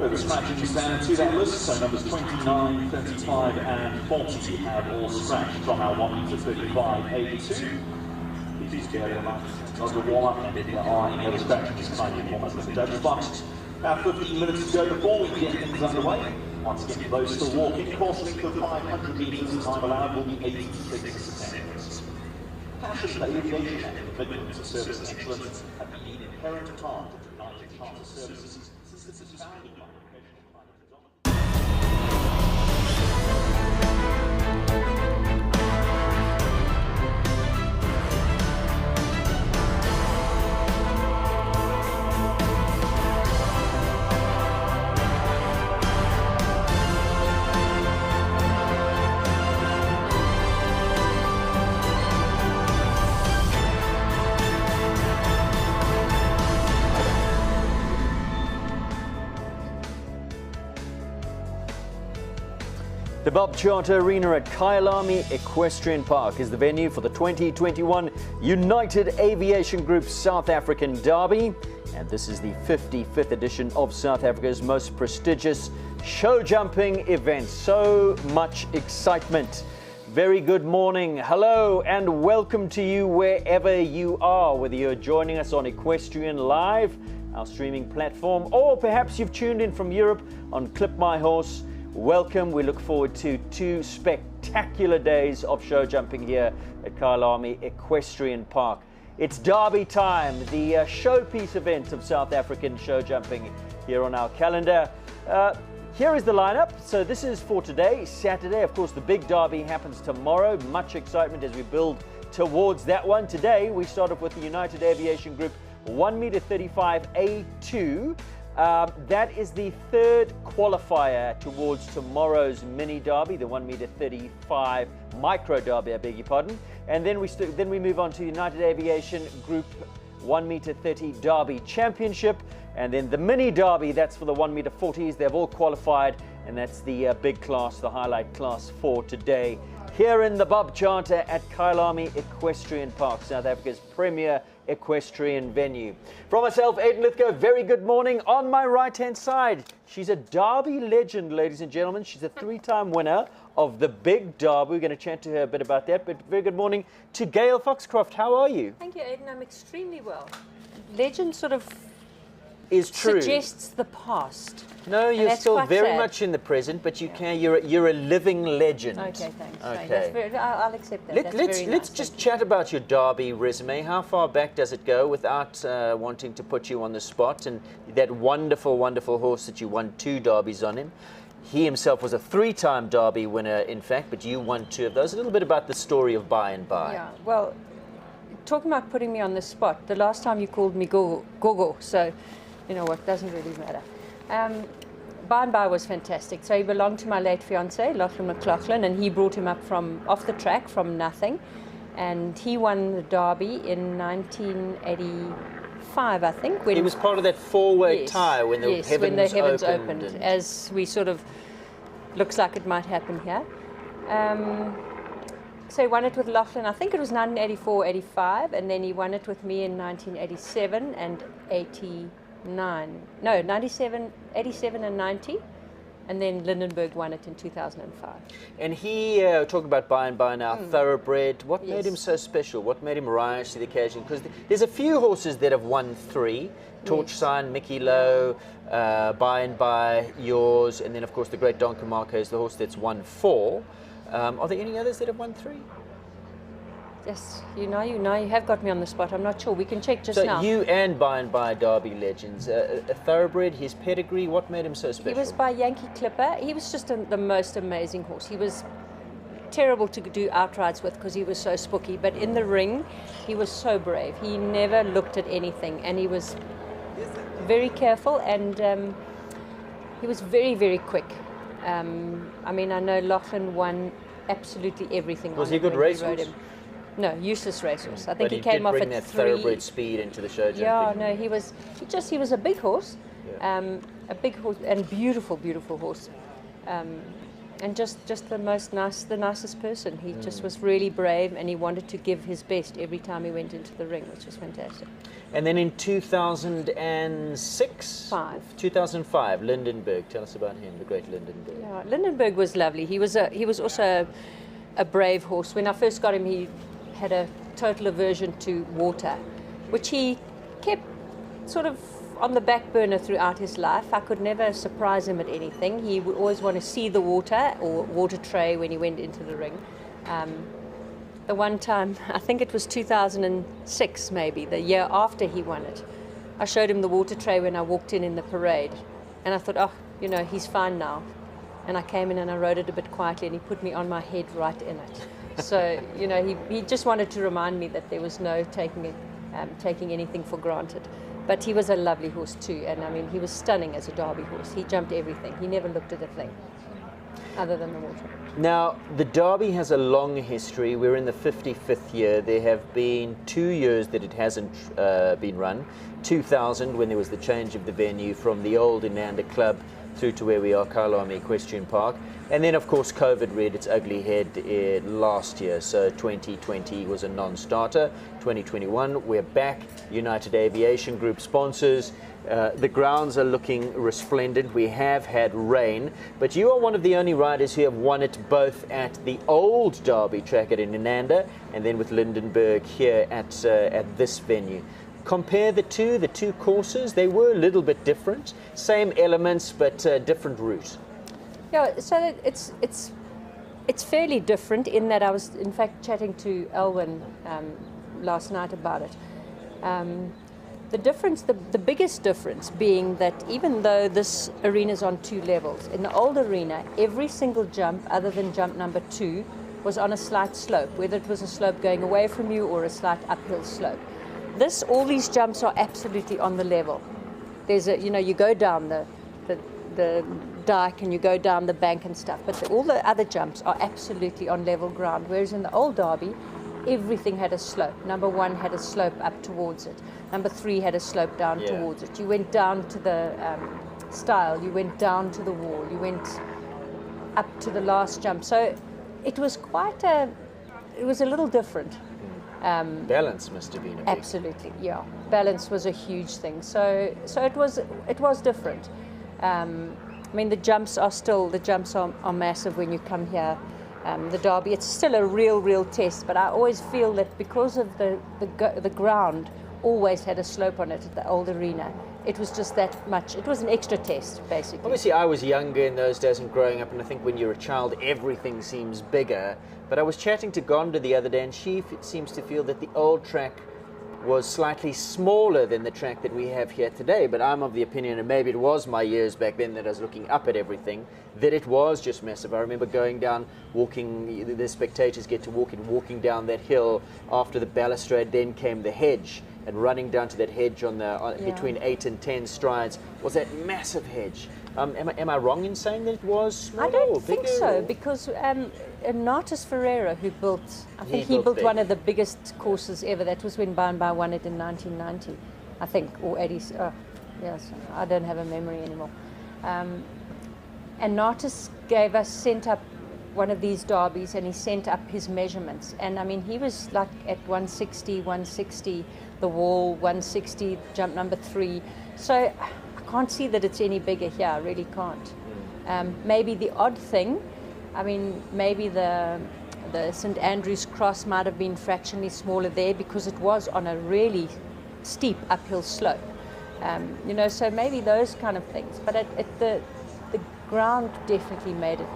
Further scratchings down to that list, so numbers 29, 35 and 40 have all scratched from our 1 meter 35 82. Please bear in mind, not a warm-up, and if there are any other scratchings, kindly inform us in the judge's box. About 15 minutes to go before we get things underway. Once again, for those still walking, course length of 500 metres, time allowed will be 86 seconds. Passion for aviation and commitment to service excellence have been an inherent part of United Charter Services since it was founded by professional pilots. The Bob Charter Arena at Kyalami Equestrian Park is the venue for the 2021 United Aviation Group South African Derby. And this is the 55th edition of South Africa's most prestigious show jumping event. So much excitement. Very good morning, hello and welcome to you wherever you are, whether you're joining us on Equestrian Live, our streaming platform, or perhaps you've tuned in from Europe on Clip My Horse. Welcome. We look forward to 2 spectacular days of show jumping here at Kyalami Equestrian Park. It's Derby time, the showpiece event of South African show jumping here on our calendar. Here is the lineup. So this is for today, Saturday. Of course, the big Derby happens tomorrow. Much excitement as we build towards that one. Today, we start off with the United Aviation Group 1 meter 35 A2. That is the 3rd qualifier towards tomorrow's mini derby, the 1 meter 35 micro derby, I beg your pardon. And then we move on to United Aviation Group 1 meter 30 derby championship, and then the mini derby, that's for the 1 meter 40s. They've all qualified, and that's the big class, the highlight class for today here in the Bob Charter at Kyalami Equestrian Park, South Africa's premier equestrian venue. From myself, Aidan Lithgow, very good morning. On my right-hand side, she's a Derby legend, ladies and gentlemen. She's a 3-time winner of the big Derby. We're going to chat to her a bit about that, but very good morning to Gail Foxcroft. How are you? Thank you, Aidan. I'm extremely well. Legend sort of is true. Suggests the past. No, you're still very sad. much in the present, but you're a living legend. Okay, thanks. Okay. That's very, I'll accept that. Let's just chat about your Derby resume. How far back does it go, without wanting to put you on the spot? And that wonderful, wonderful horse that you won 2 Derbies on him. He himself was a 3-time Derby winner, in fact, but you won 2 of those. A little bit about the story of By and By. Yeah, well, talking about putting me on the spot, the last time you called me Gogo, so you know what, doesn't really matter. By and By was fantastic. So he belonged to my late fiance, Lachlan McLaughlin, and he brought him up from off the track from nothing. And he won the Derby in 1985, I think. When he was part of that 4-way tie when the heavens opened, as we sort of, looks like it might happen here. So he won it with Lachlan, I think it was 1984, 85, and then he won it with me in 1987 and 87 and 90, and then Lindenberg won it in 2005. And he, talking about By and By now, thoroughbred, what made him so special? What made him rise to the occasion? Because there's a few horses that have won 3, Torch Sign, Mickey Lowe, By and By, yours, and then of course the great Don Camarco is the horse that's won 4. Are there any others that have won 3? Yes, you have got me on the spot. I'm not sure. We can check just now. So you and By Derby legends, a thoroughbred, his pedigree, what made him so special? He was by Yankee Clipper. He was just the most amazing horse. He was terrible to do outrides with because he was so spooky, but in the ring, he was so brave. He never looked at anything, and he was very careful, and he was very, very quick. I mean, I know Lachlan won absolutely everything. Was he a good racehorse? No, useless racehorse. I think but he came off at 3. Bring that thoroughbred speed into the show jumping. Yeah, no, he was a big horse, a big horse and beautiful horse. And just the nicest person. He just was really brave, and he wanted to give his best every time he went into the ring, which was fantastic. And then in 2005, Lindenberg. Tell us about him, the great Lindenberg. Yeah, Lindenberg was lovely. He was also a brave horse. When I first got him, he had a total aversion to water, which he kept sort of on the back burner throughout his life. I could never surprise him at anything. He would always want to see the water or water tray when he went into the ring. The one time, I think it was 2006 maybe, the year after he won it, I showed him the water tray when I walked in the parade. And I thought, oh, you know, he's fine now. And I came in and I rode it a bit quietly, and he put me on my head right in it. So, you know, he just wanted to remind me that there was no taking anything for granted. But he was a lovely horse too, and I mean, he was stunning as a Derby horse. He jumped everything. He never looked at a thing other than the water. Now, the Derby has a long history. We're in the 55th year. There have been 2 years that it hasn't been run. 2000, when there was the change of the venue from the old Inanda Club through to where we are, Kyalami Equestrian Park. And then, of course, COVID reared its ugly head last year. So 2020 was a non-starter. 2021, we're back. United Aviation Group sponsors. The grounds are looking resplendent. We have had rain, but you are one of the only riders who have won it both at the old Derby track at Inanda and then with Lindenberg here at this venue. Compare the two courses. They were a little bit different, same elements but different route. Yeah, so it's fairly different in that I was in fact chatting to Elwyn last night about it. The difference, the biggest difference being that even though this arena is on 2 levels, in the old arena, every single jump other than jump number 2 was on a slight slope, whether it was a slope going away from you or a slight uphill slope. All these jumps are absolutely on the level. There's a, you know, you go down the dike and you go down the bank and stuff, but all the other jumps are absolutely on level ground, whereas in the old Derby, everything had a slope. Number 1 had a slope up towards it. Number 3 had a slope down towards it. You went down to the stile, you went down to the wall, you went up to the last jump. So it was it was a little different. Balance must have been a big... Absolutely, yeah. Balance was a huge thing. So it was different. I mean, the jumps are massive when you come here. The Derby, it's still a real test, but I always feel that because of the ground always had a slope on it at the old arena, it was just that much. It was an extra test, basically. Obviously, I was younger in those days and growing up, and I think when you're a child, everything seems bigger. But I was chatting to Gonda the other day, and she seems to feel that the old track was slightly smaller than the track that we have here today, but I'm of the opinion, and maybe it was my years back then that I was looking up at everything, that it was just massive. I remember going down, walking, the spectators get to walking down that hill after the balustrade, then came the hedge, and running down to that hedge between 8 and 10 strides was that massive hedge. Am I wrong in saying that it was smaller? I don't or think bigger, so, or? because Natas Ferreira, who built, he built one of the biggest courses ever. That was when By won it in 1990, I think, or 80. Oh, yes, I don't have a memory anymore. And Natas sent up one of these derbies, and he sent up his measurements. And I mean, he was like at 160, the wall, 160, jump number 3. So I can't see that it's any bigger here. I really can't. Maybe the odd thing, I mean, maybe the St Andrew's Cross might have been fractionally smaller there because it was on a really steep uphill slope. You know, so maybe those kind of things. But the ground definitely made it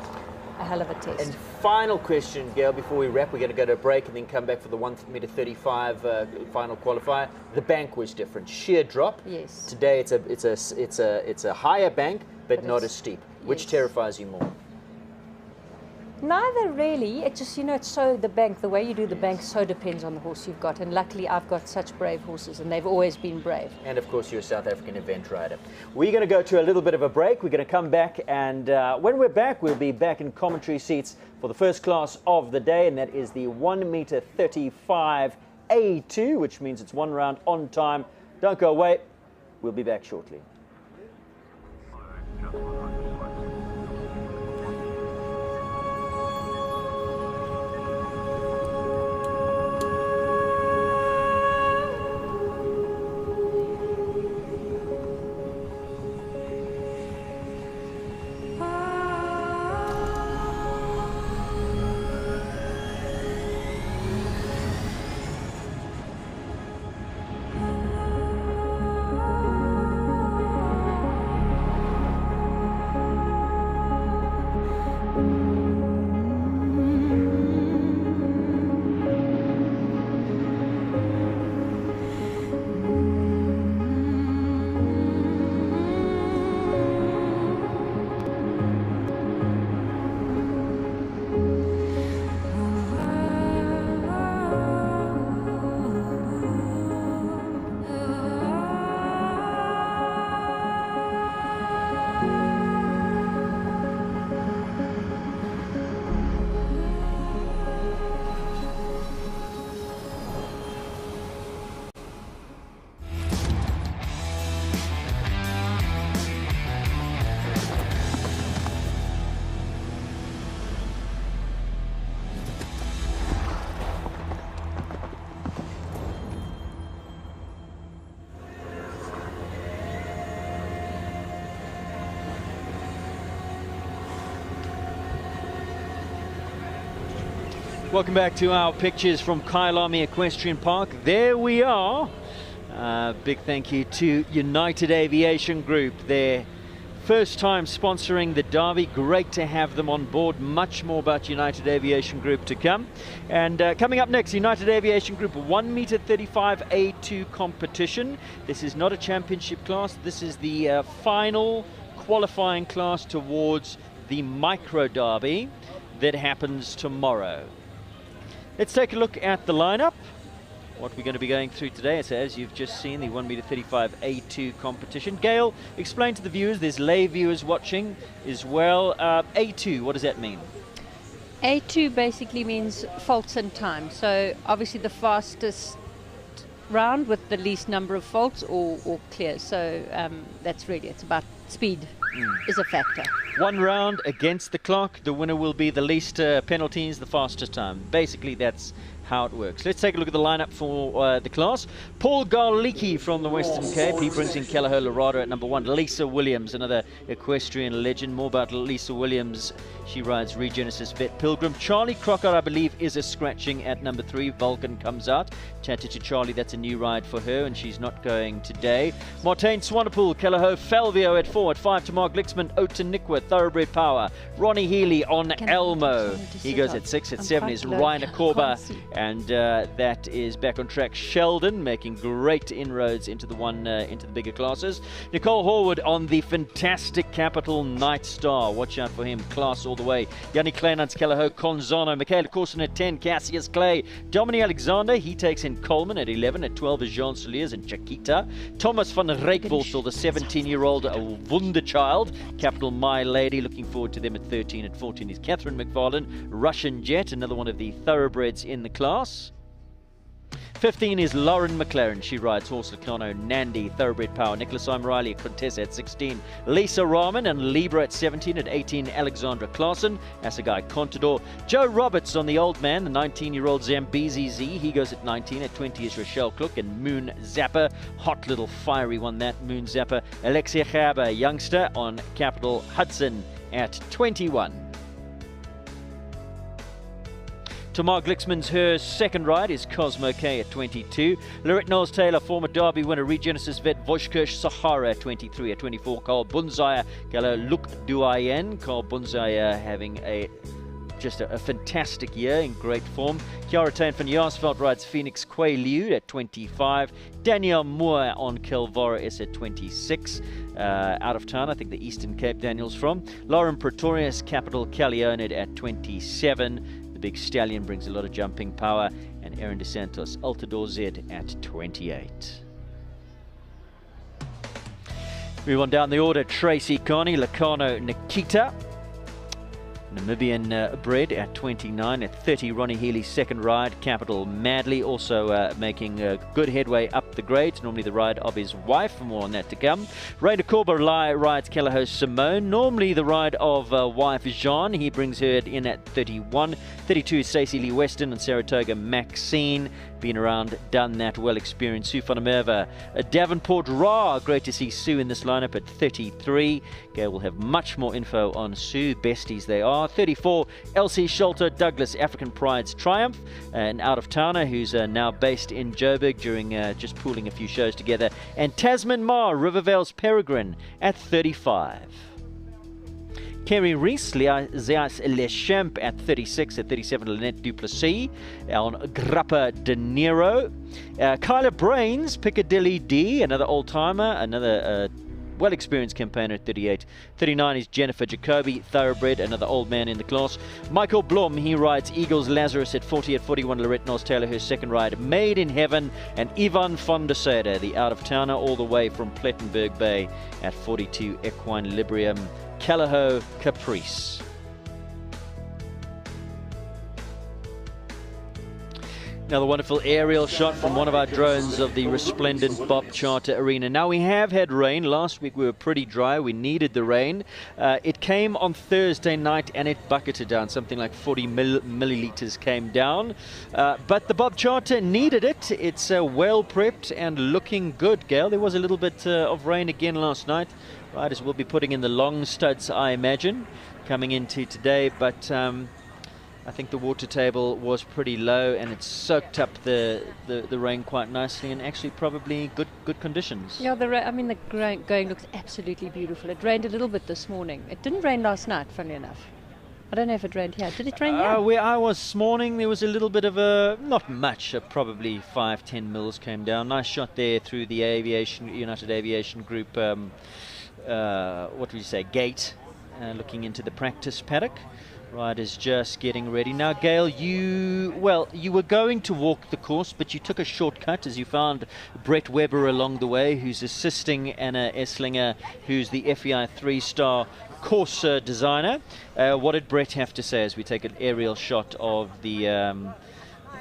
a hell of a test. And final question, Gail, before we wrap, we're going to go to a break and then come back for the 1m35 final qualifier. The bank was different, sheer drop. Yes. Today it's a higher bank, but not as steep. Which terrifies you more? Neither really. It just, you know, it's so, the way you do the bank so depends on the horse you've got. And luckily I've got such brave horses, and they've always been brave. And of course you're a South African event rider. We're going to go to a little bit of a break. We're going to come back, and when we're back, we'll be back in commentary seats for the first class of the day, and that is the 1m35 A2, which means it's 1 round on time. Don't go away. We'll be back shortly. Welcome back to our pictures from Kyalami Equestrian Park. There we are. Big thank you to United Aviation Group. Their first time sponsoring the Derby. Great to have them on board. Much more about United Aviation Group to come. And coming up next, United Aviation Group 1 meter 35 A2 competition. This is not a championship class. This is the final qualifying class towards the micro derby that happens tomorrow. Let's take a look at the lineup, what we're going to be going through today. So as you've just seen, the 1 meter 35 A2 competition. Gail, explain to the viewers, there's lay viewers watching as well. A2, what does that mean? A2 basically means faults in time. So obviously the fastest round with the least number of faults or clears. So that's really, it's about speed is a factor. One round against the clock. The winner will be the least penalties, the fastest time. Basically, that's how it works. Let's take a look at the lineup for the class. Paul Garlicki from the Western Cape. He brings in Kelleher Lorado at number 1. Lisa Williams, another equestrian legend. More about Lisa Williams. She rides Regenesis Vet Pilgrim. Charlie Crocker, I believe, is a scratching at number 3. Vulcan comes out. Chatted to Charlie. That's a new ride for her, and she's not going today. Martijn Swanepoel, Kelleher Falvio at 4. At 5 to Mark Glixman, Otanikwa, Thoroughbred Power. Ronnie Healy on Elmo. He goes at 6. At 7 is Ryan Akorba. And that is back on track. Sheldon making great inroads into the bigger classes. Nicole Horwood on the fantastic Capital Night Star. Watch out for him. Class all the way. Yannick Kleinans, Kelleher, Conzano. Michaela Corson at 10. Cassius Clay. Dominic Alexander. He takes in Coleman at 11. At 12 is Jean Soliers and Chiquita. Thomas van Rijkvorstel, the 17-year-old Wunderchild. Capital My Lady. Looking forward to them at 13. At 14 is Catherine McFarlane. Russian Jet, another one of the thoroughbreds in the class. 15 is Lauren McLaren. She rides Horse Lacano, Nandi, Thoroughbred Power. Nicholas Riley, Contessa at 16. Lisa Rahman and Libra at 17. At 18, Alexandra Klaassen, Assegai Contador. Joe Roberts on the old man, the 19-year-old Zambezi Z. He goes at 19. At 20 is Rochelle Cook and Moon Zapper. Hot little fiery one, that Moon Zapper. Alexia Gerber, youngster, on Capital Hudson at 21. Tamar Glixman's her second ride is Cosmo K at 22. Lorette Knowles-Taylor, former Derby winner, Regenesis Vet Voshkirch Sahara at 23. At 24, Carl Bunzaya, Gallo Luc Duayen. Carl Bunzaya having just a fantastic year in great form. Chiara Tain van Jaarsveld rides Phoenix Kwei Liu at 25. Danielle Moore on Kelvora is at 26. Out of town, I think the Eastern Cape Daniel's from. Lauren Pretorius, Capital Caleonid at 27. The big stallion brings a lot of jumping power. And Aaron DeSantos, Altador Z at 28. Move on down the order. Tracy Connie, Lacano Nikita. Namibian bred at 29. At 30, Ronnie Healy's second ride, Capital Madly, also making good headway up the grades. Normally the ride of his wife. More on that to come. Rainer Korber rides Kelleher Simone. Normally the ride of wife Jean. He brings her in at 31. 32 is Stacey Lee Weston and Saratoga Maxine. Been around, done that, well experienced. Sue van der Merwe. Davenport Ra, great to see Sue in this lineup at 33. Gail will have much more info on Sue. Besties they are. 34, Elsie Sholter Douglas, African Pride's Triumph. An out-of-towner who's now based in Joburg during just pooling a few shows together. And Tasman Mar, Rivervale's Peregrine at 35. Kerry Rees, Zeas Leschamp at 36. At 37, Lynette Duplessis on Grappa De Niro. Kyla Brains, Piccadilly D, another old-timer, another well-experienced campaigner at 38. 39 is Jennifer Jacoby, thoroughbred, another old man in the class. Michael Blom, he rides Eagles Lazarus at 40. At 41, Lorette Knowles-Taylor, her second ride, Made in Heaven. And Ivan van der Sade, the out-of-towner, all the way from Plettenberg Bay at 42, Equine Librium, Callao Caprice. Now the wonderful aerial shot from one of our drones of the resplendent Bob Charter Arena. Now we have had rain. Last week we were pretty dry. We needed the rain. It came on Thursday night and it bucketed down. Something like 40 milliliters came down. But the Bob Charter needed it. It's well prepped and looking good, Gail. There was a little bit of rain again last night. Riders will be putting in the long studs, I imagine, coming into today. But I think the water table was pretty low, and it soaked up the rain quite nicely, and actually probably good conditions. Yeah, I mean, the going looks absolutely beautiful. It rained a little bit this morning. It didn't rain last night, funnily enough. I don't know if it rained here. Did it rain here? Where I was this morning, there was a little bit of not much, probably 5-10 mils came down. Nice shot there through the United Aviation Group, what would you say, gate, looking into the practice paddock. Riders just getting ready. Now, Gail, you were going to walk the course, but you took a shortcut as you found Brett Webber along the way, who's assisting Anna Esslinger, who's the FEI 3-star course designer. What did Brett have to say as we take an aerial shot of the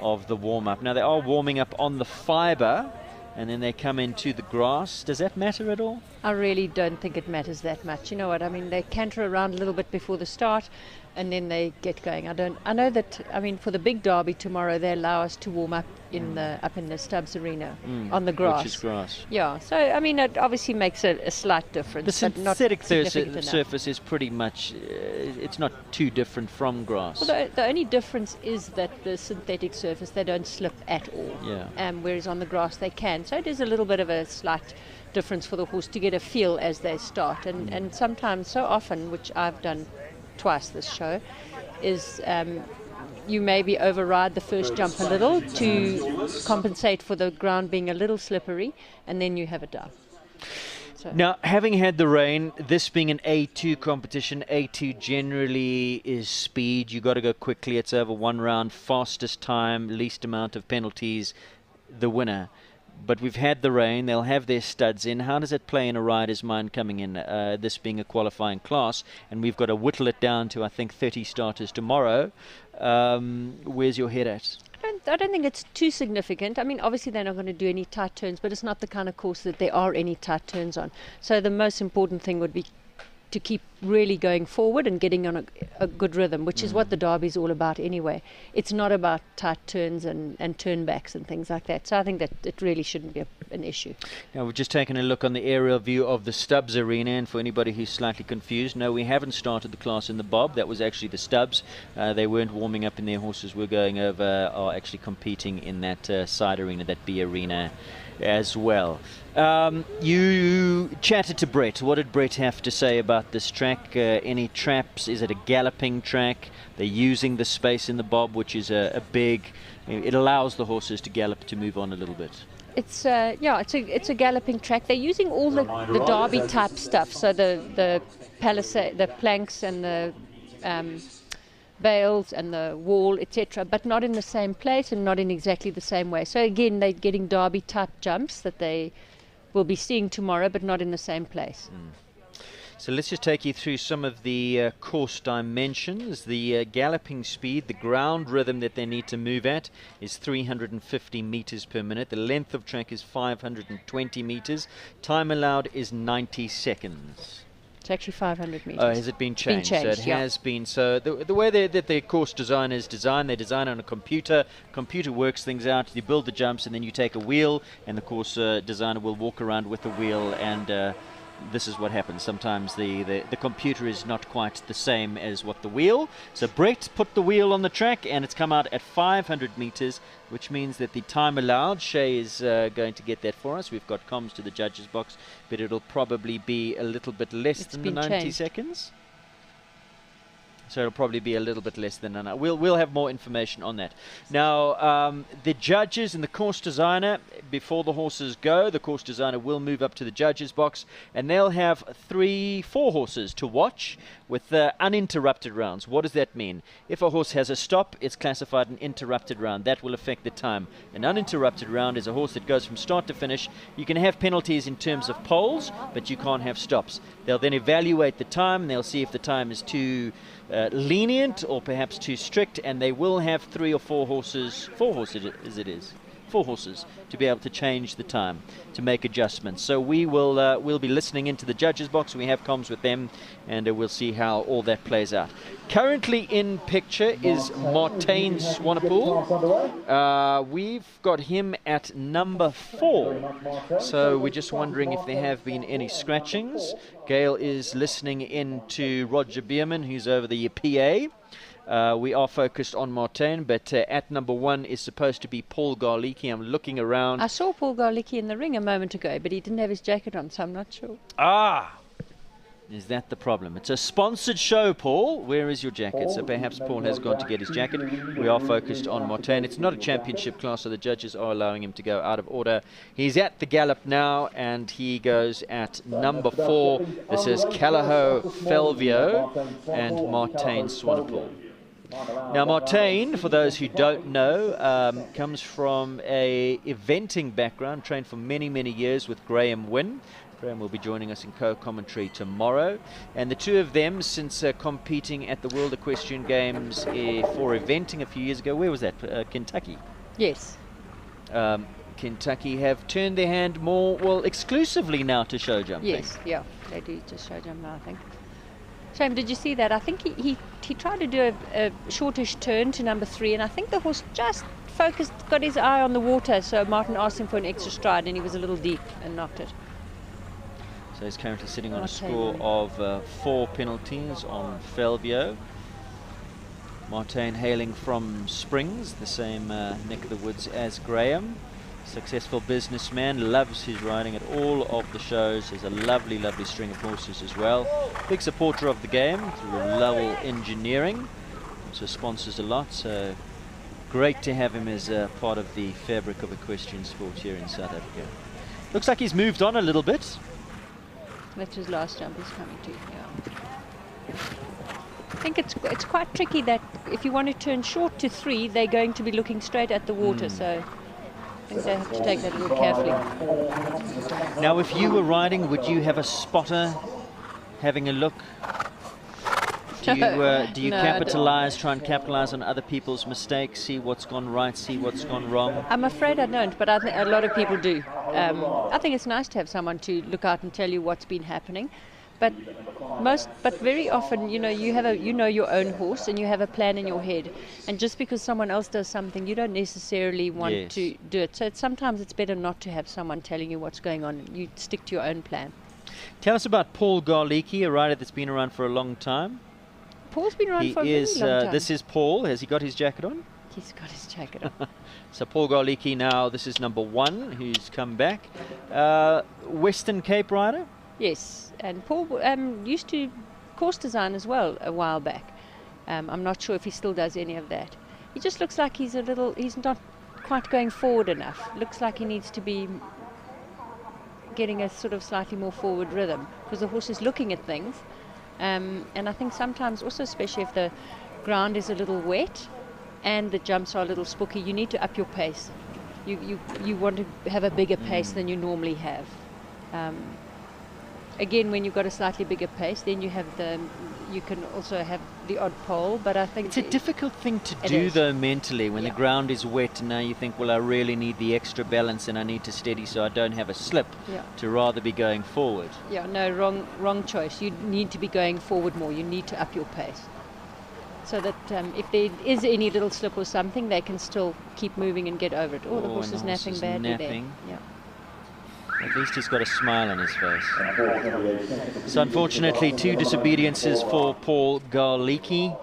warm-up? Now, they are warming up on the fibre, and then they come into the grass. Does that matter at all? I really don't think it matters that much. You know what I mean? They canter around a little bit before the start, and then they get going. I know that, I mean, for the big derby tomorrow, they allow us to warm up up in the Stubbs Arena on the grass. Which is grass. Yeah, so I mean, it obviously makes a slight difference. The synthetic but surface is pretty much, it's not too different from grass. Well, the only difference is that the synthetic surface, they don't slip at all. Yeah. Whereas on the grass they can. So it is a little bit of a slight difference for the horse to get a feel as they start. And sometimes, so often, which I've done twice this show, is you maybe override the first jump a little to compensate for the ground being a little slippery, and then you have it down. So. Now, having had the rain, this being an A2 competition, A2 generally is speed. You got to go quickly. It's over one round, fastest time, least amount of penalties, the winner. But we've had the rain. They'll have their studs in. How does it play in a rider's mind coming in, this being a qualifying class? And we've got to whittle it down to, I think, 30 starters tomorrow. Where's your head at? I don't think it's too significant. I mean, obviously they're not going to do any tight turns, but it's not the kind of course that there are any tight turns on. So the most important thing would be to keep really going forward and getting on a good rhythm, which is what the derby's all about anyway. It's not about tight turns and turnbacks and things like that. So I think that it really shouldn't be an issue. Now, we've just taken a look on the aerial view of the Stubbs Arena, and for anybody who's slightly confused, no, we haven't started the class in the Bob. That was actually the Stubbs. They weren't warming up in their horses. We're going over, are actually competing in that side arena, that B arena as well. You chatted to Brett. What did Brett have to say about this track? Any traps? Is it a galloping track? They're using the space in the Bob, which is a big, it allows the horses to gallop, to move on a little bit. It's it's a galloping track. They're using all the derby type stuff, so the palisade, the planks and the bales and the wall, etc., but not in the same place and not in exactly the same way. So again, they're getting derby type jumps that they will be seeing tomorrow, but not in the same place. So let's just take you through some of the course dimensions. The galloping speed, the ground rhythm that they need to move at is 350 meters per minute. The length of track is 520 meters. Time allowed is 90 seconds. It's actually 500 meters. Oh, has it been changed? So it has been. So the way that the course designers design, they design on a computer. Computer works things out. You build the jumps, and then you take a wheel, and the course designer will walk around with the wheel, and this is what happens. Sometimes the computer is not quite the same as what the wheel. So Brett put the wheel on the track, and it's come out at 500 meters, which means that the time allowed, Shay is going to get that for us. We've got comms to the judges box, but it'll probably be a little bit less than the 90 seconds. So it'll probably be a little bit less than an hour. We'll have more information on that. Now, the judges and the course designer, before the horses go, the course designer will move up to the judges box, and they'll have 3-4 horses to watch with uninterrupted rounds. What does that mean? If a horse has a stop, it's classified an interrupted round. That will affect the time. An uninterrupted round is a horse that goes from start to finish. You can have penalties in terms of poles, but you can't have stops. They'll then evaluate the time, and they'll see if the time is too lenient or perhaps too strict, and they will have 3 or 4 horses, 4 horses as it is, 4 horses to be able to change the time, to make adjustments. So we'll be listening into the judges box. We have comms with them, and we'll see how all that plays out. Currently in picture is Martin Swanepoel. We've got him at number 4. So we're just wondering if there have been any scratchings. Gail is listening in to Roger Bierman, who's over the PA. We are focused on Martin, but at number 1 is supposed to be Paul Garlicki. I'm looking around. I saw Paul Garlicki in the ring a moment ago, but he didn't have his jacket on, so I'm not sure. Is that the problem? It's a sponsored show, Paul. Where is your jacket? So perhaps Paul has gone to get his jacket. We are focused on Martin. It's not a championship class, so the judges are allowing him to go out of order. He's at the gallop now, and he goes at number 4. This is Callagho Felvio and Martin Swanepoel. Now, Martin, for those who don't know, comes from a eventing background, trained for many, many years with Graham Wynne. Graham will be joining us in co-commentary tomorrow. And the two of them, since competing at the World Equestrian Games for eventing a few years ago, where was that? Kentucky? Yes. Kentucky have turned their hand more, well, exclusively now to show jumping. Yes, yeah, they do just show jump now, I think. Shame, did you see that? I think he tried to do a shortish turn to number 3, and I think the horse just focused, got his eye on the water, so Martin asked him for an extra stride, and he was a little deep and knocked it. So he's currently sitting on a score of 4 penalties on Felvio. Martin hailing from Springs, the same neck of the woods as Graham. Successful businessman, loves his riding at all of the shows. There's a lovely, lovely string of horses as well. Big supporter of the game through Lowell Engineering. Also sponsors a lot, so great to have him as part of the fabric of equestrian sport here in South Africa. Looks like he's moved on a little bit. That's his last jump he's coming to, yeah. I think it's quite tricky that if you want to turn short to 3, they're going to be looking straight at the water, so I think they have to take that a little carefully. Now, if you were riding, would you have a spotter having a look? Do you No, capitalize, try and capitalize on other people's mistakes, see what's gone right, see what's gone wrong? I'm afraid I don't, but I think a lot of people do. I think it's nice to have someone to look out and tell you what's been happening. But very often, you know your own horse and you have a plan in your head. And just because someone else does something, you don't necessarily want to do it. So sometimes it's better not to have someone telling you what's going on. You stick to your own plan. Tell us about Paul Garlicki, a rider that's been around for a long time. Paul's been around for a very long time. This is Paul. Has he got his jacket on? He's got his jacket on. So Paul Garlicki now, this is number 1 who's come back. Western Cape rider? Yes, and Paul used to course design as well a while back. I'm not sure if he still does any of that. He just looks like he's not quite going forward enough. Looks like he needs to be getting a sort of slightly more forward rhythm because the horse is looking at things. And I think sometimes also, especially if the ground is a little wet and the jumps are a little spooky, you need to up your pace. You want to have a bigger pace than you normally have. Again, when you've got a slightly bigger pace, then you can also have the odd pole, but I think it's a difficult thing to do though mentally when the ground is wet and now you think, well, I really need the extra balance and I need to steady so I don't have a slip, to rather be going forward. Yeah, no, wrong choice. You need to be going forward more. You need to up your pace so that if there is any little slip or something, they can still keep moving and get over it. Oh, the horse is napping badly there. Yeah. At least he's got a smile on his face. So unfortunately, 2 disobediences for Paul Garlicki.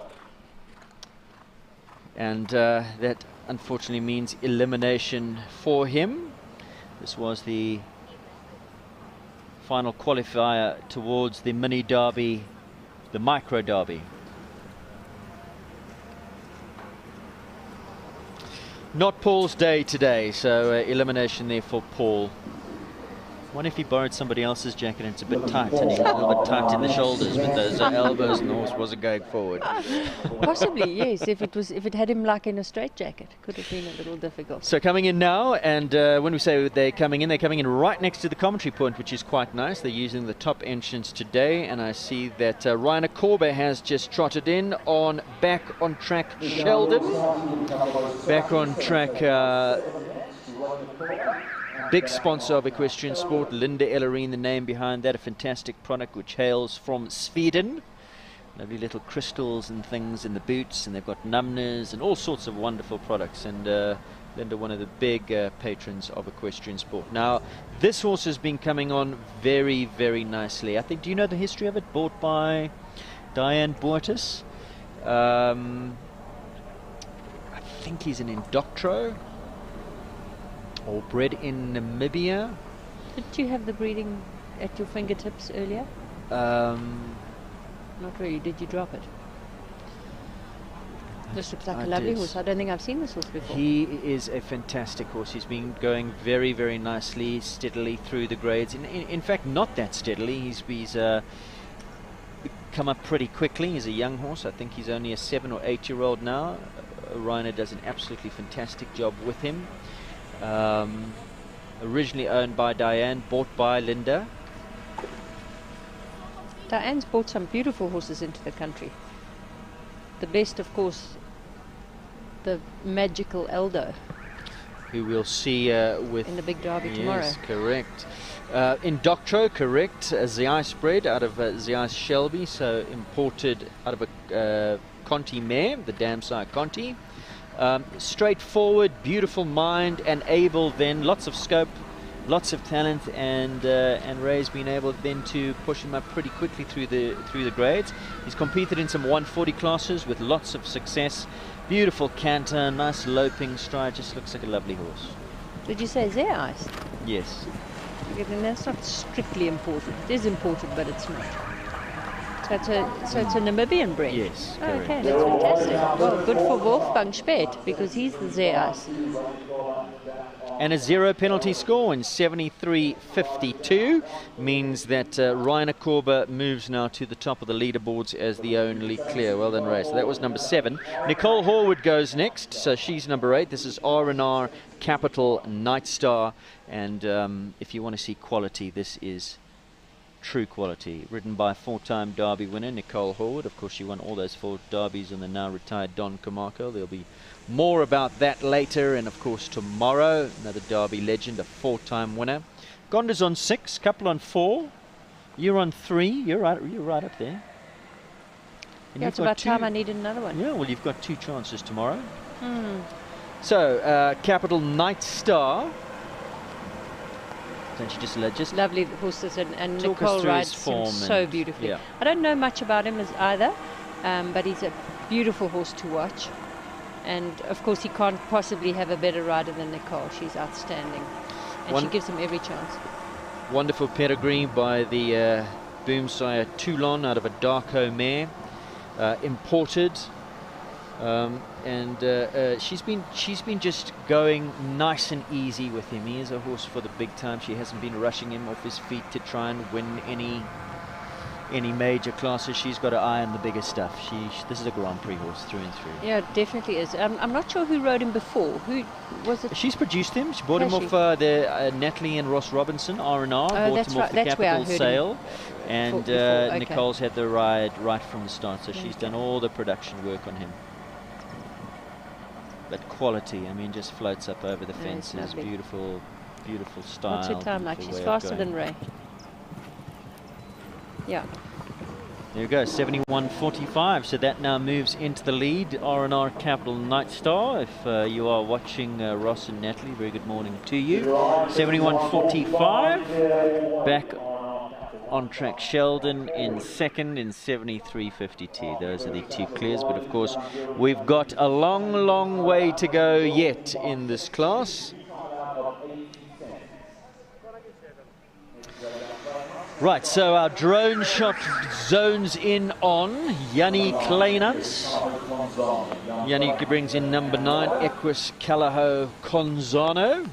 And that unfortunately means elimination for him. This was the final qualifier towards the mini derby, the micro derby. Not Paul's day today, so elimination there for Paul. I wonder if he borrowed somebody else's jacket and it's a bit tight and he got a little bit tight in the shoulders with those elbows and the horse wasn't going forward. Possibly, yes. If it had him like in a straight jacket, could have been a little difficult. So coming in now, and when we say they're coming in right next to the commentary point, which is quite nice. They're using the top entrance today, and I see that Rainer Korber has just trotted in on Back on Track Sheldon. Back on Track... big sponsor of equestrian sport, Linda Ellerine, the name behind that, a fantastic product which hails from Sweden. Lovely little crystals and things in the boots, and they've got numbness and all sorts of wonderful products. And Linda, one of the big patrons of equestrian sport. Now, this horse has been coming on very, very nicely. I think, do you know the history of it? Bought by Diane Boertis. I think he's an Indoctro, or bred in Namibia. Did you have the breeding at your fingertips earlier? Not really. Did you drop it? This looks like a lovely horse. I don't think I've seen this horse before. He is a fantastic horse. He's been going very, very nicely, steadily through the grades. In fact, not that steadily. He's come up pretty quickly. He's a young horse. I think he's only a 7 or 8 year old now. Reiner does an absolutely fantastic job with him. Originally owned by Diane, bought by Linda. Diane's brought some beautiful horses into the country. The best, of course, the magical Eldo, who we'll see with in the big derby tomorrow. Yes, correct. Indoctro, correct. Zeiss bred out of Zeiss Shelby, so imported out of a Conti mare, the Damsire Conti. Straightforward, beautiful mind, and able then, lots of scope, lots of talent, and Ray's been able then to push him up pretty quickly through the grades. He's competed in some 140 classes with lots of success. Beautiful canter, nice loping stride, just looks like a lovely horse. Did you say Zeiss? Yes. And that's not strictly important. It is important, but it's not. So it's a Namibian bred? Yes, oh, okay, that's fantastic. Well, good for Wolfgang Speth, because he's the Zeiss. And a 0 penalty score in 73.52 means that Reiner Korber moves now to the top of the leaderboards as the only clear. Well done, Ray. So that was number 7. Nicole Horwood goes next, so she's number 8. This is R&R Capital Night Star, and if you want to see quality, this is true quality. Ridden by 4-time Derby winner Nicole Horwood. Of course, she won all those 4 Derbies on the now retired Don Camarco. There'll be more about that later, and of course tomorrow another Derby legend, a 4-time winner. Gonda's on 6, couple on 4. You're on 3. You're right up there. And yeah, it's about time I needed another one. Yeah, well, you've got 2 chances tomorrow. So Capital Night Star. Don't you just lovely horses, and Nicole rides him so beautifully. Yeah. I don't know much about him as either, but he's a beautiful horse to watch. And of course, he can't possibly have a better rider than Nicole. She's outstanding, and she gives him every chance. Wonderful pedigree by the Boomsire Toulon out of a Darko mare, imported. She's been just going nice and easy with him. He is a horse for the big time. She hasn't been rushing him off his feet to try and win any major classes. She's got her eye on the bigger stuff. This is a Grand Prix horse through and through. Yeah, it definitely is. I'm not sure who rode him before. Who was it? She's produced him. She bought him off Natalie and Ross Robinson, R&R. Bought him off the Capital Sale. And okay. Nicole's had the ride right from the start, so she's done all the production work on him. But quality, I mean, just floats up over the fences. Beautiful, beautiful style. What's her time like? She's faster than Ray. Yeah. There you go, 71.45. So that now moves into the lead. R&R Capital Night Star. If you are watching Ross and Natalie, very good morning to you. 71.45. Back on track Sheldon in second in 73.52. Those are the 2 clears, but of course we've got a long, long way to go yet in this class. Right, so our drone shot zones in on Yanni Kleinans. Yanni brings in number 9, Equus Calaho Conzano.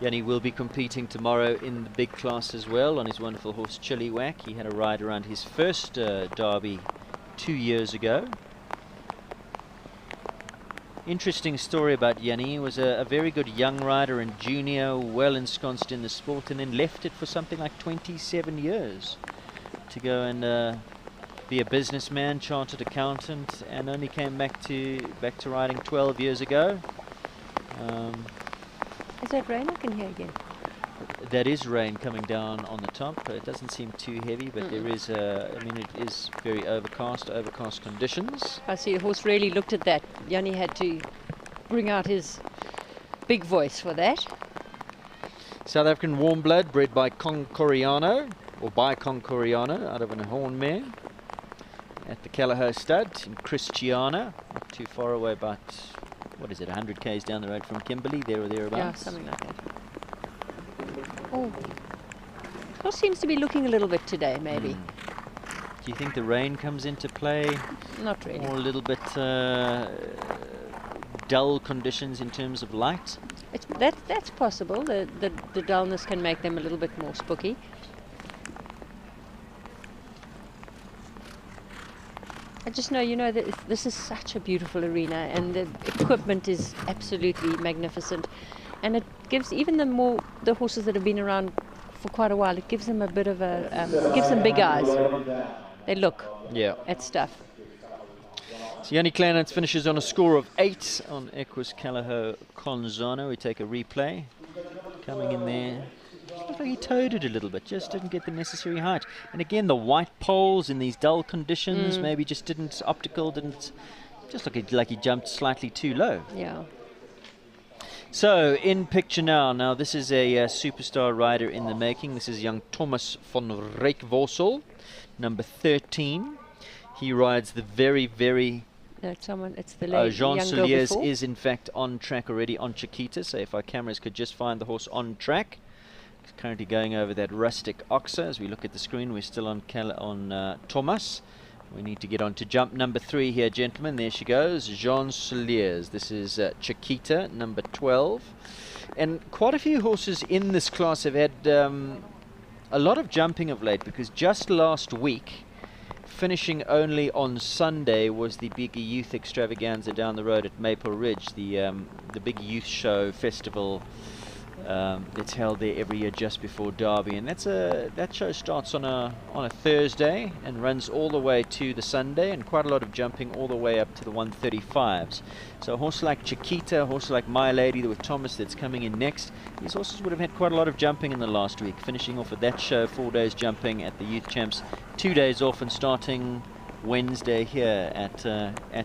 Yanni will be competing tomorrow in the big class as well on his wonderful horse Chilliwack. He had a ride around his first derby 2 years ago. Interesting story about Yanni. He was a very good young rider and junior, well ensconced in the sport, and then left it for something like 27 years to go and be a businessman, chartered accountant, and only came back to riding 12 years ago. Is that rain I can hear again? That is rain coming down on the top. It doesn't seem too heavy, but there is I mean, it is very overcast conditions. I see a horse really looked at that. Yanni had to bring out his big voice for that. South African warm blood bred by Concoriano, or by Concoriano out of an horn mare at the Callahoo Stud in Christiana, not too far away, about, what is it, 100 k's down the road from Kimberley, there or thereabouts. Yeah, something like that. Oh, horse seems to be looking a little bit today, maybe. Do you think the rain comes into play? Not really. Or a little bit dull conditions in terms of light? That's possible. The dullness can make them a little bit more spooky. I just know, you know, that this is such a beautiful arena, and the equipment is absolutely magnificent, and it gives even the horses that have been around for quite a while, it gives them a bit of a gives them big eyes. They look at stuff. So Yanni Kleinert finishes on a score of 8 on Equus Callahoo Conzano. We take a replay. Coming in there. Looked like he toed it a little bit, just didn't get the necessary height. And again, the white poles in these dull conditions maybe just didn't, just like he jumped slightly too low. Yeah. So, in picture now this is a superstar rider in the making. This is young Thomas van Rijkvorsel, number 13. He rides the very, very... No, it's the lady, Jean young girl Soliers before. is in fact on track already on Chiquita, so if our cameras could just find the horse on track. He's currently going over that rustic oxer. As we look at the screen, we're still on Thomas. We need to get on to jump number 3 here, gentlemen. There she goes, Jean Soliers. This is Chiquita, number 12. And quite a few horses in this class have had a lot of jumping of late, because just last week, finishing only on Sunday, was the big youth extravaganza down the road at Maple Ridge, the big youth show festival that's held there every year just before Derby, and that show starts on a Thursday and runs all the way to the Sunday, and quite a lot of jumping all the way up to the 135s. So a horse like Chiquita, a horse like My Lady with Thomas that's coming in next, these horses would have had quite a lot of jumping in the last week, finishing off at that show, 4 days jumping at the Youth Champs, 2 days off, and starting Wednesday here at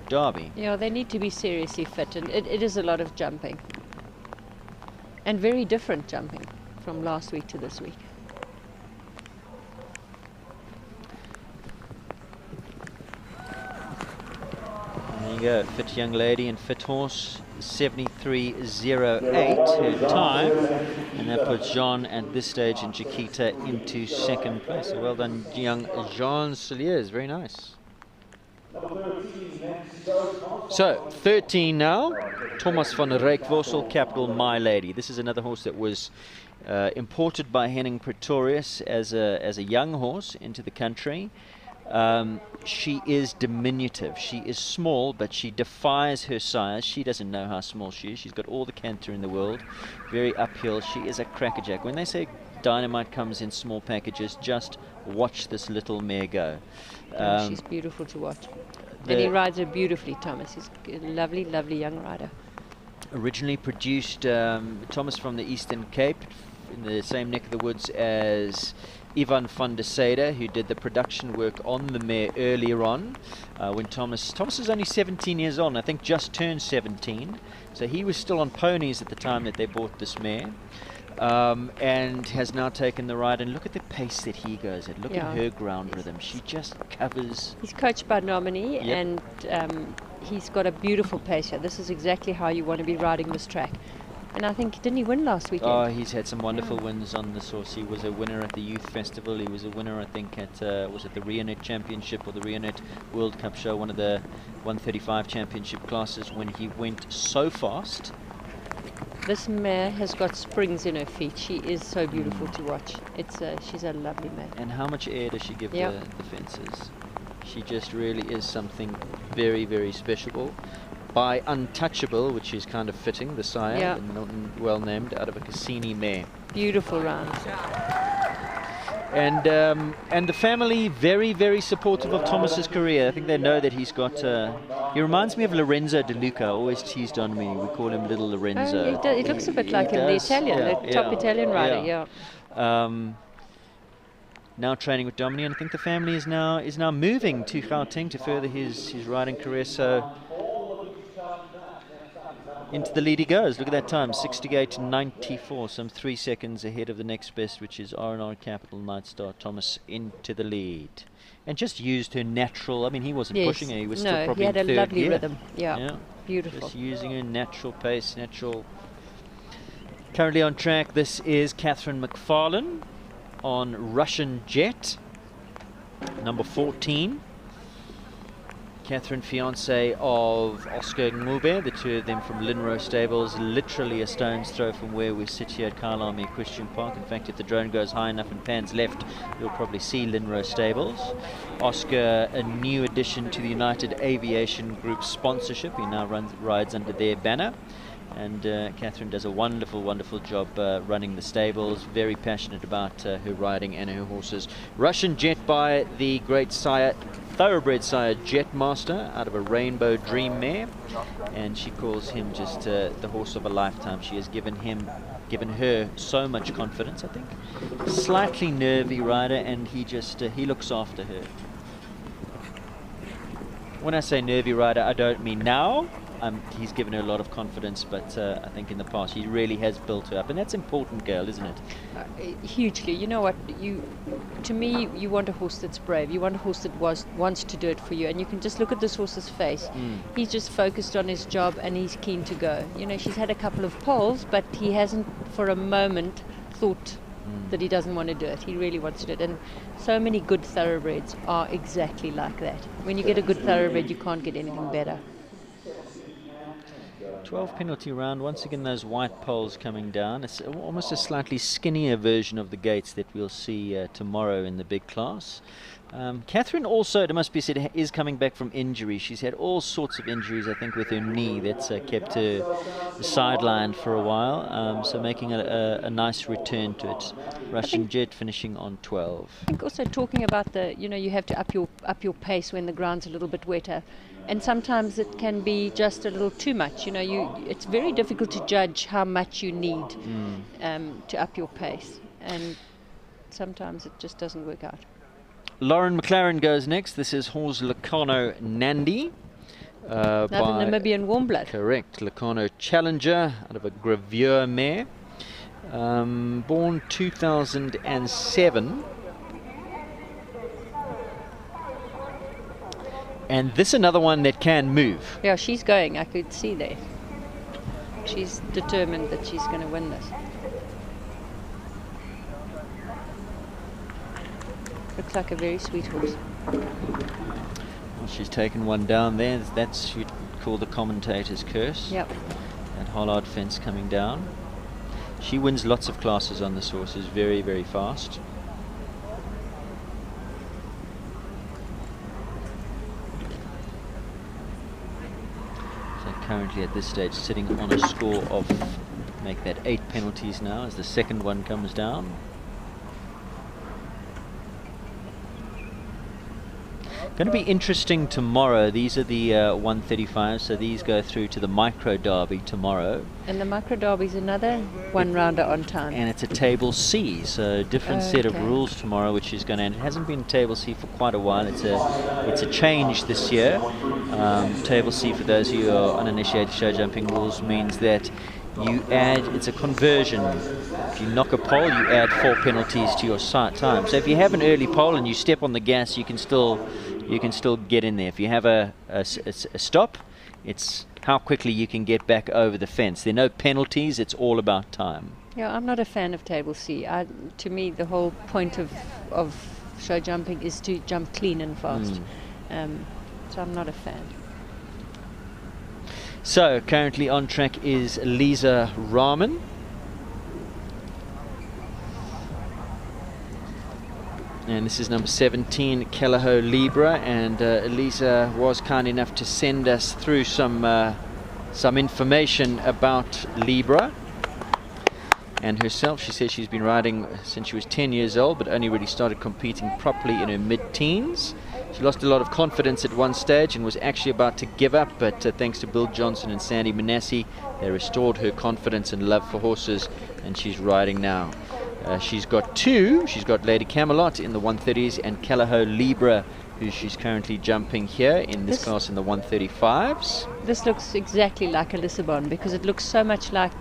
Derby. Yeah, they need to be seriously fit, and it is a lot of jumping. And very different jumping from last week to this week. There you go, fit young lady and fit horse, 73.08 her time, and that puts Jean at this stage and Chiquita into second place. So well done, young Jean Soliers, very nice. So 13 now, Thomas van Rijkvorsel, capital My Lady. This is another horse that was imported by Henning Pretorius as a young horse into the country. She is diminutive. She is small, but she defies her size. She doesn't know how small she is. She's got all the canter in the world. Very uphill. She is a crackerjack. When they say Dynamite comes in small packages, just watch this little mare go. She's beautiful to watch. And he rides her beautifully, Thomas. He's a lovely, lovely young rider. Originally produced Thomas from the Eastern Cape, in the same neck of the woods as Ivan van der Sade, who did the production work on the mare earlier on. When Thomas is only 17 years old, I think just turned 17. So he was still on ponies at the time that they bought this mare. And has now taken the ride, and look at the pace that he goes at. Look at her ground rhythm. She just covers. He's coached by Nominee, and he's got a beautiful pace here. This is exactly how you want to be riding this track. And I think, didn't he win last weekend? Oh, he's had some wonderful wins on this horse. He was a winner at the Youth Festival. He was a winner, I think, at was it the Rionet Championship or the Rionet World Cup show, one of the 135 championship classes, when he went so fast. This mare has got springs in her feet. She is so beautiful to watch. She's a lovely mare. And how much air does she give the fences? She just really is something very, very special. By Untouchable, which is kind of fitting, the sire, well named, out of a Cassini mare. Beautiful round. And the family very, very supportive of Thomas's career. I think they know that he's got. He reminds me of Lorenzo De Luca. Always teased on me. We call him Little Lorenzo. It looks a bit like him, the Italian, the top Italian rider. Now training with Dominic, and I think the family is now moving to Gauteng to further his riding career. So into the lead he goes. Look at that time, 68.94, some 3 seconds ahead of the next best, which is R&R Capital Night Star Thomas into the lead. And just used her natural, I mean, he wasn't pushing her, he was still probably he had in a third lovely gear. rhythm. Yeah, beautiful. Just using her natural pace, natural. Currently on track, this is Catherine McFarlane on Russian Jet, number 14. Catherine, fiance of Oscar Ngube, the two of them from Linro Stables, literally a stone's throw from where we sit here at Kyalami Equestrian Park. In fact, if the drone goes high enough and pans left, you'll probably see Linro Stables. Oscar, a new addition to the United Aviation Group sponsorship. He now rides under their banner. And Catherine does a wonderful, wonderful job running the stables. Very passionate about her riding and her horses. Russian Jet by the great sire, thoroughbred sire Jetmaster, out of a Rainbow Dream mare, and she calls him just the horse of a lifetime. She has given her so much confidence. I think slightly nervy rider, and he just he looks after her. When I say nervy rider, I don't mean now. He's given her a lot of confidence, but I think in the past he really has built her up, and that's important, girl, isn't it? Hugely. You know what? To me, you want a horse that's brave. You want a horse that wants to do it for you, and you can just look at this horse's face. He's just focused on his job, and he's keen to go. You know, she's had a couple of poles, but he hasn't, for a moment, thought that he doesn't want to do it. He really wants to do it, and so many good thoroughbreds are exactly like that. When you get a good thoroughbred, you can't get anything better. 12 penalty round. Once again, those white poles coming down. It's almost a slightly skinnier version of the gates that we'll see tomorrow in the big class. Catherine also, it must be said, is coming back from injury. She's had all sorts of injuries, I think, with her knee that's kept her sidelined for a while. So making a nice return to it. Russian Jet finishing on 12. I think also talking about you have to up your pace when the ground's a little bit wetter. And sometimes it can be just a little too much. You know, it's very difficult to judge how much you need to up your pace, and sometimes it just doesn't work out. Lauren McLaren goes next. This is horse Locarno Nandi. Another Namibian warm blood. Correct. Locarno Challenger out of a Gravure mare. Born 2007. And this another one that can move. Yeah, she's going. I could see there. She's determined that she's going to win this. Looks like a very sweet horse. Well, she's taken one down there. That's you'd call the commentator's curse. Yep. That Hollard fence coming down. She wins lots of classes on this horse. Is very, very fast. Currently at this stage sitting on a score of, make that 8 penalties now as the second one comes down. Going to be interesting tomorrow. These are the 135s, so these go through to the micro derby tomorrow. And the micro derby is another one rounder on time. And it's a table C, so different set of rules tomorrow, which is going to, and it hasn't been table C for quite a while. It's a change this year. Table C, for those who are uninitiated, show jumping rules means that you add, it's a conversion. If you knock a pole, you add 4 penalties to your time. So if you have an early pole and you step on the gas, you can still get in there. If you have a stop, it's how quickly you can get back over the fence. There are no penalties, it's all about time. Yeah, I'm not a fan of table C. To me, the whole point of show jumping is to jump clean and fast. So I'm not a fan. So currently on track is Lisa Rahman. And this is number 17, Calaho Libra, and Lisa was kind enough to send us through some information about Libra and herself. She says she's been riding since she was 10 years old, but only really started competing properly in her mid-teens. She lost a lot of confidence at one stage and was actually about to give up, but thanks to Bill Johnson and Sandy Manassi, they restored her confidence and love for horses, and she's riding now. She's got two. She's got Lady Camelot in the 130s and Calaho Libra who she's currently jumping here in this class in the 135s. This looks exactly like a Lissabon because it looks so much like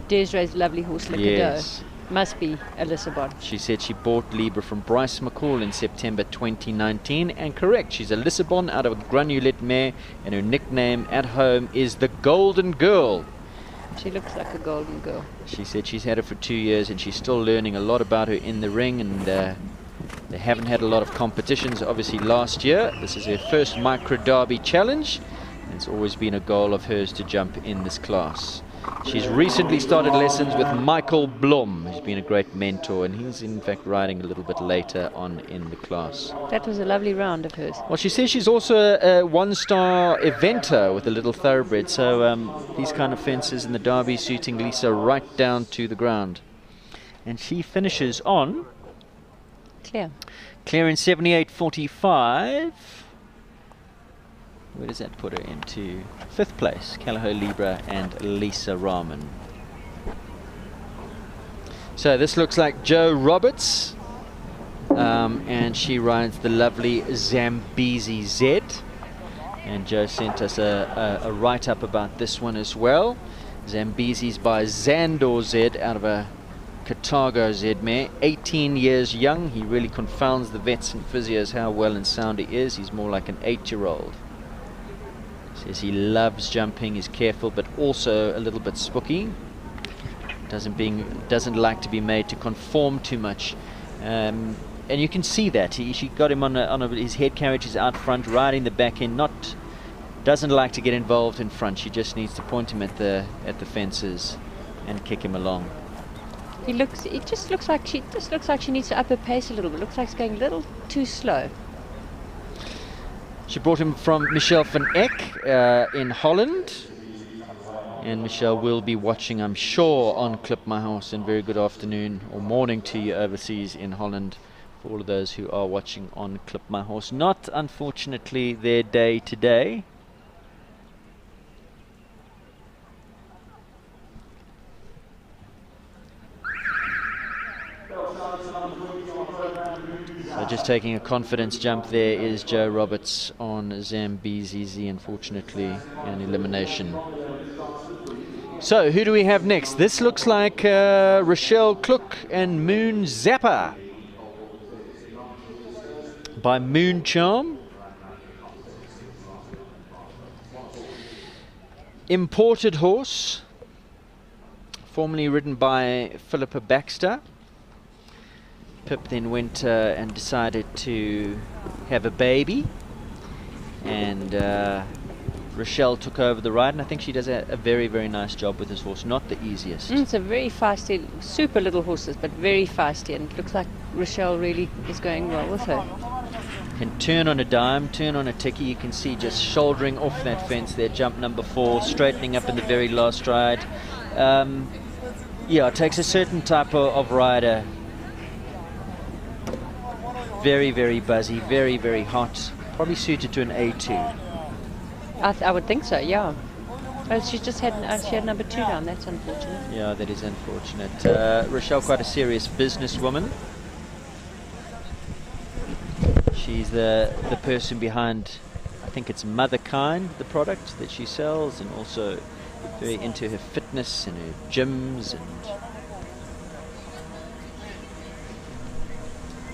Desiree's lovely horse, Liquidor. Yes. Must be a Lissabon. She said she bought Libra from Bryce McCall in September 2019, and correct, she's a Lissabon out of a Granulette mare, and her nickname at home is the Golden Girl. She looks like a golden girl. She said she's had her for 2 years and she's still learning a lot about her in the ring, and they haven't had a lot of competitions obviously last year. This is her first Micro Derby challenge, and it's always been a goal of hers to jump in this class. She's recently started lessons with Michael Blom, who's been a great mentor, and he's in fact riding a little bit later on in the class. That was a lovely round of hers. Well, she says she's also a one-star eventer with a little thoroughbred, so these kind of fences in the Derby suiting Lisa right down to the ground. And she finishes on Clear. Clear in 78.45. Where does that put her into? 5th place, Callahoo Libra and Lisa Rahman. So this looks like Jo Roberts, and she rides the lovely Zambezi Z. And Jo sent us a write-up about this one as well. Zambezi's by Zandor Z out of a Carthago Z mare, 18 years young. He really confounds the vets and physios how well and sound he is. He's more like an 8-year-old. Says he loves jumping, is careful but also a little bit spooky. Doesn't like to be made to conform too much, and you can see that she got him on his head carriage is out front, riding the back end. Doesn't like to get involved in front. She just needs to point him at the fences and kick him along. It just looks like she needs to up her pace a little bit. Looks like it's going a little too slow. She brought him from Michelle van Eck in Holland. And Michelle will be watching, I'm sure, on Clip My Horse. And very good afternoon or morning to you overseas in Holland for all of those who are watching on Clip My Horse. Not, unfortunately, their day today. So just taking a confidence jump there is Jo Roberts on Zambezi Z, unfortunately, an elimination. So who do we have next? This looks like Rochelle Klook and Moon Zappa by Moon Charm. Imported horse, formerly ridden by Philippa Baxter. Pip then went and decided to have a baby, and Rochelle took over the ride, and I think she does a very, very nice job with this horse. Not the easiest. It's a very feisty, super little horses, but very feisty, and it looks like Rochelle really is going well with her. Can turn on a dime, turn on a ticky. You can see just shouldering off that fence there, jump number 4, straightening up in the very last stride. Yeah, it takes a certain type of rider. Very, very buzzy, very, very hot. Probably suited to an A2. I would think so, yeah. Well, she had number 2 down. That's unfortunate. Yeah, that is unfortunate. Rochelle, quite a serious businesswoman. She's the person behind, I think it's Motherkind, the product that she sells, and also very into her fitness and her gyms, and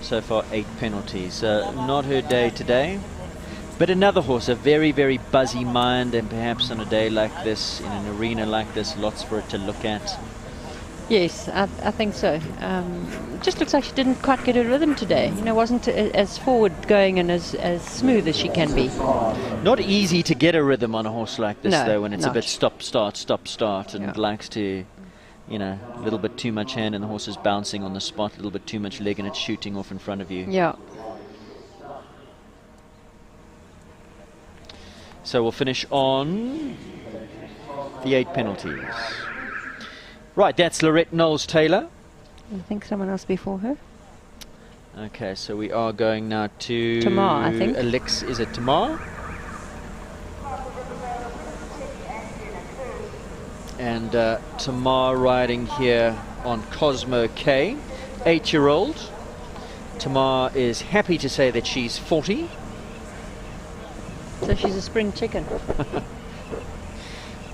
so far 8 penalties. Not her day today. But another horse, a very, very buzzy mind, and perhaps on a day like this, in an arena like this, lots for it to look at. Yes, I think so. Just looks like she didn't quite get her rhythm today. You know, wasn't as forward going and as smooth as she can be. Not easy to get a rhythm on a horse like this, no, though, when it's not. a bit stop, start, and likes to, you know, a little bit too much hand and the horse is bouncing on the spot, a little bit too much leg and it's shooting off in front of you. Yeah. So we'll finish on the 8 penalties. Right, that's Lorette Knowles-Taylor. I think someone else before her. Okay, so we are going now to Tamar, I think. Is it Tamar? And Tamar riding here on Cosmo K, 8-year-old. Tamar is happy to say that she's 40. So she's a spring chicken.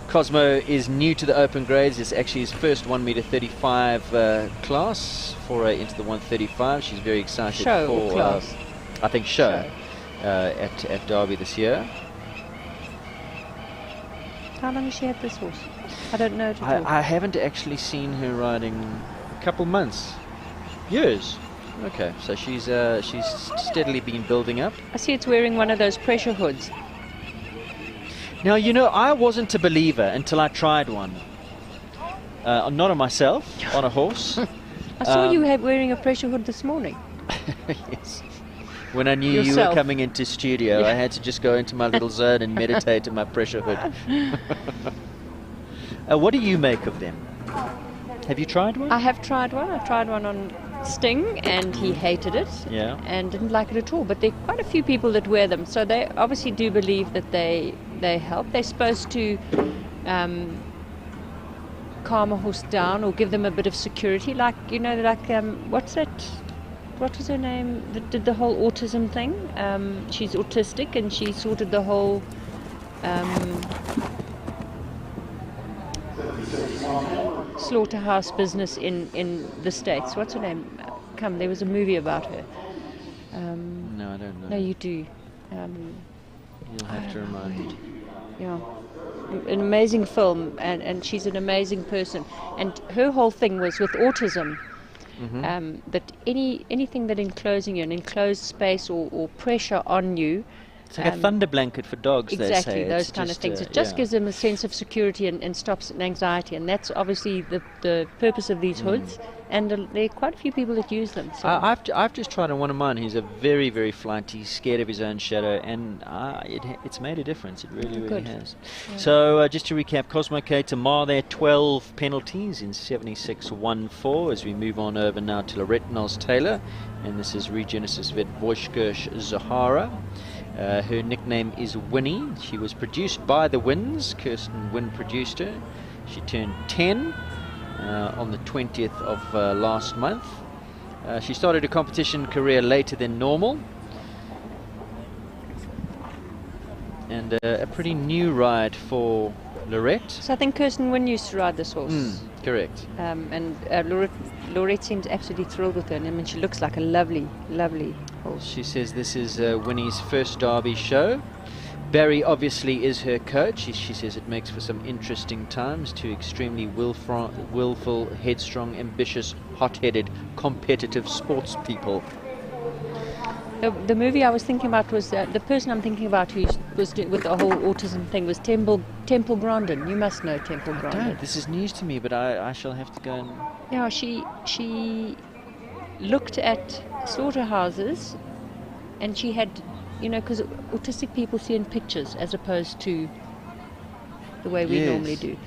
Cosmo is new to the open grades. It's actually his first 1m35 class, foray into the 135. She's very excited Show for or class? I think show. At Derby this year. How long has she had this horse? I don't know. I haven't actually seen her riding a couple months, years. Okay, so she's steadily been building up. I see it's wearing one of those pressure hoods. Now, you know, I wasn't a believer until I tried one. Not on myself, on a horse. I saw you wearing a pressure hood this morning. Yes. When I knew Yourself. you were coming into studio, Yeah. I had to just go into my little zone and meditate in my pressure hood. What do you make of them? Have you tried one? I have tried one. I tried one on Sting, and he hated it. Yeah. And didn't like it at all. But there are quite a few people that wear them, so they obviously do believe that they help. They're supposed to calm a horse down or give them a bit of security, like what's that? What was her name that did the whole autism thing? She's autistic, and she sorted the whole slaughterhouse business in the States. What's her name? There was a movie about her. No, I don't know. No, you do. You'll have to remind me. Yeah, an amazing film, and she's an amazing person. And her whole thing was with autism. That anything that enclosing you, an enclosed space or pressure on you. It's like a thunder blanket for dogs, Exactly, they say. those It's kind of just, things. It just yeah. gives them a sense of security and stops anxiety, and that's obviously the purpose of these hoods. And there are quite a few people that use them. So. I've just tried on one of mine. He's a very, very flighty, he's scared of his own shadow, and it's made a difference. It really, really Good. has. Yeah. So just to recap, Cosmo K Tamar there, 12 penalties in 76.14 as we move on over now to Lorette Knowles-Taylor, and this is Regenesis Vet Wojciech Zahara. Her nickname is Winnie. She was produced by the Wins. Kirsten Wynn produced her. She turned 10 on the 20th of last month. She started her competition career later than normal. And a pretty new ride for Lorette. So I think Kirsten Wynn used to ride this horse. Correct. And Lorette seems absolutely thrilled with her. And I mean, she looks like a lovely, lovely horse. She says this is Winnie's first Derby show. Barry obviously is her coach. She says it makes for some interesting times. Two extremely willful, headstrong, ambitious, hot-headed, competitive sports people. The movie I was thinking about was the person I'm thinking about who was doing with the whole autism thing was Temple Grandin. You must know Temple Grandin. No, this is news to me, but I shall have to go and... Yeah, she looked at slaughterhouses, and she had, because autistic people see in pictures as opposed to the way we normally do.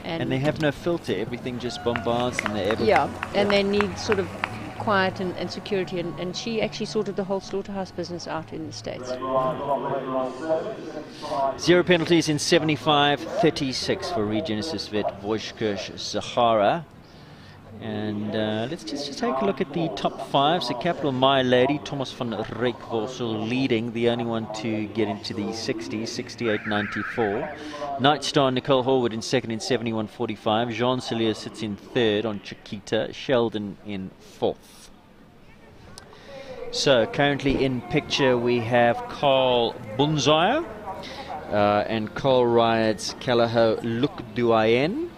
And they have no filter. Everything just bombards them. And they need sort of quiet and security, and she actually sorted the whole slaughterhouse business out in the States. 0 penalties in 75.36 for Regenesis Vet Wojciech Zahara. And let's just take a look at the top 5. So Capital My Lady, Thomas van Reekvorsel leading, the only one to get into the 60s, 68.94. Night Star Nicole Horwood in second in 71.45. Jean Cellier sits in third on Chiquita. Sheldon in fourth. So currently in picture we have Carl Bunzaya and Carl rides Calaho Look Duayen.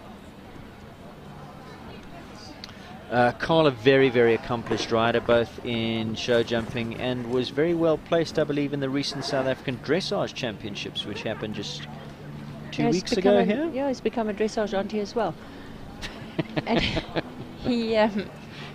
Carl, a very, very accomplished rider, both in show jumping and was very well placed, I believe, in the recent South African Dressage Championships, which happened just 2 weeks ago here. Yeah, he's become a dressage auntie as well. And he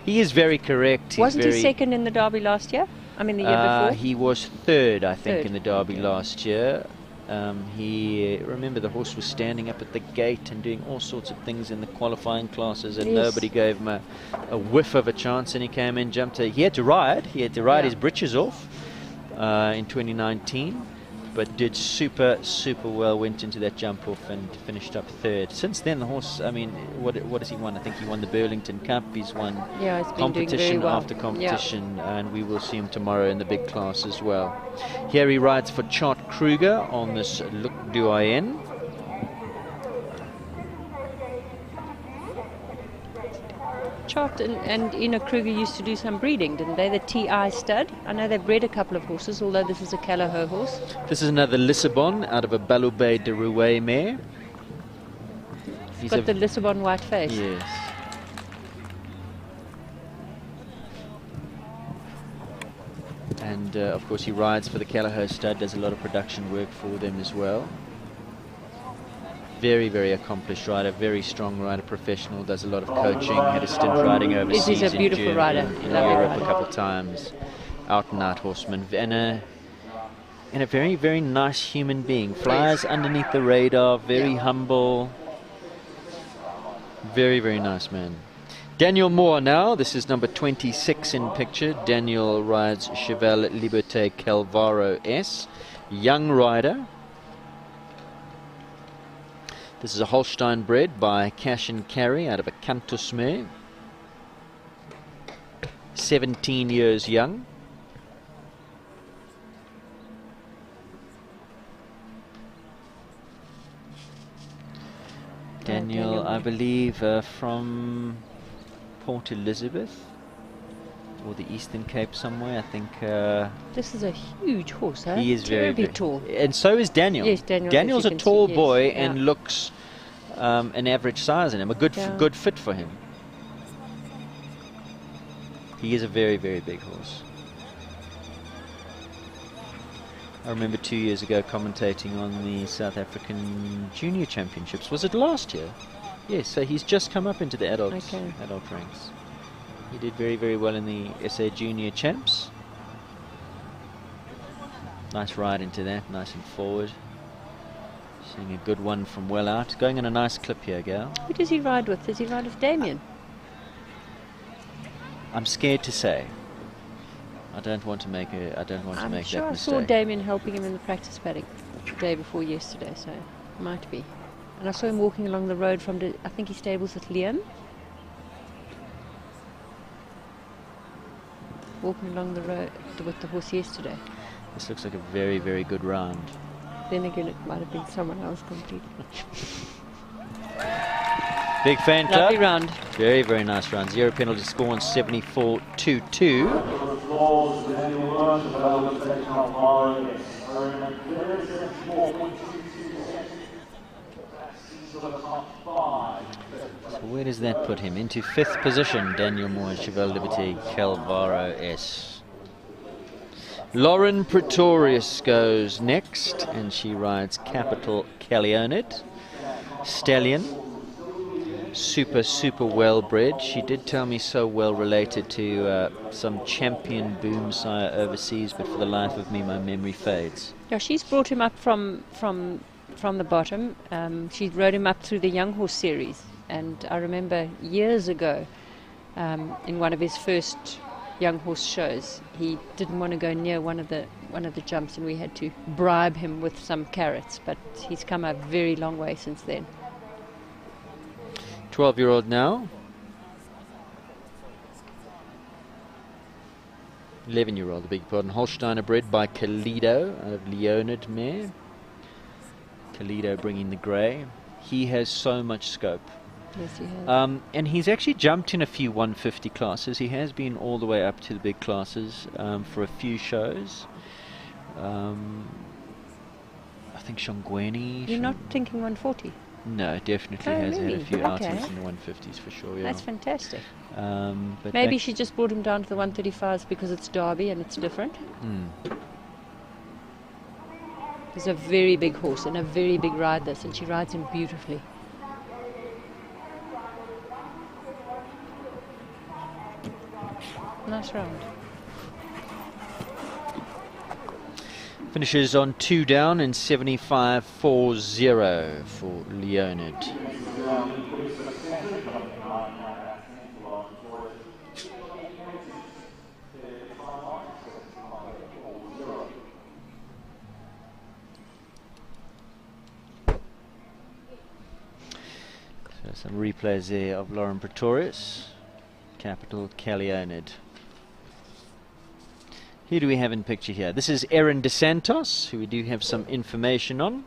is very correct. Wasn't he second in the Derby last year? I mean, the year before? He was third, I think, in the Derby last year. Remember the horse was standing up at the gate and doing all sorts of things in the qualifying classes, and nobody gave him a whiff of a chance, and he came in, jumped. He had to ride his britches off in 2019. but did super well. Went into that jump off and finished up third. Since then, the horse, I mean, what has he won? I think he won the Burlington Cup. He's won competition after competition, and we will see him tomorrow in the big class as well. Here he rides for Chart Kruger on this Look Doyen. Chart and Ina Kruger used to do some breeding, didn't they? The TI stud. I know they've bred a couple of horses, although this is a Callahoo horse. This is another Lissabon out of a Balubé de Rouet mare. He's got the Lissabon white face. Yes. And of course he rides for the Callahoo stud, does a lot of production work for them as well. Very accomplished rider, very strong rider, professional, does a lot of coaching, had a stint riding overseas. He's a beautiful rider. In Europe a couple of times. Out and out horseman. And a very nice human being. Flies underneath the radar, very humble. Very nice man. Daniel Moore now, this is number 26 in picture. Daniel rides Cheval Liberté Calvaro S. Young rider. This is a Holstein bred by Cash and Carry out of a Cantus mare. 17 years young. Daniel, I believe, from Port Elizabeth or the Eastern Cape somewhere, I think. This is a huge horse, huh? He is very tall. And so is Daniel. Yes, Daniel. Daniel's a tall boy and looks an average size in him. A good fit for him. He is a very big horse. I remember 2 years ago commentating on the South African Junior Championships. Was it last year? Yes, so he's just come up into the adult ranks. He did very well in the SA Junior Champs. Nice ride into that, nice and forward. Seeing a good one from well out. Going in a nice clip here, Gail. Who does he ride with? Does he ride with Damien? I'm scared to say. I don't want to make that mistake. I saw Damien helping him in the practice paddock the day before yesterday, so it might be. And I saw him walking along the road from I think he stables at Liam. Walking along the road with the horse yesterday. This looks like a very good round. Then again, it might have been someone else completely. Big fan club. Lovely round. Very nice round. 0 penalty score on 74-2-2. So where does that put him? Into 5th position, Daniel Moore, Cheval Liberté Calvaro S. Lauren Pretorius goes next, and she rides Capital Calionid. Stallion. Super well bred. She did tell me so well related to some champion boom sire overseas, but for the life of me my memory fades. Yeah, she's brought him up from the bottom. She rode him up through the Young Horse series, and I remember years ago in one of his first Young Horse shows, he didn't want to go near one of the jumps, and we had to bribe him with some carrots, but he's come a very long way since then. 12-year-old now. 11-year-old, beg your pardon. Holsteiner bred by Kalido out of Leonid mare. Kalido bringing the grey. He has so much scope. Yes, he has. And he's actually jumped in a few 150 classes. He has been all the way up to the big classes for a few shows. I think Shongweni. You're not thinking 140? No, definitely has had a few outings in the 150s for sure. Yeah. That's fantastic. But maybe she just brought him down to the 135s because it's Derby and it's different. He's a very big horse and a very big ride this, and she rides him beautifully. Nice round. Finishes on 2 down and 75-4-0 for Leonid. Some replays there of Lauren Pretorius, capital Caleonid. Who do we have in picture here? This is Erin DeSantos, who we do have some information on.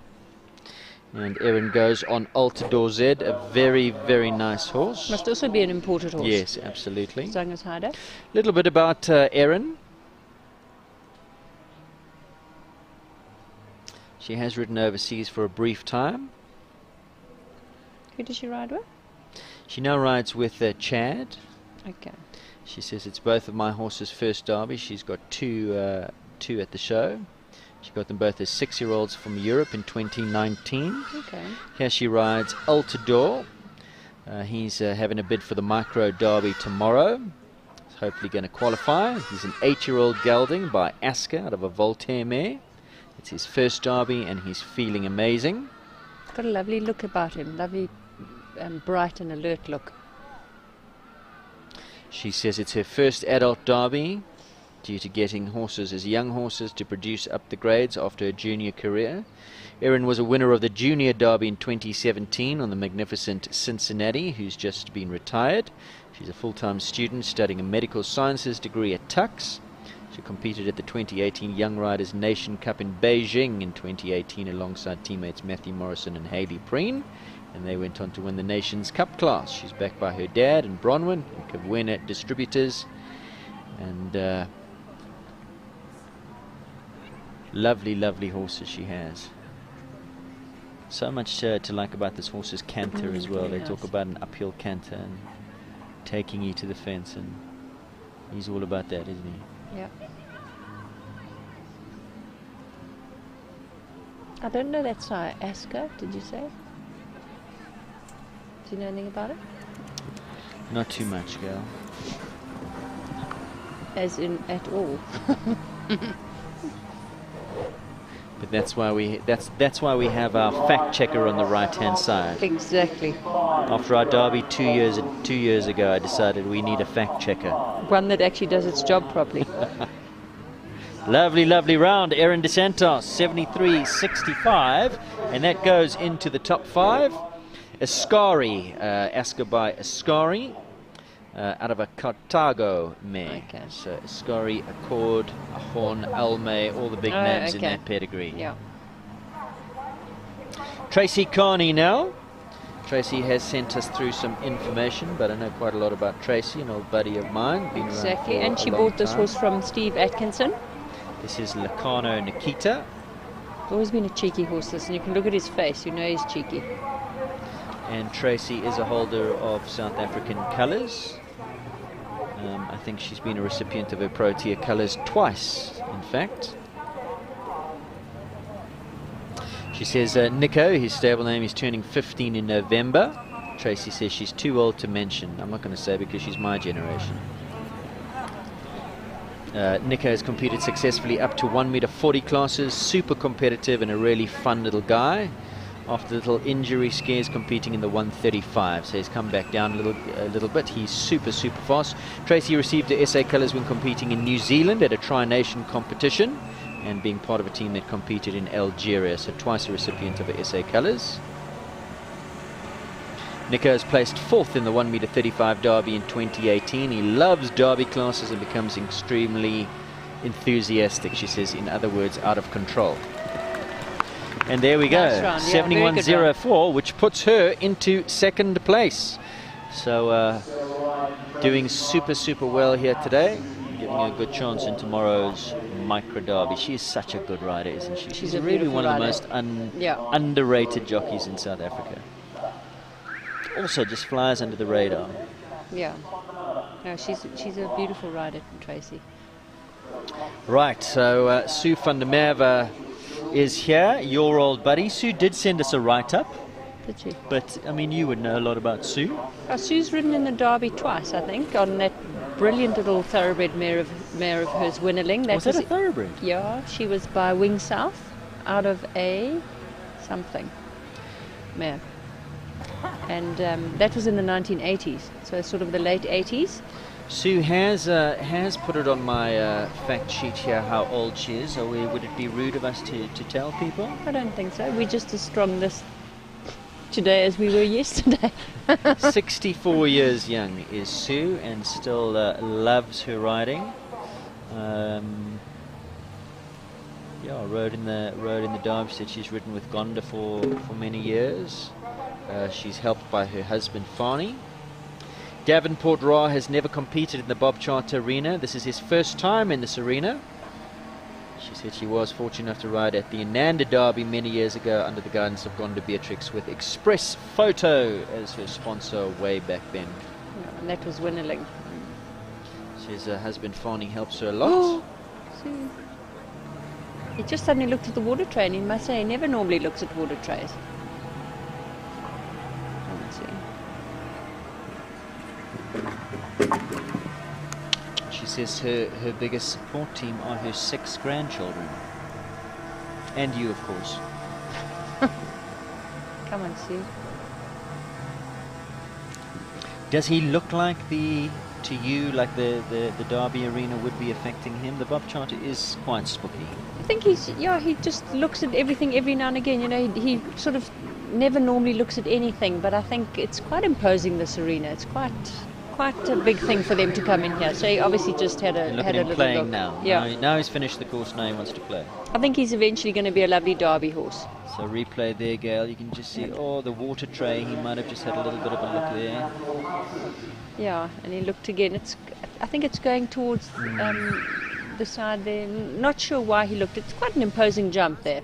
And Erin goes on Altador Z, a very, very nice horse. Must also be an imported horse. Yes, absolutely. A little bit about Erin. She has ridden overseas for a brief time. Who does she ride with? She now rides with Chad. Okay. She says it's both of my horses' first derby. She's got two at the show. She got them both as 6-year-olds from Europe in 2019. Okay. Here she rides Altador. He's having a bid for the Micro Derby tomorrow. He's hopefully going to qualify. He's an 8-year-old gelding by Asker out of a Voltaire mare. It's his first derby and he's feeling amazing. Got a lovely look about him. Lovely, bright and alert look. She says it's her first adult derby due to getting horses as young horses to produce up the grades after her junior career. Erin was a winner of the junior derby in 2017 on the magnificent Cincinnati, who's just been retired. She's a full-time student studying a medical sciences degree at Tux. She competed at the 2018 Young Riders Nation Cup in Beijing in 2018 alongside teammates Matthew Morrison and Hayley Preen, and they went on to win the Nations Cup class. She's backed by her dad and Bronwyn and Kavwena distributors, and lovely horses she has. So much to like about this horse's canter as well. They talk about an uphill canter and taking you to the fence, and he's all about that, isn't he? Yeah. I don't know that side. Asker, did you say? Do you know anything about it? Not too much, girl. As in at all. But that's why we have our fact checker on the right hand side. Exactly. After our derby 2 years ago, I decided we need a fact checker. One that actually does its job properly. Lovely round. Erin DeSantos, 73.65, and that goes into the top 5. Ascari, Asker by Ascari, out of a Cartago mare. Okay. So Ascari, Accord, Ahorn, Alme, all the big names in that pedigree. Yeah. Tracy Carney now. Tracy has sent us through some information, but I know quite a lot about Tracy, an old buddy of mine. Been Exactly, around for and she a long bought this time. horse from Steve Atkinson. This is Lacano Nikita. Always been a cheeky horse, this, and you can look at his face, you know he's cheeky. And Tracy is a holder of South African colours. I think she's been a recipient of her Protea colours twice, in fact. She says Nico, his stable name, is turning 15 in November. Tracy says she's too old to mention. I'm not going to say because she's my generation. Nico has competed successfully up to 1m40 classes, super competitive and a really fun little guy. After little injury scares, competing in the 135, so he's come back down a little bit. He's super fast. Tracy received the SA colours when competing in New Zealand at a Tri-Nation competition and being part of a team that competed in Algeria, so twice a recipient of the SA colours. Nico has placed 4th in the 1m35 derby in 2018. He loves derby classes and becomes extremely enthusiastic, she says, in other words, out of control. And there we go, Nice round, yeah, 71.04, which puts her into 2nd place. So doing super well here today, giving her a good chance in tomorrow's micro derby. She is such a good rider, isn't she? She's a really beautiful one of the rider. most underrated jockeys in South Africa. Also just flies under the radar. Yeah. No, she's a beautiful rider, Tracy. Right, so Sue van der Merwe is here, your old buddy. Sue did send us a write-up. Did she? But, I mean, you would know a lot about Sue. Sue's ridden in the Derby twice, I think, on that brilliant little thoroughbred mare of hers, Winnerling. Was that a thoroughbred? Yeah, she was by Wing South, out of a something mare. And that was in the 1980s, so sort of the late 80s. Sue has put it on my fact sheet here how old she is. Would it be rude of us to tell people? I don't think so. We're just a strong list. today as we were yesterday. 64 years young is Sue, and still loves her riding. Yeah, rode in the Derby. She said she's ridden with Gonda for many years. She's helped by her husband Fani. Davenport Ra has never competed in the Bob Charter Arena. This is his first time in this arena. She said she was fortunate enough to ride at the Ananda Derby many years ago under the guidance of Gonda Beatrix, with Express Photo as her sponsor way back then. Yeah, and that was Winnerling. Says her husband Fani helps her a lot. Oh, see. He just suddenly looked at the water tray, and he must say he never normally looks at water trays. Let's see. She says her biggest support team are her 6 grandchildren. And you, of course. Come on, Sue. Does he look like to you, like the Derby arena would be affecting him? The Bob Charter is quite spooky. I think he just looks at everything every now and again. You know, he sort of never normally looks at anything, but I think it's quite imposing, this arena. It's quite a big thing for them to come in here. So he obviously just had a little playing look. now. Yeah. Now he's finished the course. Now he wants to play. I think he's eventually going to be a lovely Derby horse. So replay there, Gail. You can just see, the water tray. He might have just had a little bit of a look there. Yeah, and he looked again. I think it's going towards the side there. Not sure why he looked. It's quite an imposing jump there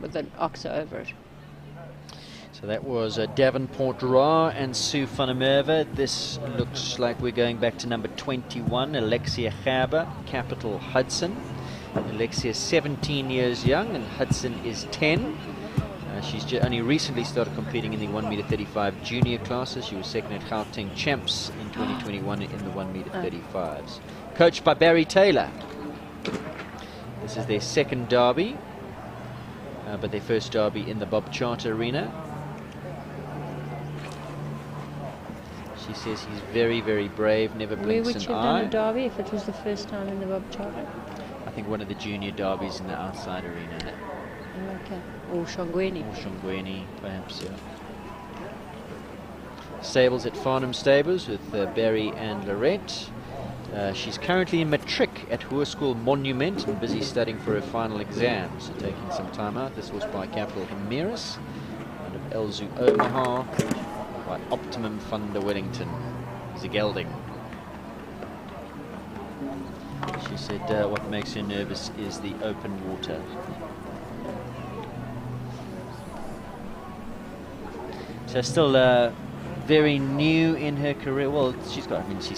with an oxer over it. So that was Davenport Ra and Sue van der Merwe. This looks like we're going back to number 21, Alexia Gerber, Capital Hudson. Alexia is 17 years young and Hudson is 10. She's only recently started competing in the 1m35 junior classes. She was second at Gauteng Champs in 2021 in the 1m35s. Coached by Barry Taylor. This is their second derby, but their first derby in the Bob Charter Arena. She says he's very, very brave, never blinks an eye. Where would you have done a derby if it was the first time in the Bob Charter? I think one of the junior derbies in the outside arena. Okay. Or Shongweni. Or Shongweni, perhaps, yeah. Stables at Farnham Stables with Barry and Lorette. She's currently in matric at Hoërskool Monument and busy studying for her final exams, so taking some time out. This was by Capital Hemiris, out of Elzu Omaha, by Optimum van der Wellington, Gelding. She said what makes her nervous is the open water. So still very new in her career. Well, she's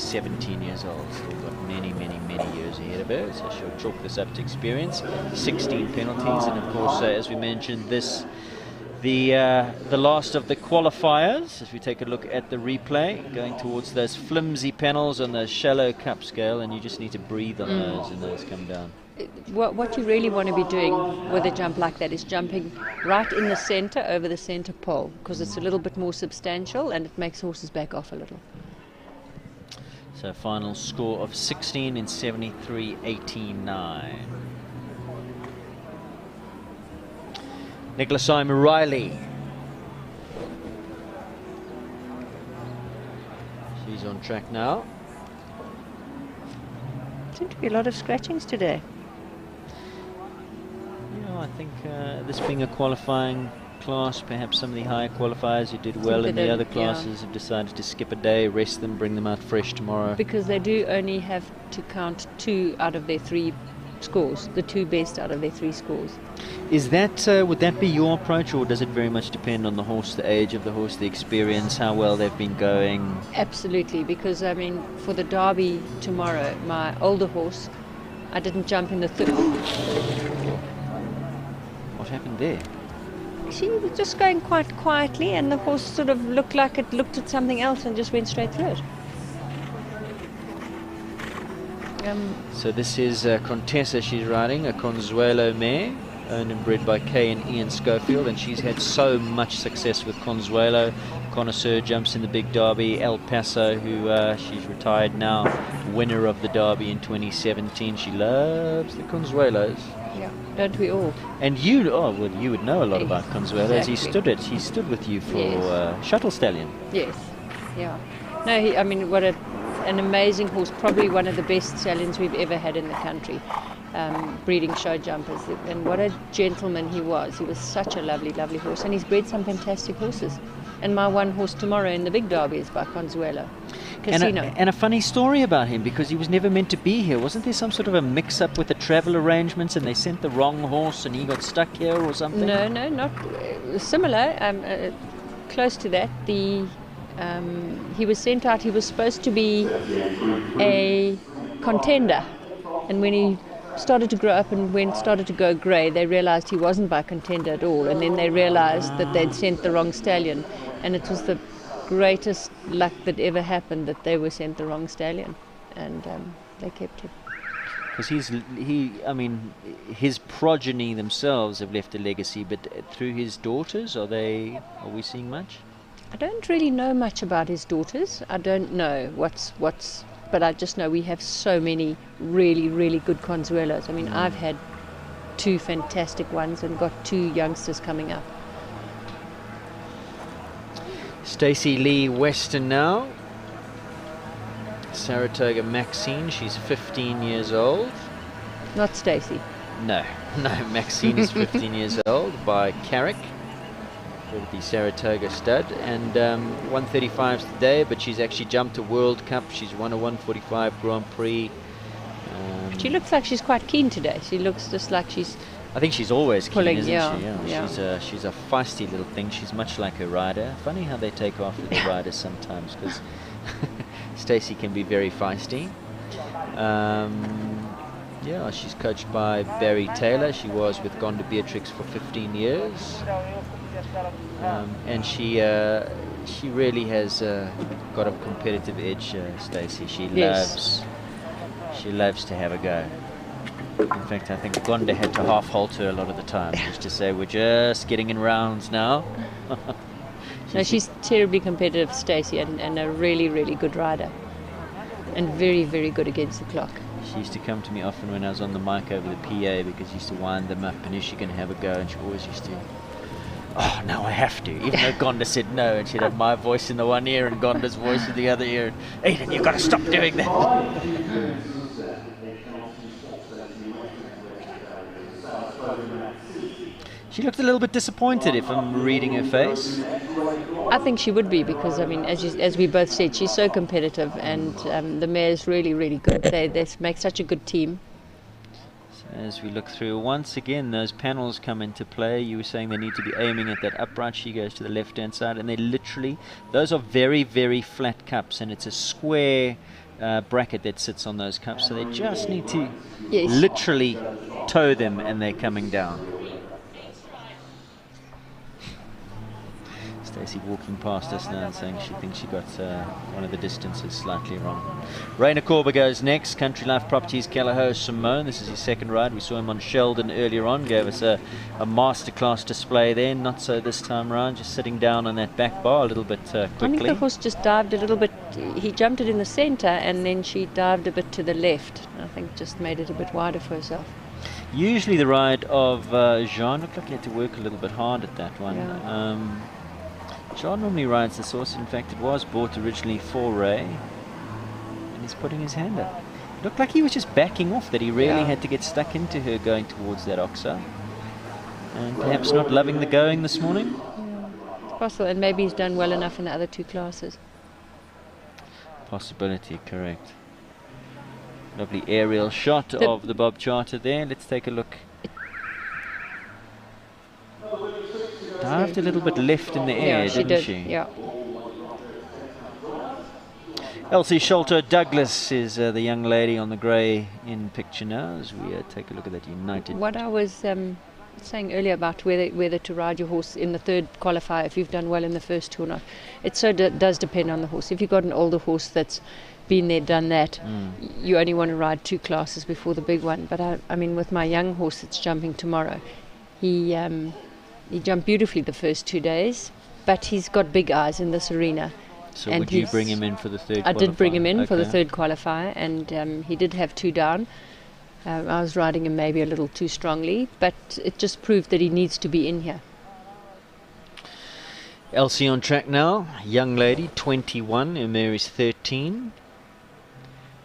17 years old, still got many, many, many years ahead of her, so she'll chalk this up to experience. 16 penalties, and of course, as we mentioned, the last of the qualifiers, as we take a look at the replay, going towards those flimsy panels on the shallow cup scale, and you just need to breathe on those, and those come down. What you really want to be doing with a jump like that is jumping right in the center, over the center pole, because it's a little bit more substantial and it makes horses back off a little. So final score of 16 in 73.89. Nicholas Simon Riley. She's on track now. Seems to be a lot of scratchings today. I think this being a qualifying class, perhaps some of the higher qualifiers who did well in the other classes have decided to skip a day, rest them, bring them out fresh tomorrow. Because they do only have to count 2 out of their 3 scores, the 2 best out of their 3 scores. Is that would that be your approach, or does it very much depend on the horse, the age of the horse, the experience, how well they've been going? Absolutely, because I mean, for the derby tomorrow, my older horse, I didn't jump in the third. What happened there? She was just going quite quietly, and the horse sort of looked like it looked at something else and just went straight through it. So this is Contessa she's riding, a Consuelo mare. owned and bred by Kay and Ian Schofield, and she's had so much success with Consuelo. Connoisseur jumps in the big derby. El Paso, who she's retired now, winner of the derby in 2017. She loves the Consuelos. Yeah, don't we all? And you, oh well, you would know a lot about Consuelo. As he stood with you for Yes. Shuttle Stallion. Yes, yeah. No, I mean, what an amazing horse. Probably one of the best stallions we've ever had in the country. Breeding show jumpers, and what a gentleman he was. He was such a lovely, lovely horse, and he's bred some fantastic horses. And my one horse tomorrow in the big derby is by Consuelo. Casino. And a funny story about him, because he was never meant to be here. Wasn't there some sort of a mix-up with the travel arrangements, and they sent the wrong horse and he got stuck here or something? No, not similar. Close to that. He was sent out. He was supposed to be a contender, and when he started to grow up and started to go grey, they realised he wasn't by contender at all, and then they realised that they'd sent the wrong stallion, and it was the greatest luck that ever happened that they were sent the wrong stallion, and they kept him. Because his progeny themselves have left a legacy, but through his daughters, are we seeing much? I don't really know much about his daughters. I don't know what's but I just know we have so many really, really good Consuelos. I mean, I've had 2 fantastic ones and got 2 youngsters coming up. Stacey Lee Weston now. Saratoga Maxine, she's 15 years old. Not Stacey. No, Maxine is 15 years old, by Carrick, with the Saratoga stud, and 135s today, but she's actually jumped a World Cup. She's won a 145 Grand Prix. She looks like she's quite keen today. She looks just like she's... I think she's always keen, pulling, isn't she? yeah. She's a feisty little thing. She's much like her rider. Funny how they take after the riders sometimes, because Stacey can be very feisty. Yeah, she's coached by Barry Taylor. She was with Gonda Beatrix for 15 years. And she really has got a competitive edge, Stacey. She loves to have a go. In fact, I think Gonda had to half halt her a lot of the time, just to say, we're just getting in rounds now. No, she's terribly competitive, Stacey, and a really, really good rider, and very, very good against the clock. She used to come to me often when I was on the mic over the PA, because she used to wind them up, and is she going to have a go? And she always used to, oh, now I have to, even though Gonda said no, and she'd have my voice in the one ear and Gonda's voice in the other ear. Aidan, you've got to stop doing that. She looked a little bit disappointed, if I'm reading her face. I think she would be, because, I mean, as we both said, she's so competitive, and the mare's really, really good. They make such a good team. As we look through, once again, those panels come into play. You were saying they need to be aiming at that upright. She goes to the left-hand side, and they literally, those are very, very flat cups, and it's a square bracket that sits on those cups, so they just need to literally toe them, and they're coming down. Stacey walking past us now and saying she thinks she got one of the distances slightly wrong. Rainer Korber goes next. Country Life Properties, Callahoo Simone. This is his second ride. We saw him on Sheldon earlier on. Gave us a masterclass display there. Not so this time around. Just sitting down on that back bar a little bit quickly. I think the horse just dived a little bit. He jumped it in the centre, and then she dived a bit to the left. I think just made it a bit wider for herself. Usually the ride of Jean looked like he had to work a little bit hard at that one. Yeah. John normally rides this horse. In fact, it was bought originally for Ray, and he's putting his hand up. It looked like he was just backing off, that he really had to get stuck into her going towards that oxa, and perhaps not loving the going this morning. Yeah, it's possible, and maybe he's done well enough in the other 2 classes. Possibility, correct. Lovely aerial shot of the Bob Charter there. Let's take a look. Dived a little bit left in the air, didn't she? Yeah. Elsie Sholto Douglas is the young lady on the grey in picture now, as we take a look at that United. What I was saying earlier about whether to ride your horse in the 3rd qualifier, if you've done well in the first 2 or not, it does depend on the horse. If you've got an older horse that's been there, done that, you only want to ride 2 classes before the big one. But I mean, with my young horse that's jumping tomorrow, He jumped beautifully the first 2 days, but he's got big eyes in this arena. So would you bring him in for the third qualifier? I did bring him in for the third qualifier, and he did have 2 down. I was riding him maybe a little too strongly, but it just proved that he needs to be in here. Elsie on track now, young lady, 21, and Mary's 13.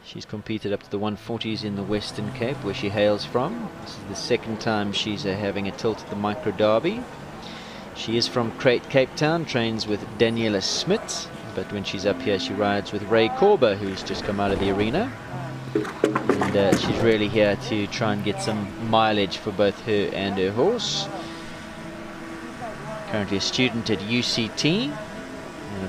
She's competed up to the 140s in the Western Cape, where she hails from. This is the second time she's having a tilt at the Micro Derby. She is from Cape Town, trains with Daniela Smith, but when she's up here she rides with Ray Corber, who's just come out of the arena. And she's really here to try and get some mileage for both her and her horse. Currently a student at UCT,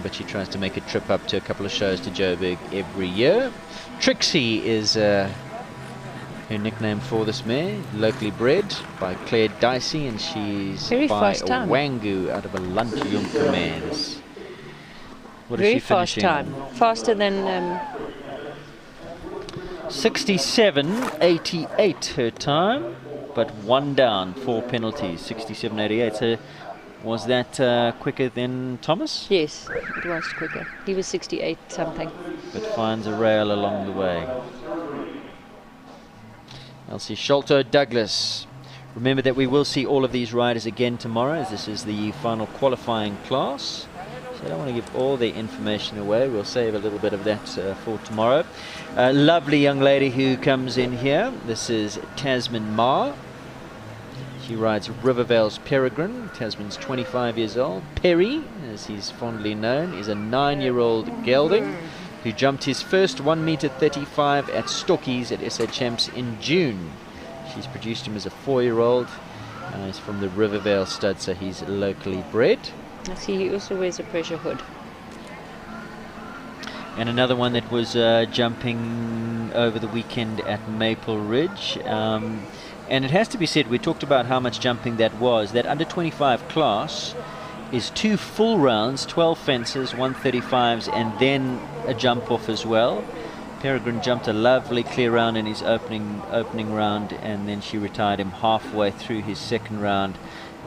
but she tries to make a trip up to a couple of shows to Joburg every year. Trixie is her nickname for this mare, locally bred by Claire Dicey, and she's very by fast time. Wangu out of a Lunch Junker mare. What Very is she fast finishing? time, faster than 67.88 her time, but 1 down, 4 penalties, 67.88. So was that quicker than Thomas? yes, it was quicker. He was 68 something. But finds a rail along the way. Elsie Sholto Douglas. Remember that we will see all of these riders again tomorrow, as this is the final qualifying class. So I don't want to give all the information away. We'll save a little bit of that for tomorrow. A lovely young lady who comes in here. This is Tasman Ma. She rides Rivervale's Peregrine. Tasman's 25 years old. Perry, as he's fondly known, is a 9-year-old gelding who jumped his first 1m35 at Stockies at SA Champs in June. She's produced him as a 4-year-old. He's from the Rivervale stud, so he's locally bred. I see he also wears a pressure hood. And another one that was jumping over the weekend at Maple Ridge. And it has to be said, we talked about how much jumping that was. That under 25 class is 2 full rounds, 12 fences, 135s, and then a jump off as well. Peregrine jumped a lovely clear round in his opening round, and then she retired him halfway through his second round,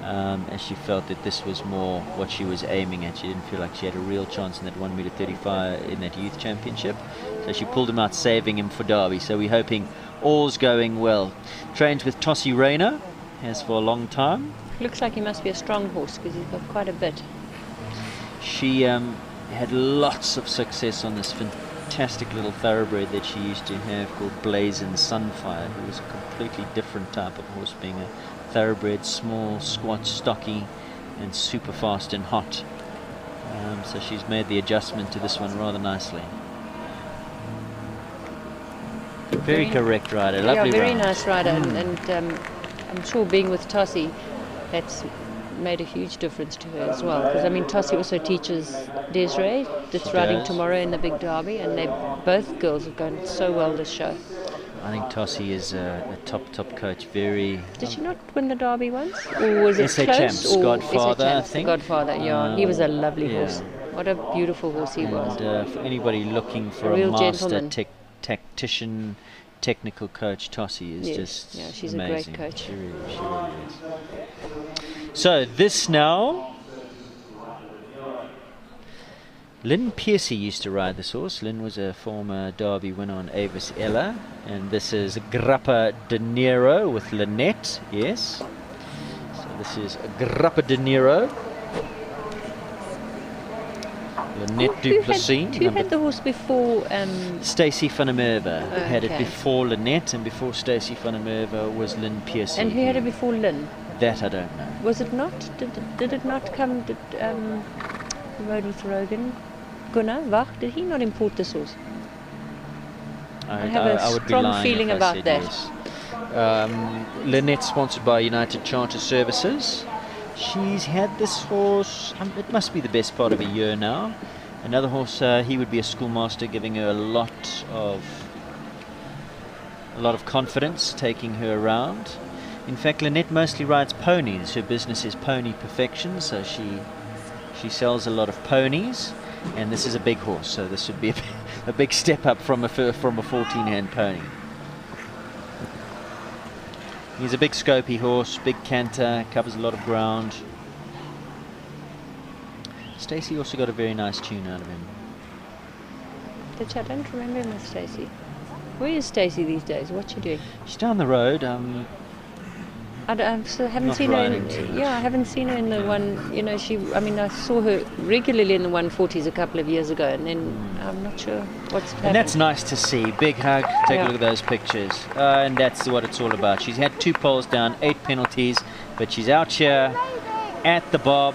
as she felt that this was more what she was aiming at. She didn't feel like she had a real chance in that 1m35 in that youth championship, so she pulled him out, saving him for Derby. So we're hoping all's going well. Trains with Tossie Rayner, has for a long time. Looks like he must be a strong horse because he's got quite a bit. She had lots of success on this fantastic little thoroughbred that she used to have called Blazing Sunfire, who was a completely different type of horse, being a thoroughbred, small, squat, stocky, and super fast and hot. So she's made the adjustment to this one rather nicely. Very correct rider, lovely very ride. nice rider, and I'm sure being with Tossie, that's made a huge difference to her as well. Because I mean, Tossie also teaches Desiree, that's riding tomorrow in the big derby, and they both girls have gone so well this show. I think Tossie is a top coach. Very. Did she not win the derby once, or was it SA close? Champs, or Godfather, SA Champs, I think. Godfather, yeah. He was a lovely yeah. horse. What a beautiful horse he was. And for anybody looking for A real master gentleman. tactician, technical coach, Tossie is Yes, just yeah, she's amazing. a great coach. She really is. So this now, Lynn Piercy used to ride this horse. Lynn was a former Derby winner on Avis Ella, and this is Grappa De Niro with Lynette. Yes, so this is Grappa De Niro. Lynette Duplessis. Who had the horse before? Stacey van der Merwe had it Okay. before Lynette, and before Stacey van der Merwe was Lynn Piercy. And who had it before Lynn? That I don't know. Was it not? Did it not come? Did rode with Rogan? Gunnar Wach? Did he not import this horse? I have a would be strong lying feeling if I about said that. yes. Lynette's sponsored by United Charter Services. She's had this horse, it must be the best part of a year now. Another horse, he would be a schoolmaster, giving her a lot of confidence, taking her around. In fact, Lynette mostly rides ponies. Her business is pony perfection, so she sells a lot of ponies, and this is a big horse, so this would be a big step up from a 14-hand pony. He's a big scopy horse, big canter, covers a lot of ground. Stacey also got a very nice tune out of him. Which I don't remember Miss Stacey. Where is Stacey these days? What's she doing? She's down the road. I still haven't Not seen her. riding too much. Yeah, I haven't seen her in the one. You know, I saw her regularly in the 140s a couple of years ago, and then I'm not sure what's happened. And that's nice to see. Big hug. Take Yeah. a look at those pictures. And that's what it's all about. She's had 2 poles down, 8 penalties, but she's out here at the Bob.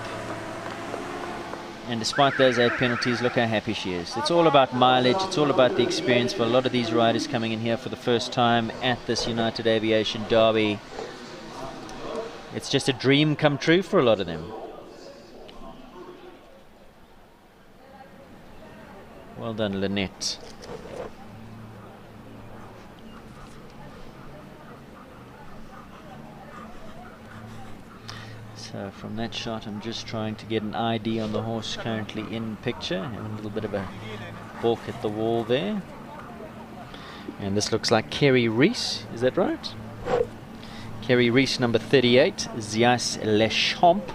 And despite those 8 penalties, look how happy she is. It's all about mileage. It's all about the experience for a lot of these riders coming in here for the first time at this United Aviation Derby. It's just a dream come true for a lot of them. Well done, Lynette. So from that shot, I'm just trying to get an ID on the horse currently in picture. Having a little bit of a balk at the wall there. And this looks like Kerry Reese, is that right? Kerry Reese, number 38, Zias Le Champ,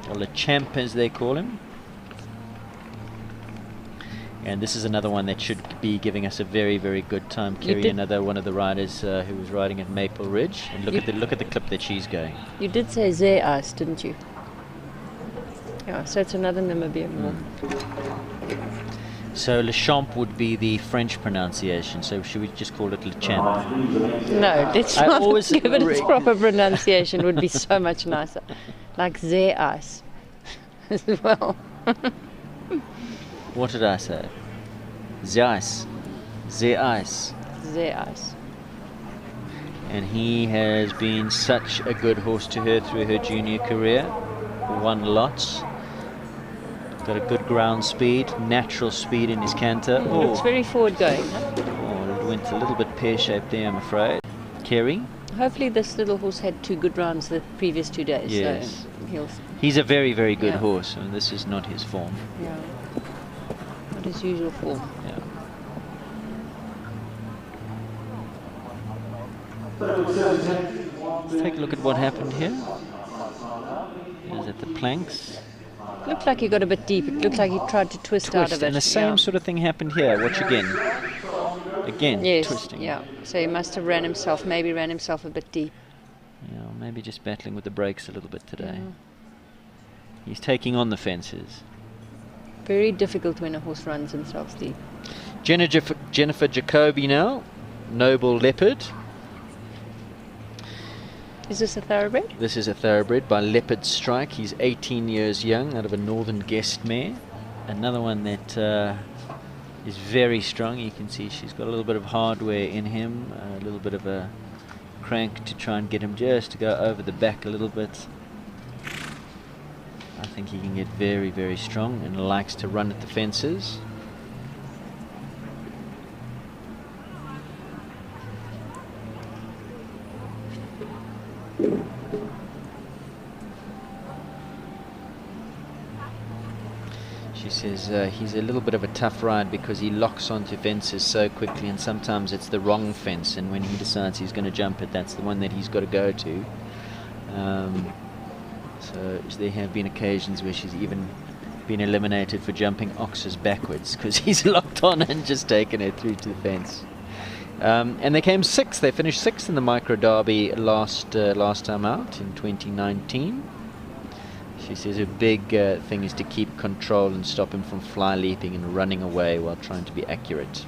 or Le Champ as they call him. And this is another one that should be giving us a very, very good time. Kerry, another one of the riders who was riding at Maple Ridge. And look at the clip that she's going. You did say Zeas, didn't you? Yeah, so it's another Namibian one. So Le Champ would be the French pronunciation. So should we just call it Le Champ? No, let's I not always give it its proper pronunciation. Would be so much nicer. Like Zeas as well. What did I say? Zeis. Zeis. Zeas. And he has been such a good horse to her through her junior career. Won lots. Got a good ground speed, natural speed in his canter. It's very forward going. Huh? Oh, it went a little bit pear-shaped there, I'm afraid. Kerry? Hopefully this little horse had 2 good rounds the previous 2 days. Yes. So He's a very, very good horse, and this is not his form. Yeah. Not his usual form. Yeah. Let's take a look at what happened here. Is it the planks? Looked like he got a bit deep. It looked like he tried to twist out of it. And the same sort of thing happened here. Watch again. Again, yes, twisting. Yeah. So he must have ran himself a bit deep. Yeah, maybe just battling with the brakes a little bit today. He's taking on the fences. Very difficult when a horse runs himself deep. Jennifer Jacobi now. Noble Leopard. Is this a thoroughbred? This is a thoroughbred by Leopard Strike. He's 18 years young, out of a Northern Guest mare. Another one that is very strong. You can see she's got a little bit of hardware in him, a little bit of a crank to try and get him just to go over the back a little bit. I think he can get very, very strong and likes to run at the fences. She says he's a little bit of a tough ride because he locks onto fences so quickly, and sometimes it's the wrong fence, and when he decides he's going to jump it, that's the one that he's got to go to. So there have been occasions where she's even been eliminated for jumping oxes backwards because he's locked on and just taken it through to the fence. And they came 6th. They finished 6th in the Micro Derby last time out in 2019. She says her big thing is to keep control and stop him from fly leaping and running away while trying to be accurate.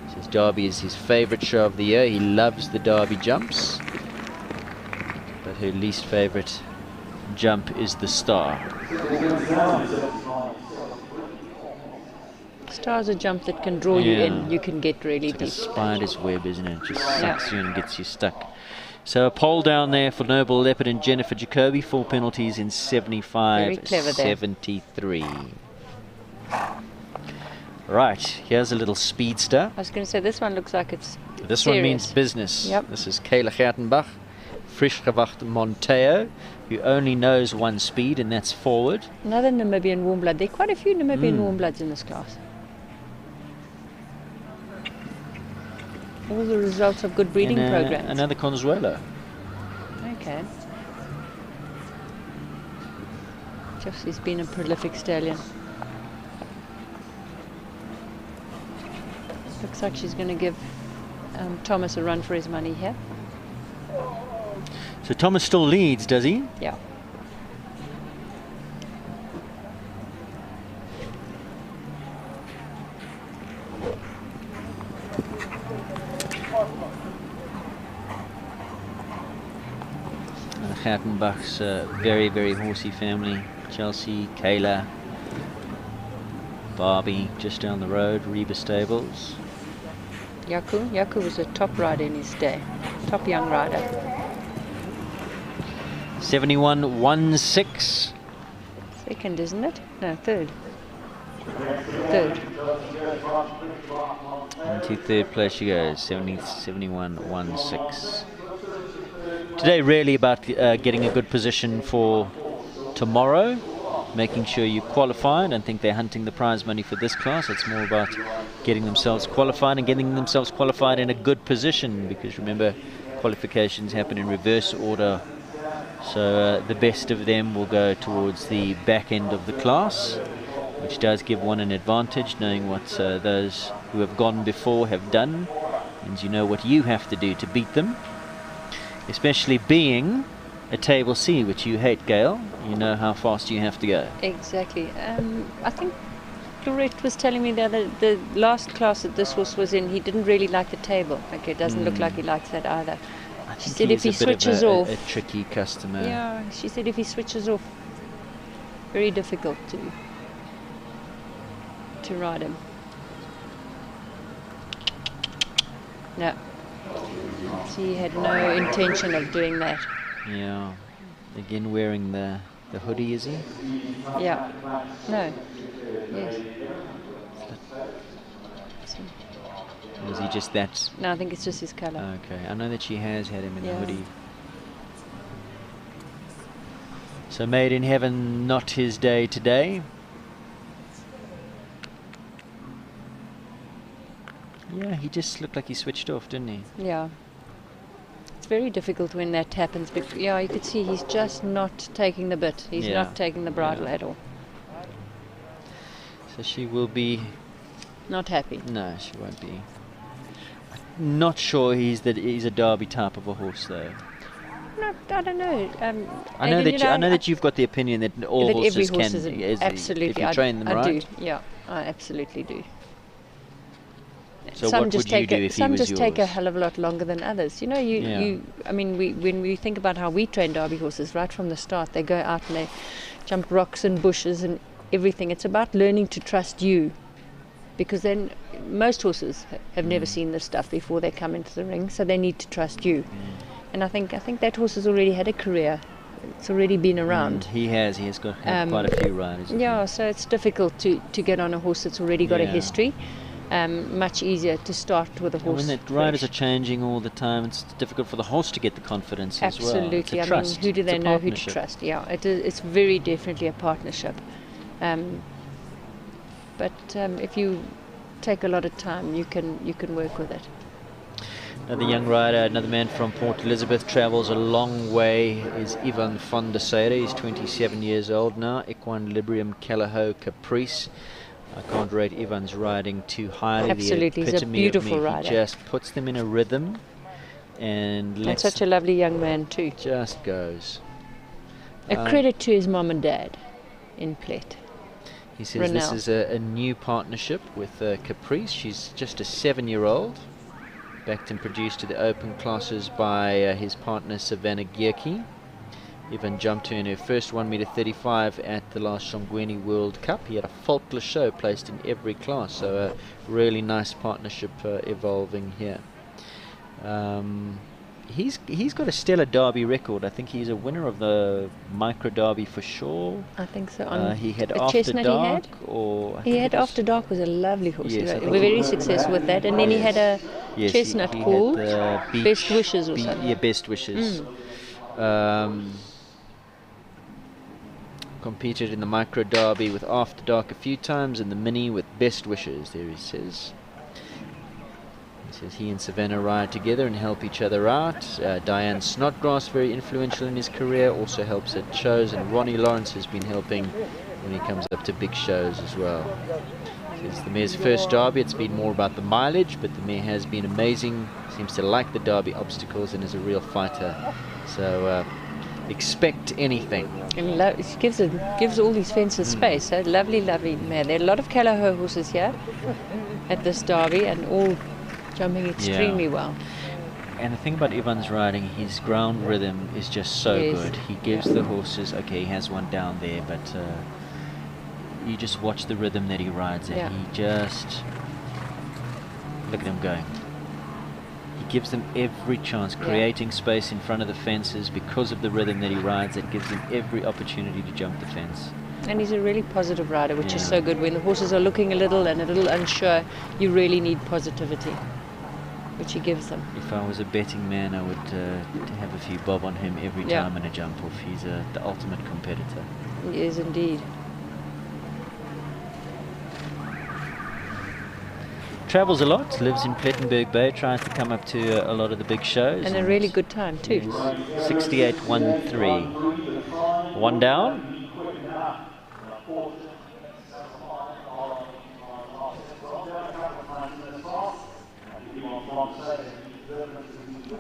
She says Derby is his favourite show of the year. He loves the Derby jumps, but her least favourite jump is the Star. Star's a jump that can draw you in. You can get really it's like deep. a spider's web, isn't it? It just sucks you and gets you stuck. So a pole down there for Noble Leopard and Jennifer Jacobi. 4 penalties in 75-73. Right, here's a little speedster. I was going to say this one looks like it's This serious. one means business. Yep. This is Kayla Gertenbach, Frischgewacht Monteo, who only knows one speed, and that's forward. Another Namibian warm blood. There are quite a few Namibian warm bloods in this class. All the results of good breeding programs. Another Consuelo. can. Just, he's been a prolific stallion. Looks like she's going to give Thomas a run for his money here. So Thomas still leads, does he? Yeah. The Gartenbach's very, very horsey family. Chelsea, Kayla, Barbie just down the road, Reba Stables. Yaku was a top rider in his day. Top young rider. 71.16. Second, isn't it? No, third. Third. Into third place she goes, 71.16. Today really about getting a good position for tomorrow, making sure you qualify. I don't think they're hunting the prize money for this class. It's more about getting themselves qualified and getting themselves qualified in a good position, because remember, qualifications happen in reverse order. So the best of them will go towards the back end of the class, which does give one an advantage, knowing what those who have gone before have done, and you know what you have to do to beat them, especially being a table C, which you hate, Gail. You know how fast you have to go. Exactly. I think Lorette was telling me the last class that this horse was in, he didn't really like the table. Like, it doesn't look like he likes that either. She said if he switches off, a tricky customer. Yeah, she said if he switches off, very difficult to ride him. No, she had no intention of doing that. Yeah, again wearing the hoodie, is he? Yeah, no, yes. Or is he just that? No, I think it's just his colour. Okay, I know that she has had him in the hoodie. So Made in Heaven, not his day today. Yeah, he just looked like he switched off, didn't he? Yeah. It's very difficult when that happens. But yeah, you could see he's just not taking the bit. He's not taking the bridle at all. So she will be... Not happy. No, she won't be. Not sure he's a Derby type of a horse, though. No, I don't know. I know that you've got the opinion that all that horses every horse can, is absolutely. if you train them right. I do. Yeah, I absolutely do. So some what just would you do if he was yours? Some just take a hell of a lot longer than others. You know, I mean, when we think about how we train Derby horses, right from the start, they go out and they jump rocks and bushes and everything. It's about learning to trust you, because then most horses have never seen this stuff before they come into the ring, so they need to trust you. And I think that horse has already had a career. It's already been around. He has got quite a few riders. Yeah, so it's difficult to get on a horse that's already got a history. Much easier to start with a horse. When the riders are changing all the time, it's difficult for the horse to get the confidence as well. Absolutely. I mean, who do they know who to trust? Yeah, it's very definitely a partnership. But if you take a lot of time, you can work with it. Another young rider, another man from Port Elizabeth, travels a long way, is Ivan van der Sade. He's 27 years old now. Equilibrium Callahoo Caprice. I can't rate Ivan's riding too highly. Absolutely, he's a beautiful rider. He just puts them in a rhythm and such a lovely young man too. Just goes. A credit to his mom and dad in Plet. He says this is a new partnership with Caprice. She's just a 7-year-old, backed and produced to the open classes by his partner Savannah Gierke. Ivan jumped her in her first 1m35 at the last Shongweni World Cup. He had a faultless show, placed in every class, so a really nice partnership evolving here. He's got a stellar Derby record. I think he's a winner of the Micro Derby for sure. I think so. He had After Dark, he had After Dark was a lovely horse. Yes, he was very successful with that, and then he had a chestnut called Best Wishes or something. Yeah, Best Wishes. Competed in the Micro Derby with After Dark a few times, and the Mini with Best Wishes. There he says. He says he and Savannah ride together and help each other out. Diane Snodgrass, very influential in his career, also helps at shows, and Ronnie Lawrence has been helping when he comes up to big shows as well. It's the mare's first Derby. It's been more about the mileage, but the mare has been amazing. Seems to like the Derby obstacles and is a real fighter. So expect anything. And it gives all these fences space. Lovely, lovely mare. There are a lot of Callahoo horses here at this Derby, and all jumping extremely well. And the thing about Ivan's riding, his ground rhythm is just so good. He gives the horses, okay, he has one down there, but you just watch the rhythm that he rides and he just, look at him going. He gives them every chance, creating space in front of the fences because of the rhythm that he rides. It gives him every opportunity to jump the fence. And he's a really positive rider, which is so good. When the horses are looking a little unsure, you really need positivity, which he gives them. If I was a betting man, I would have a few bob on him every time in a jump off. He's the ultimate competitor. He is indeed. Travels a lot, lives in Plettenberg Bay, tries to come up to a lot of the big shows. And a really good time too. 68.13. One down.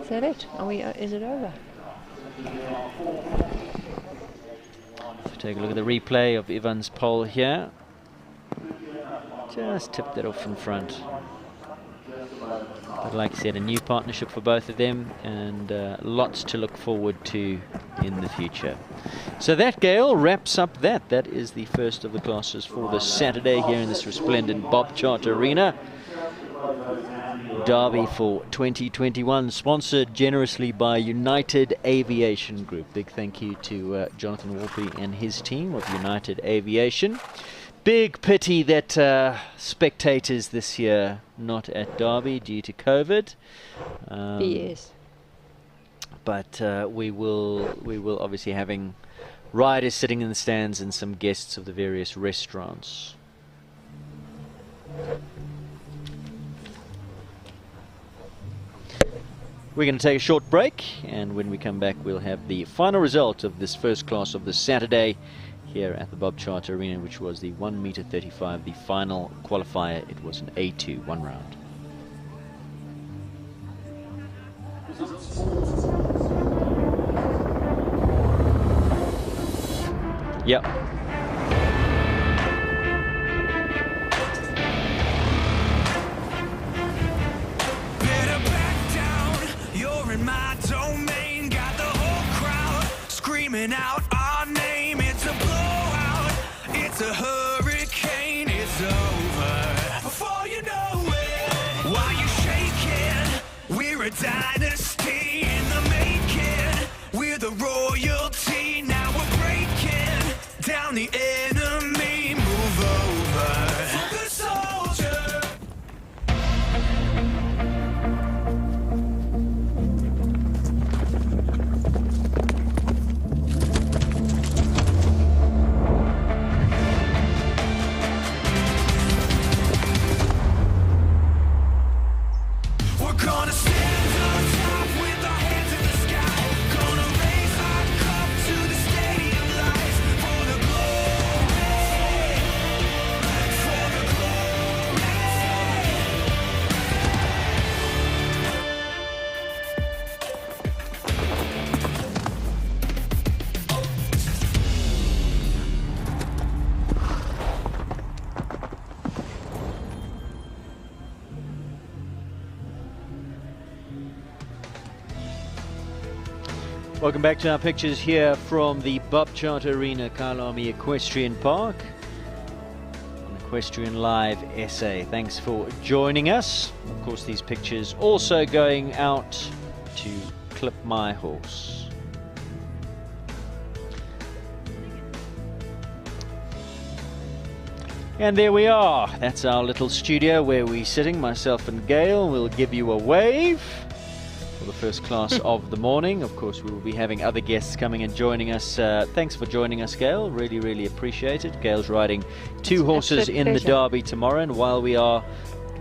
Is that it? Is it over? So take a look at the replay of Ivan's pole here. Just tipped it off in front. But like I said, a new partnership for both of them, and lots to look forward to in the future. So that, Gail, wraps up that. That is the first of the classes for this Saturday here in this resplendent Bob Chart Arena. Derby for 2021, sponsored generously by United Aviation Group. Big thank you to Jonathan Wolpe and his team of United Aviation. Big pity that spectators this year not at Derby due to COVID. Yes. But we will obviously having riders sitting in the stands and some guests of the various restaurants. We're going to take a short break, and when we come back we'll have the final result of this first class of this Saturday here at the Bob Chart Arena, which was the 1m35, the final qualifier. It was an A2, one round. Yep. Better back down, you're in my domain. Got the whole crowd screaming out our name. It's a blowout, it's a hurricane, it's over before you know it. Why you shaking? We're a dynasty in the making. We're the royalty, now we're breaking down the enemy. Move over, the soldier. We're gonna stand on top with our hands in the sky. Gonna raise our cup to the stadium lights for the glory, for the Welcome back to our pictures here from the Bob Chart Arena, Kyalami Equestrian Park. On Equestrian Live SA. Thanks for joining us. Of course, these pictures also going out to Clip My Horse. And there we are. That's our little studio where we're sitting, myself and Gail. We'll give you a wave for the first class of the morning. Of course, we will be having other guests coming and joining us. Thanks for joining us, Gail. Really, really appreciate it. Gail's riding two horses in the Derby tomorrow, and while we are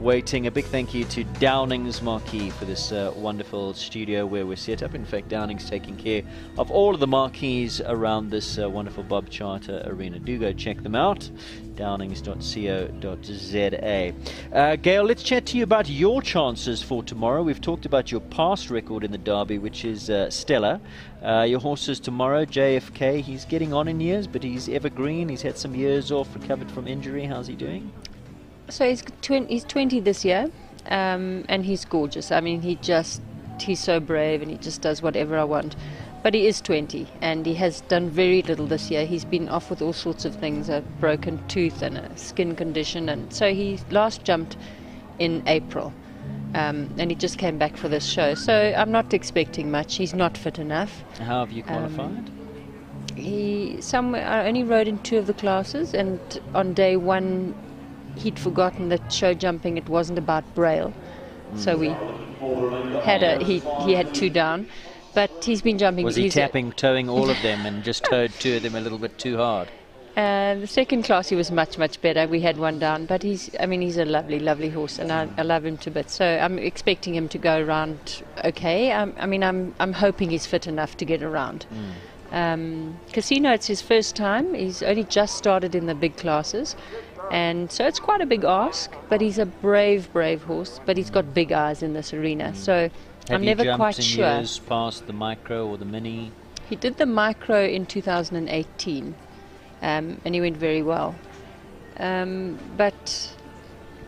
waiting. A big thank you to Downing's Marquee for this wonderful studio where we're set up. In fact, Downing's taking care of all of the marquees around this wonderful Bob Charter arena. Do go check them out, downings.co.za. Gail, let's chat to you about your chances for tomorrow. We've talked about your past record in the Derby, which is stellar. Your horses tomorrow, JFK, he's getting on in years, but he's evergreen. He's had some years off, recovered from injury. How's he doing? So he's 20 this year, and he's gorgeous. I mean, he's so brave, and he just does whatever I want. But he is 20, and he has done very little this year. He's been off with all sorts of things, a broken tooth and a skin condition, and so he last jumped in April, and he just came back for this show. So I'm not expecting much. He's not fit enough. How have you qualified? I only rode in 2 of the classes, and on day 1 he'd forgotten that show jumping, it wasn't about braille, so we had he had 2 down, but he's been jumping. Was he towing all of them and just towed 2 of them a little bit too hard? The second class he was much better. We had 1 down, but he's a lovely horse, and I love him to bits. So I'm expecting him to go around okay. I'm hoping he's fit enough to get around. Casino, it's his first time. He's only just started in the big classes. And so it's quite a big ask, but he's a brave horse, but he's got big eyes in this arena. So I'm never quite sure. Have you jumped in years past the micro or the mini? He did the micro in 2018, and he went very well. But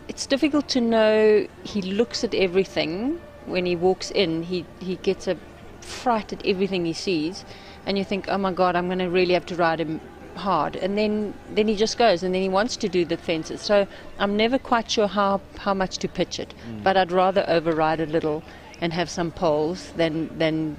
it's difficult to know. He looks at everything. When he walks in, he gets a fright at everything he sees. And you think, oh my God, I'm going to really have to ride him hard, and then he just goes, and then he wants to do the fences. So I'm never quite sure how much to pitch it, but I'd rather override a little and have some poles than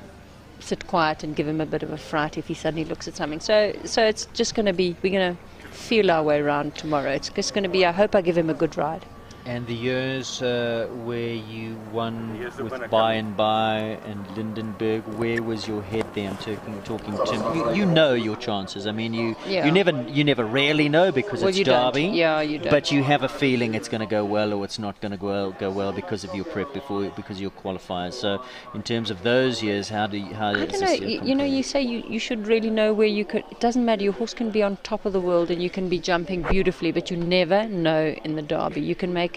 sit quiet and give him a bit of a fright if he suddenly looks at something. So it's just going to be, we're going to feel our way around tomorrow. It's just going to be, I hope I give him a good ride. And the years where you won with By and By and Lindenberg, where was your head there? I'm talking to you know your chances. I mean, you never really know because it's Derby. Yeah, you don't. But you have a feeling it's going to go well or it's not going to go well because of your prep because you're qualifiers. So in terms of those years, how do you? I don't know. You say you should really know where you could. It doesn't matter. Your horse can be on top of the world and you can be jumping beautifully, but you never know in the Derby. You can make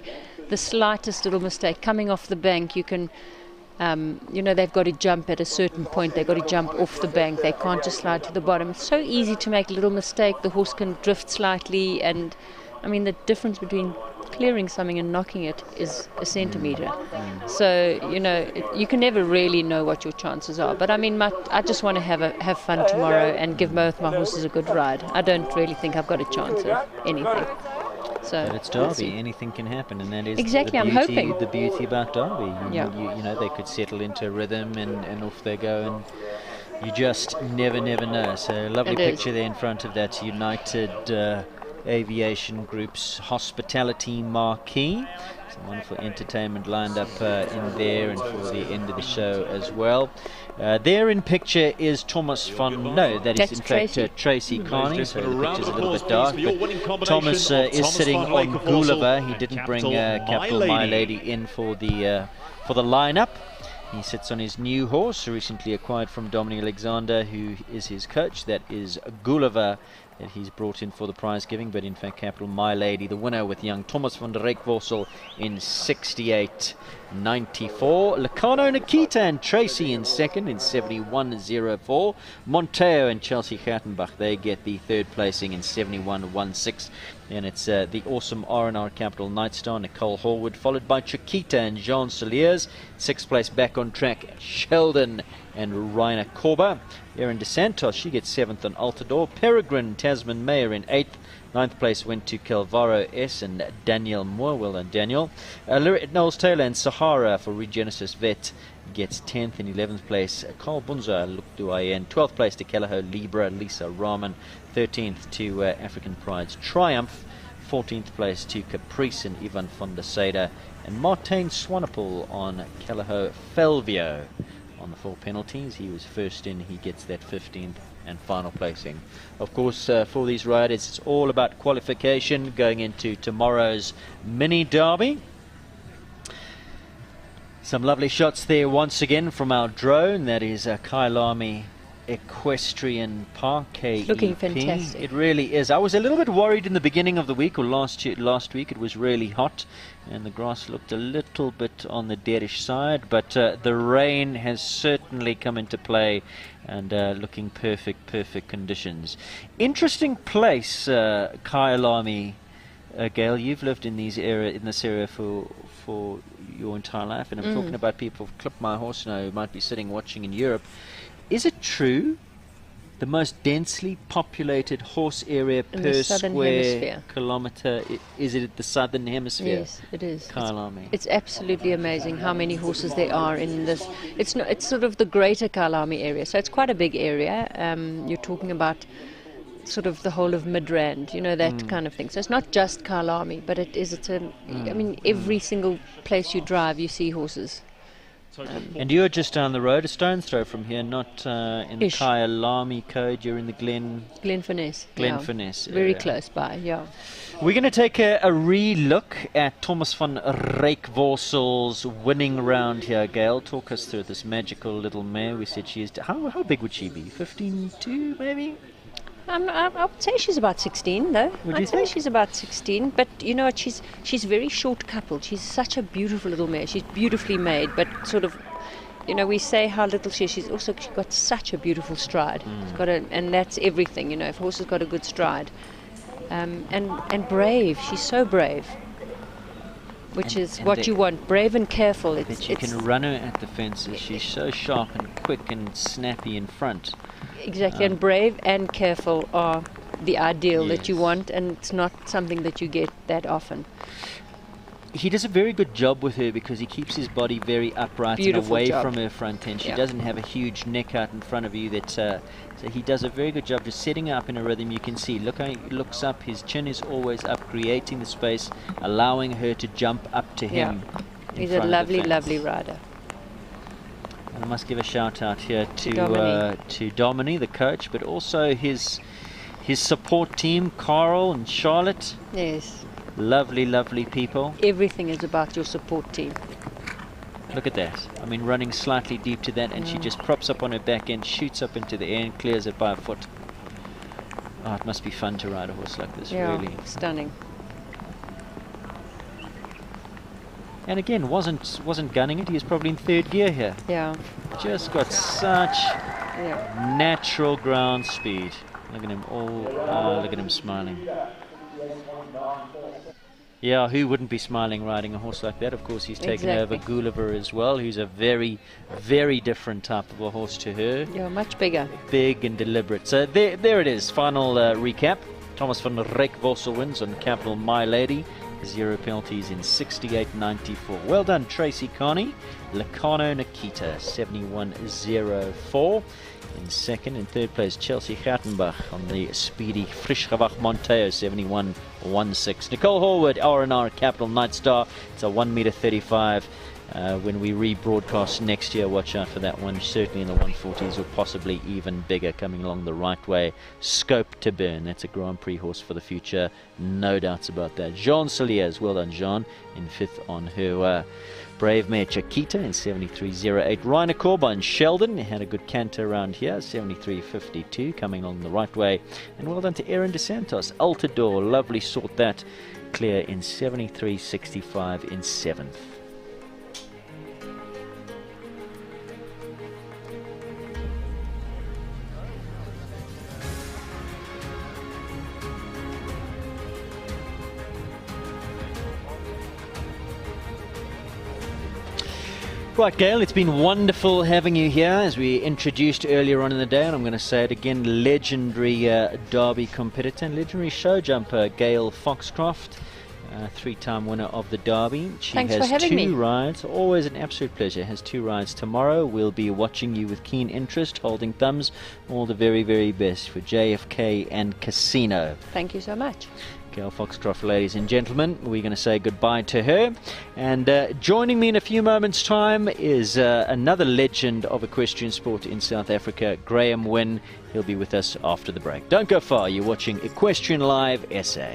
the slightest little mistake coming off the bank. You can they've got to jump at a certain point. They've got to jump off the bank. They can't just slide to the bottom. It's so easy to make a little mistake. The horse can drift slightly, and I mean the difference between clearing something and knocking it is a centimetre. So you can never really know what your chances are. But I mean, I just want to have fun tomorrow and give both my horses a good ride. I don't really think I've got a chance of anything. So but it's Derby, anything can happen, and that is exactly. I'm hoping the beauty about Derby. They could settle into a rhythm and off they go, and you just never know. So lovely picture there in front of that United Aviation Group's hospitality marquee. Some wonderful entertainment lined up in there and for the end of the show as well. There in picture is Thomas that is in fact Tracy Carney, so the picture's a little bit dark, but Thomas is sitting on Gulliver. He didn't bring Capital My Lady in for the lineup. He sits on his new horse, recently acquired from Dominic Alexander, who is his coach. That is Gulliver, that he's brought in for the prize giving, but in fact Capital My Lady, the winner with young Thomas van der Reekvorsel in 68.94. Lacano Nikita and Tracy in second in 71.04. Monteo and Chelsea Gartenbach, they get the third placing in 71.16. And it's the awesome R&R Capital Nightstar, Nicole Horwood, followed by Chiquita and Jean Soliers. Sixth place back on track, Sheldon and Rainer Korber. Erin DeSantos, she gets 7th on Altador. Peregrine, Tasman Mayer in 8th. 9th place went to Calvaro S and Daniel Moore. Well done, Daniel. Lyrette Knowles Taylor and Sahara for Regenesis Vet gets 10th. In 11th place, Carl Bunza, Look Duayen. 12th place to Calaho Libra, Lisa Rahman. 13th to African Pride's Triumph. 14th place to Caprice and Ivan von der Seyde. And Martin Swanepoel on Calaho Felvio. On the 4 penalties, he was first in, he gets that 15th and final placing. Of course, for these riders, it's all about qualification going into tomorrow's mini derby. Some lovely shots there once again from our drone. That is Kyalami Equestrian Park, KEP. Looking fantastic. It really is. I was a little bit worried in the beginning of the week, or last week. It was really hot and the grass looked a little bit on the deadish side, but the rain has certainly come into play and looking perfect conditions. Interesting place, Kyalami. Gail, you've lived in this area for your entire life, and I'm talking about people who've clipped my horse now who might be sitting watching in Europe. Is it true the most densely populated horse area per square kilometre? Is it the southern hemisphere? Yes, it is. Kyalami. It's absolutely amazing how many horses there are in this. It's sort of the greater Kyalami area, so it's quite a big area. You're talking about sort of the whole of Midrand, you know, that kind of thing. So it's not just Kyalami, but I mean, every single place you drive, you see horses. And you're just down the road, a stone's throw from here, not in the Kyalami code. You're in the Glenfinesse. Glenfinesse area. Very close by, yeah. We're going to take a re-look at Thomas van Ryk winning round here. Gail, talk us through this magical little mare. We said she is. How big would she be? 15.2 maybe? I would say she's about 16, though. I'd say she's about 16, but you know what? She's very short-coupled. She's such a beautiful little mare. She's beautifully made, but sort of, you know, we say how little she is. She's got such a beautiful stride. And that's everything, you know. If a horse has got a good stride, and brave. She's so brave, which is what you want. Brave and careful. But you can run her at the fences. She's so sharp and quick and snappy in front. Exactly, and brave and careful are the ideal that you want, and it's not something that you get that often. He does a very good job with her because he keeps his body very upright and away from her front end. She doesn't have a huge neck out in front of you. So he does a very good job just setting her up in a rhythm. You can see, look how he looks up, his chin is always up, creating the space, allowing her to jump up to him. He's a lovely rider. I must give a shout out here to Domini, the coach, but also his support team, Carl and Charlotte. Yes. Lovely people. Everything is about your support team. Look at that. I mean, running slightly deep to that, and she just props up on her back end, shoots up into the air and clears it by a foot. Oh, it must be fun to ride a horse like this, really. Stunning. And again, wasn't gunning it. He was probably in third gear here. Yeah. Just got such natural ground speed. Look at him look at him smiling. Yeah, who wouldn't be smiling riding a horse like that? Of course, he's taken over Gulliver as well, who's a very different type of a horse to her. Yeah, much bigger. Big and deliberate. So there it is. Final recap. Thomas van Ryk wins on Capital My Lady. 0 penalties in 68.94. Well done, Tracy Carney. Lacano Nikita, 71.04. In second and third place, Chelsea Gartenbach on the speedy Frischgewach Monteo, 71.16. Nicole Horwood, R&R Capital Night Star. It's a 1.35 m. When we rebroadcast next year, watch out for that one. Certainly in the 140s or possibly even bigger, coming along the right way. Scope to burn. That's a Grand Prix horse for the future. No doubts about that. Jean Soliers, well done, Jean, in fifth on her brave mare Chiquita in 73.08. Rainer Corbin, Sheldon, had a good canter around here, 73.52, coming along the right way. And well done to Aaron DeSantos. Altador, lovely sort that clear in 73.65 in seventh. Right, Gail, it's been wonderful having you here, as we introduced earlier on in the day, and I'm going to say it again, legendary Derby competitor and legendary show jumper, Gail Foxcroft, three-time winner of the Derby. Thanks for having me. Two rides, always an absolute pleasure. Has two rides tomorrow. We'll be watching you with keen interest, holding thumbs. All the very best for JFK and Casino. Thank you so much. Gail Foxcroft, ladies and gentlemen. We're going to say goodbye to her. And joining me in a few moments' time is another legend of equestrian sport in South Africa, Graham Wynne. He'll be with us after the break. Don't go far. You're watching Equestrian Live SA.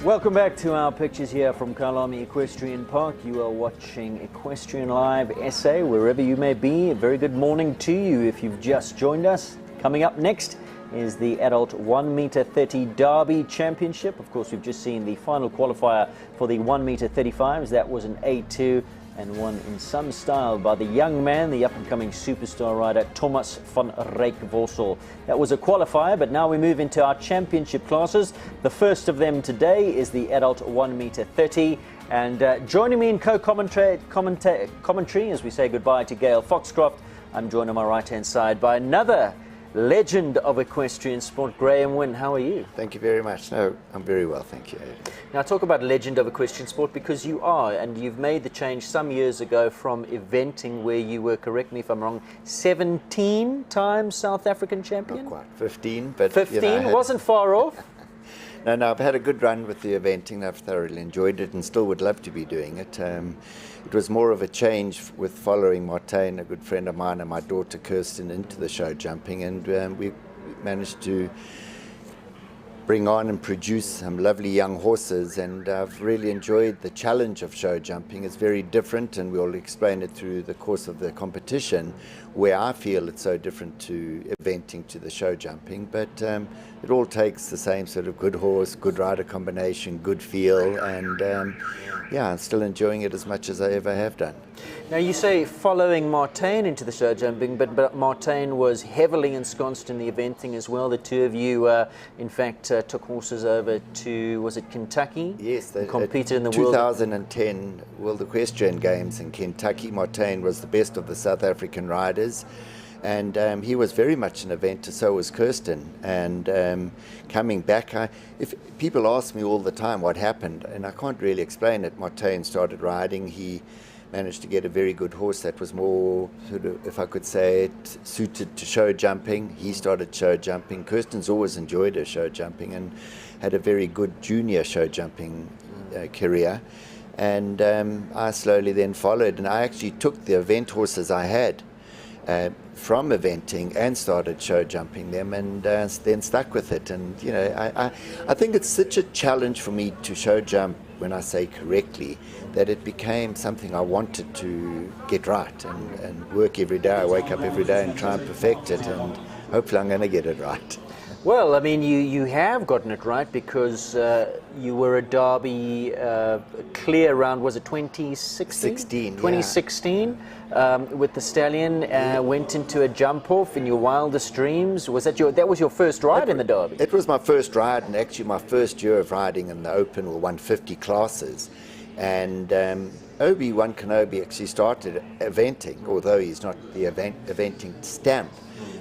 Welcome back to our pictures here from Kyalami Equestrian Park. You are watching Equestrian Live SA, wherever you may be. A very good morning to you if you've just joined us. Coming up next is the adult 1m30 Derby Championship. Of course, we've just seen the final qualifier for the 1m35s. That was an A2 and won in some style by the young man, the up-and-coming superstar rider Thomas van Ryk-Vossel. That was a qualifier, but now we move into our championship classes. The first of them today is the adult 1m30. And joining me in commentary as we say goodbye to Gail Foxcroft, I'm joined on my right-hand side by another legend of equestrian sport, Graham Wynne. How are you? Thank you very much. No, I'm very well, thank you. Now talk about legend of equestrian sport, because you are, and you've made the change some years ago from eventing, where you were, correct me if I'm wrong, 17 times South African champion? Not quite, 15, but 15, you know, wasn't far off. No, I've had a good run with the eventing. I've thoroughly enjoyed it and still would love to be doing it. It was more of a change with following Martijn, a good friend of mine, and my daughter Kirsten into the show jumping, and we managed to bring on and produce some lovely young horses, and I've really enjoyed the challenge of show jumping. It's very different, and we'll explain it through the course of the competition, where I feel it's so different to eventing to the show jumping, but it all takes the same sort of good horse, good rider combination, good feel, and yeah, I'm still enjoying it as much as I ever have done. Now you say following Martijn into the show jumping, but Martijn was heavily ensconced in the eventing as well. The two of you, in fact, took horses over to, was it Kentucky? Yes, they competed in the 2010 World Equestrian Games in Kentucky. Martijn was the best of the South African riders, and he was very much an eventer, so was Kirsten. And coming back, if people ask me all the time what happened, and I can't really explain it. Martijn started riding. He managed to get a very good horse that was more, sort of, if I could say it, suited to show jumping. He started show jumping. Kirsten's always enjoyed her show jumping and had a very good junior show jumping career. And I slowly then followed, and I actually took the event horses I had from eventing and started show jumping them, and then stuck with it. And you know, I think it's such a challenge for me to show jump, when I say correctly, that it became something I wanted to get right and work every day. I wake up every day and try and perfect it, and hopefully I'm going to get it right. Well, I mean, you have gotten it right, because you were a Derby clear round, was it 2016? 2016, yeah. With the stallion, went into a jump off in your wildest dreams. Was that was your first ride in the Derby? It was my first ride, and actually my first year of riding in the open or 150 classes. And Obi-Wan Kenobi actually started eventing, although he's not the eventing stamp.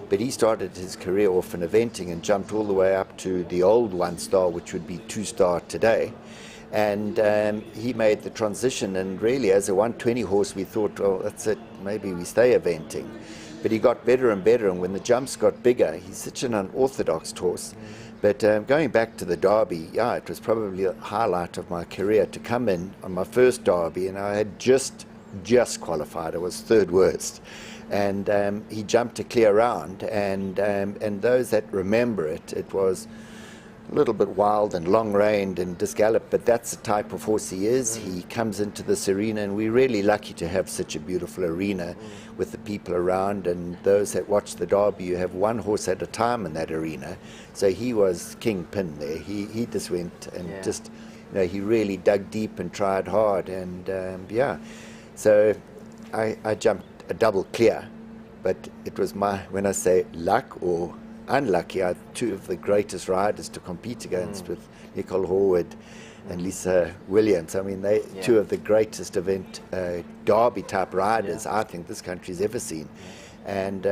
But he started his career off in eventing and jumped all the way up to the old 1-star, which would be 2-star today. And he made the transition, and really as a 120 horse we thought, well, that's it, maybe we stay eventing. But he got better and better, and when the jumps got bigger, he's such an unorthodox horse. But going back to the Derby, yeah, it was probably a highlight of my career to come in on my first Derby, and I had just qualified. I was third worst. And he jumped a clear round, and those that remember it, it was a little bit wild and long-reined and disgalloped, but that's the type of horse he is. He comes into this arena, and we're really lucky to have such a beautiful arena with the people around, and those that watch the Derby, you have one horse at a time in that arena. So he was kingpin there. He just went and just, you know, he really dug deep and tried hard, and yeah. So I jumped a double clear, but it was when I say luck or unlucky, I had two of the greatest riders to compete against with Nicole Horwood and Lisa Williams. I mean, they two of the greatest event Derby type riders I think this country's ever seen. And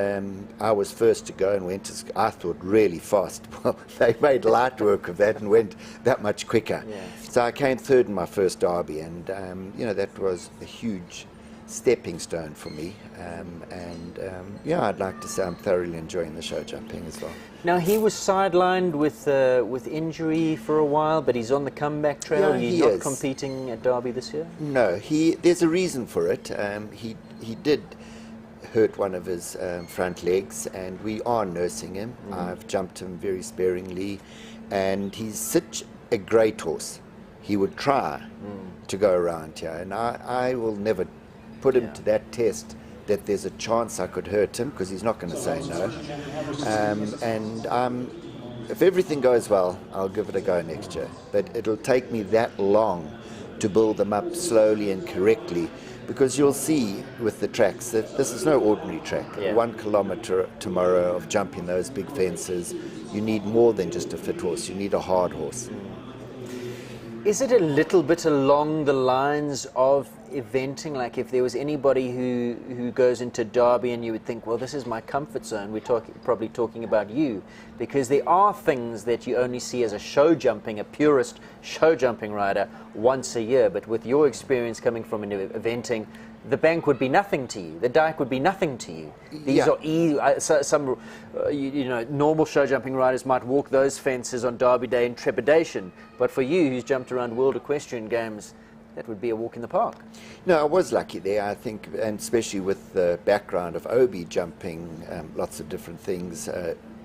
I was first to go and went, I thought, really fast. Well, they made light work of that and went that much quicker. So I came third in my first Derby, and you know, that was a huge stepping stone for me, yeah, I'd like to say I'm thoroughly enjoying the show jumping as well. Now, he was sidelined with injury for a while, but he's on the comeback trail. Yeah, he's not competing at Derby this year? No, there's a reason for it. He did hurt one of his front legs, and we are nursing him. I've jumped him very sparingly, and he's such a great horse. he would try to go around here. And I will never put him to that test that there's a chance I could hurt him, because he's not going to say no. If everything goes well, I'll give it a go next year. But it'll take me that long to build them up slowly and correctly, because you'll see with the tracks that this is no ordinary track. 1 kilometre tomorrow of jumping those big fences, you need more than just a fit horse, you need a hard horse. Is it a little bit along the lines of eventing? Like if there was anybody who goes into Derby and you would think, well, this is my comfort zone, we're probably talking about you, because there are things that you only see as a a purist show jumping rider once a year. But with your experience coming from eventing, the bank would be nothing to you. The dike would be nothing to you. These are some normal show jumping riders might walk those fences on Derby Day in trepidation, but for you, who's jumped around World Equestrian Games, that would be a walk in the park. No, I was lucky there, I think, and especially with the background of Obi jumping lots of different things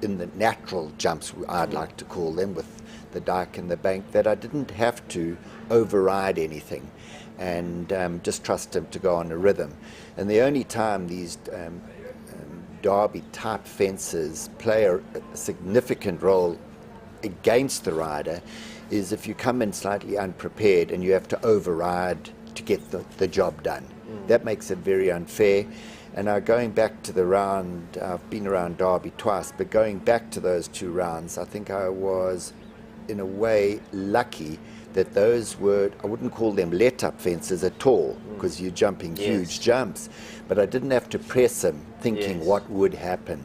in the natural jumps, I'd like to call them, with the dike and the bank, that I didn't have to override anything and just trust him to go on a rhythm. And the only time these Derby type fences play a significant role against the rider is if you come in slightly unprepared and you have to override to get the job done. That makes it very unfair. And now going back to the round, I've been around Derby twice, but going back to those 2 rounds, I think I was in a way lucky that those were, I wouldn't call them let-up fences at all, because you're jumping huge jumps, but I didn't have to press them thinking what would happen.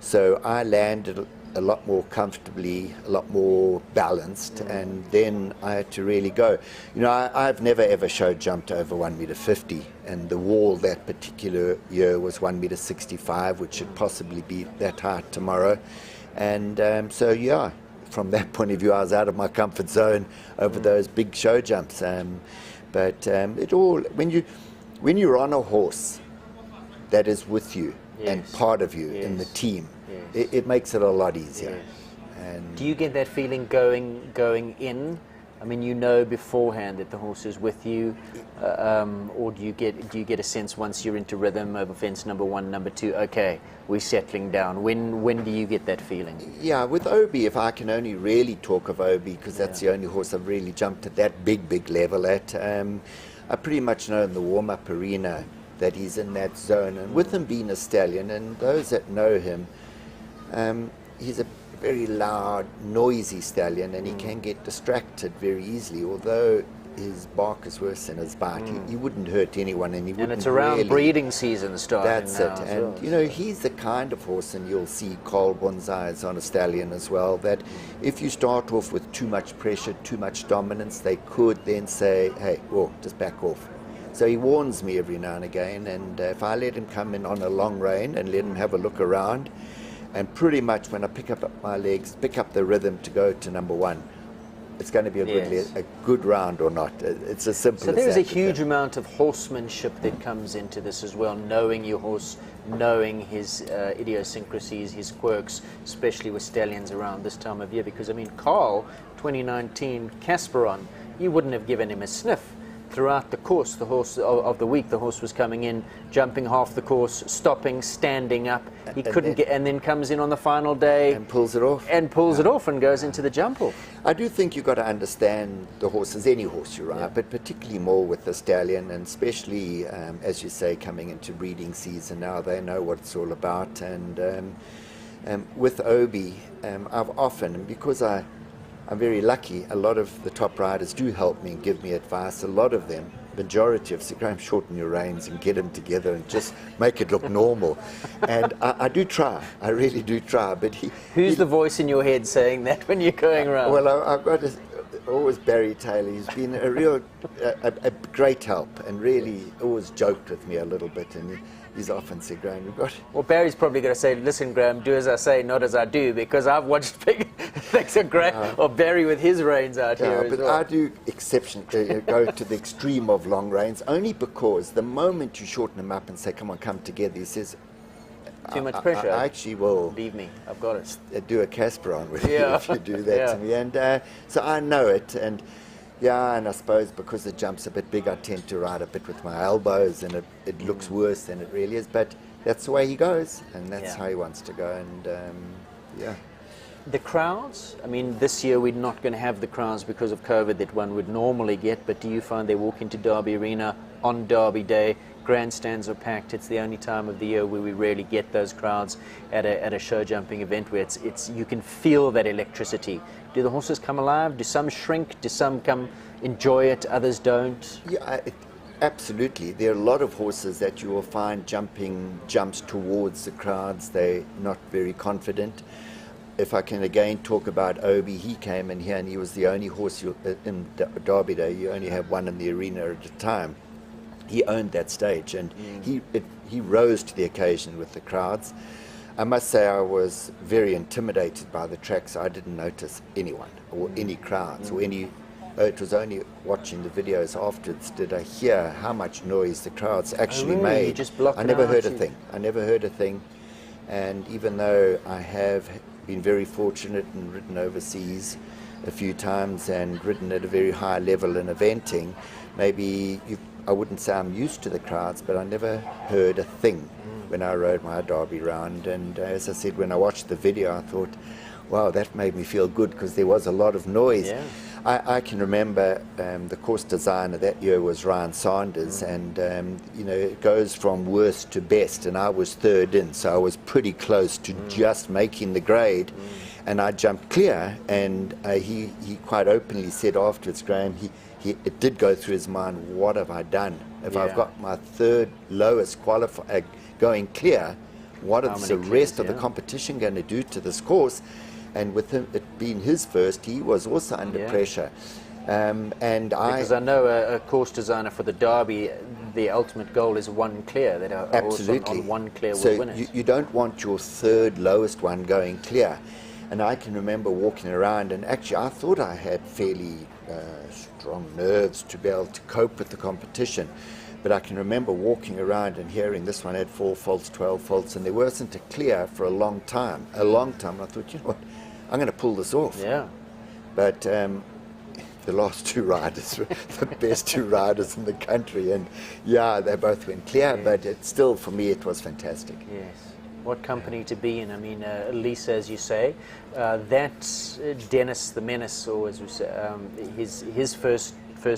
So I landed a lot more comfortably, a lot more balanced, and then I had to really go. You know, I've never ever show jumped over 1.50 m, and the wall that particular year was 1.65 m, which should possibly be that height tomorrow. And so yeah, from that point of view, I was out of my comfort zone over those big show jumps. But it all, when you're on a horse that is with you and part of you in the team, it makes it a lot easier. And do you get that feeling going in? I mean, you know beforehand that the horse is with you, or do you get a sense once you're into rhythm over fence number 1, number 2? Okay, we're settling down. When do you get that feeling? Yeah, with Obi, if I can only really talk of Obi, because that's the only horse I've really jumped at that big level at. I pretty much know in the warm-up arena that he's in that zone, and with him being a stallion, and those that know him, he's a very loud, noisy stallion, and he can get distracted very easily. Although his bark is worse than his bite, he wouldn't hurt anyone, and he wouldn't. And it's around really, breeding season starting. That's now it. as And well. you know, he's the kind of horse, and you'll see Carl Bonsai's on a stallion as well, that if you start off with too much pressure, too much dominance, they could then say, hey, whoa, just back off. So he warns me every now and again, and if I let him come in on a long rein and let him have a look around, and pretty much when I pick up my legs, pick up the rhythm to go to number 1, it's going to be a good round or not. It's as simple as that. So there's a huge amount of horsemanship that comes into this as well, knowing your horse, knowing his idiosyncrasies, his quirks, especially with stallions around this time of year. Because, I mean, Carl, 2019 Casperon, you wouldn't have given him a sniff. Throughout the course, the horse of the week, the horse was coming in, jumping half the course, stopping, standing up. He couldn't get, and then comes in on the final day and pulls it off. And pulls it off and goes into the jump off. I do think you've got to understand the horses, any horse you ride, but particularly more with the stallion, and especially, as you say, coming into breeding season now, they know what it's all about. And with Obi, I've often, and because I'm very lucky, a lot of the top riders do help me and give me advice. A lot of them, majority of say, Graham, shorten your reins and get them together and just make it look normal. And I do try, I really do try. But who's the voice in your head saying that when you're going around? Well, I've got always Barry Taylor. He's been a real, a great help, and really always joked with me a little bit. And he's often said, Graham, we've got... Well, Barry's probably going to say, listen, Graham, do as I say, not as I do, because I've watched big things of Graham or Barry with his reins out here as but well. I do go to the extreme of long reins, only because the moment you shorten him up and say, come on, come together, he says... Too much pressure. I actually will... Leave me, I've got it. Do a Casperon with you if you do that to me. And so I know it, and Yeah, and I suppose because the jump's a bit big, I tend to ride a bit with my elbows, and it looks worse than it really is. But that's the way he goes, and that's how he wants to go. And yeah. The crowds, I mean, this year we're not going to have the crowds because of COVID that one would normally get, but do you find they walk into Derby Arena on Derby Day, grandstands are packed, it's the only time of the year where we really get those crowds at a show jumping event where it's you can feel that electricity. Do the horses come alive? Do some shrink? Do some come enjoy it? Others don't? Yeah, absolutely. There are a lot of horses that you will find jumping jumps towards the crowds. They're not very confident. If I can again talk about Obi, he came in here and he was the only horse in Derby Day. You only have one in the arena at a time. He owned that stage, and he rose to the occasion with the crowds. I must say I was very intimidated by the tracks. I didn't notice anyone or any crowds or any. It was only watching the videos afterwards did I hear how much noise the crowds actually made. You just blocked I it never out, heard a thing. I never heard a thing. And even though I have been very fortunate and ridden overseas a few times and ridden at a very high level in eventing, maybe I wouldn't say I'm used to the crowds, but I never heard a thing when I rode my Derby round. And as I said, when I watched the video, I thought, wow, that made me feel good because there was a lot of noise. Yeah. I can remember the course designer that year was Ryan Sanders, and you know, it goes from worst to best, and I was third in, so I was pretty close to just making the grade, and I jumped clear. And he quite openly said afterwards, Graham, it did go through his mind, what have I done? If I've got my third lowest going clear, what is the rest of the competition going to do to this course? And with him, it being his first, he was also under pressure. Because I know a course designer for the Derby, the ultimate goal is one clear. That a horse on one clear will win it. You don't want your third lowest one going clear. And I can remember walking around, and actually I thought I had fairly strong nerves to be able to cope with the competition. But I can remember walking around and hearing this one had 4 faults, 12 faults, and there wasn't a clear for a long time. I thought, you know what, I'm going to pull this off. Yeah. But the last two riders were the best two riders in the country, and yeah, they both went clear, but still, for me, it was fantastic. Yes. What company to be in. I mean, Lisa, as you say, that's Dennis the Menace, or as we say, his first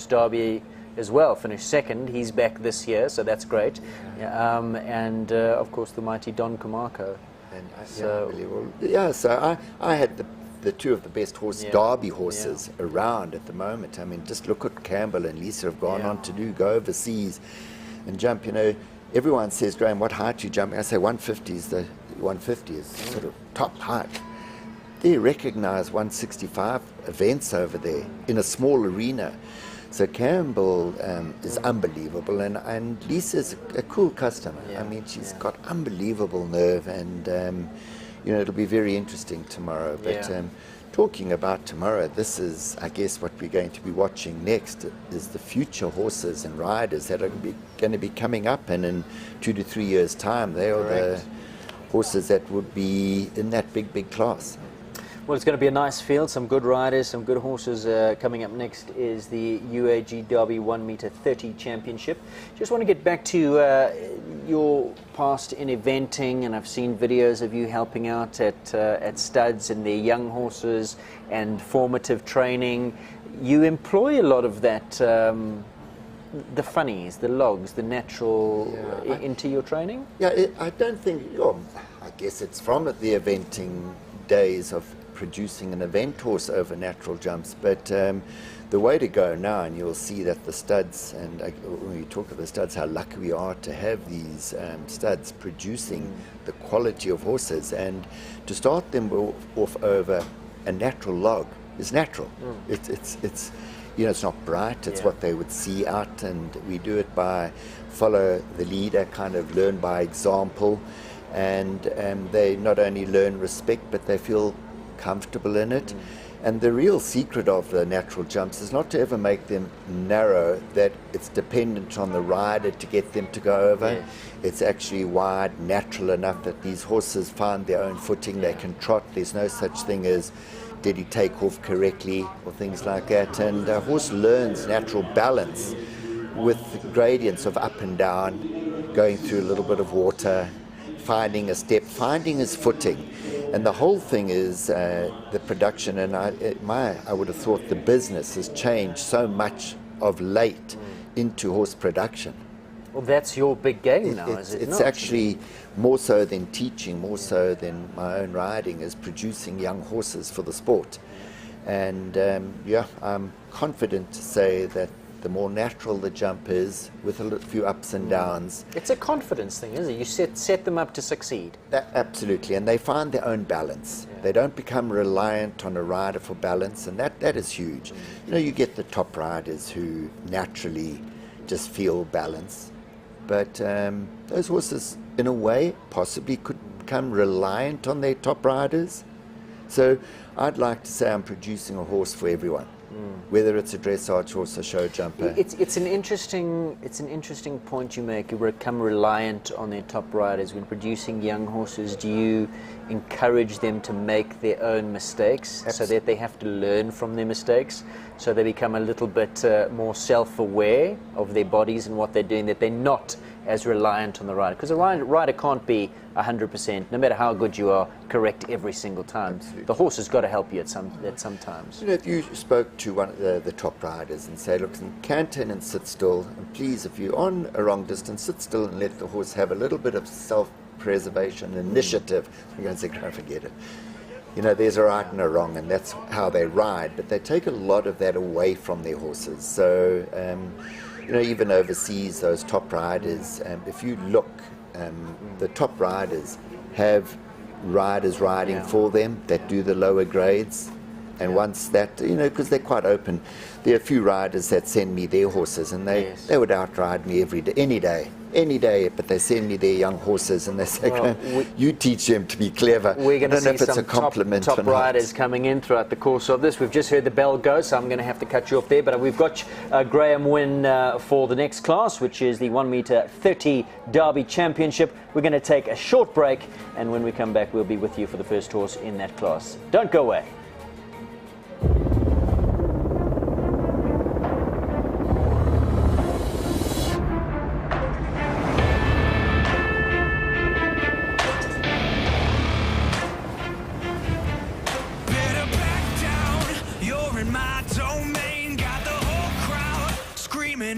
Derby as well, finished second. He's back this year, so that's great. And of course, the mighty Don Camarco. And So I had the two of the best Derby horses around at the moment. I mean, just look at Campbell and Lisa have gone on to go overseas and jump. You know, everyone says, Graham, what height do you jump? I say 150 is sort of top height. They recognise 165 events over there in a small arena. So Campbell is unbelievable, and Lisa's a cool customer. I mean, she's got unbelievable nerve, and you know, it'll be very interesting tomorrow. But talking about tomorrow, this is, I guess, what we're going to be watching next is the future horses and riders that are going to be coming up, and in 2 to 3 years' time, they are the horses that would be in that big class. Well, it's going to be a nice field, some good riders, some good horses. Coming up next is the UAG Derby 1 meter 30 Championship. Just want to get back to your past in eventing, and I've seen videos of you helping out at studs and their young horses and formative training. You employ a lot of that, the funnies, the logs, the natural into your training? Yeah, I don't think, I guess it's from the eventing days of producing an event horse over natural jumps, but the way to go now, and you'll see that the studs, and when you talk of the studs, how lucky we are to have these studs producing the quality of horses, and to start them off over a natural log is natural. It's you know, it's not bright, it's what they would see out, and we do it by follow the leader, kind of learn by example, and they not only learn respect, but they feel comfortable in it. And the real secret of the natural jumps is not to ever make them narrow, that it's dependent on the rider to get them to go over. Yes. It's actually wide, natural enough that these horses find their own footing, they can trot. There's no such thing as did he take off correctly or things like that. And a horse learns natural balance with gradients of up and down, going through a little bit of water, finding a step, finding his footing. And the whole thing is the production, and I would have thought the business has changed so much of late into horse production. Well, that's your big game now, is it It's not? actually more so than teaching, more so than my own riding, is producing young horses for the sport. And I'm confident to say that the more natural the jump is, with a few ups and downs. It's a confidence thing, isn't it? You set them up to succeed. Absolutely, and they find their own balance. Yeah. They don't become reliant on a rider for balance, and that is huge. You know, you get the top riders who naturally just feel balance, but those horses, in a way, possibly could become reliant on their top riders. So I'd like to say I'm producing a horse for everyone. Whether it's a dressage horse, a show jumper. It's an interesting point you make. You become reliant on their top riders when producing young horses. Do you encourage them to make their own mistakes so that they have to learn from their mistakes, so they become a little bit more self-aware of their bodies and what they're doing, that they're not as reliant on the rider? Because a rider can't be 100%, no matter how good you are, correct every single time. Absolutely. The horse has got to help you at some times. You know, if you spoke to one of the top riders and say, look, canter and sit still, and please, if you're on a wrong distance, sit still and let the horse have a little bit of self-preservation, initiative. You're going to say, don't forget it. You know, there's a right and a wrong, and that's how they ride, but they take a lot of that away from their horses. So, you know, even overseas, those top riders, if you look, the top riders have riders riding for them that do the lower grades. And once that, you know, because they're quite open, there are a few riders that send me their horses, and they would outride me every day, any day, but they send me their young horses, and they say, you teach them to be clever. We're going to see if it's some a compliment top or not. riders coming in throughout the course of this. We've just heard the bell go, so I'm going to have to cut you off there. But we've got Graham Wynne for the next class, which is the 1 meter 30 Derby Championship. We're going to take a short break, and when we come back, we'll be with you for the first horse in that class. Don't go away.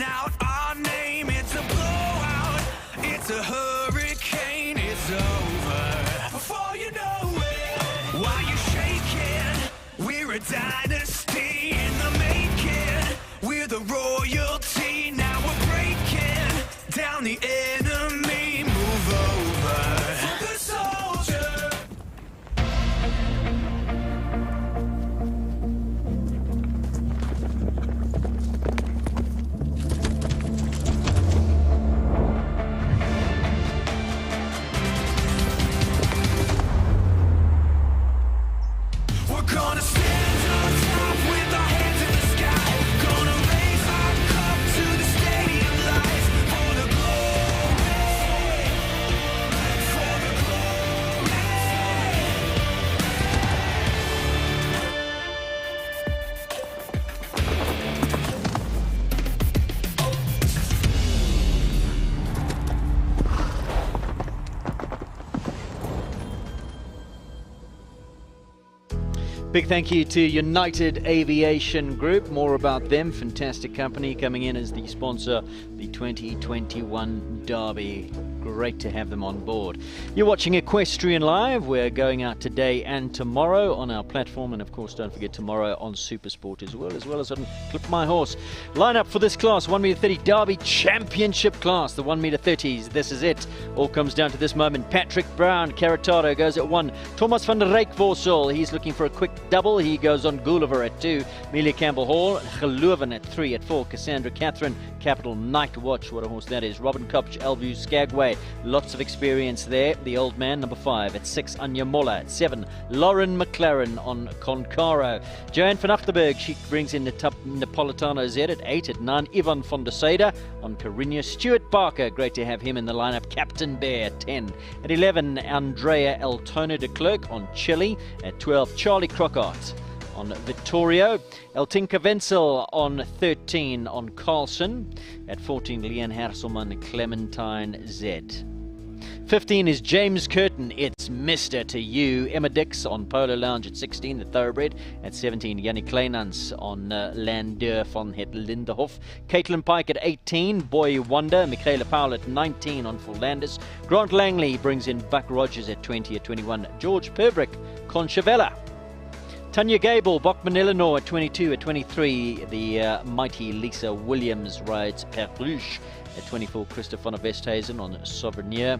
Out our name, it's a blowout, it's a hurricane, it's over before you know it. While you're shaking, we're a dynasty in the making, we're the royalty. Now we're breaking down the enemy. Move over for the soldier. Gonna stand on top with our hands in the sky. Gonna raise our cup to the stadium lights. For the glory, for the Big thank you to United Aviation Group. More about them. Fantastic company coming in as the sponsor of the 2021 Derby. Great to have them on board. You're watching Equestrian Live. We're going out today and tomorrow on our platform, and of course don't forget tomorrow on Supersport as well as on Clip My Horse. Line up for this class, 1 meter 30 Derby Championship class, the 1 meter 30s. This is it. All comes down to this moment. Patrick Brown, Caratado goes at 1. Thomas van der Rijkvorsel, he's looking for a quick double. He goes on Gulliver at 2. Amelia Campbell Hall, Geloven at 3. At 4, Cassandra Catherine, Capital Night Watch. What a horse that is. Robin Kopch, Elvue Skagway. High. Lots of experience there. The old man, number 5. At 6, Anya Molla. At 7, Lauren McLaren on Concaro. Joanne van Achterberg, she brings in the Napolitano Z at 8. At 9, Ivan von der Seyde on Carina. Stuart Barker, great to have him in the lineup. Captain Bear, 10. At 11, Andrea Eltona de Klerk on Chile. At 12, Charlie Crockart on Vittorio. Eltinka Wenzel on 13 on Carlson. At 14, Leanne Herselman, Clementine Z. 15 is James Curtin. It's Mr. to You. Emma Dix on Polo Lounge at 16, the Thoroughbred. At 17, Yannick Kleinans on Landeur von Het Linderhof. Caitlin Pike at 18, Boy Wonder. Michaela Powell at 19 on Fullanders. Grant Langley brings in Buck Rogers at 20. At 21, George Perbrick, Conchavella. Tanya Gable, Bachman Eleanor at 22. At 23, the mighty Lisa Williams rides Perluche. At 24, Christopher von Westhuizen on Souvenir.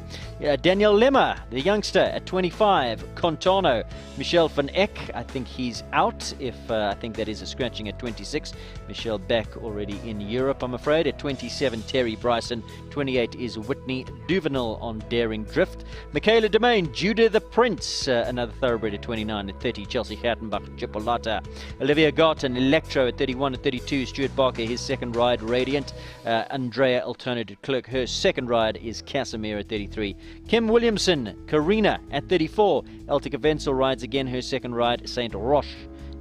Daniel Lemmer, the youngster, at 25. Contano, Michel van Eck, I think he's out. I think that is a scratching at 26. Michelle back already in Europe, I'm afraid. At 27, Terry Bryson. 28 is Whitney Duvenel on Daring Drift. Michaela Domain, Judah the Prince, another Thoroughbred at 29. At 30, Chelsea Hattenbach, Chipolata. Olivia Garton, Electro at 31. At 32, Stuart Barker, his second ride, Radiant. Andrea Eltona de Klerk, her second ride is Casimir at 33. Kim Williamson, Karina at 34. Eltika Wenzel rides again, her second ride, St. Roche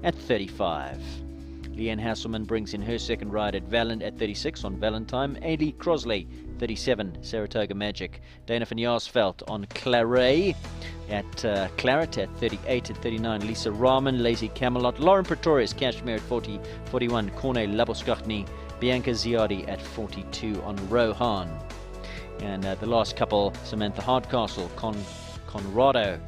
at 35. Leanne Hasselman brings in her second ride at 36 on Valentine. Ailey Crosley, 37, Saratoga Magic. Dana van Jaarsveld on Claret at Claret at 38. At 39, Lisa Rahman, Lazy Camelot. Lauren Pretorius, Cashmere at 40. 41, Corne Labuschachtny. Bianca Ziadi at 42 on Rohan. And the last couple, Samantha Hardcastle, Conrado,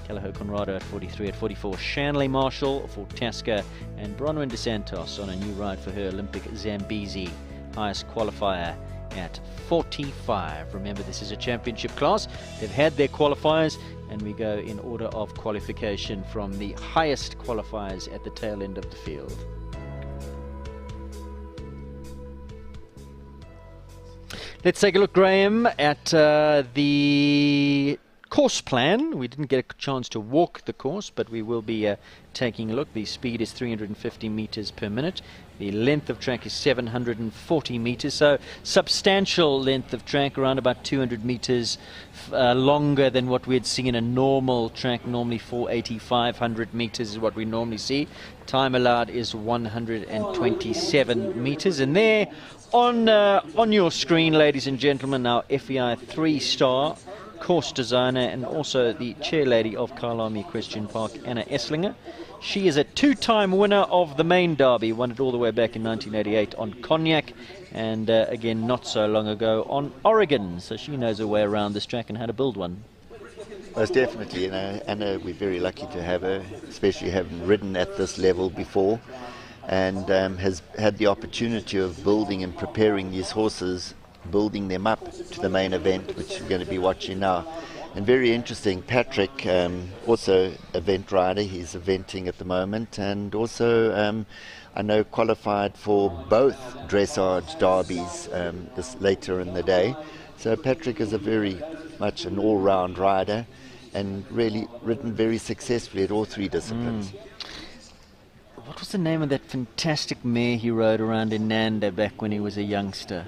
Callagher Conrado at 43. At 44, Shanley Marshall for Tasca, and Bronwyn DeSantos on a new ride for her, Olympic Zambezi, highest qualifier at 45. Remember, this is a championship class. They've had their qualifiers, and we go in order of qualification from the highest qualifiers at the tail end of the field. Let's take a look, Graham, at the course plan. We didn't get a chance to walk the course, but we will be taking a look. The speed is 350 meters per minute. The length of track is 740 meters, so substantial length of track, around about 200 meters longer than what we'd see in a normal track. Normally 480, 500 meters is what we normally see. Time allowed is 127 meters, and there on your screen, ladies and gentlemen, our FEI 3-star course designer and also the chair lady of Kyalami Equestrian Park, Anna Esslinger. She is a 2-time winner of the main derby, won it all the way back in 1988 on Cognac, and again not so long ago on Oregon. So she knows her way around this track and how to build one. Most definitely, Anna, we're very lucky to have her, especially having ridden at this level before, and has had the opportunity of building and preparing these horses, building them up to the main event, which we're going to be watching now. And very interesting, Patrick, also event rider, he's eventing at the moment, and also I know qualified for both dressage derbies this later in the day. So Patrick is a very much an all-round rider and really ridden very successfully at all 3 disciplines. What was the name of that fantastic mare he rode around in Nanda back when he was a youngster?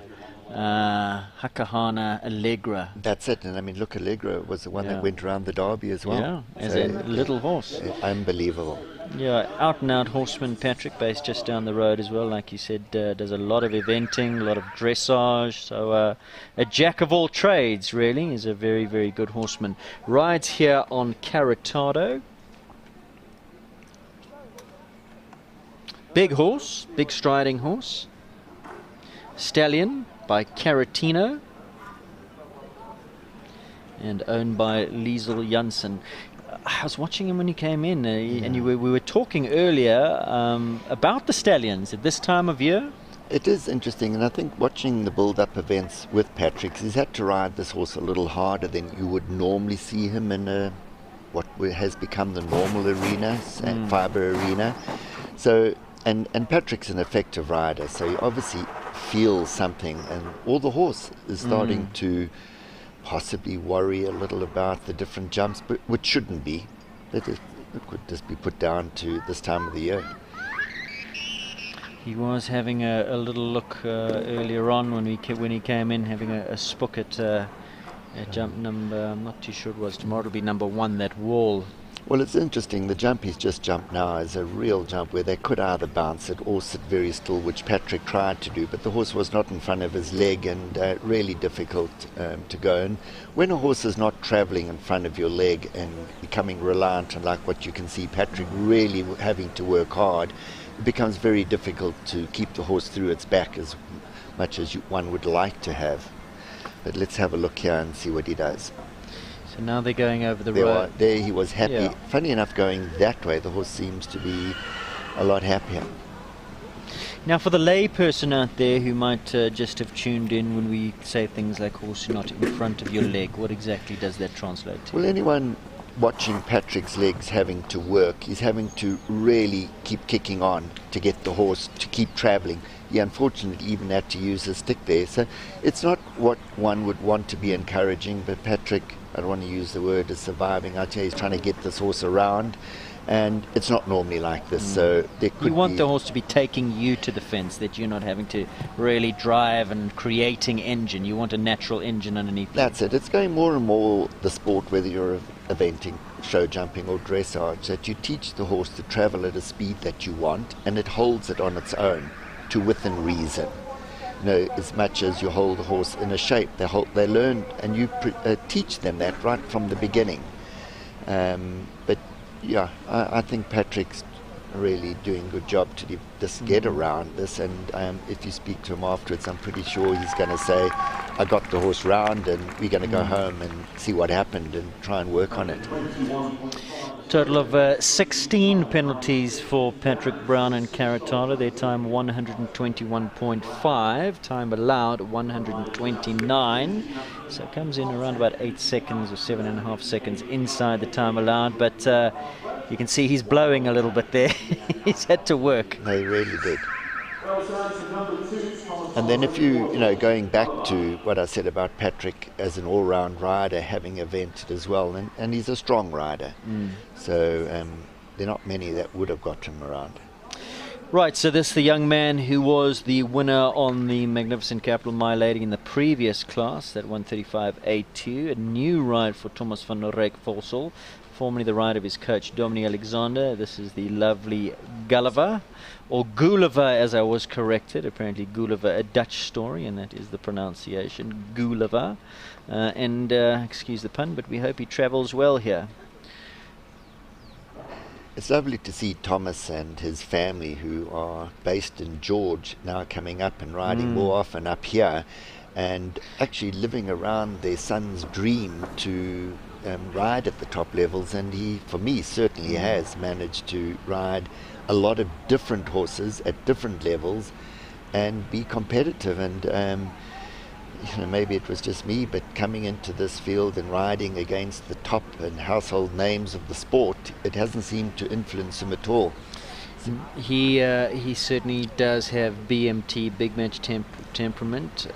Hakahana Allegra. That's it, and I mean, look, Allegra was the one that went around the derby as well. Yeah, as a little horse. Unbelievable. Yeah, out and out horseman, Patrick, based just down the road as well. Like you said, does a lot of eventing, a lot of dressage. So a jack of all trades, really. Is a very, very good horseman. Rides here on Caratado. Big horse, big striding horse. Stallion by Caratino and owned by Liesel Janssen. I was watching him when he came in, and we were talking earlier about the stallions at this time of year. It is interesting, and I think watching the build-up events with Patrick, he's had to ride this horse a little harder than you would normally see him in what has become the normal arena, fibre arena. So, and Patrick's an effective rider, so he obviously feels something, and all the horse is starting to possibly worry a little about the different jumps, but which shouldn't be. It could just be put down to this time of the year. He was having a little look earlier on when he came in, having a spook at jump number, I'm not too sure it was, tomorrow it'll be number 1, that wall. Well, it's interesting, the jump he's just jumped now is a real jump where they could either bounce it or sit very still, which Patrick tried to do, but the horse was not in front of his leg, and really difficult to go. And when a horse is not travelling in front of your leg and becoming reliant on, like what you can see Patrick really having to work hard, it becomes very difficult to keep the horse through its back as much as one would like to have. But let's have a look here and see what he does. So now they're going over the road. There he was happy. Yeah. Funny enough, going that way, the horse seems to be a lot happier. Now, for the lay person out there who might just have tuned in when we say things like horse not in front of your leg, what exactly does that translate to? Well, anyone watching Patrick's legs having to work, he's having to really keep kicking on to get the horse to keep travelling. He unfortunately even had to use his stick there. So it's not what one would want to be encouraging, but Patrick, I don't want to use the word is surviving. I tell you, he's trying to get this horse around, and it's not normally like this. So there could You want the horse to be taking you to the fence, that you're not having to really drive and creating engine. You want a natural engine underneath. That's it. It's going more and more the sport, whether you're eventing, show jumping or dressage, that you teach the horse to travel at a speed that you want, and it holds it on its own to within reason. You know, as much as you hold the horse in a shape, they learn, and you teach them that right from the beginning. But yeah, I think Patrick's really doing a good job to just get around this, and if you speak to him afterwards, I'm pretty sure he's going to say, I got the horse round, and we're going to go home and see what happened and try and work on it. Total of 16 penalties for Patrick Brown and Karatala. Their time 121.5, time allowed 129. So it comes in around about 8 seconds or 7.5 seconds inside the time allowed. But you can see he's blowing a little bit there. He's had to work. They really did. And then if you going back to what I said about Patrick as an all-round rider, having evented as well, and he's a strong rider. So there are not many that would have got him around. Right, so this is the young man who was the winner on the Magnificent Capital Mile Lady in the previous class, that 135.82. A new ride for Thomas van Rijk Volsel, formerly the ride of his coach Dominique Alexander. This is the lovely Gulliver, or Gulliver as I was corrected. Apparently Gulliver, a Dutch story, and that is the pronunciation, Gulliver. Excuse the pun, but we hope he travels well here. It's lovely to see Thomas and his family, who are based in George, now coming up and riding more often up here, and actually living around their son's dream to ride at the top levels. And he, for me, certainly has managed to ride a lot of different horses at different levels and be competitive. And maybe it was just me, but coming into this field and riding against the top and household names of the sport, it hasn't seemed to influence him at all. He certainly does have BMT, big match temperament.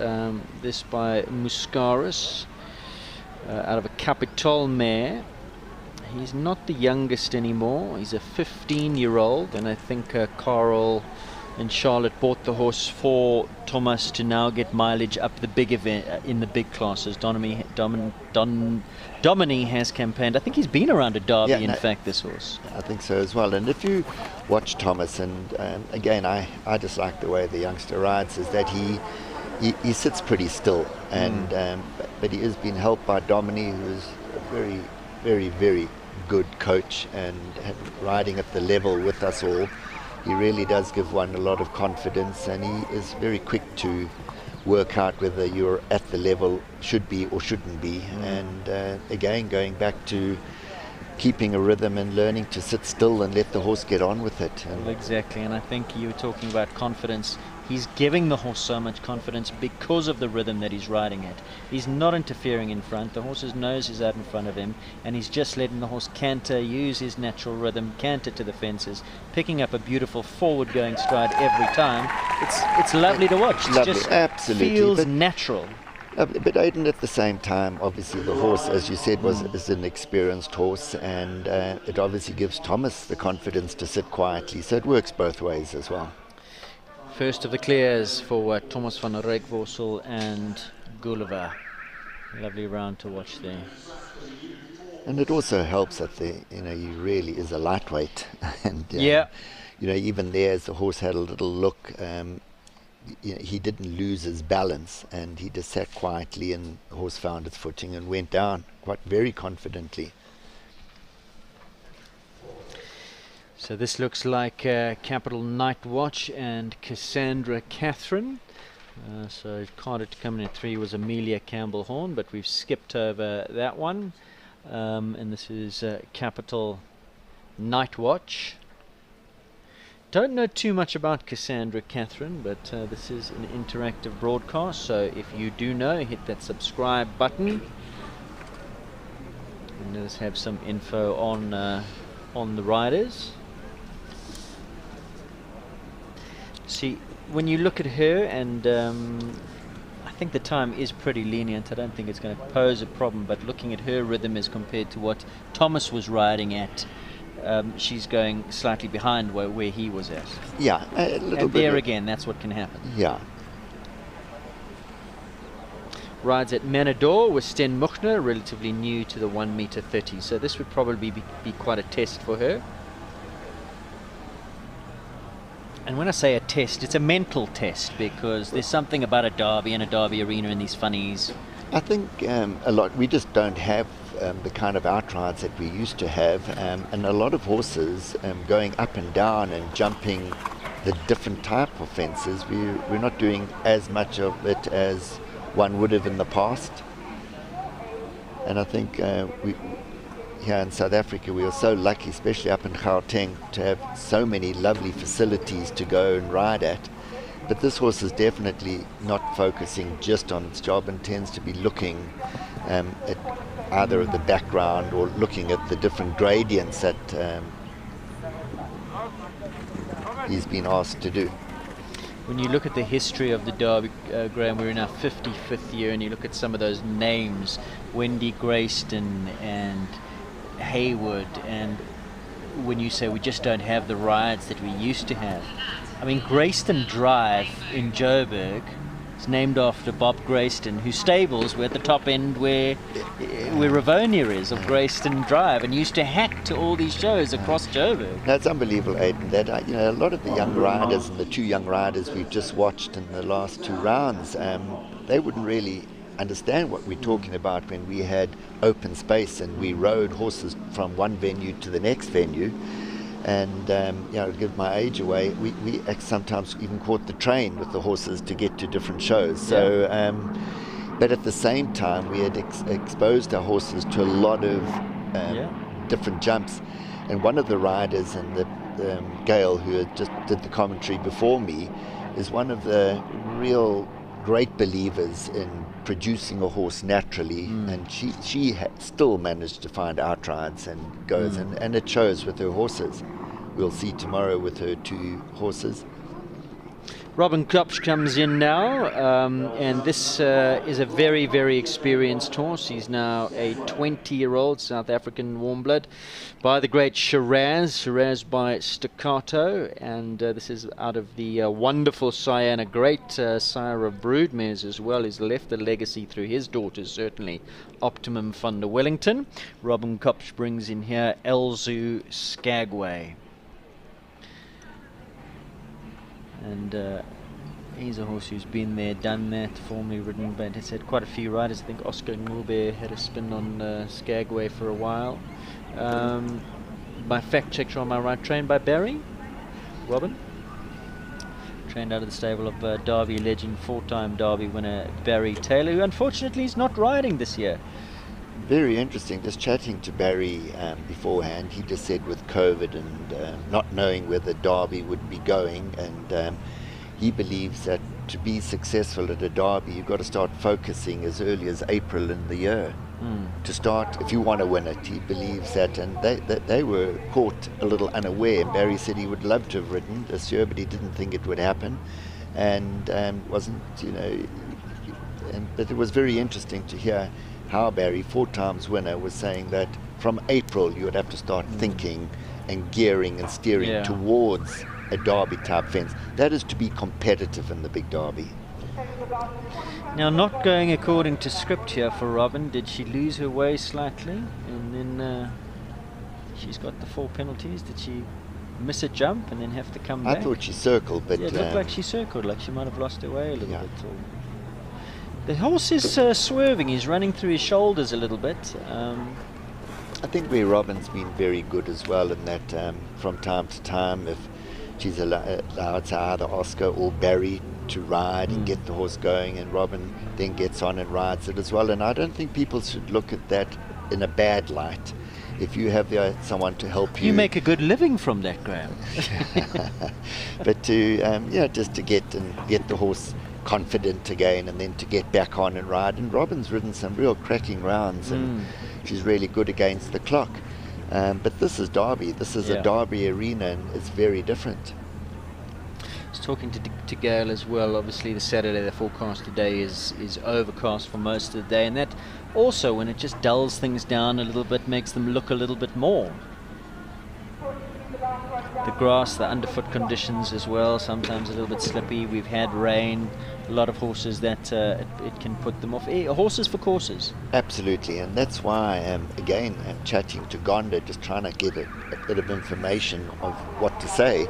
This by Muscaris, out of a Capitol mare. He's not the youngest anymore. He's a 15-year-old, and I think Carl and Charlotte bought the horse for Thomas to now get mileage up the big event in the big classes. Dominique has campaigned. I think he's been around a Derby, in fact, this horse. I think so as well. And if you watch Thomas, and again, I just like the way the youngster rides, is that he sits pretty still, and but he has been helped by Dominique, who is a very, very, very good coach, and riding at the level with us all. He really does give one a lot of confidence, and he is very quick to work out whether you're at the level should be or shouldn't be. And again, going back to keeping a rhythm and learning to sit still and let the horse get on with it. Well, exactly, and I think you were talking about confidence. He's giving the horse so much confidence because of the rhythm that he's riding at. He's not interfering in front. The horse's nose is out in front of him, and he's just letting the horse canter, use his natural rhythm, canter to the fences, picking up a beautiful forward-going stride every time. It's lovely to watch. It just absolutely feels natural. But Aidan, at the same time, obviously the horse, as you said, is an experienced horse, and it obviously gives Thomas the confidence to sit quietly, so it works both ways as well. First of the clears for Thomas van Rijkvorsel and Gulliver. Lovely round to watch there. And it also helps that he really is a lightweight, and even there, as the horse had a little look, he didn't lose his balance, and he just sat quietly, and the horse found its footing and went down quite very confidently. So this looks like Capital Night Watch and Cassandra Catherine. So carded to come in at 3 was Amelia Campbell Horn, but we've skipped over that one. And this is Capital Night Watch. Don't know too much about Cassandra Catherine, but this is an interactive broadcast, so if you do know, hit that subscribe button. And let's have some info on the riders. See, when you look at her, and I think the time is pretty lenient, I don't think it's going to pose a problem, but looking at her rhythm as compared to what Thomas was riding at, she's going slightly behind where he was at. Yeah, a little and bit. There again, that's what can happen. Yeah. Rides at Manador with Sten Muchner, relatively new to the 1m30, so this would probably be quite a test for her. And when I say a test, it's a mental test, because there's something about a derby and a derby arena and these funnies. I think a lot, we just don't have the kind of outrides that we used to have, and a lot of horses going up and down and jumping the different type of fences. We're not doing as much of it as one would have in the past. And I think here in South Africa we are so lucky, especially up in Gauteng, to have so many lovely facilities to go and ride at. But this horse is definitely not focusing just on its job, and tends to be looking at either the background or looking at the different gradients that he's been asked to do. When you look at the history of the Derby, Graham, we're in our 55th year, and you look at some of those names, Wendy Grayston and Hayward, and when you say we just don't have the rides that we used to have. I mean, Grayston Drive in Joburg is named after Bob Grayston, whose stables were at the top end where Ravonia is, of Grayston Drive, and used to hack to all these shows across Joburg. That's unbelievable, Aidan. That a lot of the young riders, and the 2 young riders we've just watched in the last 2 rounds, they wouldn't really understand what we're talking about when we had open space and we rode horses from one venue to the next venue. And to give my age away, we sometimes even caught the train with the horses to get to different shows. So, but at the same time, we had exposed our horses to a lot of different jumps. And one of the riders, and the Gail, who had just did the commentary before me, is one of the real great believers in producing a horse naturally, and she still managed to find outrides and goes, and it shows with her horses. We'll see tomorrow with her 2 horses. Robin Kopsch comes in now, and this is a very, very experienced horse. He's now a 20-year-old South African warm blood by the great Shiraz by Staccato, and this is out of the wonderful Sienna, great sire of broodmares as well. He's left a legacy through his daughters, certainly, Optimum van der Wellington. Robin Kopsch brings in here Elzu Skagway. And he's a horse who's been there, done that, formerly ridden, but has had quite a few riders. I think Oscar Ngulbe had a spin on Skagway for a while. My fact checker on my right, trained by Barry Robin. Trained out of the stable of Derby legend, 4-time Derby winner Barry Taylor, who unfortunately is not riding this year. Very interesting. Just chatting to Barry beforehand, he just said with COVID and not knowing where the Derby would be going, and he believes that to be successful at a Derby, you've got to start focusing as early as April in the year to start, if you want to win it. He believes that, and they were caught a little unaware. Barry said he would love to have ridden this year, but he didn't think it would happen, and wasn't, But it was very interesting to hear how Barry, 4 times winner, was saying that from April you would have to start thinking and gearing and steering towards a Derby type fence. That is to be competitive in the big Derby. Now, not going according to script here for Robin. Did she lose her way slightly? And then she's got the 4 penalties. Did she miss a jump and then have to come back? I thought she circled, but... Yeah, it looked like she circled, like she might have lost her way a little bit. Yeah. The horse is swerving. He's running through his shoulders a little bit. I think where Robin's been very good as well in that from time to time, if she's allowed to either Oscar or Barry to ride and get the horse going, and Robin then gets on and rides it as well. And I don't think people should look at that in a bad light. If you have someone to help you... You make a good living from that, Graham. But to, just to get the horse confident again, and then to get back on and ride. And Robin's ridden some real cracking rounds, and she's really good against the clock. But this is Derby. This is a Derby arena, and it's very different. I was talking to Gail as well. Obviously, the Saturday, the forecast today is overcast for most of the day, and that also, when it just dulls things down a little bit, makes them look a little bit more. The grass, the underfoot conditions as well, sometimes a little bit slippy. We've had rain. A lot of horses that it can put them off. Horses for courses. Absolutely, and that's why again I'm chatting to Gonda, just trying to get a bit of information of what to say.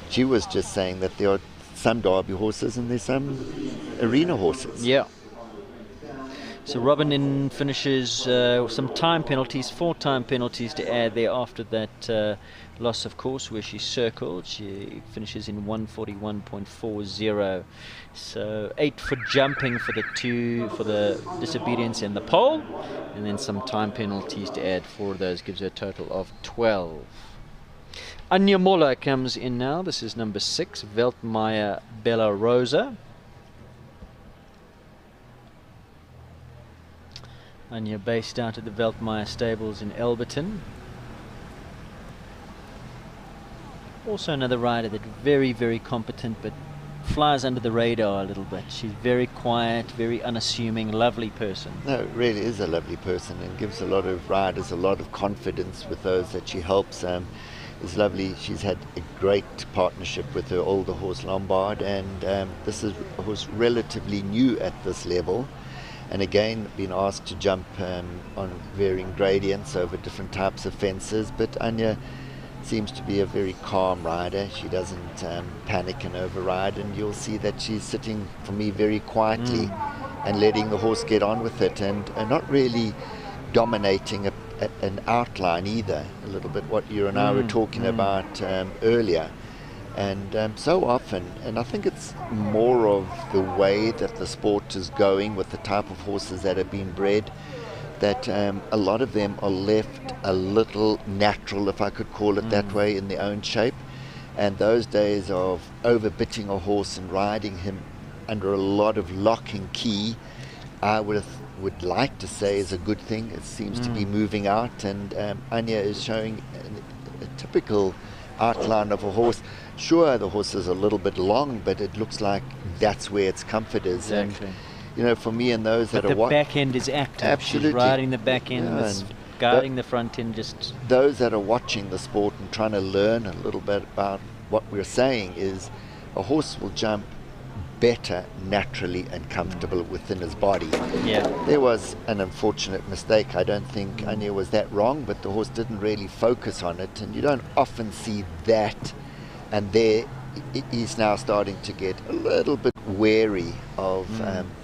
She was just saying that there are some Derby horses and there's some arena horses. Yeah. So Robin finishes some time penalties, 4 time penalties to add there after that loss of course where she circled. She finishes in 141.40. So 8 for jumping for the disobedience and the pole, and then some time penalties to add. 4 of those gives her a total of 12. Anya Moller comes in now. This is number 6, Weltmeier Bella Rosa. Anya based out at the Weltmeier stables in Elberton. Also another rider that very, very competent, but flies under the radar a little bit. She's very quiet, very unassuming, lovely person. No, it really is a lovely person, and gives a lot of riders a lot of confidence with those that she helps. It's lovely. She's had a great partnership with her older horse Lombard, and this is a horse relatively new at this level, and again been asked to jump on varying gradients over different types of fences. But Anya seems to be a very calm rider. She doesn't panic and override, and you'll see that she's sitting for me very quietly and letting the horse get on with it, and not really dominating an outline either, a little bit what you and I were talking about earlier. And so often, and I think it's more of the way that the sport is going with the type of horses that have been bred, that a lot of them are left a little natural, if I could call it that way, in their own shape. And those days of overbitting a horse and riding him under a lot of lock and key, I would like to say is a good thing. It seems to be moving out, and Anya is showing a typical outline of a horse. Sure, the horse is a little bit long, but it looks like that's where its comfort is. Exactly. And, you know, for me and those but that are the back end is active. Absolutely. She's riding the back end, and guarding the front end. Just those that are watching the sport and trying to learn a little bit about what we're saying is a horse will jump better naturally and comfortable within his body. Yeah. There was an unfortunate mistake. I don't think Anya was that wrong, but the horse didn't really focus on it, and you don't often see that. And there he's now starting to get a little bit wary of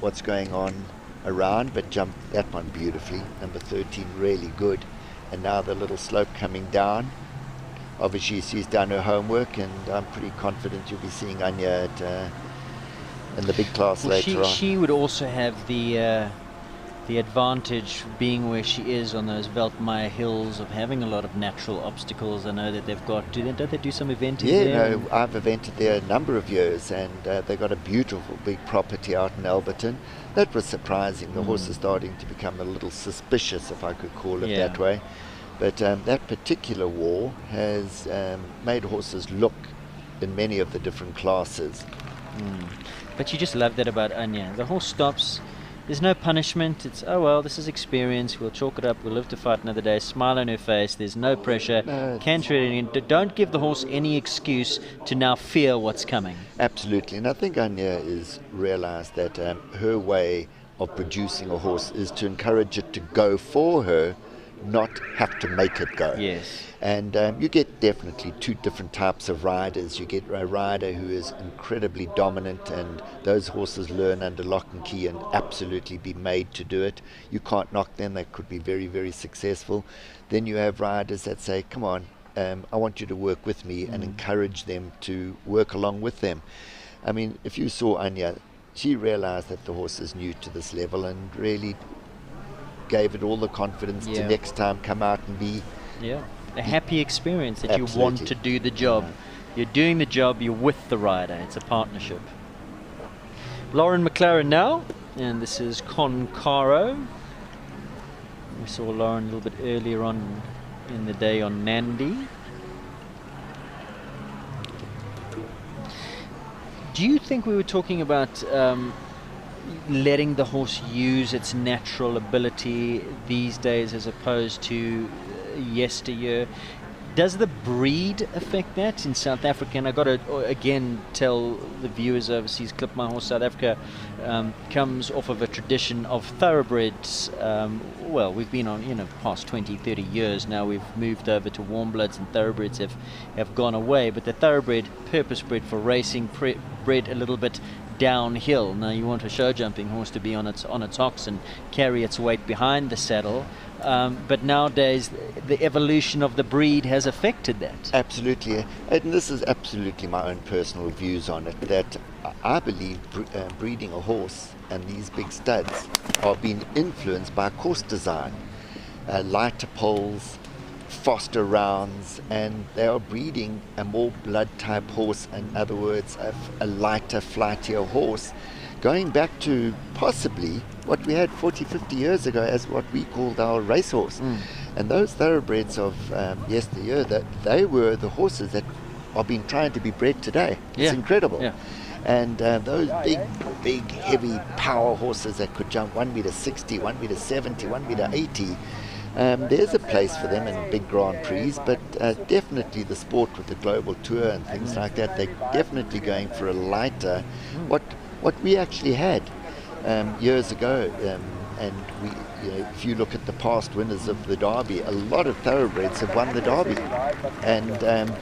what's going on around, but jumped that one beautifully. Number 13, really good. And now the little slope coming down. Obviously she's done her homework, and I'm pretty confident you'll be seeing Anya at in the big class later on. She would also have the advantage being where she is on those Weltmeier hills of having a lot of natural obstacles. I know that they've got, don't they do some eventing there? Yeah, no, I've evented there a number of years, and they got a beautiful big property out in Alberton. That was surprising. The horse is starting to become a little suspicious, if I could call it that way. But that particular war has made horses look in many of the different classes. But you just love that about Anya. The horse stops, there's no punishment. It's, oh well, this is experience. We'll chalk it up. We'll live to fight another day. Smile on her face. There's no pressure. Can't treat it. Don't give the horse any excuse to now fear what's coming. Absolutely, and I think Anya is realised that her way of producing a horse is to encourage it to go for her, not have to make it go. Yes. And you get definitely two different types of riders. You get a rider who is incredibly dominant, and those horses learn under lock and key and absolutely be made to do it. You can't knock them. They could be very, very successful. Then you have riders that say, come on, I want you to work with me, and encourage them to work along with them. I mean, if you saw Anya, she realized that the horse is new to this level and really gave it all the confidence to next time come out and be a happy experience, that Absolutely. you want to do the job. You're doing the job, you're with the rider. It's a partnership. Lauren McLaren now, and this is Concaro. We saw Lauren a little bit earlier on in the day on Nandi. Do you think we were talking about letting the horse use its natural ability these days as opposed to yesteryear? Does the breed affect that in South Africa? And I got to again tell the viewers overseas, Clip My Horse South Africa comes off of a tradition of thoroughbreds. Well, we've been on, past 20, 30 years now. We've moved over to warm bloods, and thoroughbreds have gone away. But the thoroughbred, purpose-bred for racing, bred a little bit downhill. Now you want a show jumping horse to be on its ox and carry its weight behind the saddle. But nowadays, the evolution of the breed has affected that. Absolutely, and this is absolutely my own personal views on it, that I believe breeding a horse and these big studs are being influenced by course design, lighter poles, faster rounds, and they are breeding a more blood type horse, in other words, a lighter, flightier horse, going back to possibly what we had 40, 50 years ago as what we called our racehorse. And those thoroughbreds of yesteryear, that they were the horses that are being trying to be bred today. It's incredible. And those big, heavy power horses that could jump 1 meter 60, 1 meter 70, 1 meter 80, there's a place for them in big Grand Prix, but definitely the sport with the global tour and things like that, they're definitely going for a lighter, what we actually had years ago. And we, if you look at the past winners of the Derby, a lot of thoroughbreds have won the Derby. And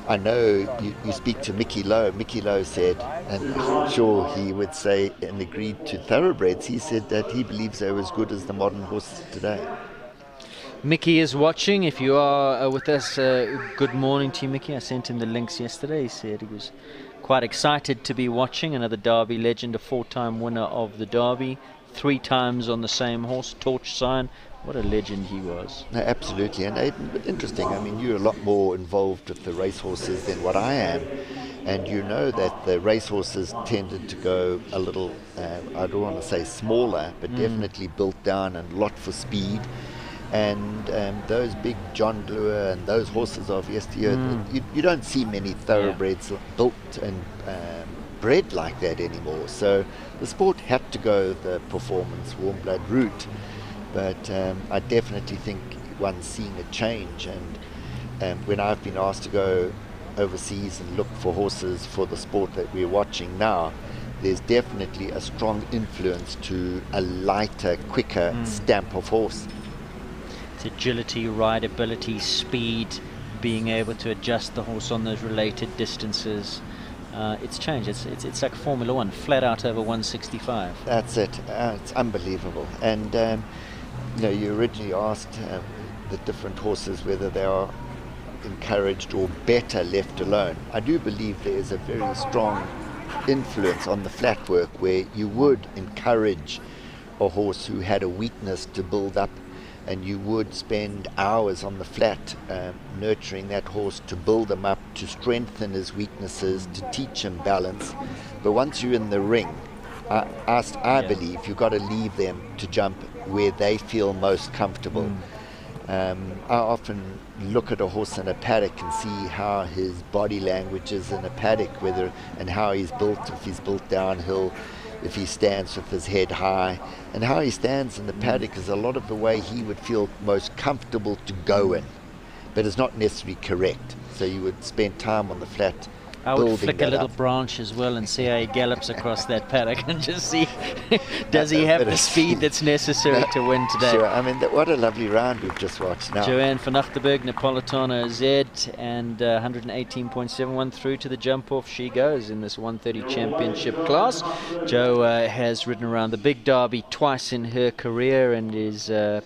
I know you speak to Mickey Lowe. Mickey Lowe said, and I'm sure he would say and agreed to thoroughbreds, he said that he believes they're as good as the modern horses today. Mickey is watching. If you are with us, good morning to you, Mickey. I sent him the links yesterday. He said he was quite excited to be watching. Another Derby legend, a 4-time winner of the Derby, 3 times on the same horse, Torch Sign. What a legend he was. No, absolutely. And interesting, I mean, you're a lot more involved with the racehorses than what I am. And you know that the racehorses tended to go a little, I don't want to say smaller, but definitely built down and a lot for speed. And those big John Glue and those horses of yesteryear, you don't see many thoroughbreds built and bred like that anymore. So the sport had to go the performance warm blood route. But I definitely think one's seeing a change. And when I've been asked to go overseas and look for horses for the sport that we're watching now, there's definitely a strong influence to a lighter, quicker stamp of horse. Agility, rideability, speed, being able to adjust the horse on those related distances. It's changed. It's like Formula One, flat out over 165. That's it. It's unbelievable. And you originally asked the different horses whether they are encouraged or better left alone. I do believe there is a very strong influence on the flat work where you would encourage a horse who had a weakness to build up, and you would spend hours on the flat nurturing that horse to build him up, to strengthen his weaknesses, to teach him balance. But once you're in the ring, I believe you've got to leave them to jump where they feel most comfortable. I often look at a horse in a paddock and see how his body language is in a paddock, and how he's built. If he's built downhill, if he stands with his head high. And how he stands in the paddock is a lot of the way he would feel most comfortable to go in, but it's not necessarily correct. So you would spend time on the flat. I would flick a little branch as well and see how he gallops across that paddock and just see, does he have the speed that's necessary to win today? Sure, I mean, what a lovely round we've just watched now. Joanne van Achterberg, Napolitano Z, and 118.71 through to the jump off. She goes in this 130 championship class. Jo has ridden around the Big Derby twice in her career and is a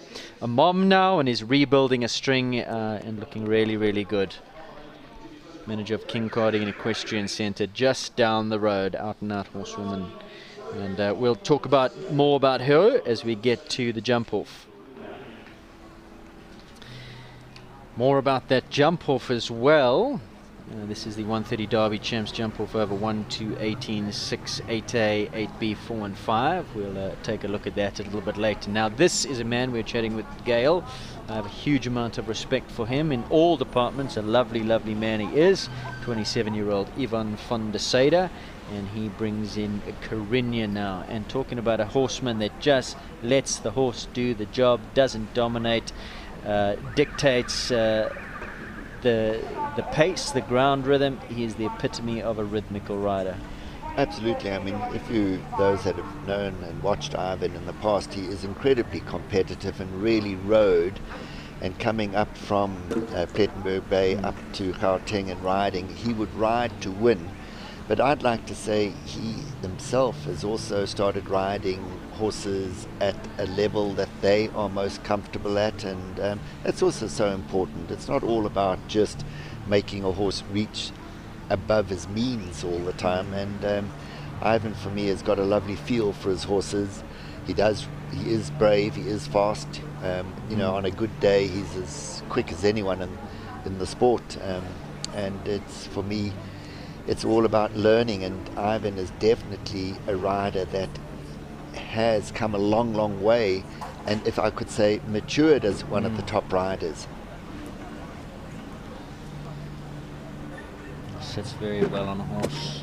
mom now and is rebuilding a string and looking really, really good. Manager of King Cardigan Equestrian Centre, just down the road, out and out horsewoman. And we'll talk more about her as we get to the jump off. More about that jump off as well. This is the 130 Derby Champs jump off over 1, 2, 18, 6, 8A, 8B, 4 and 5. We'll take a look at that a little bit later. Now this is a man we're chatting with, Gail. I have a huge amount of respect for him in all departments. A lovely, lovely man he is. 27-year-old Ivan van der Sade. And he brings in a Carignan now. And talking about a horseman that just lets the horse do the job, doesn't dominate, dictates the pace, the ground rhythm. He is the epitome of a rhythmical rider. Absolutely. I mean, those that have known and watched Ivan in the past, he is incredibly competitive and really rode. And coming up from Plettenberg Bay up to Gauteng and riding, he would ride to win. But I'd like to say he himself has also started riding horses at a level that they are most comfortable at, and that's also so important. It's not all about just making a horse reach above his means all the time, and Ivan for me has got a lovely feel for his horses. He is brave, he is fast, on a good day he's as quick as anyone in the sport, and it's, for me, it's all about learning, and Ivan is definitely a rider that has come a long, long way, and if I could say, matured as one of the top riders. Sits very well on a horse.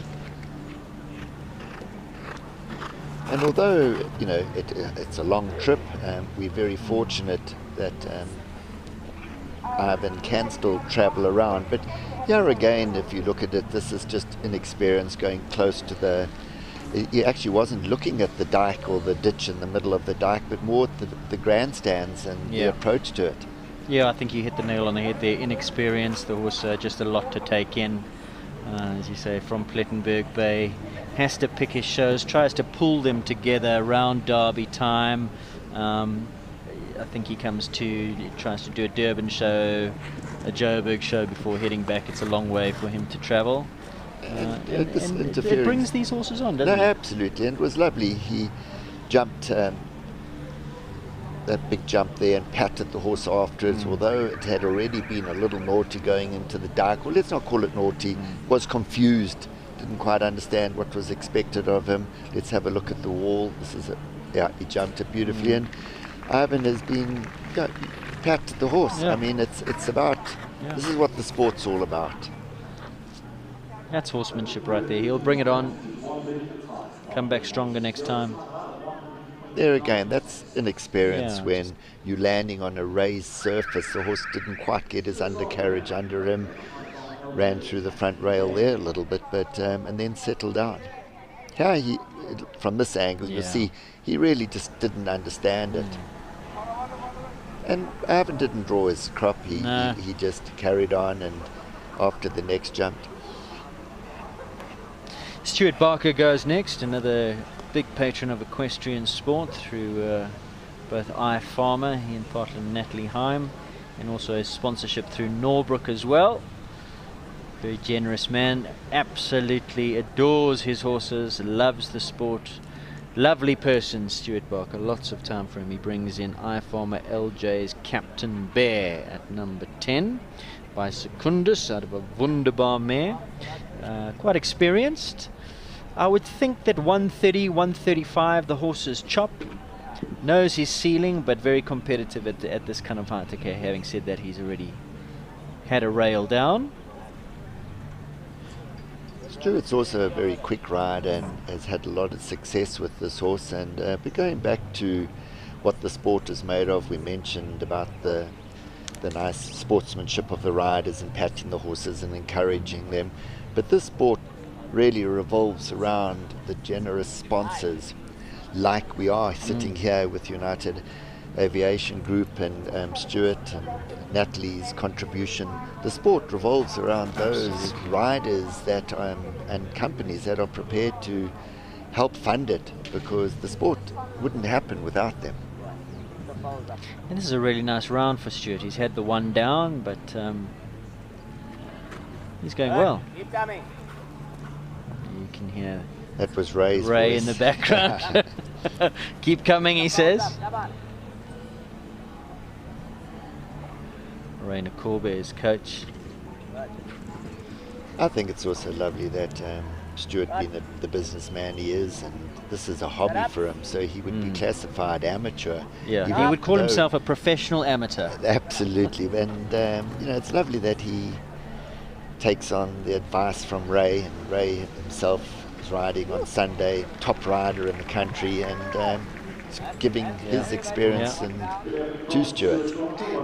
And although, it's a long trip, we're very fortunate that Ivan can still travel around, but here again, if you look at it, this is just inexperience going close to he actually wasn't looking at the dike or the ditch in the middle of the dike, but more at the grandstands and the approach to it. Yeah, I think you hit the nail on the head there. Inexperience, there was just a lot to take in. As you say, from Plettenberg Bay, has to pick his shows, tries to pull them together around Derby time. I think he tries to do a Durban show, a Joburg show before heading back. It's a long way for him to travel. And it brings these horses on, doesn't it? Absolutely, and it was lovely. He jumped that big jump there and patted the horse afterwards, although it had already been a little naughty going into the dike. Well, let's not call it naughty. Was confused, didn't quite understand what was expected of him. Let's have a look at the wall. He jumped it beautifully, and Ivan has been patted the horse. I mean, it's about, this is what the sport's all about. That's horsemanship right there. He'll bring it on, come back stronger next time. There again, that's inexperience when you're landing on a raised surface. The horse didn't quite get his undercarriage under him, ran through the front rail there a little bit, but and then settled down. Here, from this angle, you'll see he really just didn't understand it. And Ivan didn't draw his crop. He just carried on, and after the next jumped. Stuart Barker goes next, another big patron of equestrian sport through both iFarmer, he and partner Natalie Heim, and also his sponsorship through Norbrook as well. Very generous man, absolutely adores his horses, loves the sport. Lovely person, Stuart Barker, lots of time for him. He brings in iFarmer LJ's Captain Bear at number 10 by Secundus out of a Wunderbar mare. Quite experienced. I would think that 130, 135, the horse is chopped. Knows his ceiling, but very competitive at this kind of height. Okay, having said that, he's already had a rail down. Stuart's also a very quick rider and has had a lot of success with this horse. And but going back to what the sport is made of, we mentioned about the nice sportsmanship of the riders and patting the horses and encouraging them. But this sport really revolves around the generous sponsors, like we are sitting here with United Aviation Group and Stuart and Natalie's contribution. The sport revolves around those riders that and companies that are prepared to help fund it, because the sport wouldn't happen without them. And this is a really nice round for Stuart. He's had the one down, but he's going well. Keep coming. You can hear That was Ray's Ray voice. in the background. Keep coming, he says. Ray Nakorbe's coach. I think it's also lovely that Stuart, being the businessman he is, and this is a hobby for him, so he would be classified amateur. Yeah, even he would call though- himself a professional amateur. Absolutely, and it's lovely that he takes on the advice from Ray, and Ray himself is riding on Sunday, top rider in the country, and giving his experience to Stuart.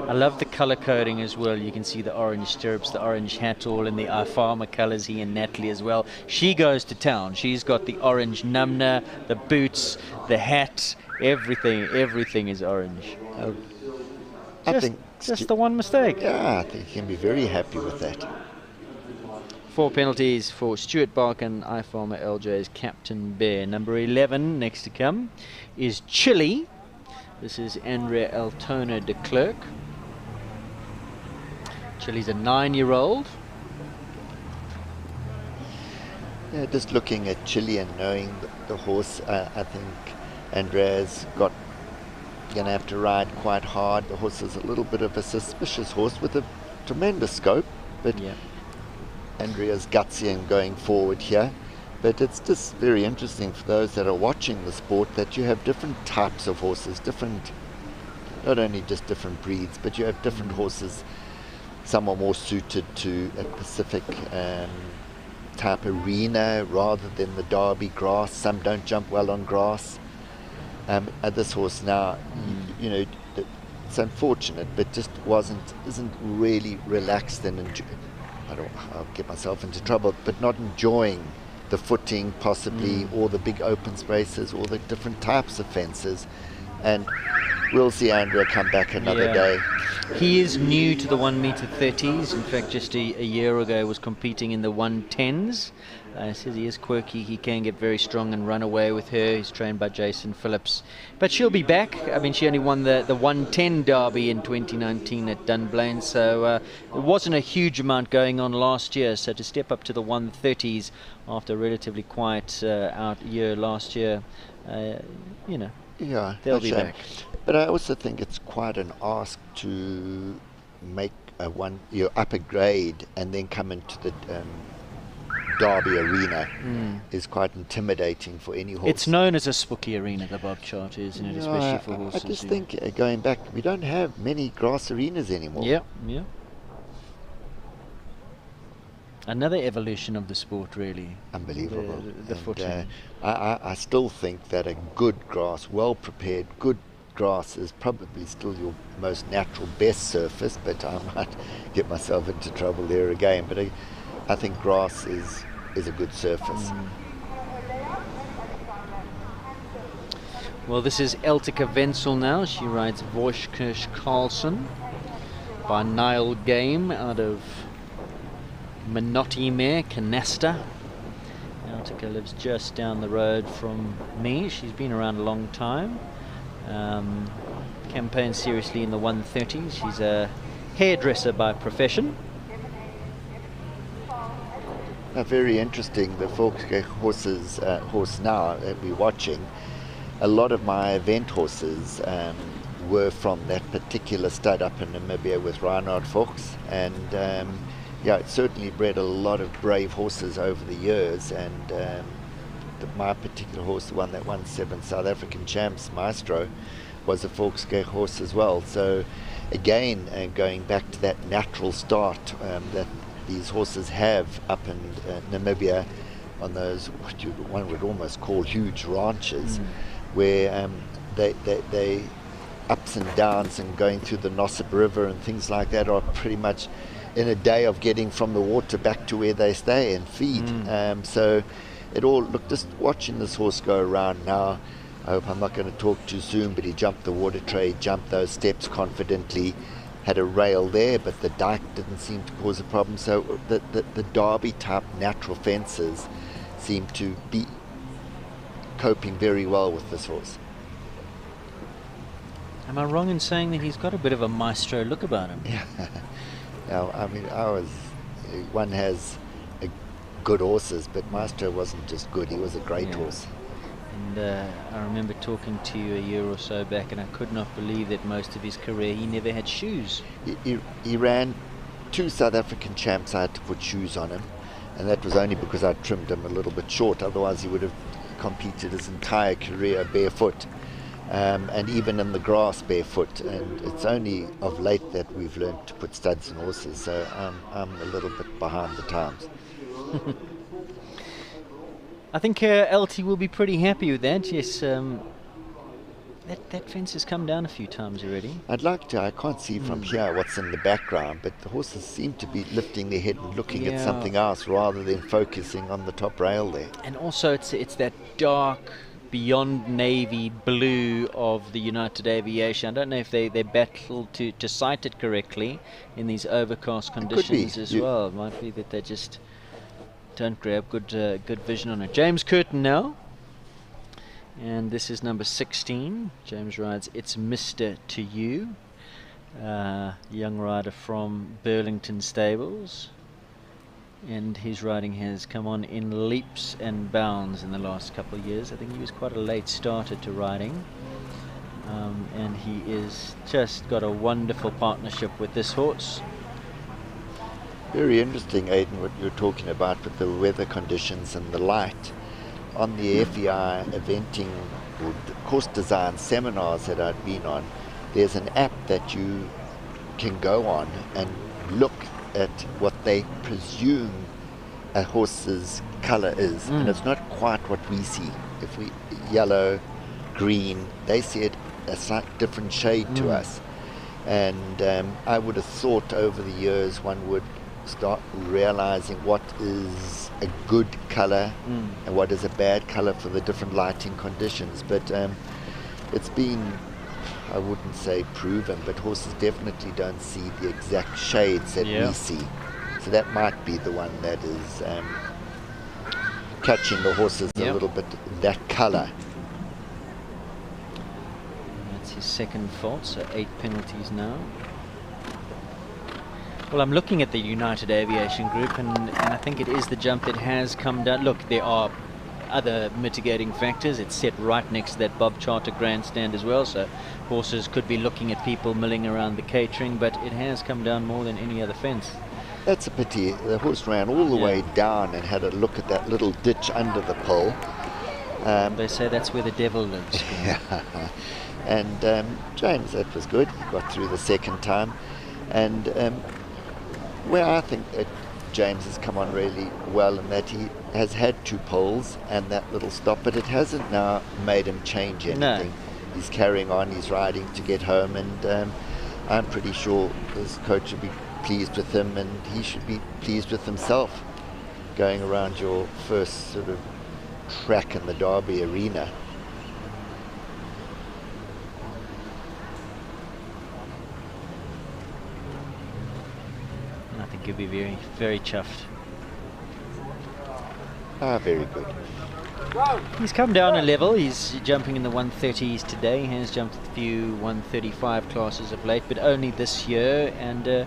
I love the colour coding as well. You can see the orange stirrups, the orange hat, all in the farmer colours, he and Natalie as well. She goes to town. She's got the orange numna, the boots, the hat, everything is orange. I think Just the one mistake. Yeah, I think he can be very happy with that. 4 penalties for Stuart Barkin, iFarmer LJ's Captain Bear. Number 11 next to come is Chile. This is Andrea Altona de Klerk. Chile's a 9-year-old. Yeah, just looking at Chile and knowing the horse, I think Andrea's going to have to ride quite hard. The horse is a little bit of a suspicious horse with a tremendous scope, but Yeah. Andrea's gutsy and going forward here. But it's just very interesting for those that are watching the sport that you have different types of horses, not only just different breeds, but you have different horses. Some are more suited to a Pacific type arena rather than the Derby grass. Some don't jump well on grass. This horse now, it's unfortunate, but just isn't really relaxed and I'll get myself into trouble, but not enjoying the footing possibly, or the big open spaces, or the different types of fences. And we'll see Andrea come back another day. He is new to the 1m30s. In fact, just a year ago was competing in the 110s. Says he is quirky. He can get very strong and run away with her. He's trained by Jason Phillips. But she'll be back. I mean, she only won the 110 Derby in 2019 at Dunblane, so it wasn't a huge amount going on last year. So to step up to the 130s after a relatively quiet out year last year, Yeah, they'll a be shame. back. But I also think it's quite an ask to make your upper grade and then come into the Derby arena is quite intimidating for any horse. It's known as a spooky arena, the Bob Chart, isn't it? Especially for horses. I just think going back, we don't have many grass arenas anymore. Yeah. Another evolution of the sport, really. Unbelievable. The And, footing. I still think that a good grass, well prepared, good grass is probably still your most natural, best surface, but I might get myself into trouble there again. But I think grass is a good surface. Well, this is Eltika Wenzel now. She rides Voiskirch Carlson by Niall Game out of Menotti Mare, Canasta. Eltika lives just down the road from me. She's been around a long time. Campaigns seriously in the 130s. She's a hairdresser by profession. Very interesting, the Volkswagen horse now that we're watching. A lot of my event horses were from that particular stud up in Namibia with Reinhard Fuchs, and it certainly bred a lot of brave horses over the years. And my particular horse, the one that won 7 South African champs, Maestro, was a Volkswagen horse as well. So again, going back to that natural start, that these horses have up in Namibia on those, one would almost call huge ranches, where they ups and downs and going through the Nosip River and things like that are pretty much in a day of getting from the water back to where they stay and feed. So it all, look, just watching this horse go around now, I hope I'm not going to talk too soon, but he jumped the water tray, jumped those steps confidently, had a rail there, but the dike didn't seem to cause a problem. So the Derby type natural fences seem to be coping very well with this horse. Am I wrong in saying that he's got a bit of a maestro look about him? Yeah. Now, I mean, one has good horses, but Maestro wasn't just good, he was a great horse. And I remember talking to you a year or so back, and I could not believe that most of his career he never had shoes. He ran 2 South African champs. I had to put shoes on him, and that was only because I trimmed him a little bit short, otherwise he would have competed his entire career barefoot. And even in the grass barefoot, and it's only of late that we've learned to put studs in horses, so I'm a little bit behind the times. I think LT will be pretty happy with that. Yes, that fence has come down a few times already. I'd like to, I can't see from here what's in the background, but the horses seem to be lifting their head and looking at something else rather than focusing on the top rail there. And also it's that dark beyond navy blue of the United Aviation. I don't know if they battle to sight it correctly in these overcast conditions as well. It might be that they just don't grab good vision on it. James Curtin now, and this is number 16. James rides It's Mr. to You, young rider from Burlington Stables, and his riding has come on in leaps and bounds in the last couple of years. I think he was quite a late starter to riding, and he is just got a wonderful partnership with this horse. Very interesting, Aidan, what you're talking about with the weather conditions and the light. On the FEI eventing or course design seminars that I've been on, there's an app that you can go on and look at what they presume a horse's colour is, and it's not quite what we see. If we yellow, green, they see it a slight different shade to us. And I would have thought over the years one would start realizing what is a good colour and what is a bad colour for the different lighting conditions. But it's been, I wouldn't say proven, but horses definitely don't see the exact shades that we see. So that might be the one that is catching the horses a little bit, that colour. That's his second fault, so 8 penalties now. Well, I'm looking at the United Aviation Group, and I think it is the jump that has come down. Look, there are other mitigating factors. It's set right next to that Bob Charter grandstand as well, so horses could be looking at people milling around the catering, but it has come down more than any other fence. That's a pity. The horse ran all the way down and had a look at that little ditch under the pole. They say that's where the devil lives. And James, that was good. He got through the second time. And where I think that James has come on really well, in that he has had 2 poles and that little stop, but it hasn't now made him change anything. No. He's carrying on, he's riding to get home, and I'm pretty sure his coach will be pleased with him, and he should be pleased with himself going around your first sort of track in the Derby arena. I think he'll be very, very chuffed. Very good. He's come down a level. He's jumping in the 130s today. He has jumped a few 135 classes of late, but only this year, and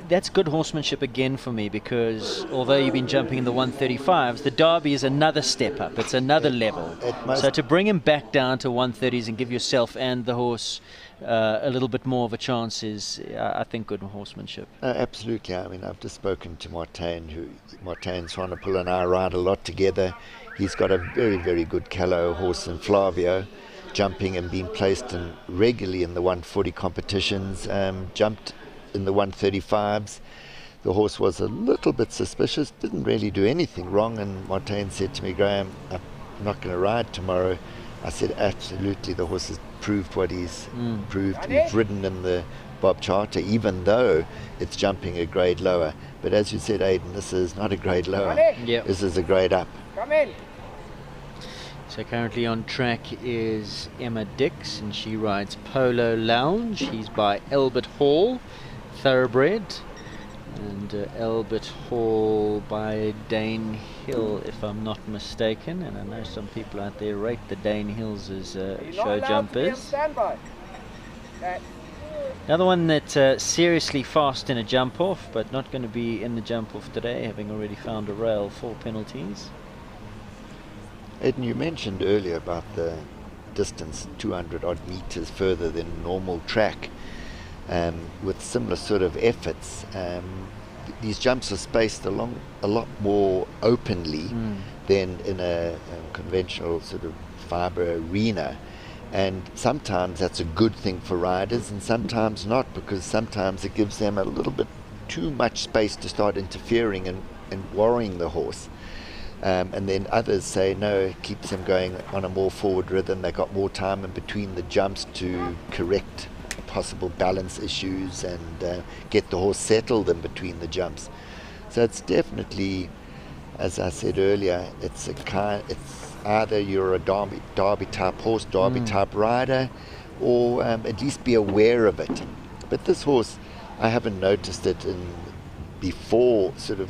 that's good horsemanship again for me, because although you've been jumping in the 135s, the Derby is another step up. It's another level. So to bring him back down to 130s and give yourself and the horse a little bit more of a chance is, I think, good horsemanship. Absolutely. I mean, I've just spoken to Martin Swanepoel and I ride a lot together. He's got a very, very good Callow horse in Flavio, jumping and being placed in regularly in the 140 competitions, jumped in the 135s. the horse was a little bit suspicious, didn't really do anything wrong, and Montaigne said to me, Graham, I'm not going to ride tomorrow. I said, absolutely, the horse has proved what he's proved. He's ridden in the Bob Charter, even though it's jumping a grade lower. But as you said, Aidan, this is not a grade lower. Yep. This is a grade up. So currently on track is Emma Dix, and she rides Polo Lounge. He's by Albert Hall, thoroughbred. And Albert Hall by Dane Hill, if I'm not mistaken. And I know some people out there rate the Dane Hills as show jumpers. Another one that's seriously fast in a jump off, but not going to be in the jump off today, having already found a rail, 4 penalties. Aidan, you mentioned earlier about the distance 200 odd meters further than normal track. With similar sort of efforts, these jumps are spaced along a lot more openly than in a conventional sort of fibre arena, and sometimes that's a good thing for riders and sometimes not, because sometimes it gives them a little bit too much space to start interfering and worrying the horse. And then others say no, it keeps them going on a more forward rhythm. They've got more time in between the jumps to correct possible balance issues and get the horse settled in between the jumps. So it's definitely, as I said earlier, it's either you're a derby type horse, derby type rider, or at least be aware of it. But this horse, I haven't noticed it before sort of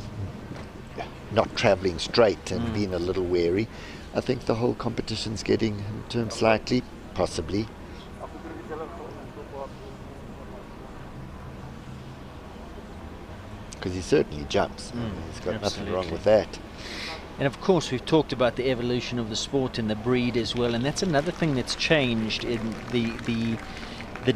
not travelling straight and being a little wary. I think the whole competition's getting to him slightly, possibly. Because he certainly jumps. He's got nothing wrong with that. And of course, we've talked about the evolution of the sport and the breed as well, and that's another thing that's changed in the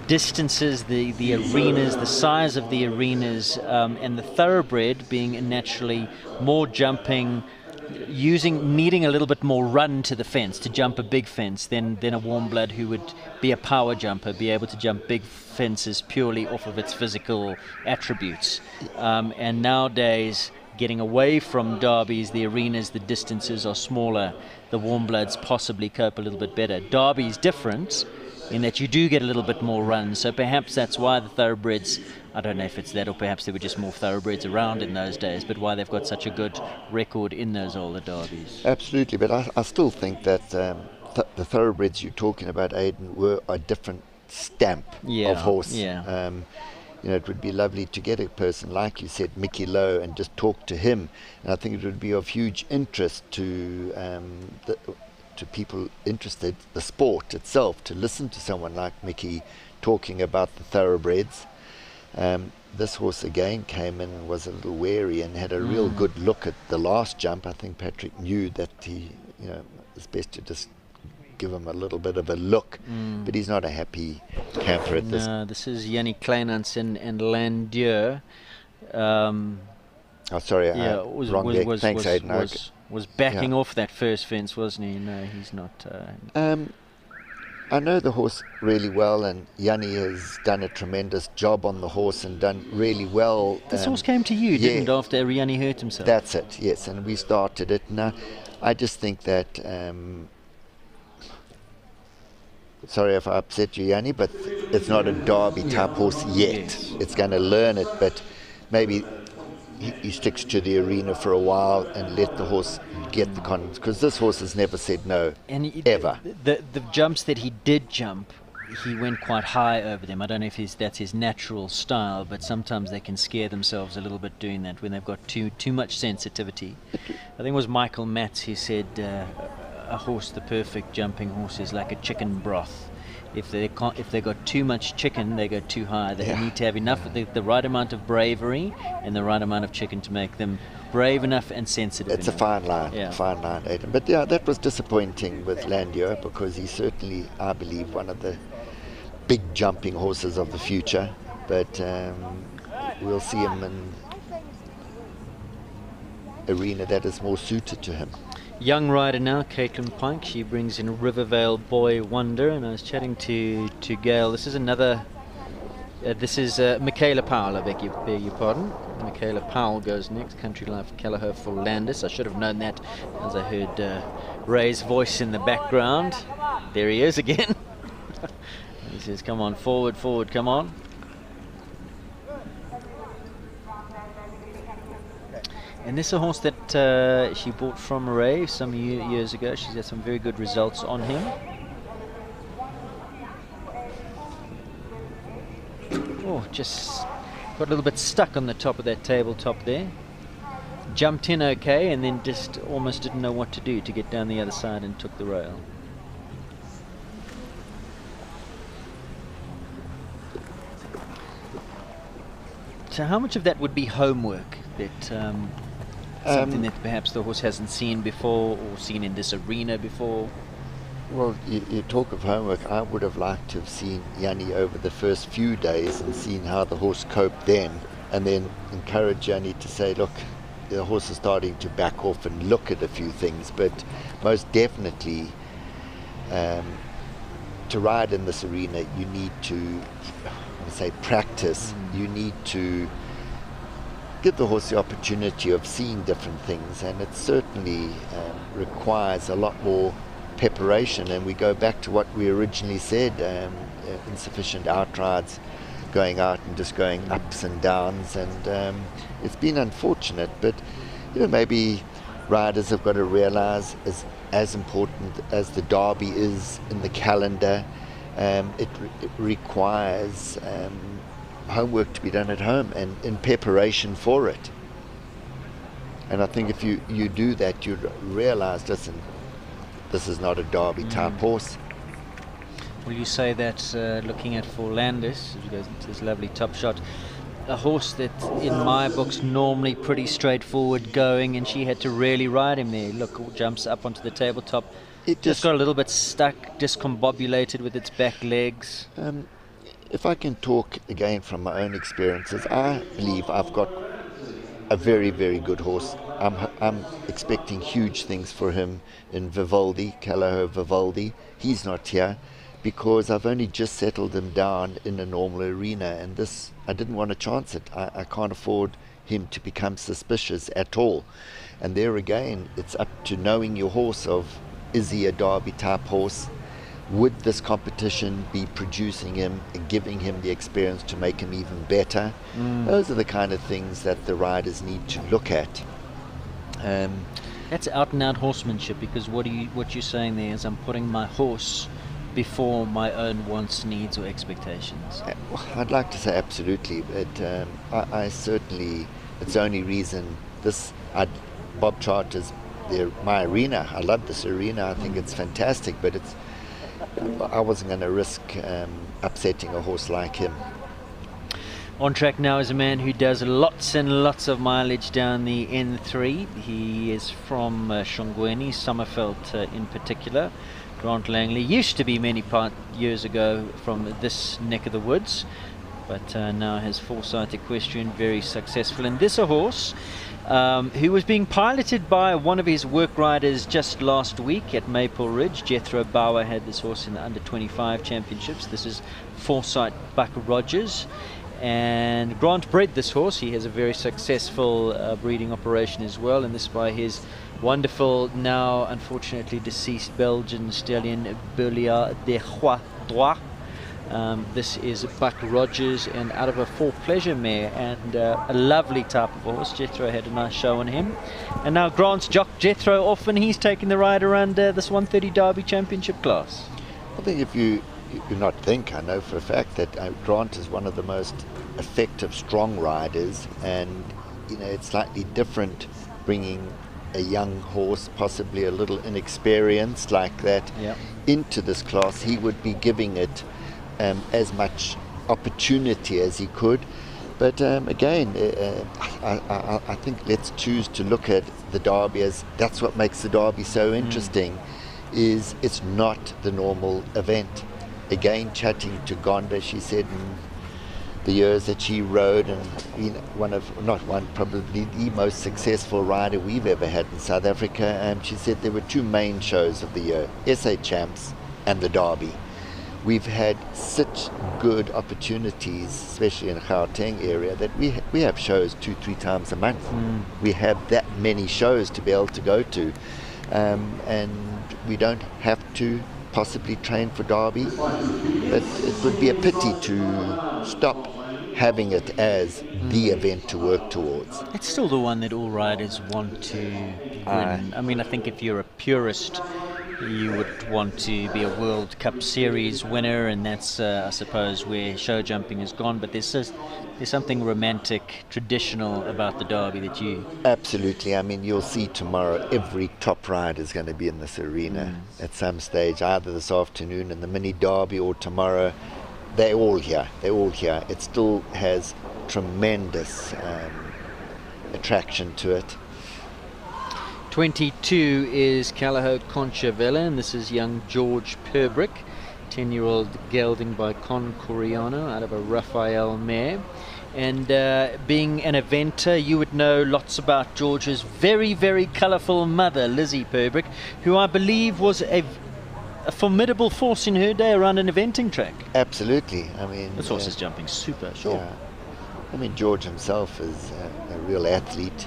distances, the arenas, the size of the arenas, and the thoroughbred being naturally more jumping, needing a little bit more run to the fence to jump a big fence than a warm blood who would be a power jumper, be able to jump big fences purely off of its physical attributes. And nowadays, getting away from derbies, the arenas, the distances are smaller. The warm bloods possibly cope a little bit better. Derby's different in that you do get a little bit more run, so perhaps that's why the thoroughbreds, I don't know if it's that or perhaps there were just more thoroughbreds around in those days, but why they've got such a good record in those older derbies. Absolutely, but I still think that the thoroughbreds you're talking about, Aidan, were a different stamp of horse. Yeah. You know, it would be lovely to get a person like you said, Mickey Lowe, and just talk to him, and I think it would be of huge interest to people interested, the sport itself, to listen to someone like Mickey talking about the thoroughbreds. This horse again came in and was a little wary and had a real good look at the last jump. I think Patrick knew that it's best to just give him a little bit of a look, but he's not a happy camper at this. No, this is Yannick Kleinans and Landieu. Sorry, wrong there. Thanks, Aidan. Was backing off that first fence, wasn't he? No, he's not. I know the horse really well, and Yanni has done a tremendous job on the horse and done really well. This horse came to you, didn't it, after Yanni hurt himself? That's it, yes, and we started it. Now, I just think that, sorry if I upset you, Yanni, but it's not a derby type horse yet. Yes. It's going to learn it, but maybe he sticks to the arena for a while and let the horse get the confidence, because this horse has never said no, ever. The jumps that he did jump, he went quite high over them. I don't know if that's his natural style, but sometimes they can scare themselves a little bit doing that when they've got too much sensitivity. I think it was Michael Matz who said a horse, the perfect jumping horse, is like a chicken broth. If they got too much chicken, they go too high. They need to have enough, the right amount of bravery and the right amount of chicken to make them brave enough and sensitive enough. It's a fine line, Aidan. But yeah, that was disappointing with Landieu, because he's certainly, I believe, one of the big jumping horses of the future. But we'll see him in arena that is more suited to him. Young rider now, Caitlin Pike. She brings in Rivervale Boy Wonder, and I was chatting to Gail. This is another. This is Michaela Powell. I beg your pardon. Michaela Powell goes next. Country Life Kelleher for Landis. I should have known that as I heard Ray's voice in the background. There he is again. He says, come on, forward, forward, come on. And this is a horse that she bought from Ray some years ago. She's had some very good results on him. Oh, just got a little bit stuck on the top of that tabletop there. Jumped in okay, and then just almost didn't know what to do to get down the other side and took the rail. So how much of that would be homework? That something that perhaps the horse hasn't seen before or seen in this arena before? Well, you talk of homework. I would have liked to have seen Yanni over the first few days and seen how the horse coped then, and then encourage Yanni to say, look, the horse is starting to back off and look at a few things, but most definitely to ride in this arena you need to practice. You need to give the horse the opportunity of seeing different things, and it certainly requires a lot more preparation. And we go back to what we originally said, insufficient outrides, going out and just going ups and downs, and it's been unfortunate, but maybe riders have got to realize as important as the Derby is in the calendar, it requires homework to be done at home and in preparation for it. And I think if you do that, you realize, listen, this is not a Derby type horse. Will you say that looking at for Landis, as he goes into this lovely top shot, a horse that in my books normally pretty straightforward going, and she had to really ride him there. Look, jumps up onto the tabletop. It just got a little bit stuck, discombobulated with its back legs. If I can talk again from my own experiences, I believe I've got a very, very good horse. I'm expecting huge things for him in Vivaldi, Kelleher Vivaldi. He's not here because I've only just settled him down in a normal arena, and this, I didn't want to chance it. I can't afford him to become suspicious at all. And there again, it's up to knowing your horse of, is he a Derby type horse? Would this competition be producing him and giving him the experience to make him even better? Those are the kind of things that the riders need to look at. That's out and out horsemanship, because what you're saying there is I'm putting my horse before my own wants, needs or expectations. I'd like to say absolutely, but I certainly, it's the only reason Bob Charter's my arena. I love this arena. I think it's fantastic, but I wasn't going to risk upsetting a horse like him. On track now is a man who does lots and lots of mileage down the N3. He is from Shongweni, Summerveld in particular. Grant Langley used to be many years ago from this neck of the woods, but now has Foresight Equestrian, very successful. And this a horse who was being piloted by one of his work riders just last week at Maple Ridge. Jethro Bauer had this horse in the under-25 championships. This is Foresight Buck Rogers, and Grant bred this horse. He has a very successful breeding operation as well, and this by his wonderful, now unfortunately deceased Belgian stallion Belia de Droit. This is Buck Rogers, and out of a four pleasure mare, and a lovely type of horse. Jethro had a nice show on him, and now Grant's jocked Jethro off, and he's taking the ride around this 130 Derby Championship class. I think if you not think, I know for a fact that Grant is one of the most effective strong riders, and it's slightly different bringing a young horse, possibly a little inexperienced like that, into this class. He would be giving it as much opportunity as he could, but again, I think let's choose to look at the Derby as that's what makes the Derby so interesting. Is it's not the normal event. Again, chatting to Gonda, she said in the years that she rode, and probably the most successful rider we've ever had in South Africa, she said there were two main shows of the year, SA Champs and the Derby. we've had such good opportunities, especially in the Gauteng area, that we have shows 2-3 times a month. We have that many shows to be able to go to, and we don't have to possibly train for Derby, but it would be a pity to stop having it as the event to work towards. It's still the one that all riders want to win. I mean, I think if you're a purist, you would want to be a World Cup Series winner, and that's, I suppose, where show jumping has gone. But there's something romantic, traditional about the Derby that you... Absolutely. I mean, you'll see tomorrow every top rider is going to be in this arena at some stage, either this afternoon in the mini Derby or tomorrow. They're all here. It still has tremendous attraction to it. 22 is Callao Conchavella, and this is young George Perbrick, 10-year-old gelding by Con Coriano out of a Raphael mare. And being an eventer, you would know lots about George's very, very colourful mother, Lizzie Perbrick, who I believe was a formidable force in her day around an eventing track. Absolutely. I mean, this horse is jumping super short. Yeah. I mean, George himself is a real athlete.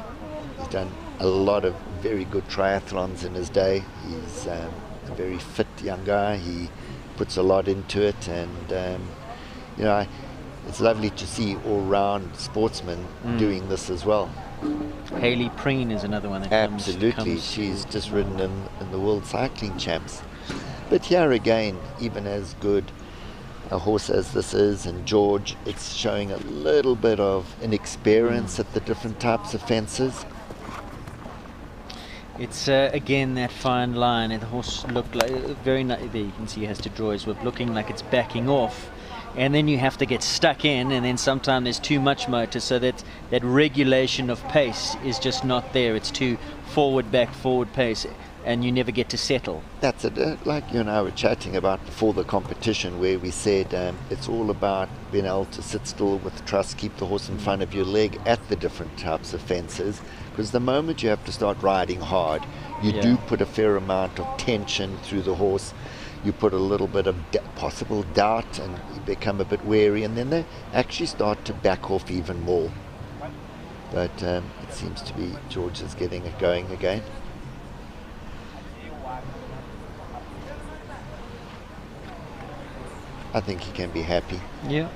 He's done a lot of very good triathlons in his day. He's a very fit young guy. He puts a lot into it, and it's lovely to see all-round sportsmen doing this as well. Hayley Preen is another one that absolutely comes she's just ridden in the World Cycling Champs. But here again, even as good a horse as this is, and George, it's showing a little bit of inexperience at the different types of fences. It's again that fine line. The horse looked like very nice. There you can see he has to draw his whip, looking like it's backing off, and then you have to get stuck in, and then sometimes there's too much motor, so that regulation of pace is just not there. It's too forward pace, and you never get to settle. That's it. Like you and I were chatting about before the competition, where we said it's all about being able to sit still with trust, keep the horse in front of your leg at the different types of fences, because the moment you have to start riding hard, you do put a fair amount of tension through the horse. You put a little bit of possible doubt, and you become a bit wary, and then they actually start to back off even more. But it seems to be George is getting it going again. I think he can be happy. Yeah.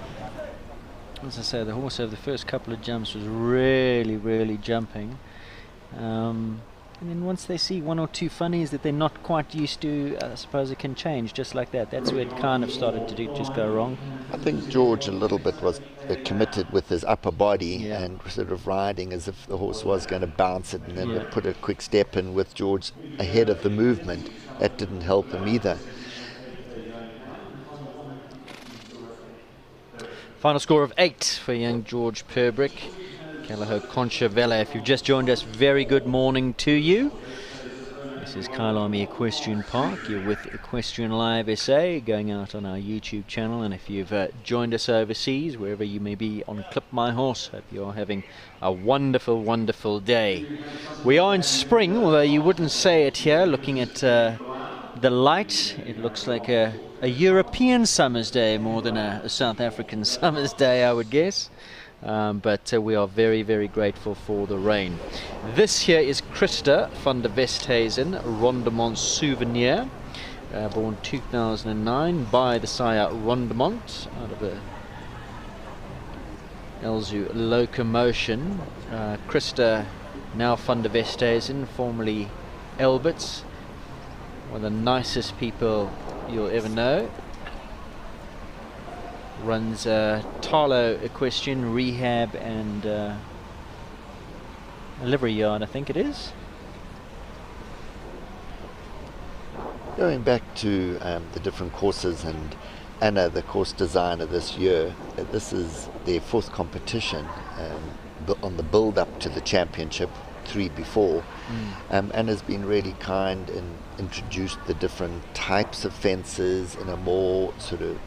As I say, the horse over the first couple of jumps was really, really jumping. And then once they see one or two funnies that they're not quite used to, I suppose it can change just like that. That's where it kind of started to just go wrong. I think George a little bit was committed with his upper body and sort of riding as if the horse was going to bounce it, and then put a quick step in with George ahead of the movement. That didn't help him either. Final score of 8 for young George Perbrick. Callao Conchavella. If you've just joined us, very good morning to you. This is Kailami Equestrian Park. You're with Equestrian Live SA, going out on our YouTube channel. And if you've joined us overseas, wherever you may be on Clip My Horse, hope you're having a wonderful, wonderful day. We are in spring, although you wouldn't say it here. Looking at the light, it looks like a European summer's day more than a South African summer's day, I would guess. But we are very, very grateful for the rain. This here is Christa van der Westhuizen, Rondemont Souvenir, born 2009 by the sire Rondemont out of the Elzu Locomotion. Christa now van der Westhuizen, formerly Elberts, one of the nicest people you'll ever know. Runs Tarlo Equestrian Rehab and a livery yard, I think it is. Going back to the different courses, and Anna, the course designer this year, this is their 4th competition on the build-up to the championship, 3 before. Anna's been really kind and introduced the different types of fences in a more sort of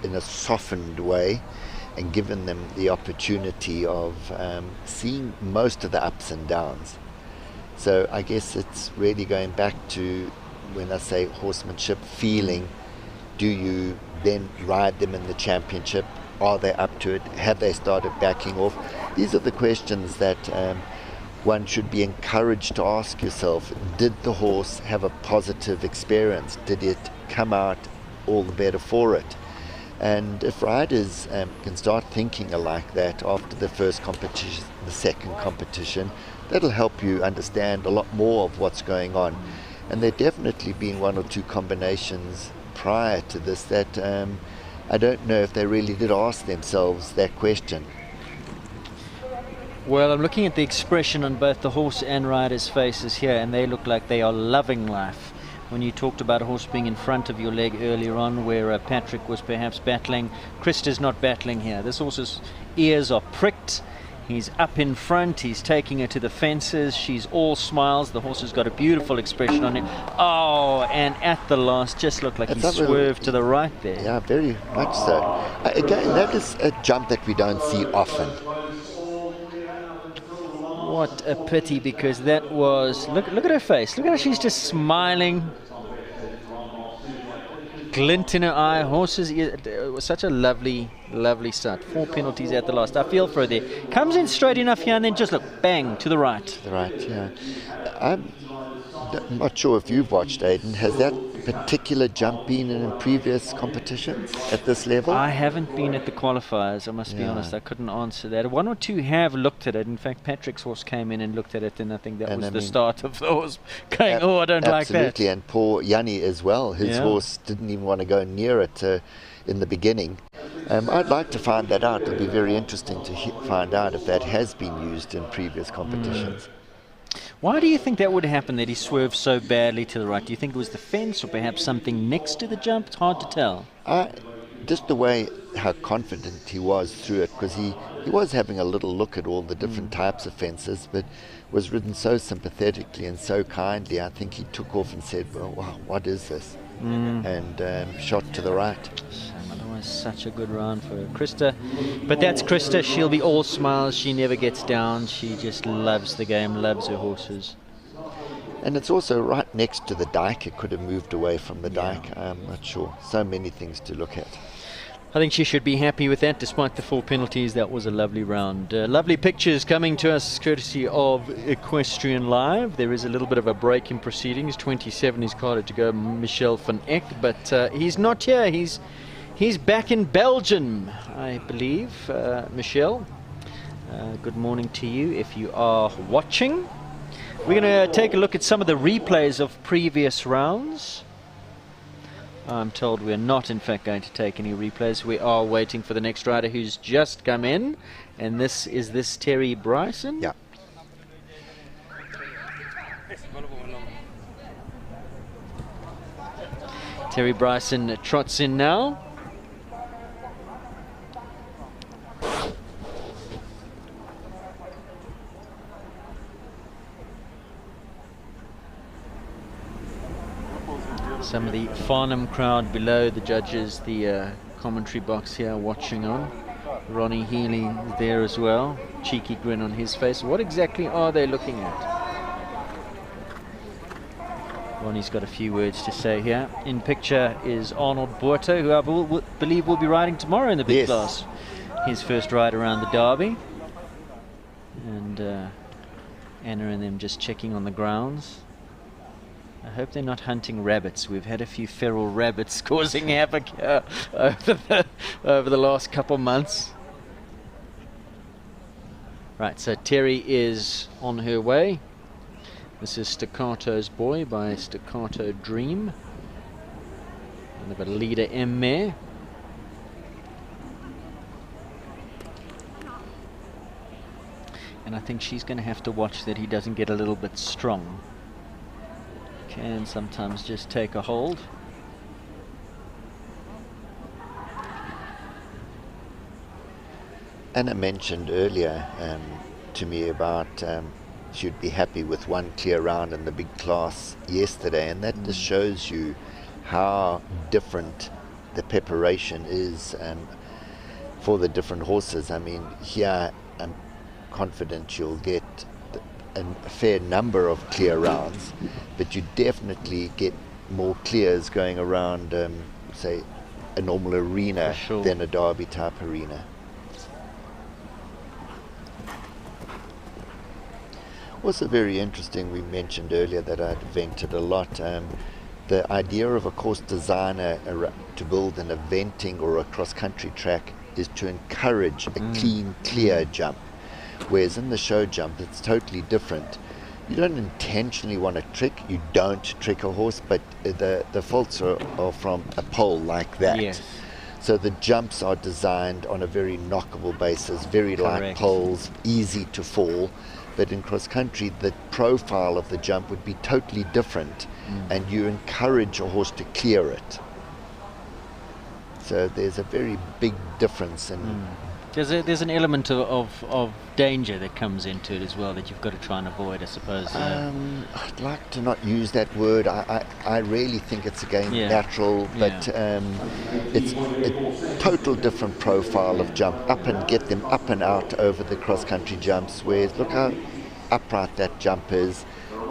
in a softened way, and given them the opportunity of seeing most of the ups and downs. So I guess it's really going back to, when I say horsemanship, feeling Do you then ride them in the championship? Are they up to it? Have they started backing off? These are the questions that one should be encouraged to ask yourself. Did the horse have a positive experience? Did it come out all the better for it? And if riders can start thinking like that after the first competition, the second competition, that'll help you understand a lot more of what's going on. And there definitely been one or two combinations prior to this that I don't know if they really did ask themselves that question. Well, I'm looking at the expression on both the horse and rider's faces here, and they look like they are loving life. When you talked about a horse being in front of your leg earlier on, where Patrick was perhaps battling, Krista's not battling here. This horse's ears are pricked. He's up in front. He's taking her to the fences. She's all smiles. The horse has got a beautiful expression on it. Oh, and at the last, just looked like he swerved to the right there. Yeah, very much so. Again, that is a jump that we don't see often. What a pity, because that was, look at her face. Look at her, she's just smiling. Glint in her eye, horses, it was such a lovely start. 4 penalties at the last. I feel for her there. Comes in straight enough here and then just look, bang, to the right. To the right, yeah. I'm not sure if you've watched, Aidan. Has that particular jump been in previous competitions at this level? I haven't been at the qualifiers, I must be honest. I couldn't answer that. One or two have looked at it. In fact, Patrick's horse came in and looked at it, and I think that was the start of the horse going, oh, I don't like that. Absolutely, and poor Yanni as well. His horse didn't even want to go near it in the beginning. I'd like to find that out. It'll be very interesting to find out if that has been used in previous competitions. Why do you think that would happen, that he swerved so badly to the right? Do you think it was the fence or perhaps something next to the jump? It's hard to tell. Just the way how confident he was through it, because he was having a little look at all the different types of fences, but was ridden so sympathetically and so kindly. I think he took off and said, well, wow, what is this? And shot to the right. Otherwise, such a good round for Krista. But that's Krista. She'll be all smiles. She never gets down. She just loves the game, loves her horses. And it's also right next to the dike. It could have moved away from the dike. I'm not sure. So many things to look at. I think she should be happy with that, despite the 4 penalties. That was a lovely round. Lovely pictures coming to us courtesy of Equestrian Live. There is a little bit of a break in proceedings. 27 is carded to go, Michel van Eck, but he's not here. He's back in Belgium, I believe. Michel, good morning to you if you are watching. We're going to take a look at some of the replays of previous rounds. I'm told we're not, in fact, going to take any replays. We are waiting for the next rider who's just come in. And this is Terry Bryson? Yeah. Terry Bryson trots in now. Some of the Farnham crowd below the judges, the commentary box here watching on. Ronnie Healy is there as well. Cheeky grin on his face. What exactly are they looking at? Ronnie's got a few words to say here. In picture is Arnold Boerter, who I believe will be riding tomorrow in the big class. His first ride around the Derby. And Anna and them just checking on the grounds. I hope they're not hunting rabbits. We've had a few feral rabbits causing havoc here over the last couple months. Right, so Terry is on her way. This is Staccato's Boy by Staccato Dream. And they've got a leader M mare. And I think she's going to have to watch that he doesn't get a little bit strong. Can sometimes just take a hold. Anna mentioned earlier to me about she'd be happy with one clear round in the big class yesterday, and that just shows you how different the preparation is for the different horses. I mean, here I'm confident you'll get a fair number of clear rounds, but you definitely get more clears going around say, a normal arena For sure. than a derby type arena. Also very interesting, we mentioned earlier that I'd evented a lot, the idea of a course designer to build an eventing or a cross-country track is to encourage a clean, clear jump, whereas in the show jump it's totally different. You don't intentionally want to trick, you don't trick a horse, but the faults are from a pole like that. Yes. So the jumps are designed on a very knockable basis, very light Correct. poles, easy to fall. But in cross country, the profile of the jump would be totally different, and you encourage a horse to clear it. So there's a very big difference in. There's an element of danger that comes into it as well that you've got to try and avoid, I suppose. I'd like to not use that word. I really think it's again Yeah. natural, but it's a total different profile of jump. Up and get them up and out over the cross-country jumps, whereas look how upright that jump is,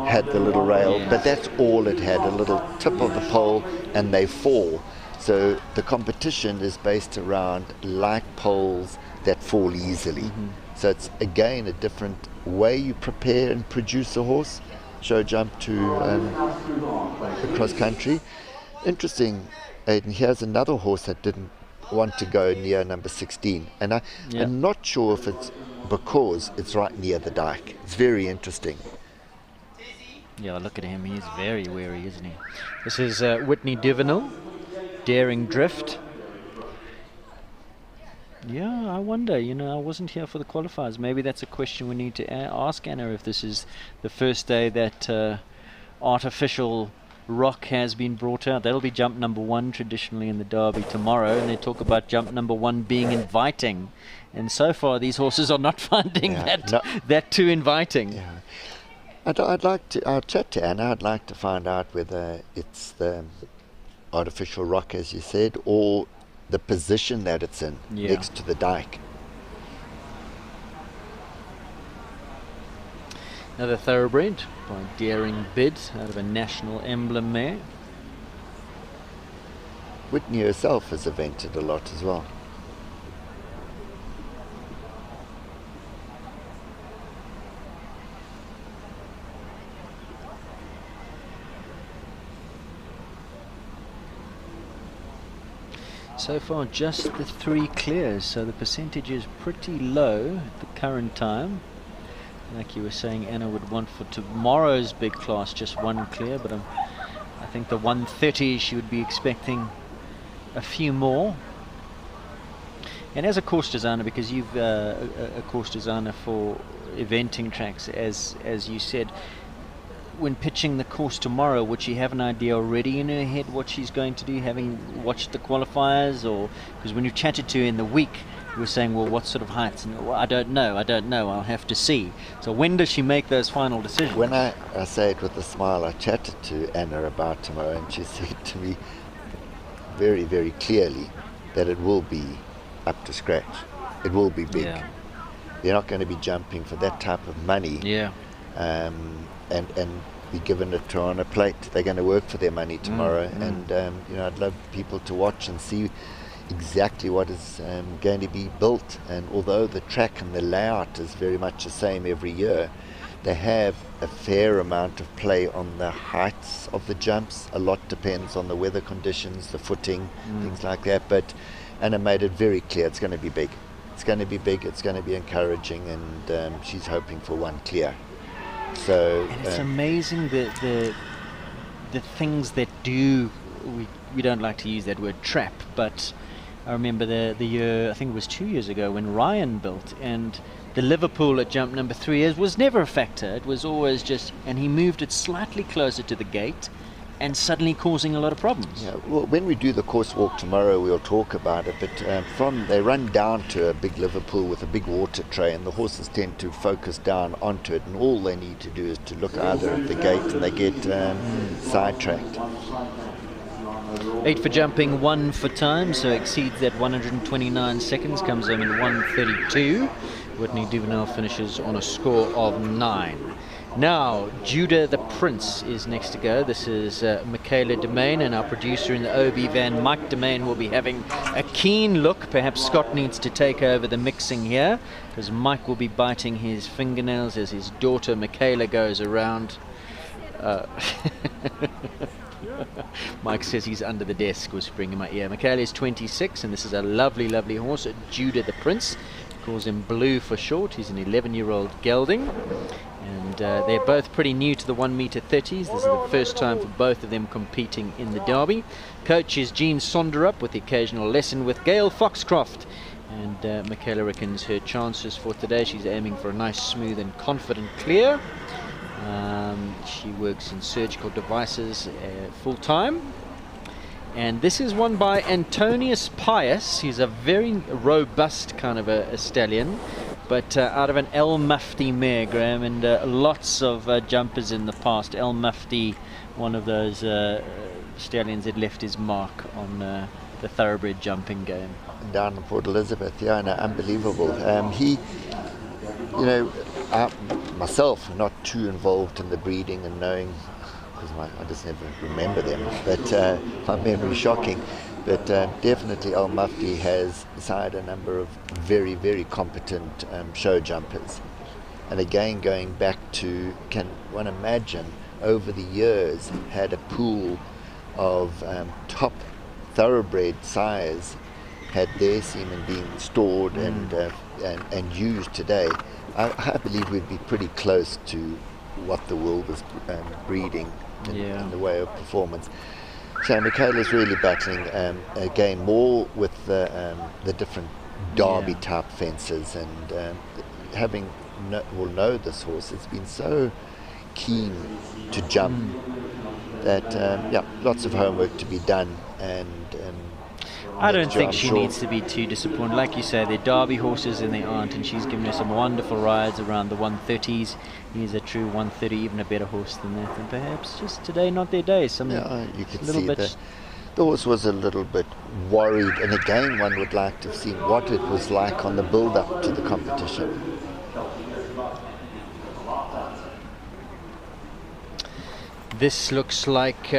had the little rail, but that's all it had, a little tip of the pole, and they fall. So the competition is based around light poles that fall easily. So it's again a different way you prepare and produce a horse, show jump to the cross country. Interesting, Aidan, here's another horse that didn't want to go near number 16, and I'm not sure if it's because it's right near the dike. It's very interesting. Yeah, look at him, he's very wary, isn't he? This is Whitney Duvenel, Daring Drift. Yeah, I wonder, I wasn't here for the qualifiers. Maybe that's a question we need to ask Anna, if this is the first day that artificial rock has been brought out. That'll be jump number 1 traditionally in the Derby tomorrow, and they talk about jump number 1 being inviting. And so far these horses are not finding that too inviting. Yeah. I'll chat to Anna. I'd like to find out whether it's the artificial rock, as you said, or the position that it's in next to the dike. Another thoroughbred by Daring Bid out of a national emblem mare. Whitney herself has evented a lot as well. So far just the 3 clears, so the percentage is pretty low at the current time. Like you were saying, Anna would want for tomorrow's big class just 1 clear, but I think the 130 she would be expecting a few more. And as a course designer, because you've a course designer for eventing tracks, as you said, when pitching the course tomorrow, would she have an idea already in her head what she's going to do, having watched the qualifiers? Or because when you chatted to her in the week, you were saying, well, what sort of heights? And well, I don't know, I'll have to see. So when does she make those final decisions? When I say it with a smile, I chatted to Anna about tomorrow, and she said to me very, very clearly that it will be up to scratch. It will be big. Yeah. They're not going to be jumping for that type of money. Yeah. And be given it on a plate. They're going to work for their money tomorrow, and I'd love people to watch and see exactly what is going to be built. And although the track and the layout is very much the same every year, they have a fair amount of play on the heights of the jumps. A lot depends on the weather conditions, the footing, things like that. But Anna made it very clear it's going to be big. It's going to be big, it's going to be encouraging, and she's hoping for 1 clear. So and it's amazing the things that we don't like to use that word trap, but I remember the year, I think it was 2 years ago, when Ryan built, and the Liverpool at jump number 3 was never a factor. It was always just, and he moved it slightly closer to the gate and suddenly causing a lot of problems. Yeah, well, when we do the course walk tomorrow, we'll talk about it, but they run down to a big Liverpool with a big water tray, and the horses tend to focus down onto it, and all they need to do is to look either at the gate, and they get sidetracked. 8 for jumping, 1 for time, so exceeds that 129 seconds, comes home in 132. Whitney Duvenel finishes on a score of 9. Now, Judah the Prince is next to go. This is Michaela Demain, and our producer in the OB van, Mike Demain, will be having a keen look. Perhaps Scott needs to take over the mixing here, because Mike will be biting his fingernails as his daughter Michaela goes around. Mike says he's under the desk, whispering in my ear. Michaela is 26, and this is a lovely, lovely horse, Judah the Prince. Calls him Blue for short. He's an 11-year-old gelding, and they're both pretty new to the 1m30s. This is the first time for both of them competing in the Derby. Coach is Jean Sonderup, with the occasional lesson with Gail Foxcroft, and Michaela reckons her chances for today, she's aiming for a nice, smooth and confident clear. She works in surgical devices full-time. And this is one by Antonius Pius. He's a very robust kind of a stallion, but out of an El Mufti mare, Graham, and lots of jumpers in the past. El Mufti, one of those stallions that left his mark on the thoroughbred jumping game. Down in Port Elizabeth, yeah, no, unbelievable. He, you know, myself, not too involved in the breeding and knowing, because I just never remember them, but my memory is shocking. But definitely El Mufti has sired a number of very, very competent show jumpers. And again, going back to, can one imagine, over the years had a pool of top thoroughbred sires, had their semen being stored and used today. I believe we'd be pretty close to what the world was breeding in the way of performance. So Michaela's really battling again more with the different Derby type fences, and having know this horse, it's been so keen to jump that lots of homework to be done, and I don't think she needs to be too disappointed. Like you say, they're Derby horses and they aren't, and she's given her some wonderful rides around the 130s. He's a true 130, even a better horse than that. And perhaps just today, not their day. You could see the horse was a little bit worried, and again, one would like to see what it was like on the build-up to the competition. This looks like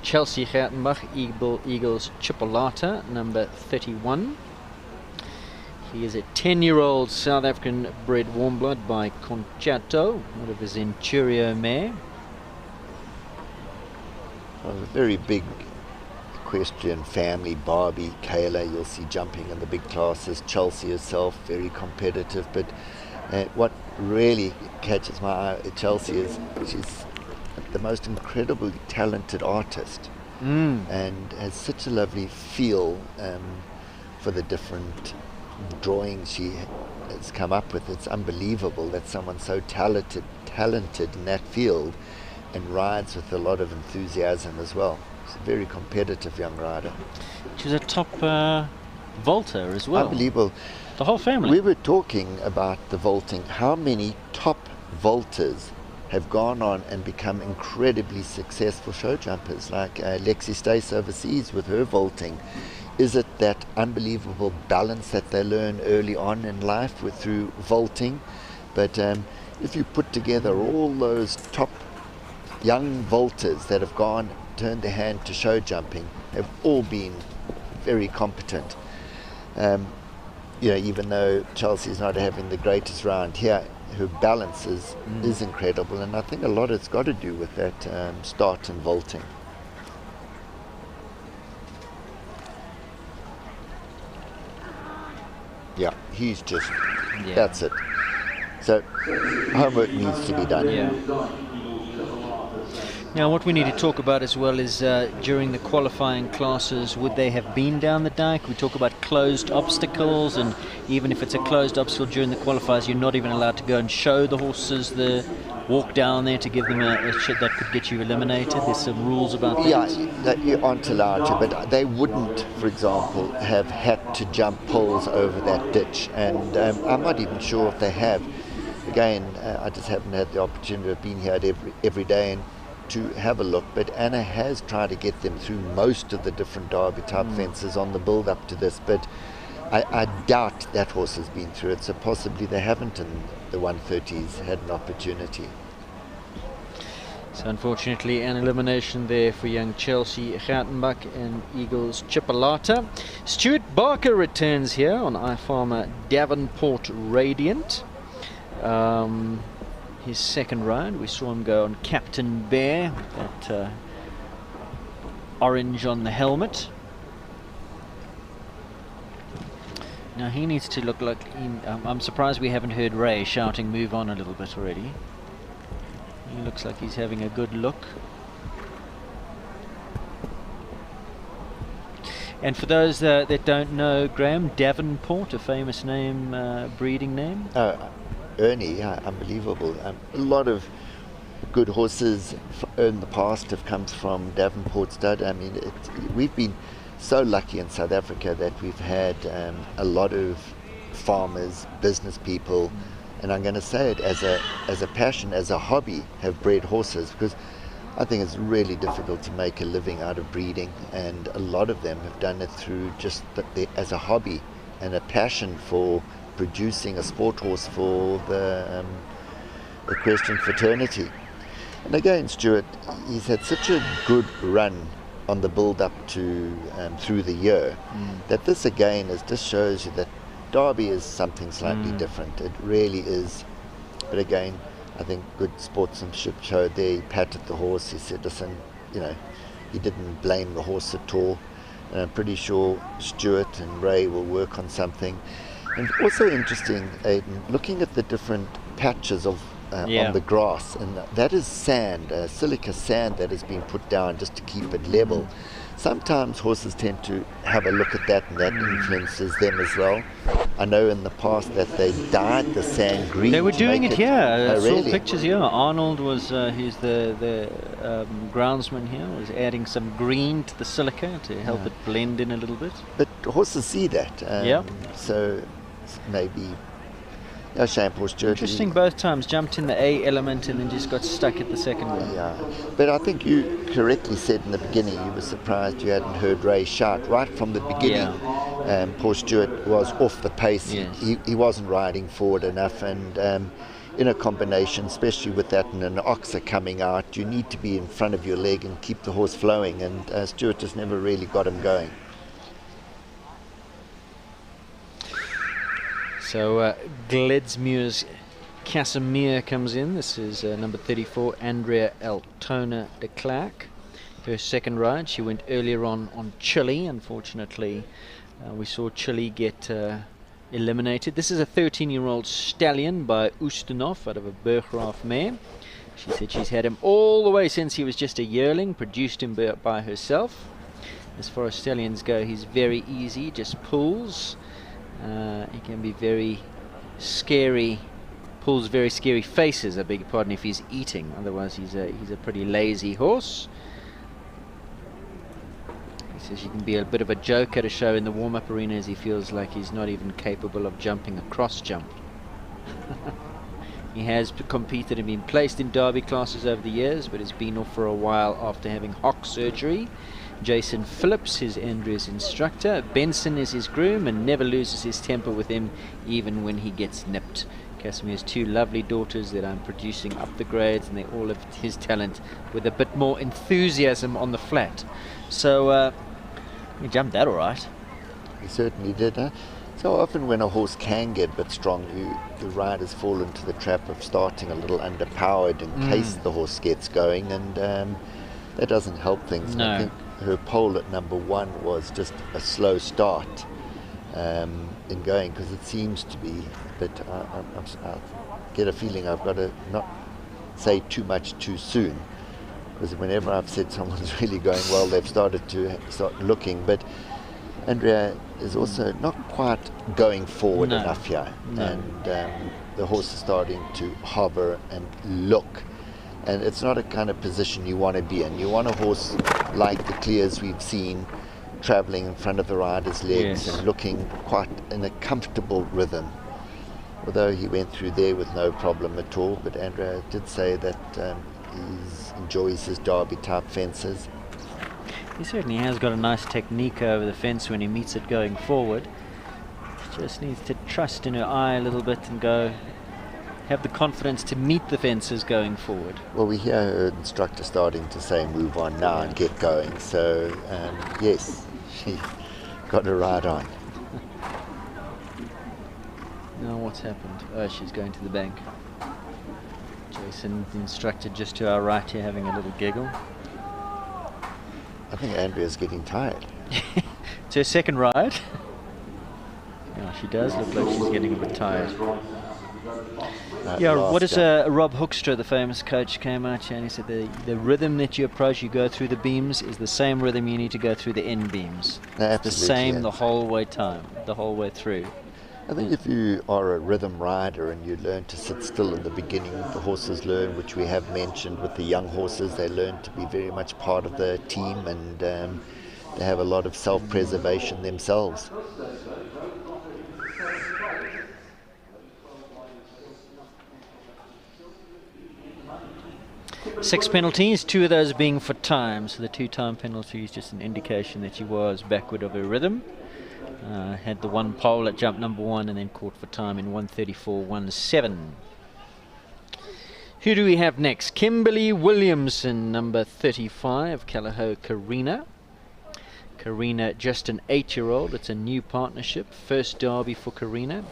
Chelsea Gertenbach Eagles Chipolata, number 31. He is a 10-year-old South African bred warm blood by Conchato, out of his Centurio mare. A very big equestrian family. Barbie, Kayla, you'll see jumping in the big classes. Chelsea herself, very competitive. But what really catches my eye at Chelsea is she's the most incredibly talented artist, and has such a lovely feel for the different drawings she has come up with. It's unbelievable that someone so talented in that field, and rides with a lot of enthusiasm as well. She's a very competitive young rider. She's a top vaulter as well. Unbelievable. The whole family. We were talking about the vaulting. How many top vaulters have gone on and become incredibly successful show jumpers, like Lexi Stace overseas with her vaulting? Is it that unbelievable balance that they learn early on in life through vaulting? But if you put together all those top young vaulters that have turned their hand to show jumping, have all been very competent. Even though Chelsea's not having the greatest round here, her balance is incredible, and I think a lot it's got to do with that start and vaulting. Yeah, he's just, that's it. So homework needs to be done. Yeah. Now, what we need to talk about as well is during the qualifying classes, would they have been down the dike? We talk about closed obstacles, and even if it's a closed obstacle during the qualifiers, you're not even allowed to go and show the horses the walk down there to give them a shit that could get you eliminated. There's some rules about that. Yeah, that you aren't allowed to, but they wouldn't, for example, have had to jump poles over that ditch, and I'm not even sure if they have. Again, I just haven't had the opportunity of being here every day and to have a look, but Anna has tried to get them through most of the different Derby type fences on the build up to this, but I doubt that horse has been through it, so possibly they haven't in the 130s had an opportunity. So unfortunately an elimination there for young Chelsea Gatenbach and Eagles Chipolata. Stuart Barker returns here on iFarmer Davenport Radiant. His second ride, we saw him go on Captain Bear, that orange on the helmet. Now he needs to look like, I'm surprised we haven't heard Ray shouting move on a little bit already. He looks like he's having a good look. And for those that don't know, Graham, Davenport, a famous name, breeding name? Ernie, yeah, unbelievable. A lot of good horses in the past have come from Davenport Stud. I mean, we've been so lucky in South Africa that we've had a lot of farmers, business people, and I'm going to say it as a passion, as a hobby, have bred horses, because I think it's really difficult to make a living out of breeding, and a lot of them have done it through just as a hobby and a passion for producing a sport horse for the equestrian fraternity. And again, Stuart, he's had such a good run on the build-up to through the year that this again just shows you that Derby is something slightly different. It really is. But again, I think good sportsmanship showed there. He patted the horse. He said, listen, he didn't blame the horse at all. And I'm pretty sure Stuart and Ray will work on something. And also interesting, Aidan, looking at the different patches of on the grass, and that is sand, silica sand that has been put down just to keep it level. Sometimes horses tend to have a look at that, and that influences them as well. I know in the past that they dyed the sand green. They were doing it here. I saw really? pictures here. Arnold was, he's the groundsman here, was adding some green to the silica to help it blend in a little bit. But horses see that. So maybe shame for Stuart. Interesting, both times jumped in the A element and then just got stuck at the second one. Yeah, but I think you correctly said in the beginning you were surprised you hadn't heard Ray shout right from the beginning. Poor Stuart was off the pace. Yes. He wasn't riding forward enough, and in a combination, especially with that and an oxer coming out, you need to be in front of your leg and keep the horse flowing, and Stuart just never really got him going. So Gledsmuir's Casimir comes in. This is number 34, Andrea Altona de Klerk. Her second ride. She went earlier on Chile. Unfortunately, we saw Chile get eliminated. This is a 13-year-old stallion by Ustenhof out of a Berggraaf mare. She said she's had him all the way since he was just a yearling, produced him by herself. As far as stallions go, he's very easy, just pulls. He can be very scary, pulls very scary faces, I beg your pardon, if he's eating. Otherwise he's a pretty lazy horse. He says he can be a bit of a joke at a show in the warm-up arena, as he feels like he's not even capable of jumping a cross jump. He has competed and been placed in derby classes over the years, but has been off for a while after having hock surgery. Jason Phillips, his Andrea's instructor. Benson is his groom and never loses his temper with him, even when he gets nipped. Casimir has two lovely daughters that I'm producing up the grades, and they all have his talent with a bit more enthusiasm on the flat. So he jumped that all right. He certainly did. Huh? So often when a horse can get a bit strong, the riders fall into the trap of starting a little underpowered in case the horse gets going, and that doesn't help things. No. I think her pole at number 1 was just a slow start in going, because it seems to be, but I get a feeling I've got to not say too much too soon, because whenever I've said someone's really going well, they've started to start looking. But Andrea is also not quite going forward enough here, and the horse is starting to hover and look. And it's not a kind of position you want to be in. You want a horse like the Clears we've seen, travelling in front of the rider's legs and looking quite in a comfortable rhythm. Although he went through there with no problem at all, but Andrea did say that he enjoys his derby type fences. He certainly has got a nice technique over the fence when he meets it going forward. Just needs to trust in her eye a little bit and go, have the confidence to meet the fences going forward. Well, we hear her instructor starting to say move on now and get going. So, yes, she got her right on. Now what's happened? Oh, she's going to the bank. Jason, the instructor, just to our right here, having a little giggle. I think Andrea's getting tired. It's her second ride. Yeah, she does look like she's getting a bit tired. Yeah, what is Rob Hoekstra, the famous coach, came out here and he said the rhythm that you approach, you go through the beams, is the same rhythm you need to go through the end beams. No, it's the same the whole way through. I think if you are a rhythm rider and you learn to sit still in the beginning, the horses learn, which we have mentioned with the young horses, they learn to be very much part of the team, and they have a lot of self-preservation themselves. Six penalties, 2 of those being for time, so the 2-time penalty is just an indication that she was backward of her rhythm. Had the 1 pole at jump number 1 and then caught for time in 1:34.17. Who do we have next? Kimberly Williamson, number 35, Callao Karina. Karina, just an 8-year-old. It's a new partnership, first derby for Karina.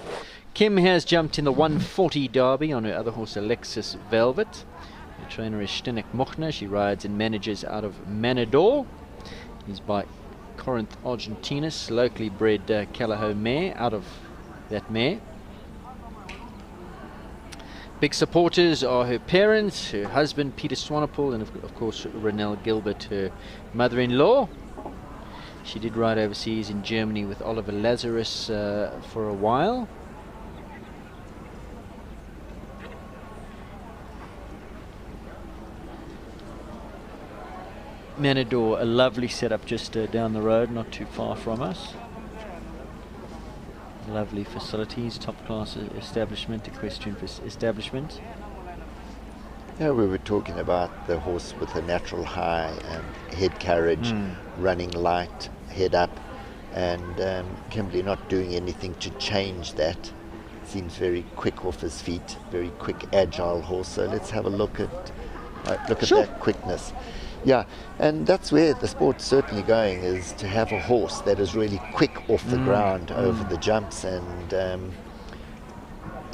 Kim has jumped in the 140 derby on her other horse, Alexis Velvet. Her trainer is Stinek Mochner. She rides and manages out of Manador. He's by Corinth Argentinus, locally bred Callao mare out of that mare. Big supporters are her parents, her husband Peter Swanepoel, and of course Renelle Gilbert, her mother-in-law. She did ride overseas in Germany with Oliver Lazarus for a while. Manador, a lovely setup just down the road, not too far from us. Lovely facilities, top class establishment, equestrian establishment. Yeah, we were talking about the horse with a natural high head carriage, running light, head up, and Kimberly not doing anything to change that. Seems very quick off his feet, very quick, agile horse. So let's have a look at that quickness. Yeah, and that's where the sport's certainly going, is to have a horse that is really quick off the ground over the jumps. And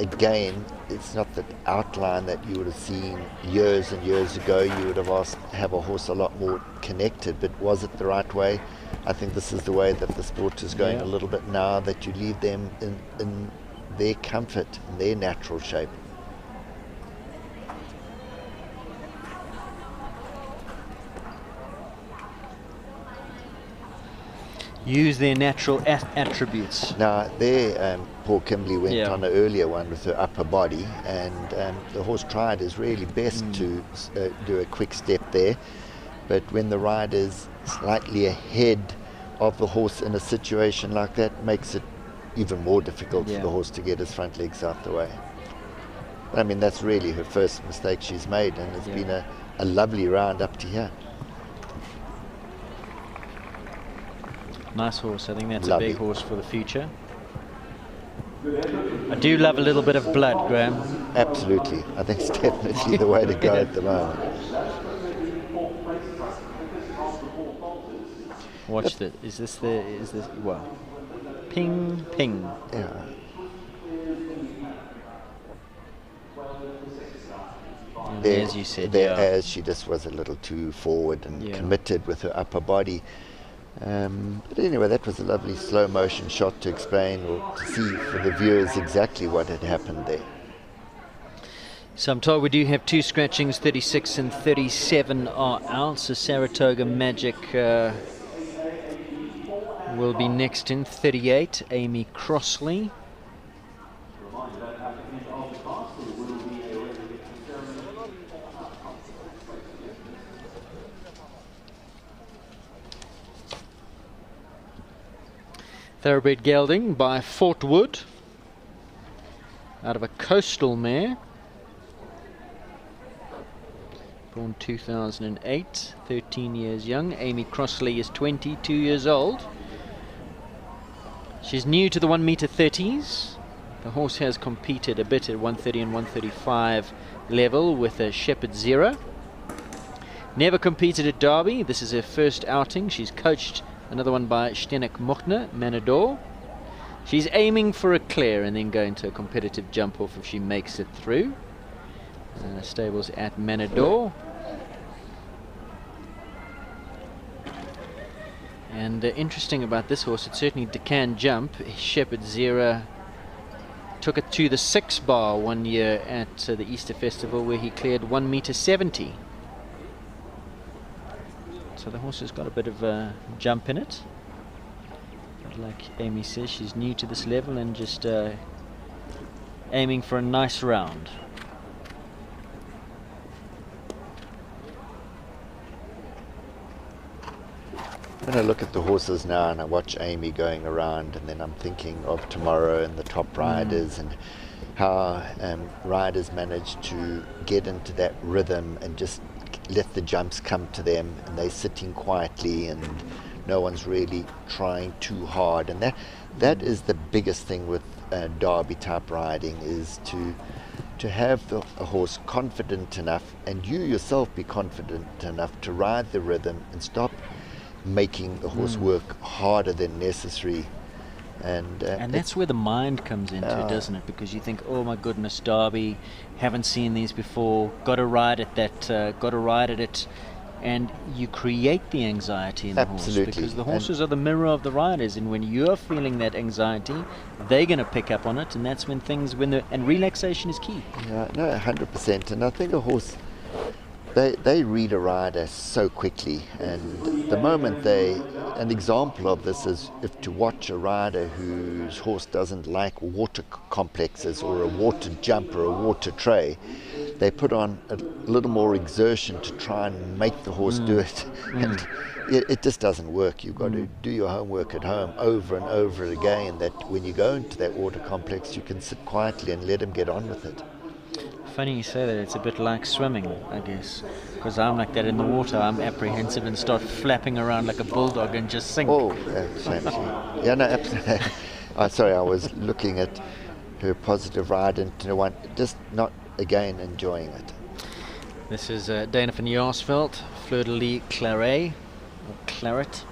again, it's not the outline that you would have seen years and years ago. You would have asked to have a horse a lot more connected, but was it the right way? I think this is the way that the sport is going a little bit now, that you leave them in their comfort, in their natural shape. Use their natural attributes. Now, there, poor Kimberly went on an earlier one with her upper body, and the horse tried his really best to do a quick step there. But when the rider's slightly ahead of the horse in a situation like that, makes it even more difficult for the horse to get his front legs out the way. I mean, that's really her first mistake she's made, and it's been a lovely round up to here. Nice horse. I think that's a big horse for the future. I do love a little bit of blood, Graham. Absolutely. I think it's definitely the way to go at the moment. Watch that. Is this well, ping, ping. Yeah. There, as you said, as she just was a little too forward and committed with her upper body. But anyway, that was a lovely slow motion shot to explain or to see for the viewers exactly what had happened there. So I'm told we do have 2 scratchings, 36 and 37 are out. So Saratoga Magic will be next in 38, Amy Crossley. Thoroughbred gelding by Fort Wood, out of a coastal mare, born 2008, 13 years young. Amy Crossley is 22 years old. She's new to the 1 meter 30s. The horse has competed a bit at 130 and 135 level with a Shepherd Zero. Never competed at Derby. This is her first outing. She's coached another one by Stenek Mochner, Manador. She's aiming for a clear and then going to a competitive jump off if she makes it through. Stables at Manador. And interesting about this horse, it certainly can jump. Shepherd Zero took it to the 6 bar one year at the Easter Festival where he cleared 1 meter 70. So the horse has got a bit of a jump in it. But like Amy says, she's new to this level and just aiming for a nice round. When I look at the horses now and I watch Amy going around, and then I'm thinking of tomorrow and the top riders and how riders manage to get into that rhythm and just let the jumps come to them, and they're sitting quietly and no one's really trying too hard. And that is the biggest thing with Derby type riding, is to have a horse confident enough, and you yourself be confident enough to ride the rhythm and stop making the horse work harder than necessary. And that's where the mind comes into it, doesn't it? Because you think, oh my goodness, Derby, haven't seen these before, got to ride at that, got to ride at it, and you create the anxiety in the horse, because the horses are the mirror of the riders, and when you're feeling that anxiety, they're going to pick up on it, and that's when and relaxation is key. Yeah, no, 100%. And I think a horse, they read a rider so quickly, and the moment an example of this is if to watch a rider whose horse doesn't like water complexes or a water jump or a water tray, they put on a little more exertion to try and make the horse do it, and it just doesn't work. You've got to do your homework at home over and over again, that when you go into that water complex you can sit quietly and let him get on with it. Funny you say that. It's a bit like swimming, I guess, because I'm like that in the water. I'm apprehensive and start flapping around like a bulldog and just sink. Oh, same. Yeah, no, absolutely. Sorry, I was looking at her positive ride and just not again enjoying it. This is Dana van Jaarsveld, Fleur de Lis Claret, or Claret.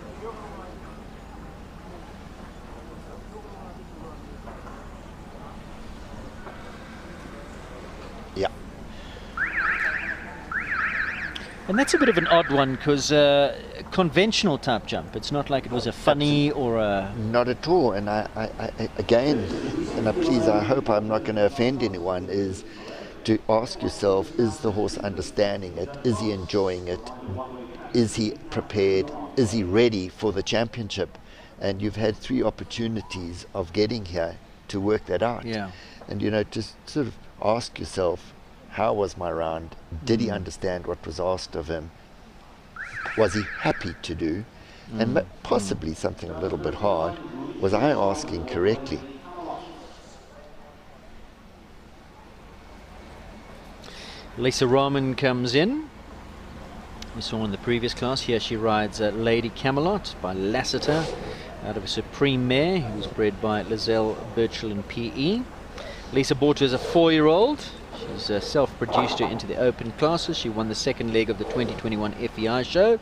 Yeah. And that's a bit of an odd one, because conventional type jump, it's not like it was a funny or a... Not at all. And I again, and I hope I'm not going to offend anyone, is to ask yourself, is the horse understanding it? Is he enjoying it? Is he prepared? Is he ready for the championship? And you've had 3 opportunities of getting here to work that out. Yeah. And just sort of ask yourself, how was my round? Did he understand what was asked of him? Was he happy to do? And possibly something a little bit hard, was I asking correctly? Lisa Rahman comes in. We saw in the previous class. Here she rides Lady Camelot by Lassiter out of a Supreme Mare who was bred by Lizelle Birchall and PE. Lisa bought her as a 4-year-old. She's self-produced her into the open classes. She won the second leg of the 2021 FEI show.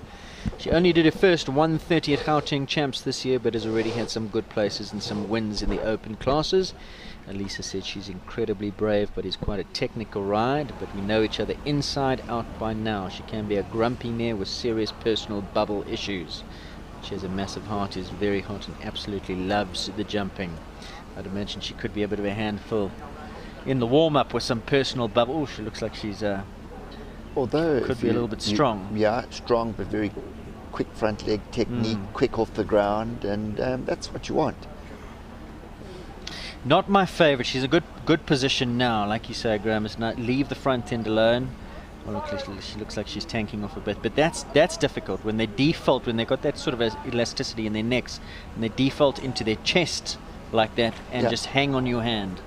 She only did her first 130 at Gauteng Champs this year, but has already had some good places and some wins in the open classes. Lisa said she's incredibly brave, but is quite a technical ride, but we know each other inside out by now. She can be a grumpy mare with serious personal bubble issues. She has a massive heart, is very hot, and absolutely loves the jumping. I'd imagine she could be a bit of a handful in the warm-up with some personal bubble. Oh, she looks like she's although could be a little bit strong. Yeah, strong, but very quick front leg technique, quick off the ground, and that's what you want. Not my favourite. She's a good position now, like you say, Graham. Is not leave the front end alone. Well, she looks like she's tanking off a bit, but that's difficult when they default, when they got that sort of elasticity in their necks, and they default into their chest like that and just hang on your hand.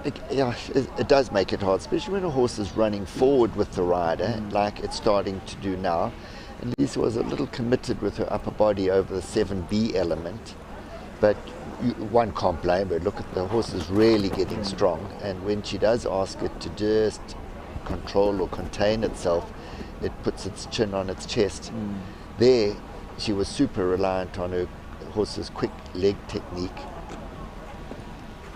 It does make it hard, especially when a horse is running forward with the rider, like it's starting to do now. And Lisa was a little committed with her upper body over the 7B element, But one can't blame her. Look at the horse is really getting strong, and when she does ask it to just control or contain itself, it puts its chin on its chest. There, she was super reliant on her horse's quick leg technique.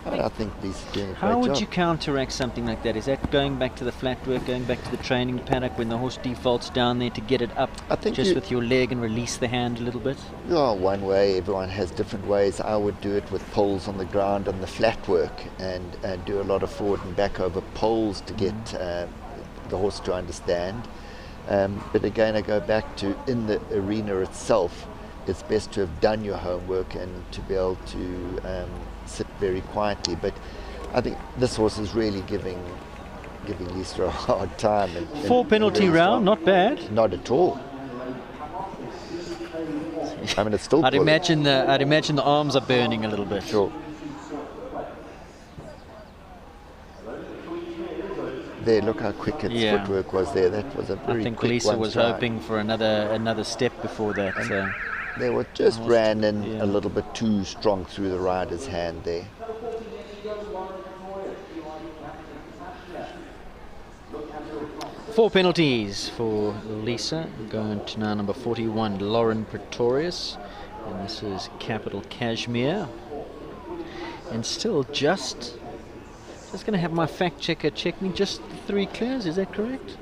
And I think Lisa's doing a great job. How would you counteract something like that? Is that going back to the flat work, going back to the training paddock when the horse defaults down there to get it up I think just with your leg and release the hand a little bit? Yeah, one way. Everyone has different ways. I would do it with poles on the ground on the flat work, and do a lot of forward and back over poles to get the horse to understand. But again, I go back to in the arena itself, it's best to have done your homework and to be able to sit very quietly. But I think this horse is really giving Lisa a hard time. Four penalty round, not bad. Not at all. I mean, it's still. I'd imagine the arms are burning a little bit. Sure. There, look how quick its footwork was there. That was a very I think quick Lisa one was stride. hoping for another step before that. They were just ran in yeah. a little bit too strong through the rider's hand there. Four penalties for Lisa, going to now number 41, Lauren Pretorius, and this is Capital Cashmere. And still just going to have my fact checker check me, just 3 clears, is that correct?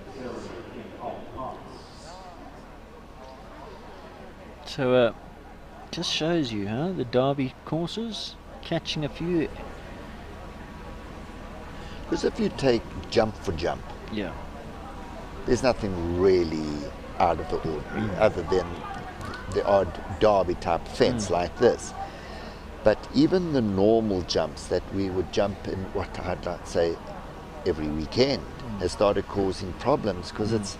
So just shows you, the Derby courses catching a few. Because if you take jump for jump, Yeah. there's nothing really out of the ordinary other than the odd Derby type fence like this. But even the normal jumps that we would jump in, what I'd like to say, every weekend, has started causing problems because it's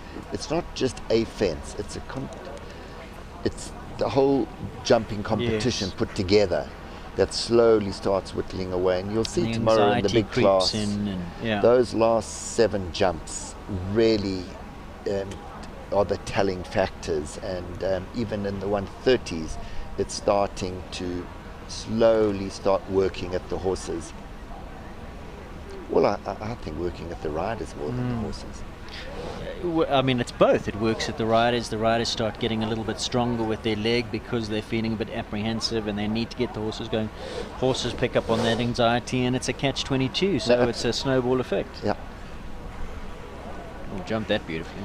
not just a fence; it's it's the whole jumping competition put together that slowly starts whittling away. And you'll see The tomorrow in the anxiety big creeps class, in and, those last 7 jumps really are the telling factors. And even in the 130s, it's starting to slowly start working at the horses. Well, I think working at the riders more than the horses. I mean, it's both. It works at the riders. The riders start getting a little bit stronger with their leg because they're feeling a bit apprehensive and they need to get the horses going. Horses pick up on that anxiety, and it's a catch-22, so it's a snowball effect. Yeah. Oh, jumped that beautifully.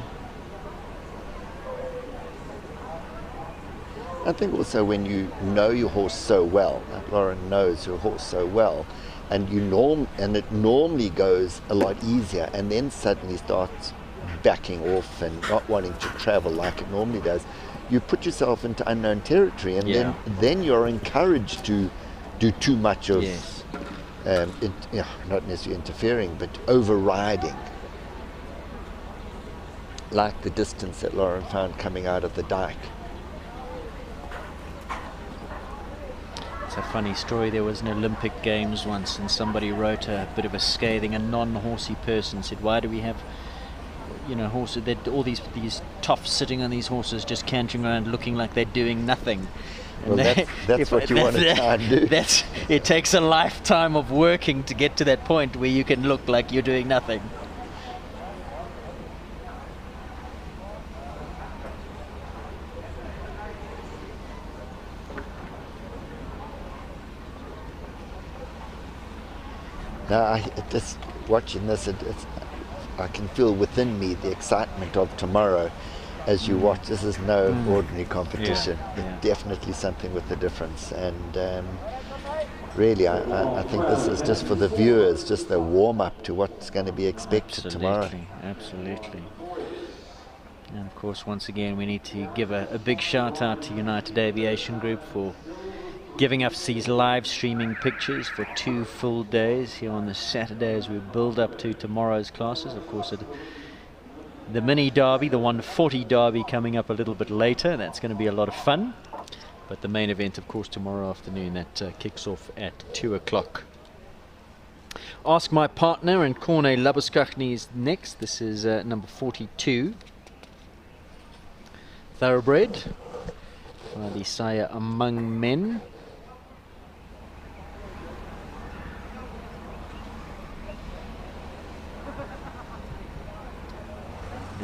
I think also when you know your horse so well, like Lauren knows her horse so well, and it normally goes a lot easier, and then suddenly starts backing off and not wanting to travel like it normally does, you put yourself into unknown territory, and then you're encouraged to do too much of, not necessarily interfering, but overriding. Like the distance that Lauren found coming out of the dike. It's a funny story. There was an Olympic Games once, and somebody wrote a bit of a scathing, a non-horsey person said, why do we have horses, all these toffs sitting on these horses just cantering around looking like they're doing nothing. And well, that's what you want to try and do. It takes a lifetime of working to get to that point where you can look like you're doing nothing. Now, just watching this, I can feel within me the excitement of tomorrow as you watch. This is no ordinary competition. It's definitely something with a difference. And really, I think this is just for the viewers, just a warm-up to what's going to be expected tomorrow. Absolutely. And of course, once again, we need to give a big shout-out to United Aviation Group for giving us these live streaming pictures for 2 full days here on the Saturday as we build up to tomorrow's classes. Of course, the mini derby, the 140 derby, coming up a little bit later. That's going to be a lot of fun. But the main event, of course, tomorrow afternoon, that kicks off at 2 o'clock. Ask My Partner and Corne Labuskachny is next. This is number 42. Thoroughbred by the sire Among Men.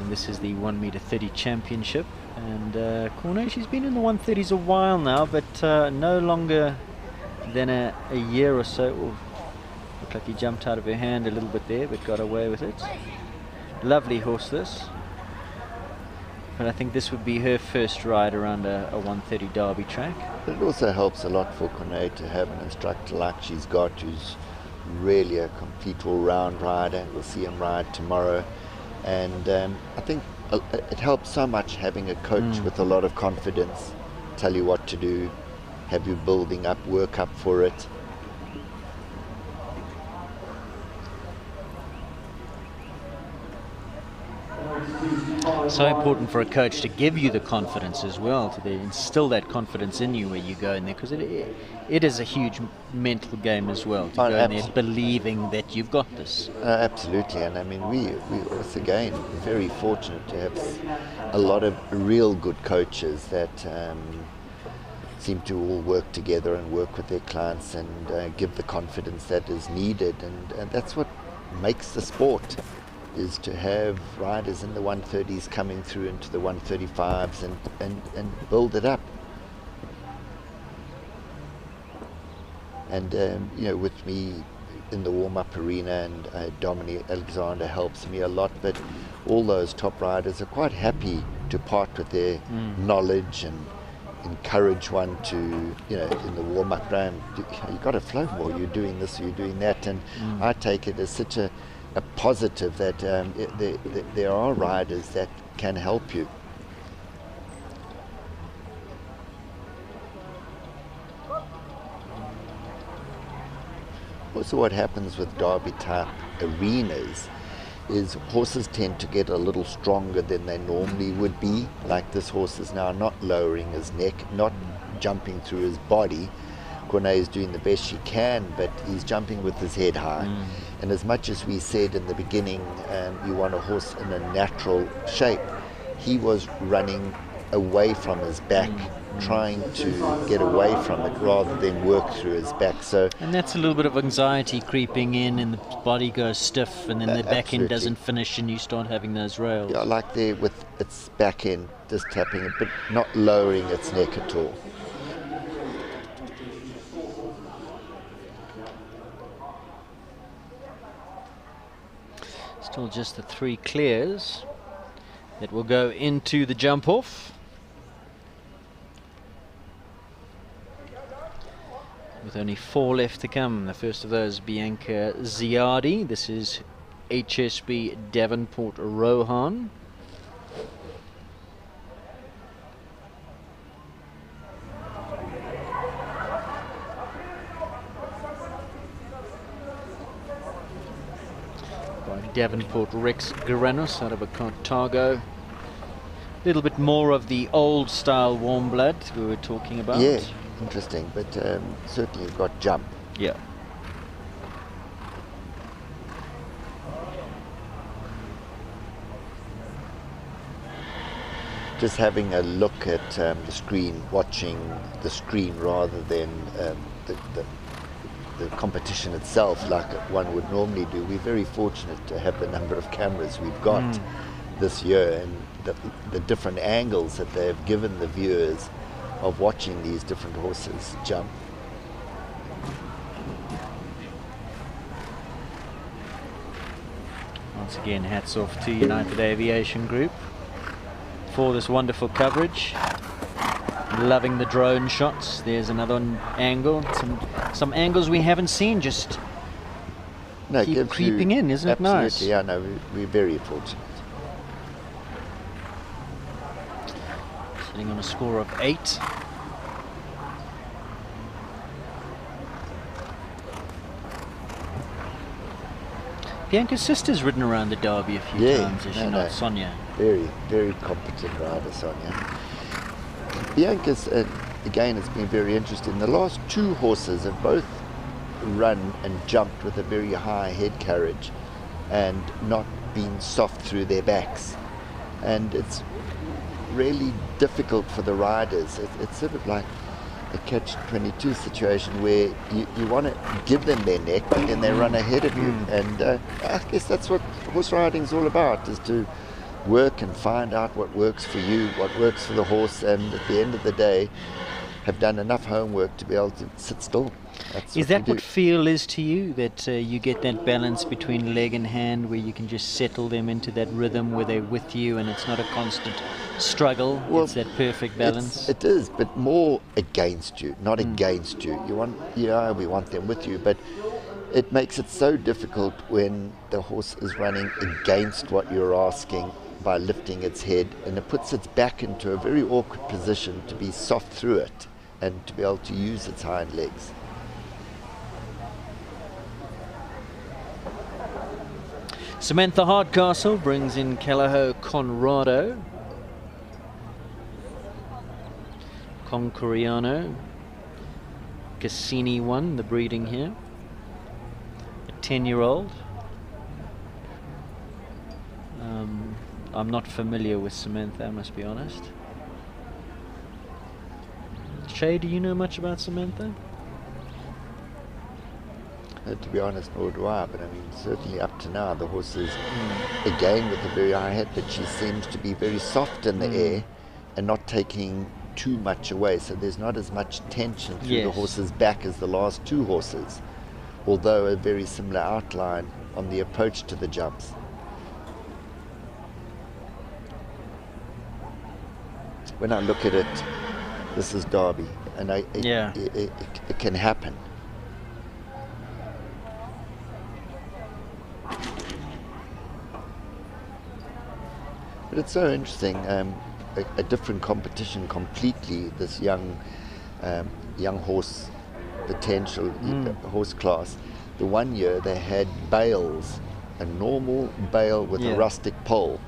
And this is the 1m30 championship. And Cornet, she's been in the 130s a while now, but no longer than a year or so. Ooh, looked like he jumped out of her hand a little bit there, but got away with it. Lovely horse, this. But I think this would be her first ride around a 130 Derby track. But it also helps a lot for Cornet to have an instructor like she's got, who's really a complete all-round rider. We'll see him ride tomorrow. And I think it helps so much having a coach with a lot of confidence, tell you what to do, have you building up, work up for it. So important for a coach to give you the confidence as well, to instill that confidence in you where you go in there, because it is a huge mental game as well, to go in there believing that you've got this. Absolutely, and I mean we also again very fortunate to have a lot of real good coaches that seem to all work together and work with their clients and give the confidence that is needed, and that's what makes the sport, is to have riders in the 130s coming through into the 135s and build it up. And you know, with me in the warm-up arena, and Dominic Alexander helps me a lot, but all those top riders are quite happy to part with their knowledge and encourage one to, you know, in the warm-up round, you've got to flow more, you're doing this, you're doing that, and I take it as such a positive that there are riders that can help you. Also, what happens with Derby type arenas is horses tend to get a little stronger than they normally would be. Like this horse is now not lowering his neck, not jumping through his body. Cornet is doing the best she can, but he's jumping with his head high. And as much as we said in the beginning, you want a horse in a natural shape, he was running away from his back, trying to get away from it rather than work through his back. So, and that's a little bit of anxiety creeping in, and the body goes stiff, and then the back end doesn't finish, and you start having those rails. Yeah, like there with its back end just tapping it, but not lowering its neck at all. Still just the 3 clears that will go into the jump off. With only 4 left to come. The first of those, Bianca Ziadi. This is HSB Davenport Rohan. Davenport Rex Garanos out of a Cartago. A little bit more of the old style warm blood we were talking about. Yeah, interesting, but certainly you've got jump. Yeah. Just having a look at the screen, watching the screen rather than the competition itself like one would normally do. We're very fortunate to have the number of cameras we've got this year, and the different angles that they've given the viewers of watching these different horses jump. Once again, hats off to United Aviation Group for this wonderful coverage. Loving the drone shots. There's another angle. Some angles we haven't seen just keep creeping in, isn't it nice? Absolutely, yeah, no, we're very fortunate. Sitting on a score of 8. Bianca's sister's ridden around the Derby a few times, is she not, Sonia? Very, very competent rider, Sonia. Bianca's, again, has been very interesting. The last 2 horses have both run and jumped with a very high head carriage and not been soft through their backs. And it's really difficult for the riders. It's sort of like a catch-22 situation where you want to give them their neck, but then they run ahead of you. And I guess that's what horse riding is all about, is to work and find out what works for you, what works for the horse, and at the end of the day, have done enough homework to be able to sit still. Is that what feel is to you, that you get that balance between leg and hand where you can just settle them into that rhythm where they're with you and it's not a constant struggle? Well, it's that perfect balance. It is, but more against you, not against you. We want them with you, but it makes it so difficult when the horse is running against what you're asking by lifting its head, and it puts its back into a very awkward position to be soft through it and to be able to use its hind legs. Samantha Hardcastle brings in Callao Conrado. Concoriano. Cassini won the breeding here. A 10-year-old. I'm not familiar with Samantha, I must be honest. Shay, do you know much about Samantha? To be honest, nor do I, but I mean, certainly up to now, the horse is, again, with a very high head, but she seems to be very soft in the air and not taking too much away, so there's not as much tension through the horse's back as the last two horses, although a very similar outline on the approach to the jumps. When I look at it, this is Derby, and it can happen. But it's so interesting, a different competition completely, this young horse potential horse class. The one year they had bales, a normal bale with a rustic pole,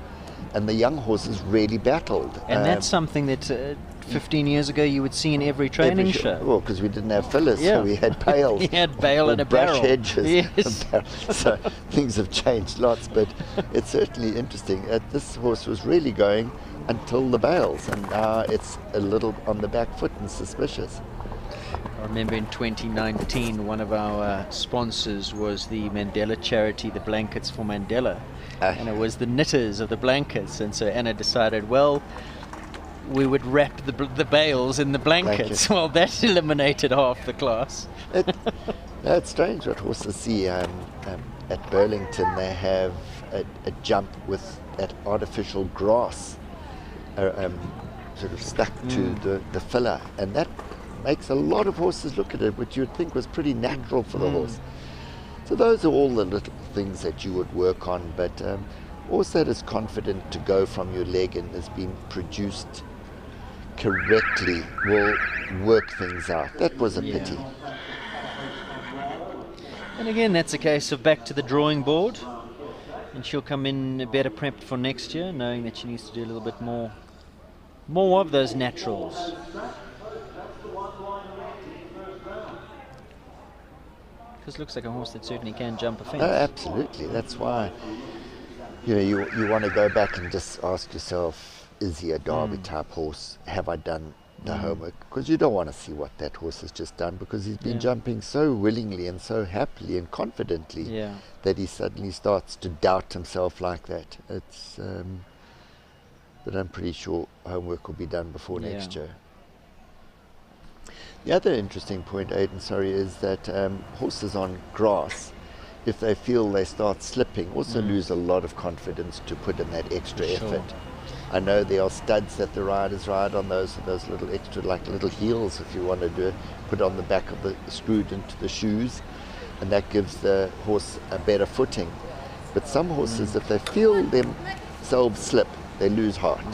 and the young horses really battled. And that's something that 15 years ago you would see in every training show. Well, because we didn't have fillers, so we had bales. We had bale and a brush barrel. hedges. Yes. So things have changed lots, but it's certainly interesting. This horse was really going until the bales, and now it's a little on the back foot and suspicious. I remember in 2019, one of our sponsors was the Mandela charity, the Blankets for Mandela. And it was the knitters of the blankets, and so Anna decided, well, we would wrap the bales in the blankets. Well, that eliminated half the class. It's strange what horses see. At Burlington, they have a jump with that artificial grass sort of stuck to the filler, and that makes a lot of horses look at it, which you'd think was pretty natural for the horse. So those are all the little things that you would work on, but horse that is confident to go from your leg and has been produced correctly will work things out. That was a pity. And again, that's a case of back to the drawing board, and she'll come in better prepped for next year, knowing that she needs to do a little bit more of those naturals. This looks like a horse that certainly can jump a fence. Oh, absolutely. That's why you want to go back and just ask yourself, is he a Derby type horse? Have I done the homework? Because you don't want to see what that horse has just done, because he's been jumping so willingly and so happily and confidently that he suddenly starts to doubt himself like that. It's but I'm pretty sure homework will be done before next year. The other interesting point, Aidan, is that horses on grass, if they feel they start slipping, also lose a lot of confidence to put in that extra effort. I know there are studs that the riders ride on, those little extra, like little heels, if you want to do it, put on the back of the, screwed into the shoes, and that gives the horse a better footing. But some horses, if they feel themselves slip, they lose heart.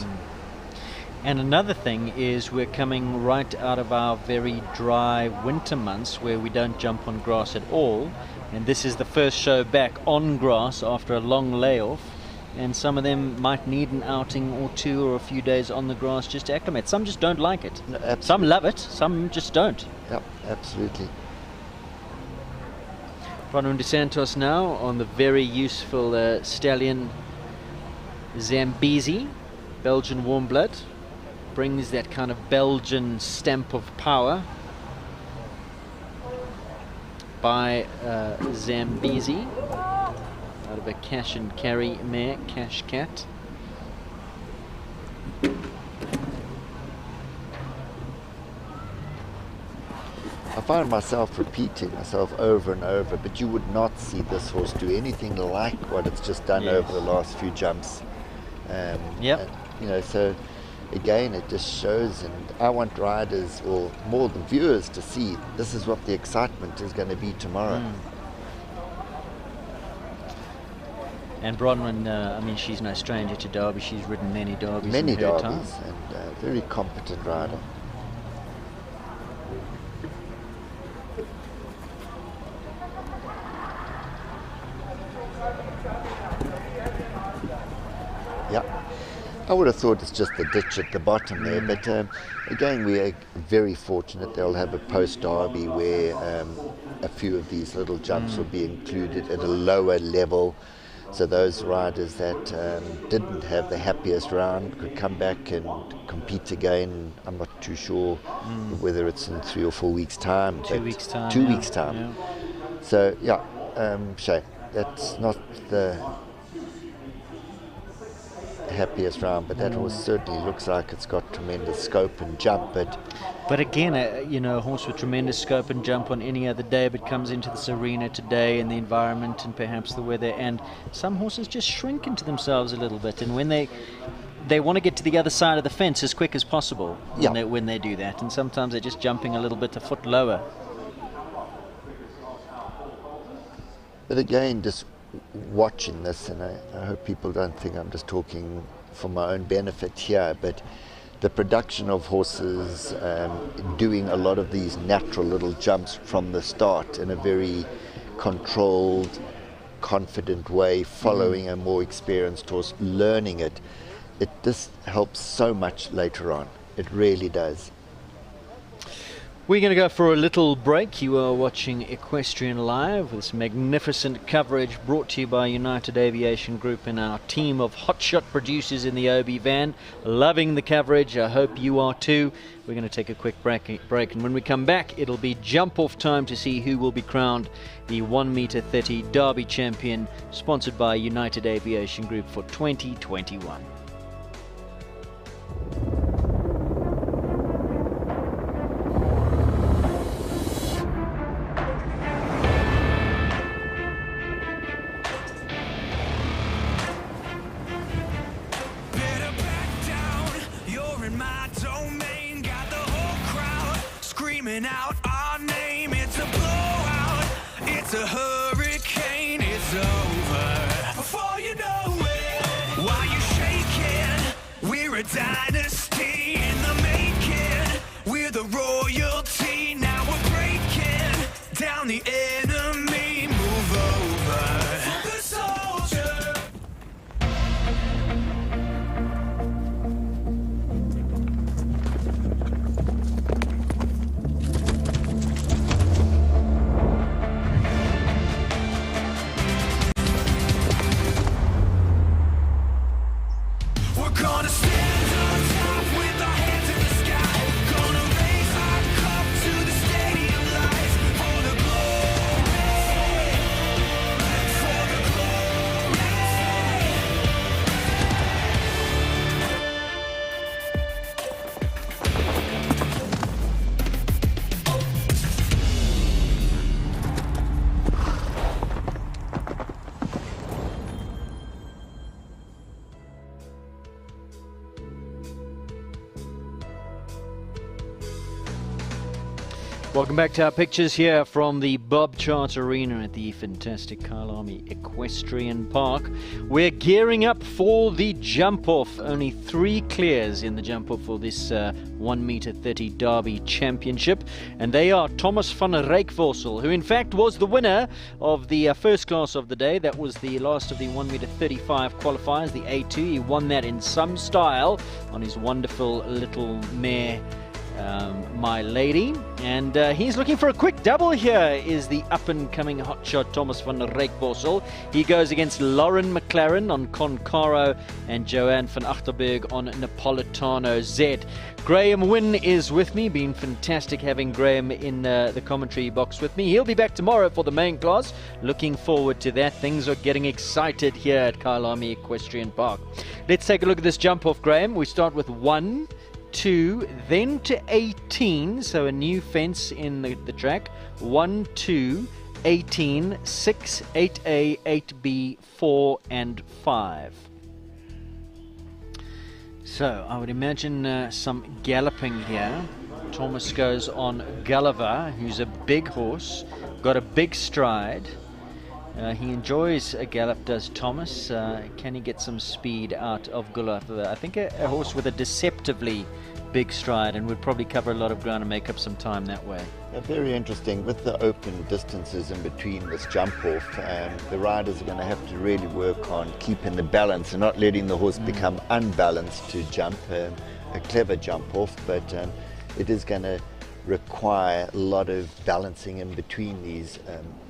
And another thing is we're coming right out of our very dry winter months where we don't jump on grass at all, and this is the first show back on grass after a long layoff, and some of them might need an outing or two or a few days on the grass just to acclimate. Some just don't like it. No, some love it, some just don't. Yep, absolutely. Ronald De Santos now on the very useful stallion Zambezi, Belgian warm blood. Brings that kind of Belgian stamp of power by Zambezi out of a cash and carry mare, Cash Cat. find myself repeating myself over and over, but you would not see this horse do anything like what it's just done over the last few jumps. So again, it just shows, and I want riders, or more the viewers, to see this is what the excitement is going to be tomorrow. And Bronwyn, she's no stranger to Derby. She's ridden many Derbies. Many in her Derbies, time. and very competent rider. I would have thought it's just the ditch at the bottom there, but again, we are very fortunate they'll have a post-derby where a few of these little jumps will be included at a lower level, so those riders that didn't have the happiest round could come back and compete again. I'm not too sure whether it's in 3 or 4 weeks' time. 2 weeks' time. 2 weeks' time. Yeah. So, shame. That's not the happiest round, but that horse certainly looks like it's got tremendous scope and jump. But again, a horse with tremendous scope and jump on any other day, but comes into this arena today and the environment and perhaps the weather, and some horses just shrink into themselves a little bit, and when they want to get to the other side of the fence as quick as possible when they do that, and sometimes they're just jumping a little bit a foot lower. But again, just watching this, and I hope people don't think I'm just talking for my own benefit here, but the production of horses doing a lot of these natural little jumps from the start in a very controlled, confident way, following a more experienced horse, learning it just helps so much later on. It really does. We're going to go for a little break. You are watching Equestrian Live with this magnificent coverage brought to you by United Aviation Group and our team of hotshot producers in the OB van. Loving the coverage. I hope you are too. We're going to take a quick break, and when we come back, it'll be jump-off time to see who will be crowned the 1m30 Derby champion, sponsored by United Aviation Group for 2021. Out our name, it's a blowout, it's a hurricane, it's over before you know it. While you're shaking, we're a dynasty in the making, we're the royalty, now we're breaking down the enemy, move over for the soldier. Gonna stand on top with our hands in the sky. Gonna raise our cup to the stadium lights for the glory, for the Welcome back to our pictures here from the Bob Chart Arena at the fantastic Kyalami Equestrian Park. We're gearing up for the jump-off. Only 3 clears in the jump-off for this 1m30 Derby Championship. And they are Thomas van Rijkvorsel, who in fact was the winner of the first class of the day. That was the last of the 1m35 qualifiers, the A2. He won that in some style on his wonderful little mare, My Lady, and he's looking for a quick double here. Is the up-and-coming hotshot Thomas van Rijkvorsel. He goes against Lauren McLaren on Concaro and Joanne van Achterberg on Napolitano Z. Graham Wynne is with me. Been fantastic having Graham in the commentary box with me. He'll be back tomorrow for the main class. Looking forward to that. Things are getting excited here at Kyalami Equestrian Park. Let's take a look at this jump off, Graham. We start with 1, 2, then to 18, so a new fence in the track. 1, 2, 18, 6, 8A, 8B, 4, and 5. So I would imagine some galloping here. Thomas goes on Gulliver, who's a big horse, got a big stride. He enjoys a gallop, does Thomas. Can he get some speed out of Gulliver? I think a horse with a deceptively big stride and would probably cover a lot of ground and make up some time that way. Very interesting. With the open distances in between this jump off, the riders are going to have to really work on keeping the balance and not letting the horse become unbalanced to jump. A clever jump off, but it is going to require a lot of balancing in between these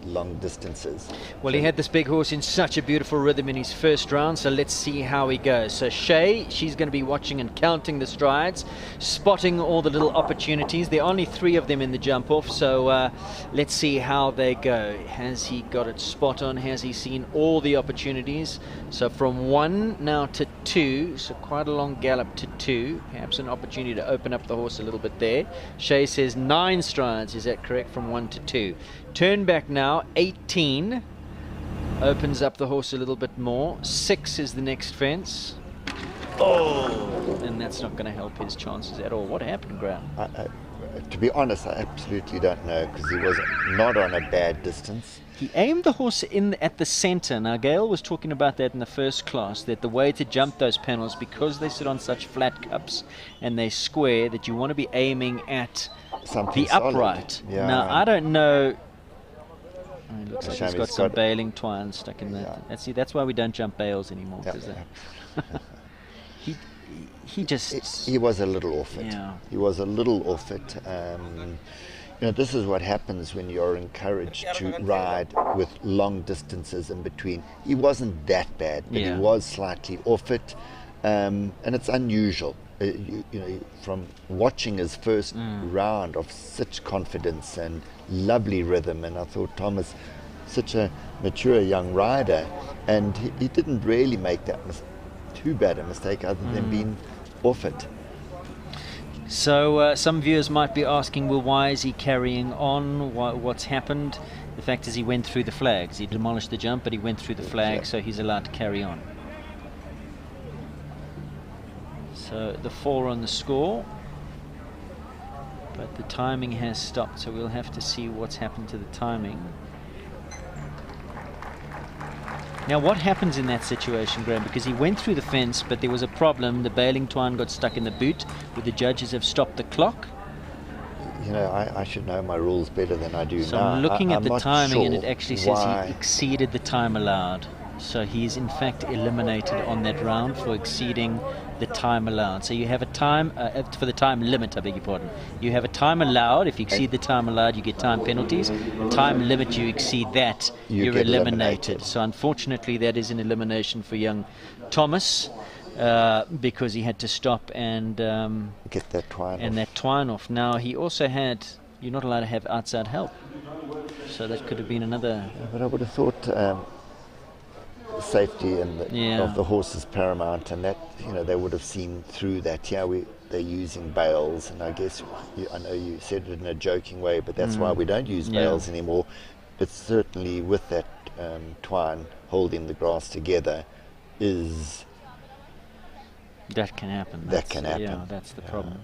long distances. Well, he had this big horse in such a beautiful rhythm in his first round, so let's see how he goes. So Shay, she's going to be watching and counting the strides, spotting all the little opportunities. There are only 3 of them in the jump off, so let's see how they go. Has he got it spot on? Has he seen all the opportunities? So from 1 now to 2, so quite a long gallop to 2, perhaps an opportunity to open up the horse a little bit there. Shay says 9 strides, is that correct, from 1 to 2? Turn back now, 18, opens up the horse a little bit more. 6 is the next fence. Oh, and that's not going to help his chances at all. What happened, Graham? To be honest, I absolutely don't know, because he was not on a bad distance. He aimed the horse in at the center. Now, Gail was talking about that in the first class, that the way to jump those panels, because they sit on such flat cups and they square, that you want to be aiming at Something the solid. upright. Yeah. Now, I don't know. It looks like Shame he's got he's some got- baling twine stuck in that. Yeah. That's why we don't jump bales anymore. Yeah. 'Cause he just... He was a little off it. Yeah. He was a little off it. This is what happens when you're encouraged to ride with long distances in between. He wasn't that bad, but Yeah. he was slightly off it, and it's unusual. From watching his first round of such confidence and lovely rhythm, and I thought Thomas, such a mature young rider, and he didn't really make that too bad a mistake other than being off it. So some viewers might be asking, well, why is he carrying on? What's happened? The fact is he went through the flags. He demolished the jump, but he went through the flag, Yeah. so he's allowed to carry on. So the 4 on the score, but the timing has stopped, so we'll have to see what's happened to the timing. Now, what happens in that situation, Graham? Because he went through the fence, but there was a problem. The baling twine got stuck in the boot. Would the judges have stopped the clock? I should know my rules better than I do So now. I'm looking at I'm the not timing, and sure it actually says why. he exceeded the time allowed. So he's in fact eliminated on that round for exceeding the time allowed. So you have a time, for the time limit, I beg your pardon. You have a time allowed. If you exceed the time allowed, you get time penalties. Time limit, you exceed that, you're get eliminated. So unfortunately, that is an elimination for young Thomas, because he had to stop and Get that twine and off. that twine off. Now, he also had, you're not allowed to have outside help. So that could have been another... But I would have thought safety and of the horse is paramount, and that they would have seen through that. They're using bales, and I guess I know you said it in a joking way, but that's why we don't use bales anymore. But certainly with that twine holding the grass together is... That can happen. That can happen. Yeah, that's the problem.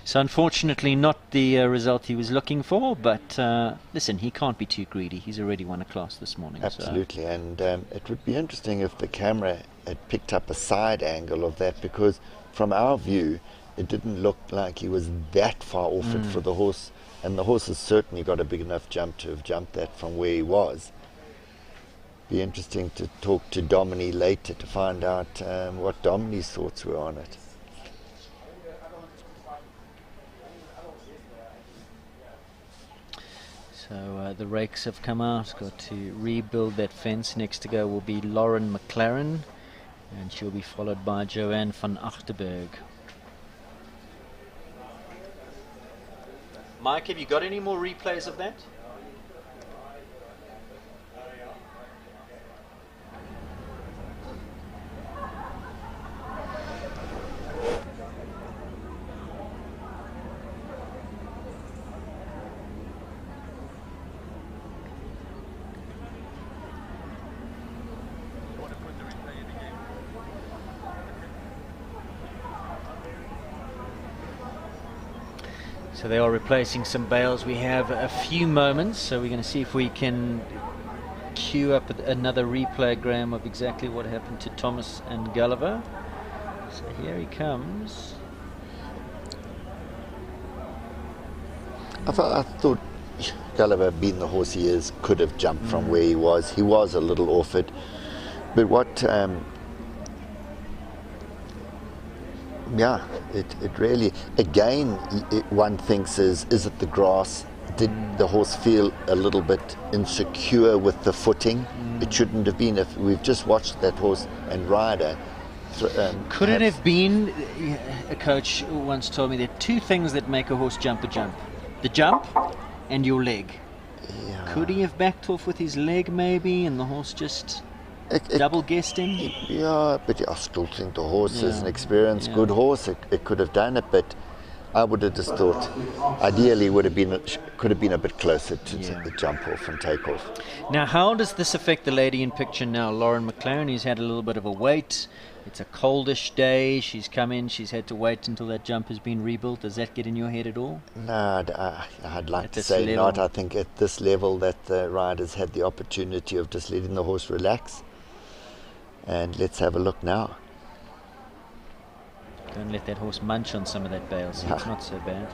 So unfortunately not the result he was looking for, but listen, he can't be too greedy. He's already won a class this morning. Absolutely, and it would be interesting if the camera had picked up a side angle of that, because from our view it didn't look like he was that far off it for the horse, and the horse has certainly got a big enough jump to have jumped that from where he was. Be interesting to talk to Domini later to find out what Domini's thoughts were on it. So the rakes have come out, got to rebuild that fence. Next to go will be Lauren McLaren, and she'll be followed by Joanne van Achterberg. Mike, have you got any more replays of that? So they are replacing some bales. We have a few moments, so we're going to see if we can queue up another replay, Graham, of exactly what happened to Thomas and Gulliver. So here he comes. I thought Gulliver, being the horse he is, could have jumped from where he was. He was a little off it. But what, it really, again, one thinks is it the grass? Did the horse feel a little bit insecure with the footing? It shouldn't have been. If we've just watched that horse and rider. Could it have been, a coach once told me there are two things that make a horse jump a jump. The jump and your leg. Yeah. Could he have backed off with his leg maybe and the horse just double guessed him? Yeah, but I still think the horse is an experienced, good horse. It could have done it, but I would have just thought ideally could have been a bit closer to the jump off and take off. Now, how does this affect the lady in picture now? Lauren McLaren, who's had a little bit of a wait. It's a coldish day. She's come in. She's had to wait until that jump has been rebuilt. Does that get in your head at all? No, I'd like to say not. I think at this level that the riders had the opportunity of just letting the horse relax. And let's have a look now. Don't let that horse munch on some of that bale, so it's not so bad.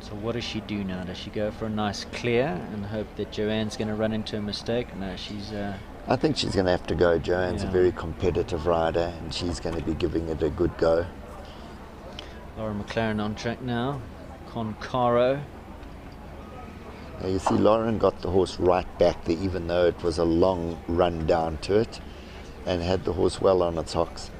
So what does she do now? Does she go for a nice clear and hope that Joanne's going to run into a mistake? No, she's... I think she's going to have to go. Joanne's a very competitive rider, and she's going to be giving it a good go. Lauren McLaren on track now. Concaro. Now you see Lauren got the horse right back there, even though it was a long run down to it, and had the horse well on its hocks.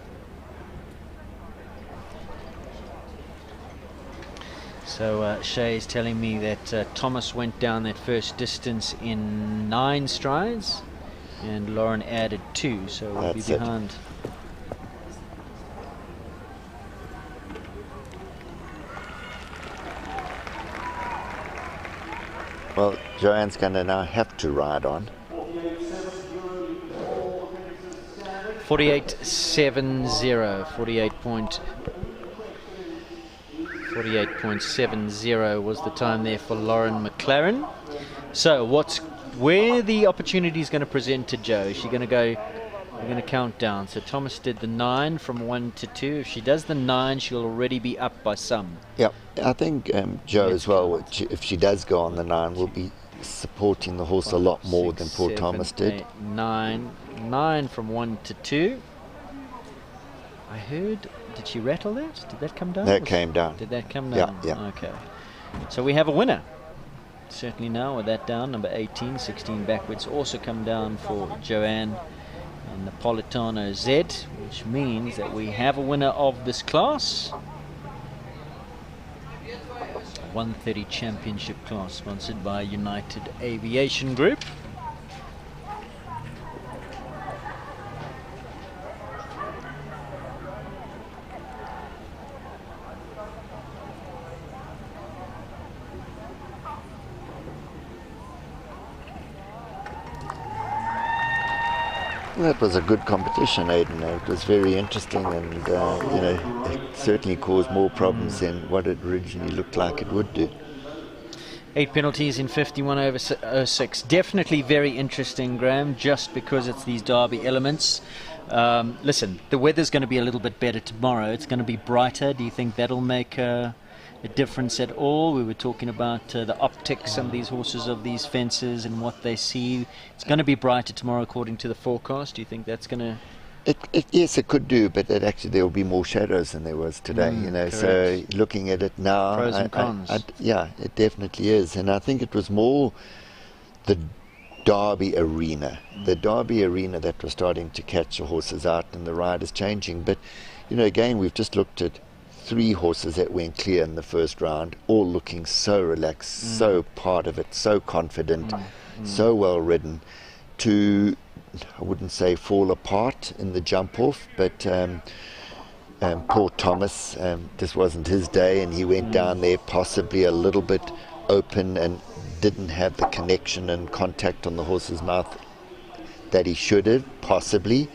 So Shay is telling me that Thomas went down that first distance in 9 strides and Lauren added 2, so we'll be behind. Well, Joanne's going to now have to ride on. 48.70, 48.70 was the time there for Lauren McLaren. So where the opportunity is going to present to Jo? Is she going to go? We're going to count down. So Thomas did the 9 from 1 to 2. If she does the 9, she'll already be up by some. Yeah, I think Jo as well, if she does go on the 9, will be supporting the horse a lot more than poor Thomas did. 9 from 1 to 2. I heard, did she rattle that? Did that come down? That came down. Did that come down? Yeah. Okay. So we have a winner. Certainly now with that down, number 18, 16 backwards, also come down for Joanne and Napolitano Z, which means that we have a winner of this class. 130 championship class, sponsored by United Aviation Group. That was a good competition, Aidan. It was very interesting, and it certainly caused more problems than what it originally looked like it would do. 8 penalties in 51/06. Definitely very interesting, Graham, just because it's these derby elements. Listen, the weather's going to be a little bit better tomorrow. It's going to be brighter. Do you think that'll make a difference at all? We were talking about the optics, some of these horses of these fences and what they see. It's going to be brighter tomorrow according to the forecast. Do you think that's going to... Yes, it could do, but actually there will be more shadows than there was today. Correct. So looking at it now, pros and cons. It definitely is, and I think it was more the Derby arena, that was starting to catch the horses out and the riders changing. But again, we've just looked at 3 horses that went clear in the first round, all looking so relaxed, so part of it, so confident, so well ridden, to, I wouldn't say fall apart in the jump off, but poor Thomas, this wasn't his day, and he went down there possibly a little bit open and didn't have the connection and contact on the horse's mouth that he should have, possibly.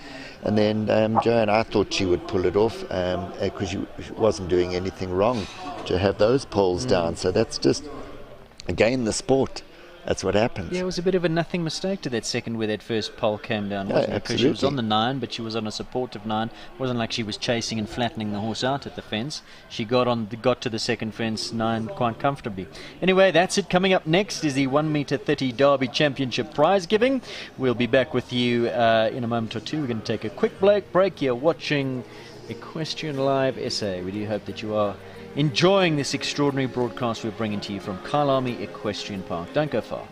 And then Joanne, I thought she would pull it off because she wasn't doing anything wrong to have those poles down. So that's just, again, the sport. That's what happens. Yeah, it was a bit of a nothing mistake to that second where that first pole came down, wasn't it? Because she was on the 9, but she was on a supportive 9. It wasn't like she was chasing and flattening the horse out at the fence. She got to the second fence 9 quite comfortably. Anyway, that's it. Coming up next is the 1m30 Derby Championship prize giving. We'll be back with you in a moment or two. We're going to take a quick break here watching Equestrian Live SA. We do hope that you are enjoying this extraordinary broadcast we're bringing to you from Kyalami Equestrian Park. Don't go far.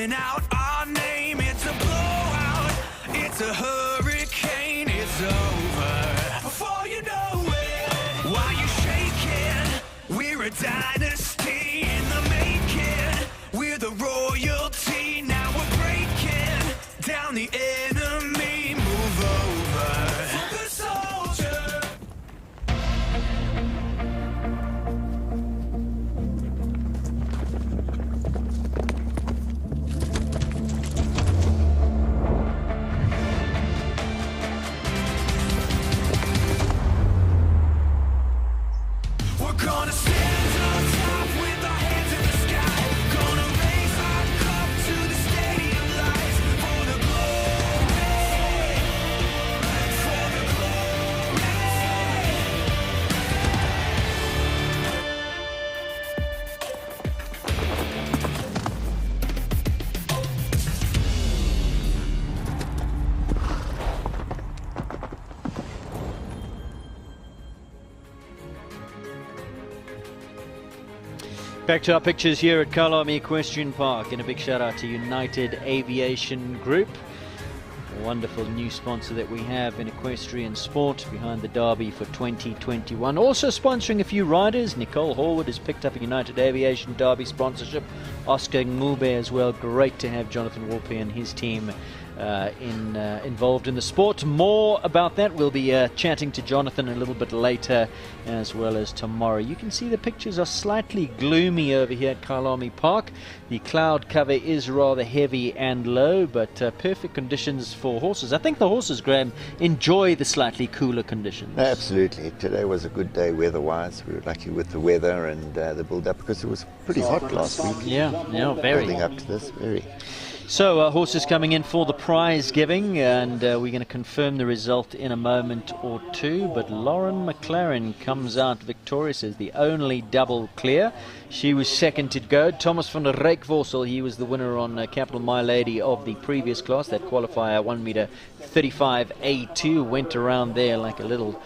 Out our name, it's a blowout, it's a hurricane, it's over before you know it. While you're shaking, we're a dynasty in the making, we're the royalty, now we're breaking down the enemy, move over for the soldier. Gonna stand on top with our hands in the sky. Gonna raise our cup to the stadium lights for the glory, for the Back to our pictures here at Kyalami Equestrian Park, and a big shout out to United Aviation Group, a wonderful new sponsor that we have in equestrian sport behind the Derby for 2021. Also sponsoring a few riders. Nicole Horwood has picked up a United Aviation Derby sponsorship. Oscar Ngube as well. Great to have Jonathan Wolpe and his team involved in the sport. More about that. We'll be chatting to Jonathan a little bit later, as well as tomorrow. You can see the pictures are slightly gloomy over here at Kyalami Park. The cloud cover is rather heavy and low, but perfect conditions for horses. I think the horses, Graham, enjoy the slightly cooler conditions. Absolutely. Today was a good day weather-wise. We were lucky with the weather and the build-up, because it was pretty hot last week. Yeah, very. Building up to this, very. So horses coming in for the prize giving, and we're going to confirm the result in a moment or two. But Lauren McLaren comes out victorious as the only double clear. She was second to go. Thomas van der Reekvorsel, he was the winner on Capital My Lady of the previous class. That qualifier 1m35 A2 went around there like a little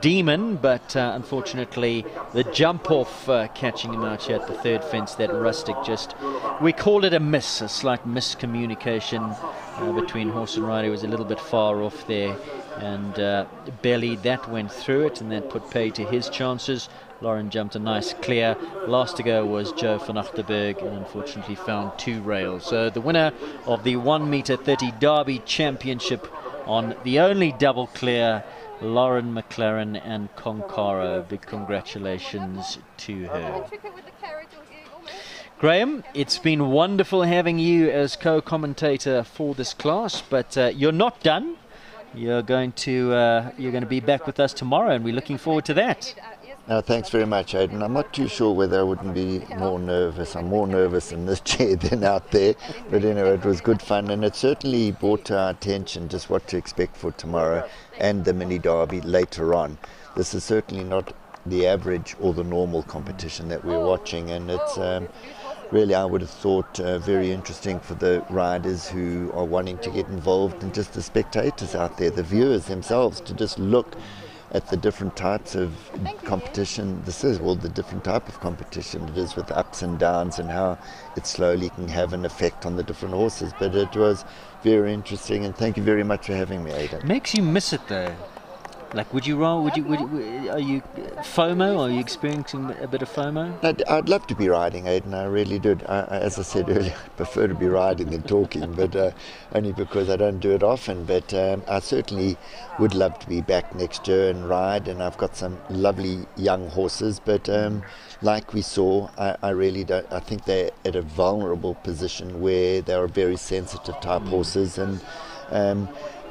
demon, but unfortunately the jump off catching him out here at the third fence, that rustic, just, we call it a miss, a slight miscommunication between horse and rider. He was a little bit far off there and Belly, that went through it, and that put pay to his chances. Lauren jumped a nice clear. Last to go was Joe van Achterberg, and unfortunately found 2 rails. So the winner of the 1 meter 30 Derby Championship on the only double clear, Lauren McLaren and Konkaro. Big congratulations to her. Graham, it's been wonderful having you as co-commentator for this class, but you're not done. You're going to be back with us tomorrow, and we're looking forward to that. No, thanks very much, Aidan. I'm not too sure whether I wouldn't be more nervous. I'm more nervous in this chair than out there. But anyway, it was good fun, and it certainly brought to our attention just what to expect for tomorrow and the mini derby later on. This is certainly not the average or the normal competition that we're watching, and it's really, I would have thought, very interesting for the riders who are wanting to get involved, and just the spectators out there, the viewers themselves, to just look at the different types of competition. This is, well, the different type of competition it is, with ups and downs, and how it slowly can have an effect on the different horses. But it was very interesting, and thank you very much for having me, Aidan. Makes you miss it though. Like, are you FOMO? Are you experiencing a bit of FOMO? I'd love to be riding, Aidan. I really did. As I said earlier, I prefer to be riding than talking, but only because I don't do it often. But I certainly would love to be back next year and ride. And I've got some lovely young horses. But like we saw, I really don't. I think they're at a vulnerable position where they are very sensitive type horses, and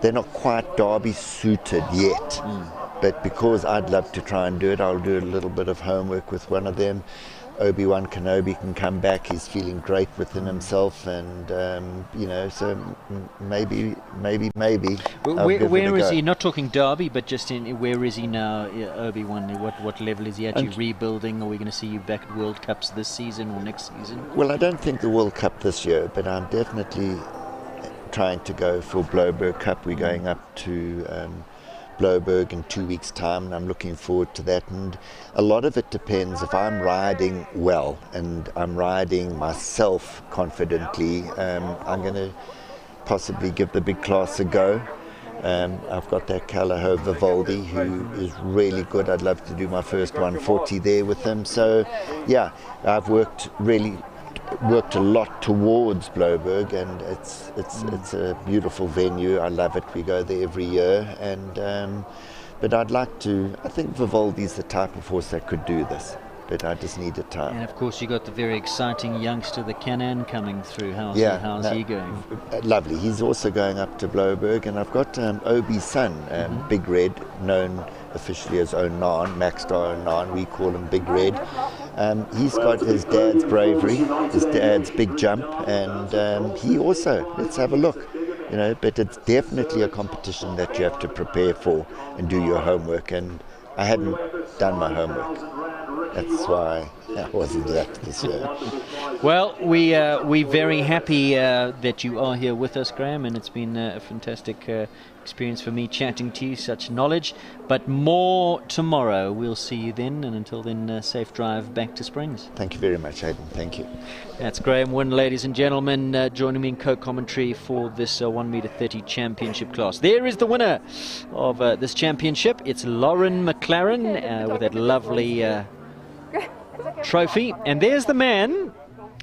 they're not quite Derby suited yet, but because I'd love to try and do it, I'll do a little bit of homework with one of them. Obi-Wan Kenobi can come back. He's feeling great within himself, and so maybe. Where is he? Not talking Derby, but just where is he now, Obi-Wan? What level is he at? You rebuilding? Are we going to see you back at World Cups this season or next season? Well, I don't think the World Cup this year, but I'm definitely trying to go for Bloberg Cup. We're going up to Bloberg in 2 weeks' time, and I'm looking forward to that. And a lot of it depends if I'm riding well and I'm riding myself confidently. I'm going to possibly give the big class a go. I've got that Calaho Vivaldi, who is really good. I'd love to do my first 140 there with him. So yeah, I've worked a lot towards Bloberg, and it's a beautiful venue. I love it. We go there every year, and but I'd like to. I think Vivaldi's the type of horse that could do this, but I just need the time. And of course, you got the very exciting youngster, the Canan, coming through. How's he going? Lovely. He's also going up to Bloberg, and I've got Obi's son, Big Red, known officially as Onan, Maxstar Onan. We call him Big Red. He's got his dad's bravery, his dad's big jump, and he also, let's have a look, but it's definitely a competition that you have to prepare for and do your homework, and I hadn't done my homework. That's why I wasn't that this year. Well, we're very happy that you are here with us, Graham, and it's been a fantastic experience for me chatting to you, such knowledge. But more tomorrow. We'll see you then, and until then, safe drive back to Springs. Thank you very much, Aidan. Thank you. That's Graham Wynne, ladies and gentlemen, joining me in co-commentary for this 1 meter 30 championship class. There is the winner of this championship. It's Lauren McLaren with that lovely trophy. And there's the man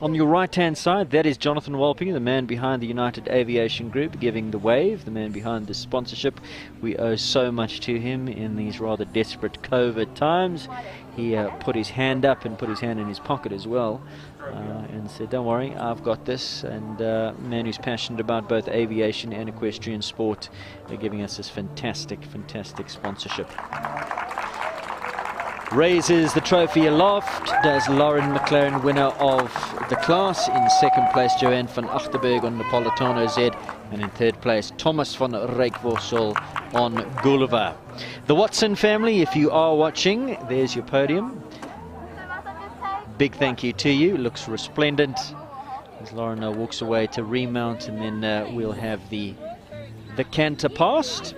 on your right-hand side. That is Jonathan Walping, the man behind the United Aviation Group, giving the wave, the man behind the sponsorship. We owe so much to him in these rather desperate COVID times. He put his hand up and put his hand in his pocket as well, and said, don't worry, I've got this. And a man who's passionate about both aviation and equestrian sport, giving us this fantastic sponsorship. Raises the trophy aloft, does Lauren McLaren, winner of the class. In second place, Joanne van Achterberg on Napolitano Z. And in third place, Thomas van Rijkvorsel on Gulliver. The Watson family, if you are watching, there's your podium. Big thank you to you. Looks resplendent as Lauren walks away to remount, and then we'll have the canter passed.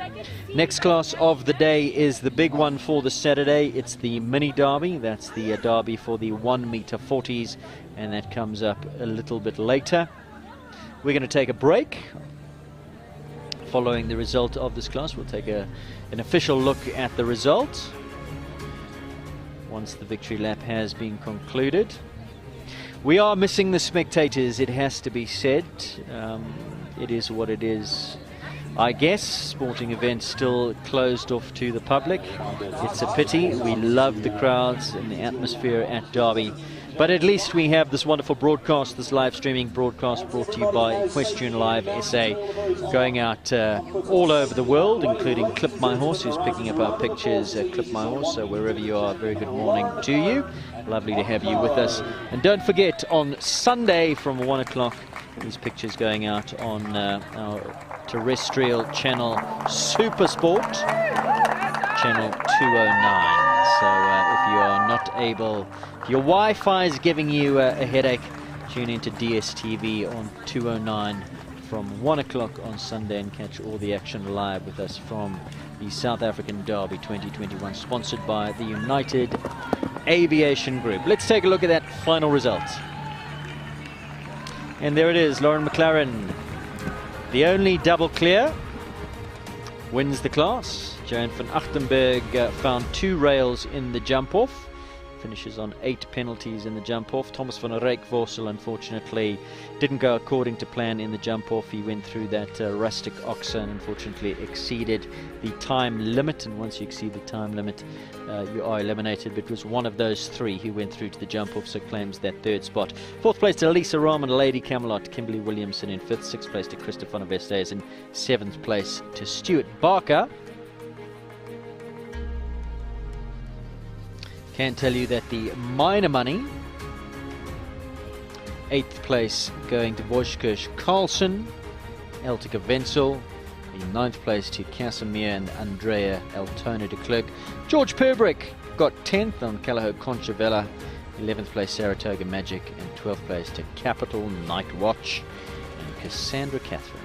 Next class of the day is the big one for the Saturday. It's the mini derby. That's the derby for the 1 meter 40s, and that comes up a little bit later. We're going to take a break. following the result of this class. We'll take an official look at the result once the victory lap has been concluded. We are missing the spectators, it has to be said. It is what it is, I guess. Sporting events still closed off to the public. It's a pity. We love the crowds and the atmosphere at Derby. But at least we have this wonderful broadcast, this live streaming broadcast brought to you by Equestrian Live SA, going out all over the world, including Clip My Horse, who's picking up our pictures at Clip My Horse. So wherever you are, very good morning to you. Lovely to have you with us. And don't forget, on Sunday from 1 o'clock, these pictures going out on our terrestrial channel Supersport, channel 209. So if you are not able, if your Wi-Fi is giving you a headache, tune into DSTV on 209 from 1 o'clock on Sunday and catch all the action live with us from the South African Derby 2021, sponsored by the United Aviation Group. Let's take a look at that final result. And there it is, Lauren McLaren, the only double clear, wins the class. Joan van Achtenberg found 2 rails in the jump-off, finishes on 8 penalties in the jump-off. Thomas van Rijkvorsel, unfortunately, didn't go according to plan in the jump-off. He went through that rustic oxer and unfortunately exceeded the time limit. And once you exceed the time limit, you are eliminated. But it was one of those 3 who went through to the jump-off, so claims that 3rd spot. 4th place to Lisa Rahman, Lady Camelot. Kimberly Williamson in 5th. 6th place to Christopher van der Vestes. And 7th place to Stuart Barker. Can tell you that the minor money, 8th place going to Wojciech Carlson, Eltika Wenzel. The 9th place to Casimir and Andrea Altona de Klerk. George Perbrick got 10th on Callao Conchavella. 11th place Saratoga Magic, and 12th place to Capital Night Watch and Cassandra Catherine.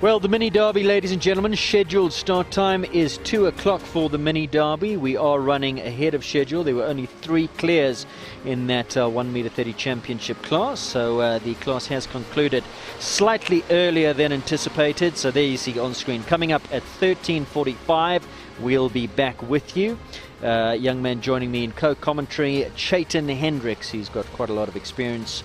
Well, the mini derby, ladies and gentlemen, scheduled start time is 2 o'clock for the mini derby. We are running ahead of schedule. There were only 3 clears in that 1 meter 30 championship class, so the class has concluded slightly earlier than anticipated. So there you see on screen, coming up at 13:45, we'll be back with you. Young man joining me in co-commentary, Chayton Hendricks. He's got quite a lot of experience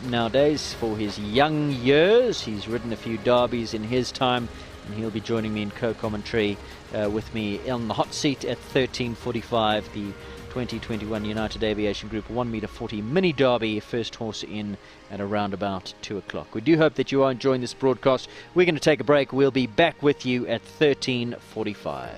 nowadays for his young years. He's ridden a few derbies in his time, and he'll be joining me in co-commentary with me on the hot seat at 13:45, the 2021 United Aviation Group 1 meter 40 mini derby, first horse in at around about 2 o'clock. We do hope that you are enjoying this broadcast. We're going to take a break. We'll be back with you at 13:45.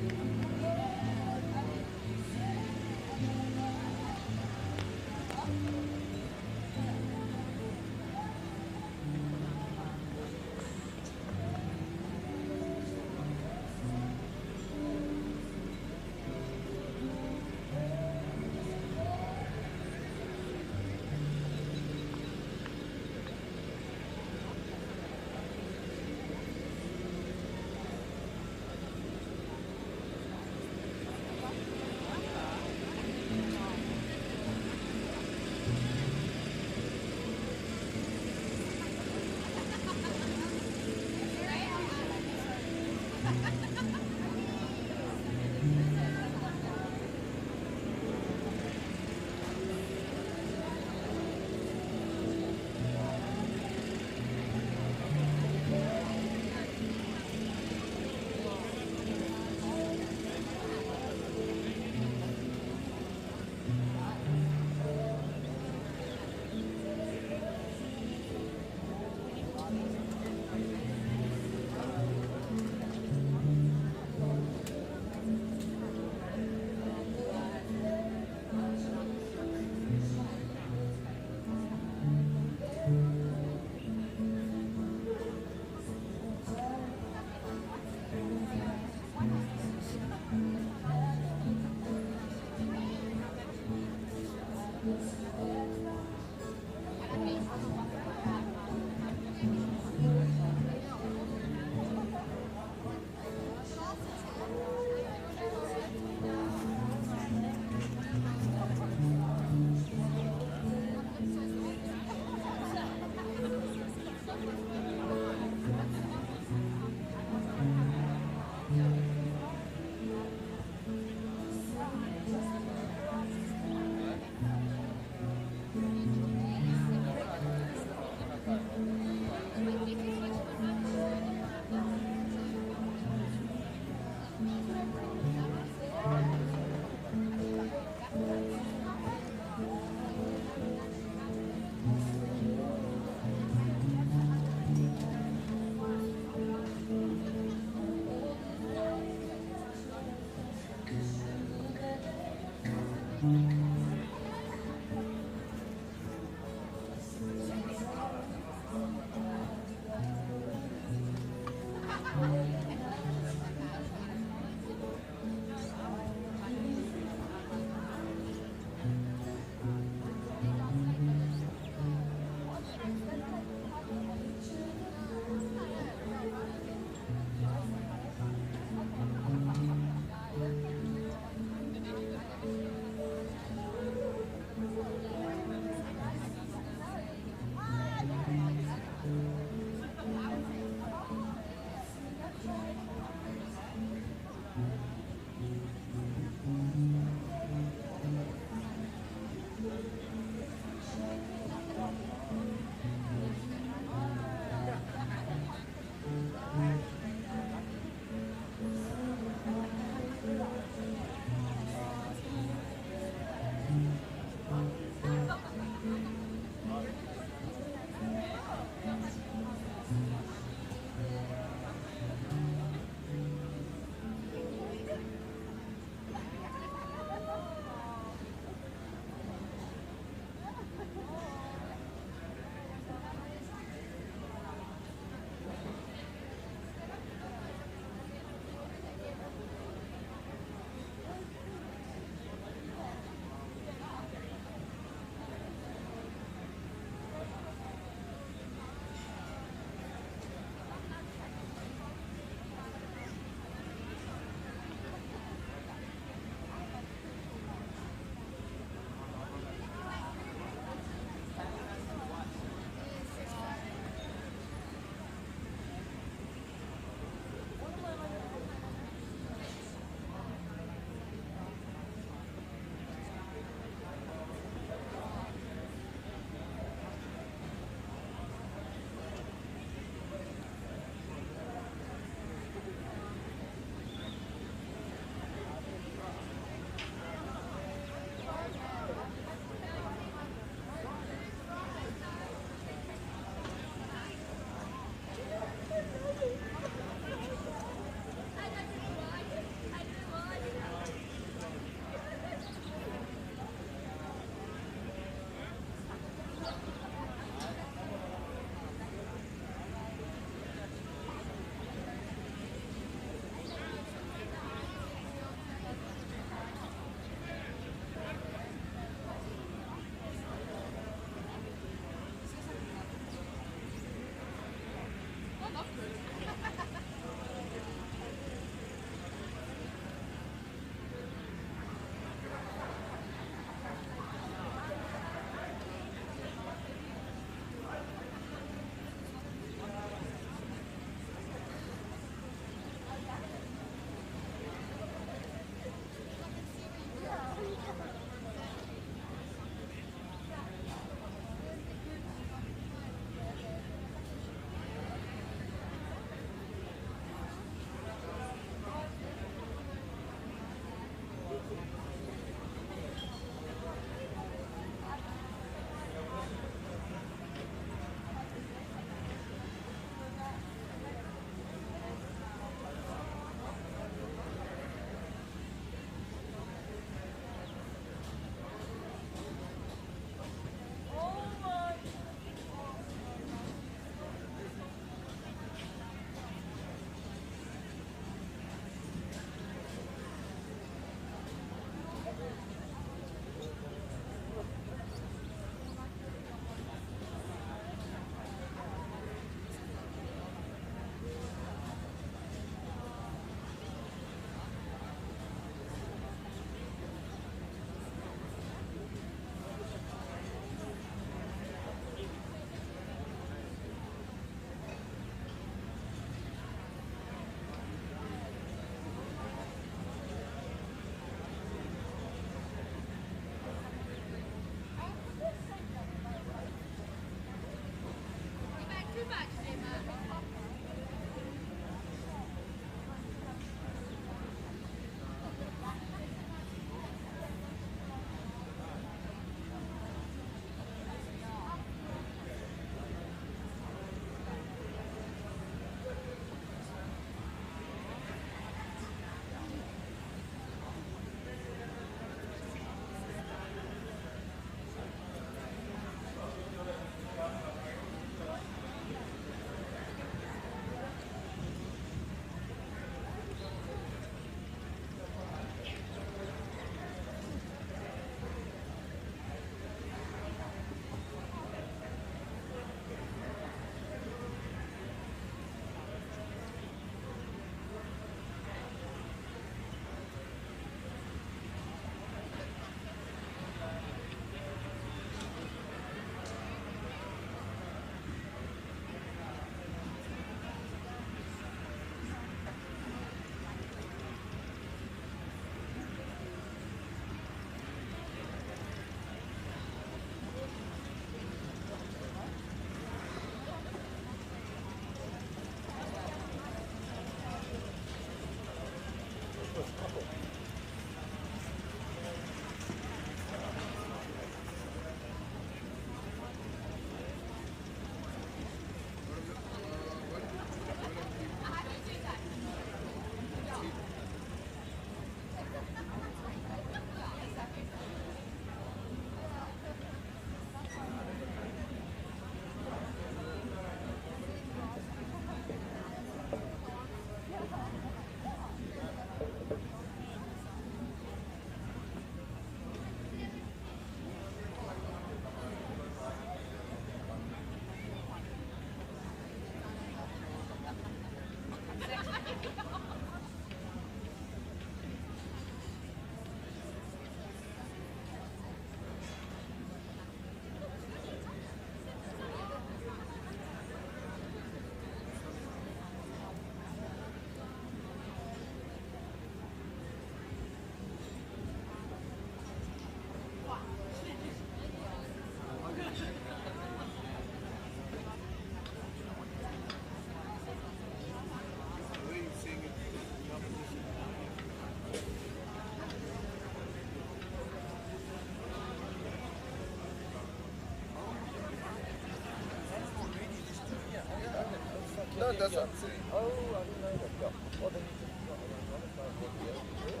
that's what I'm saying. Oh, I didn't know that. Yeah. Well, then you just got another 540 over there.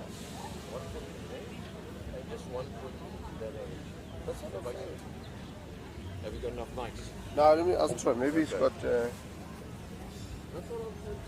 140 there. And just 140 that area. That's not a big deal. Have you got enough mics? No, let me ask Troy. Maybe he's got. That's what I'm saying.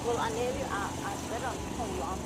Well, I nearly, I said I'll pull you on.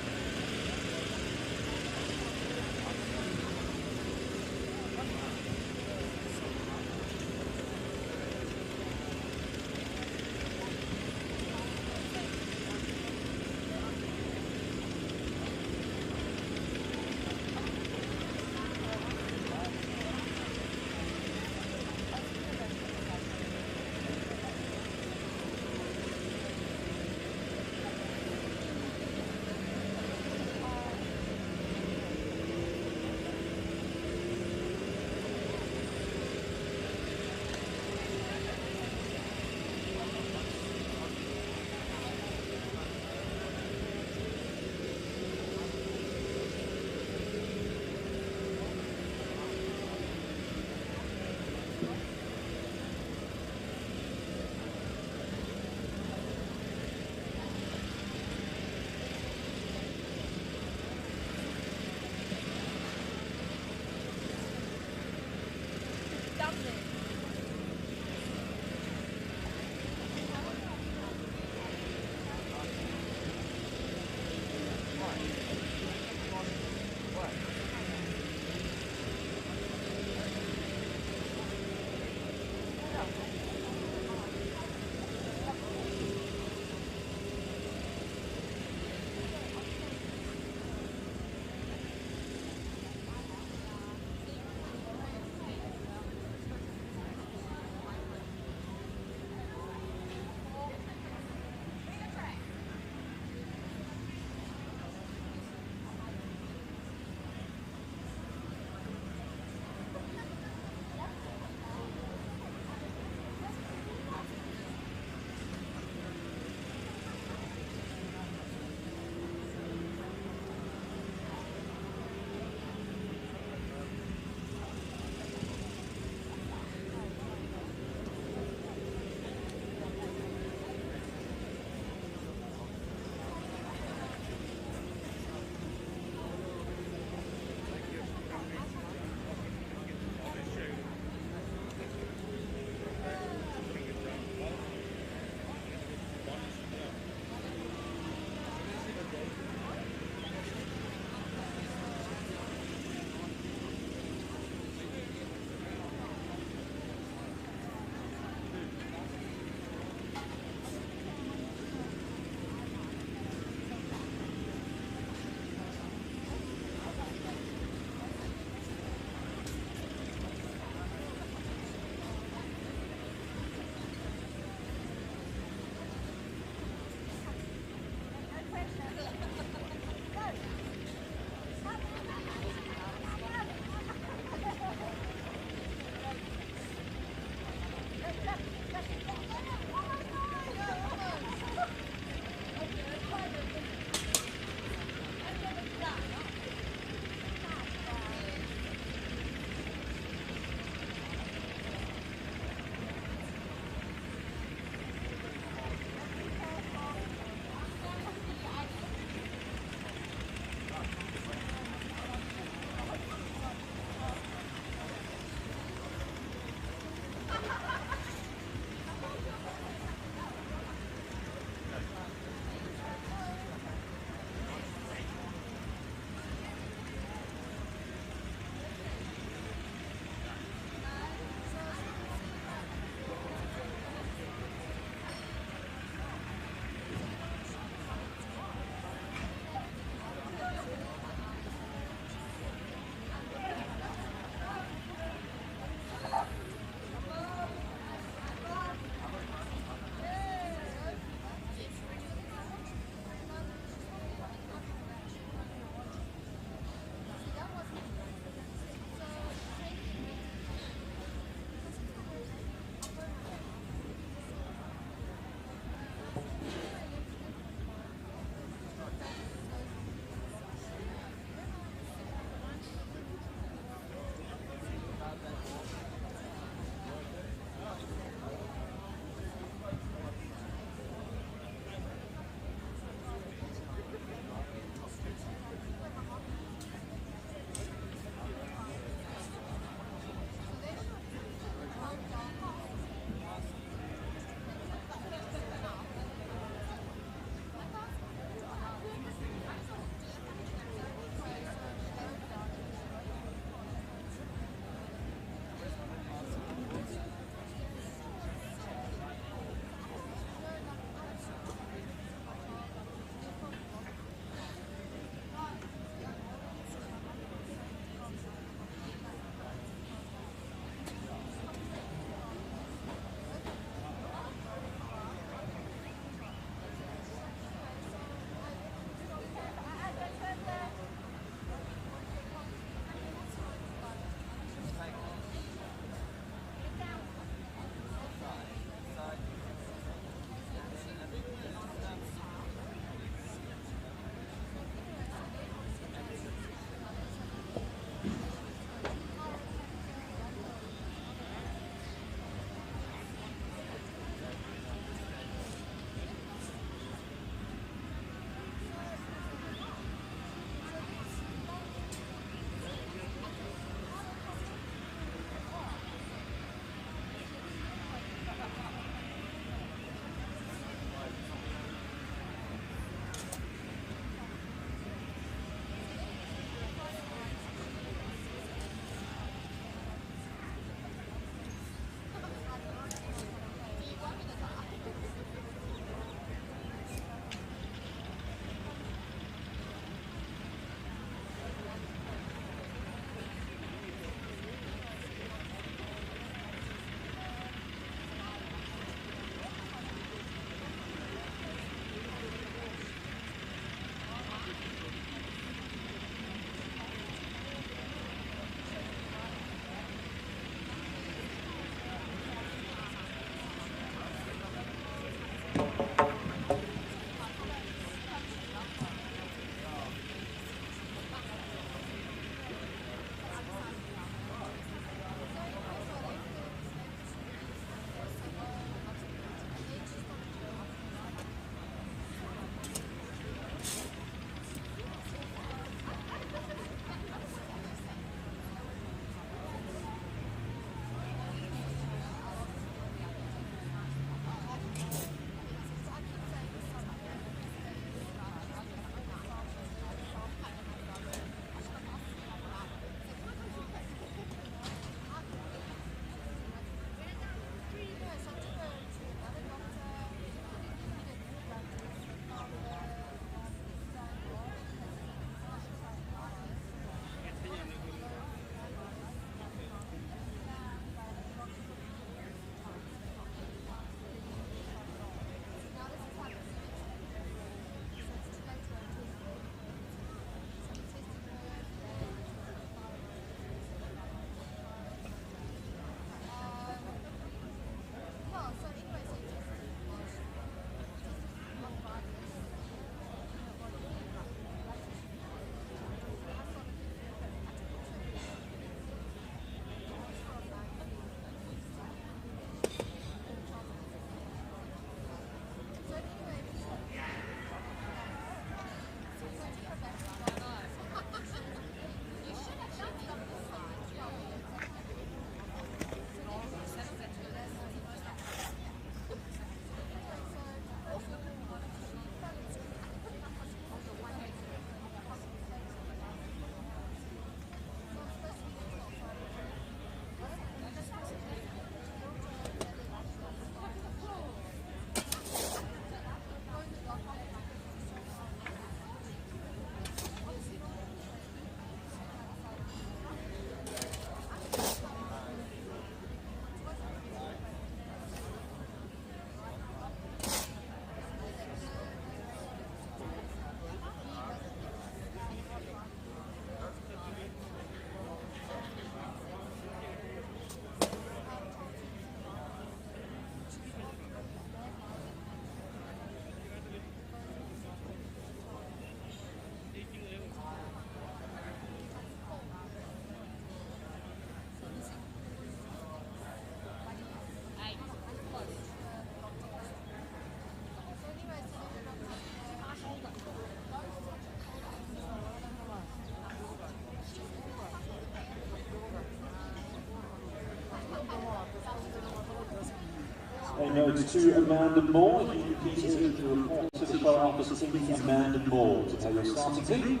notes to Amanda Moore. If you could please issue the report to the show office team, Amanda Moore, to tell your starting team.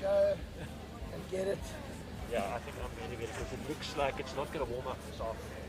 Go and get it. Yeah, I think I'm going to get it because it looks like it's not going to warm up this afternoon.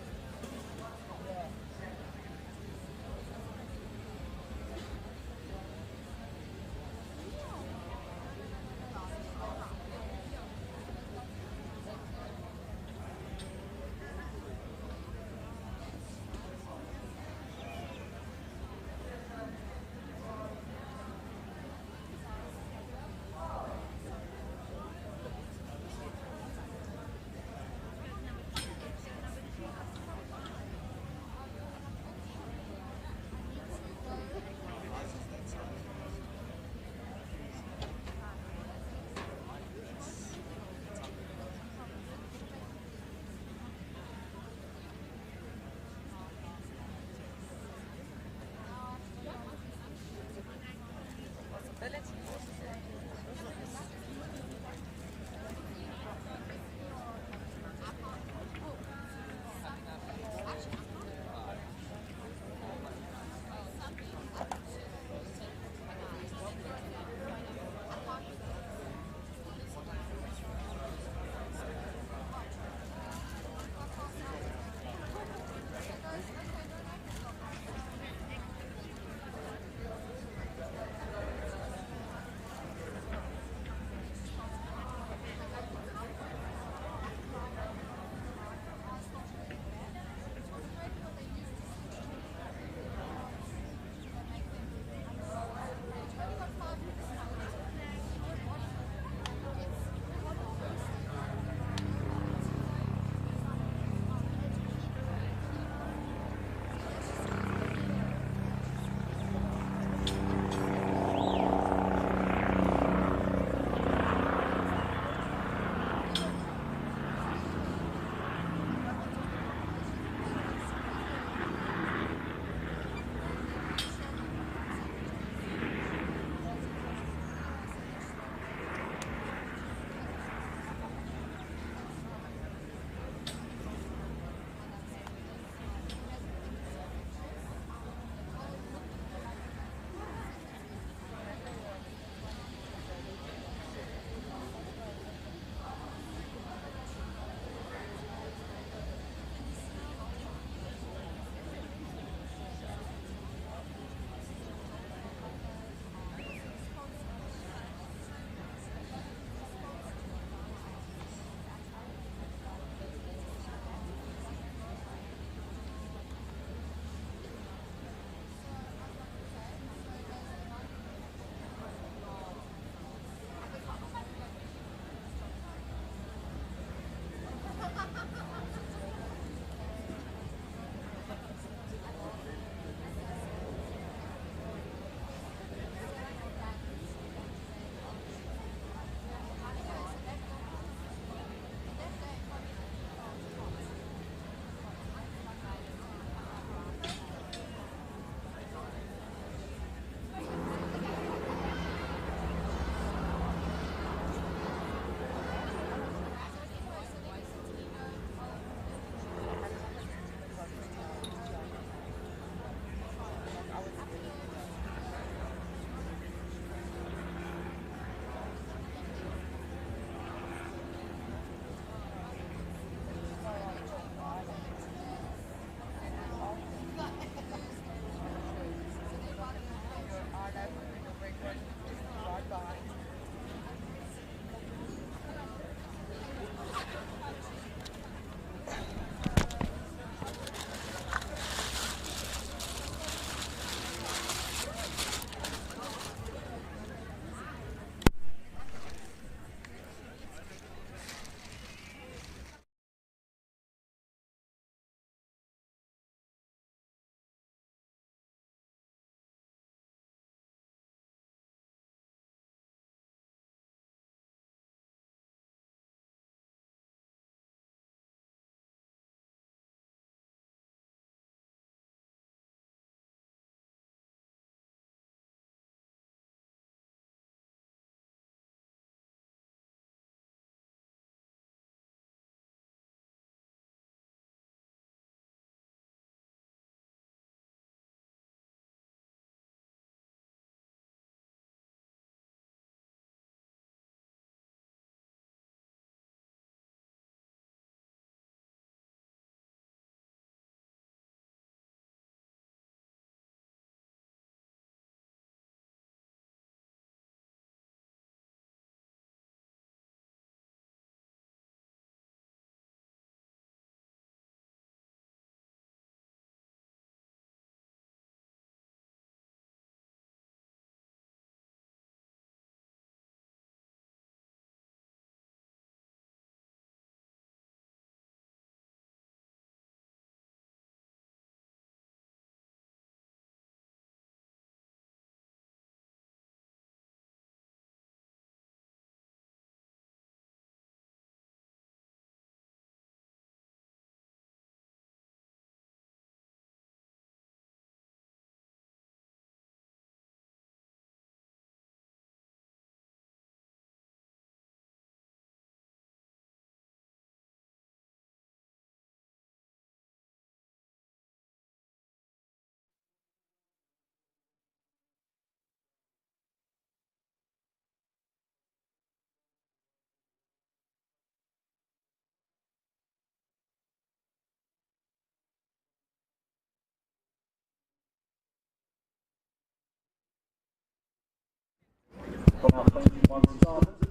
from our 21 starters.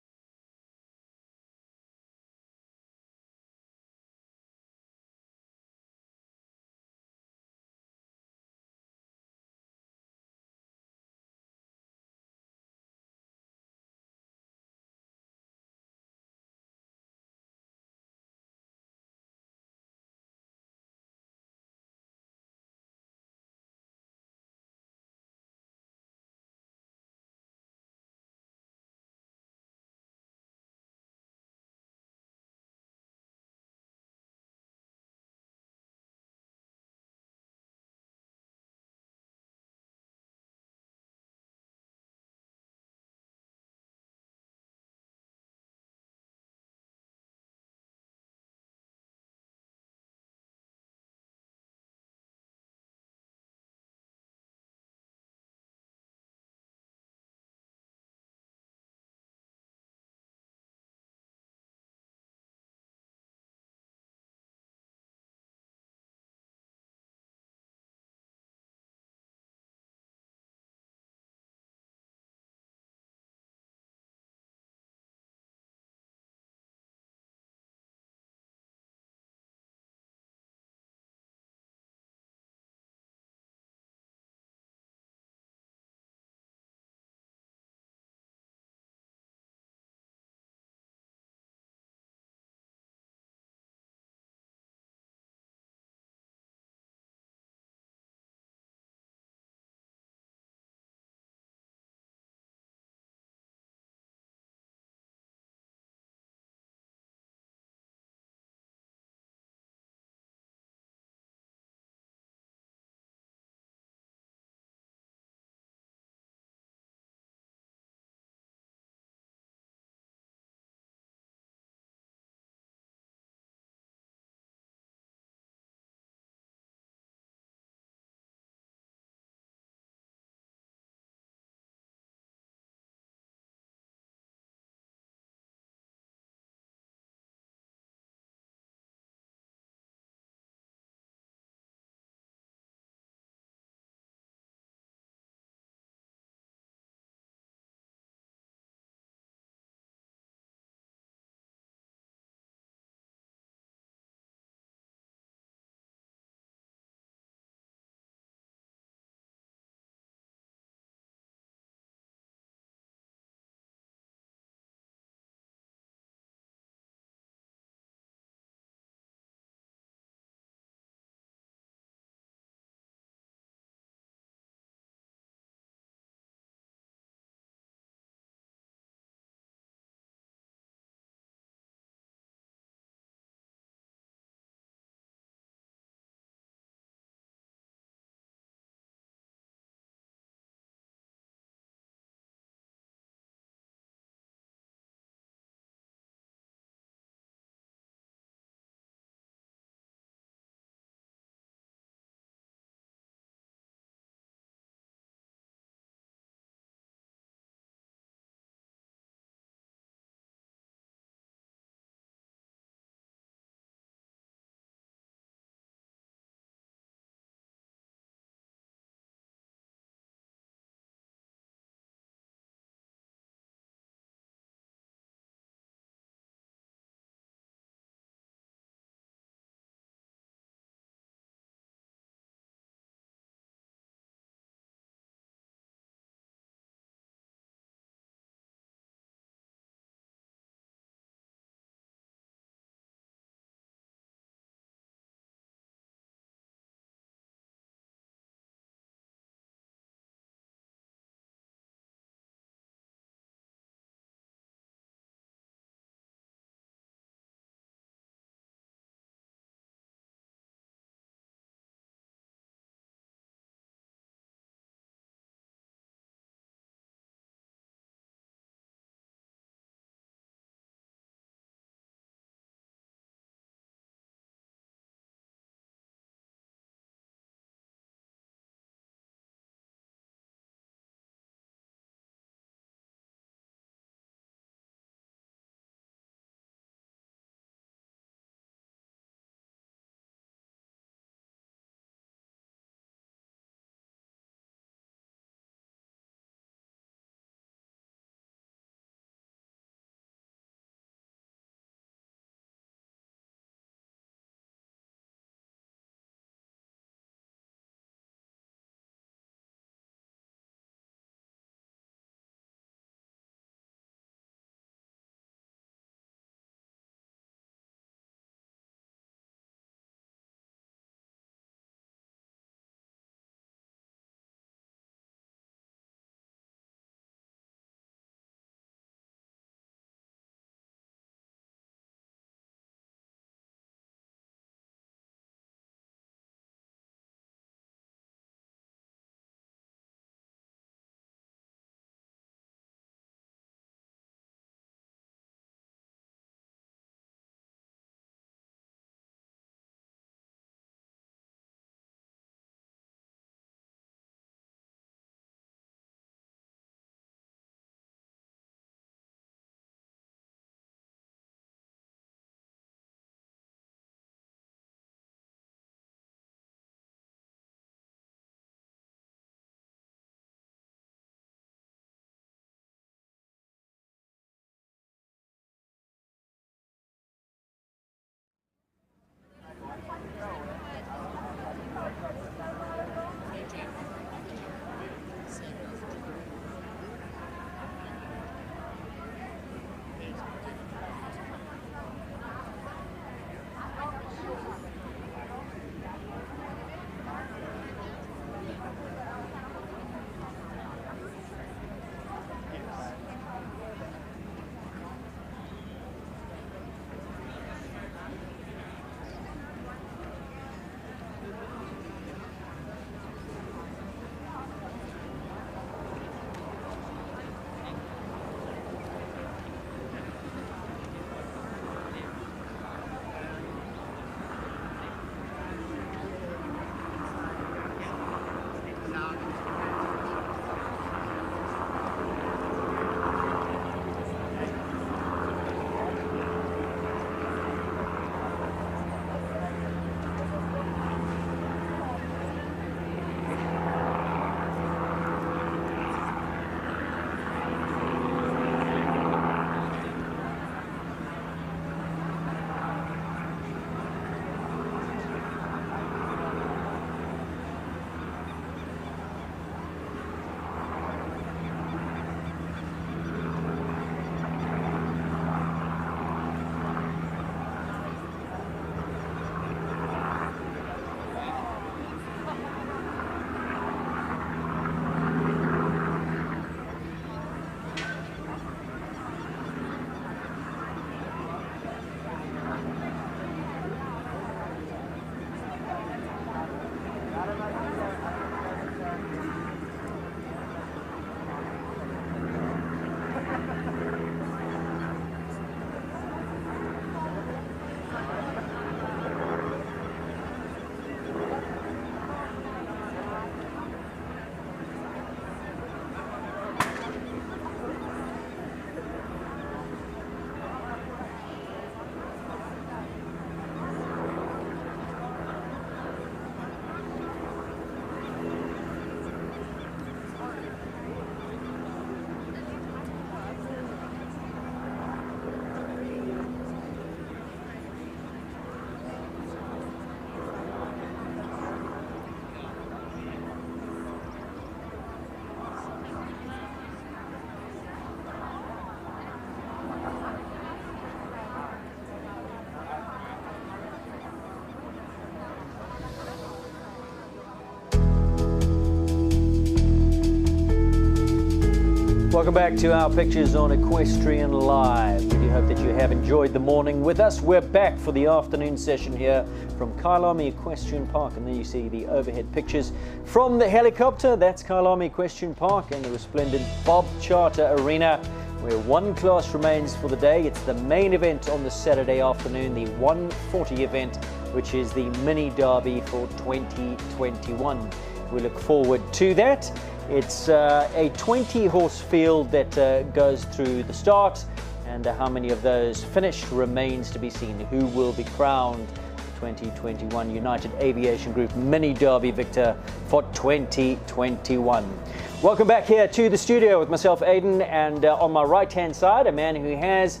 Welcome back to our Pictures on Equestrian Live. We do hope that you have enjoyed the morning with us. We're back for the afternoon session here from Kyalami Equestrian Park, and there you see the overhead pictures from the helicopter. That's Kyalami Equestrian Park and the resplendent Bob Charter Arena, where one class remains for the day. It's the main event on the Saturday afternoon, the 140 event, which is the mini derby for 2021. We look forward to that. It's a 20-horse field that goes through the start, and how many of those finish remains to be seen. Who will be crowned the 2021 United Aviation Group Mini Derby victor for 2021. Welcome back here to the studio with myself, Aidan, and on my right-hand side, a man who has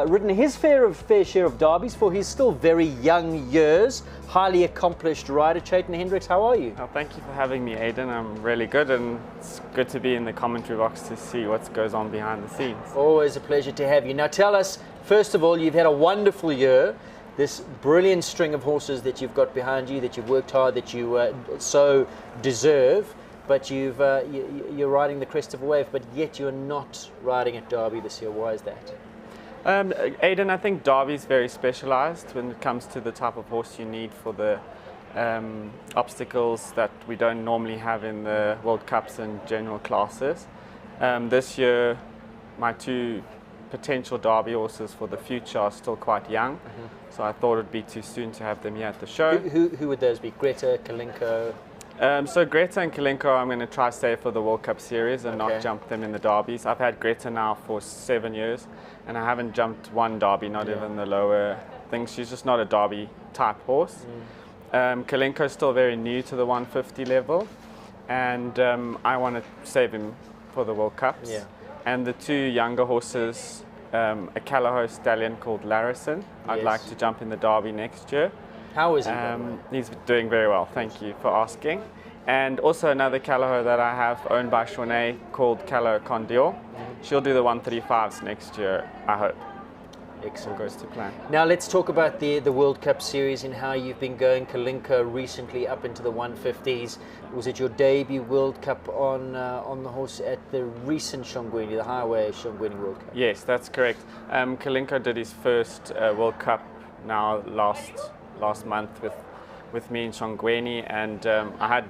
ridden his fair share of derbies for his still very young years. Highly accomplished rider, Chayton Hendricks. How are you? Oh, thank you for having me, Aidan. I'm really good, and it's good to be in the commentary box to see what goes on behind the scenes. Always a pleasure to have you. Now tell us, first of all, you've had a wonderful year. This brilliant string of horses that you've got behind you, that you've worked hard, that you so deserve, but you're riding the crest of a wave, but yet you're not riding at Derby this year. Why is that? Aidan, I think Derby's very specialised when it comes to the type of horse you need for the obstacles that we don't normally have in the World Cups and general classes. This year, my two potential Derby horses for the future are still quite young, so I thought it would be too soon to have them here at the show. Who would those be? Greta, Kalinko? So Greta and Kalinko I'm going to try save for the World Cup Series and not jump them in the derbies. I've had Greta now for 7 years and I haven't jumped one derby, not even the lower things. She's just not a derby type horse. Kalinko's still very new to the 150 level, and I want to save him for the World Cups. And the two younger horses, a Callahoo stallion called Larison, I'd like to jump in the derby next year. How is he? He's doing very well, thank you for asking. And also another Callahoo that I have owned by Shawnee called Callahoo Condior. She'll do the 135s next year, I hope. Excellent. All goes to plan. Now let's talk about the World Cup Series and how you've been going. Kalinko recently up into the 150s. Was it your debut World Cup on the horse at the recent Shongweni, the Highway Shongweni World Cup? Yes, that's correct. Kalinko did his first World Cup now last month with me in Shongweni, and I had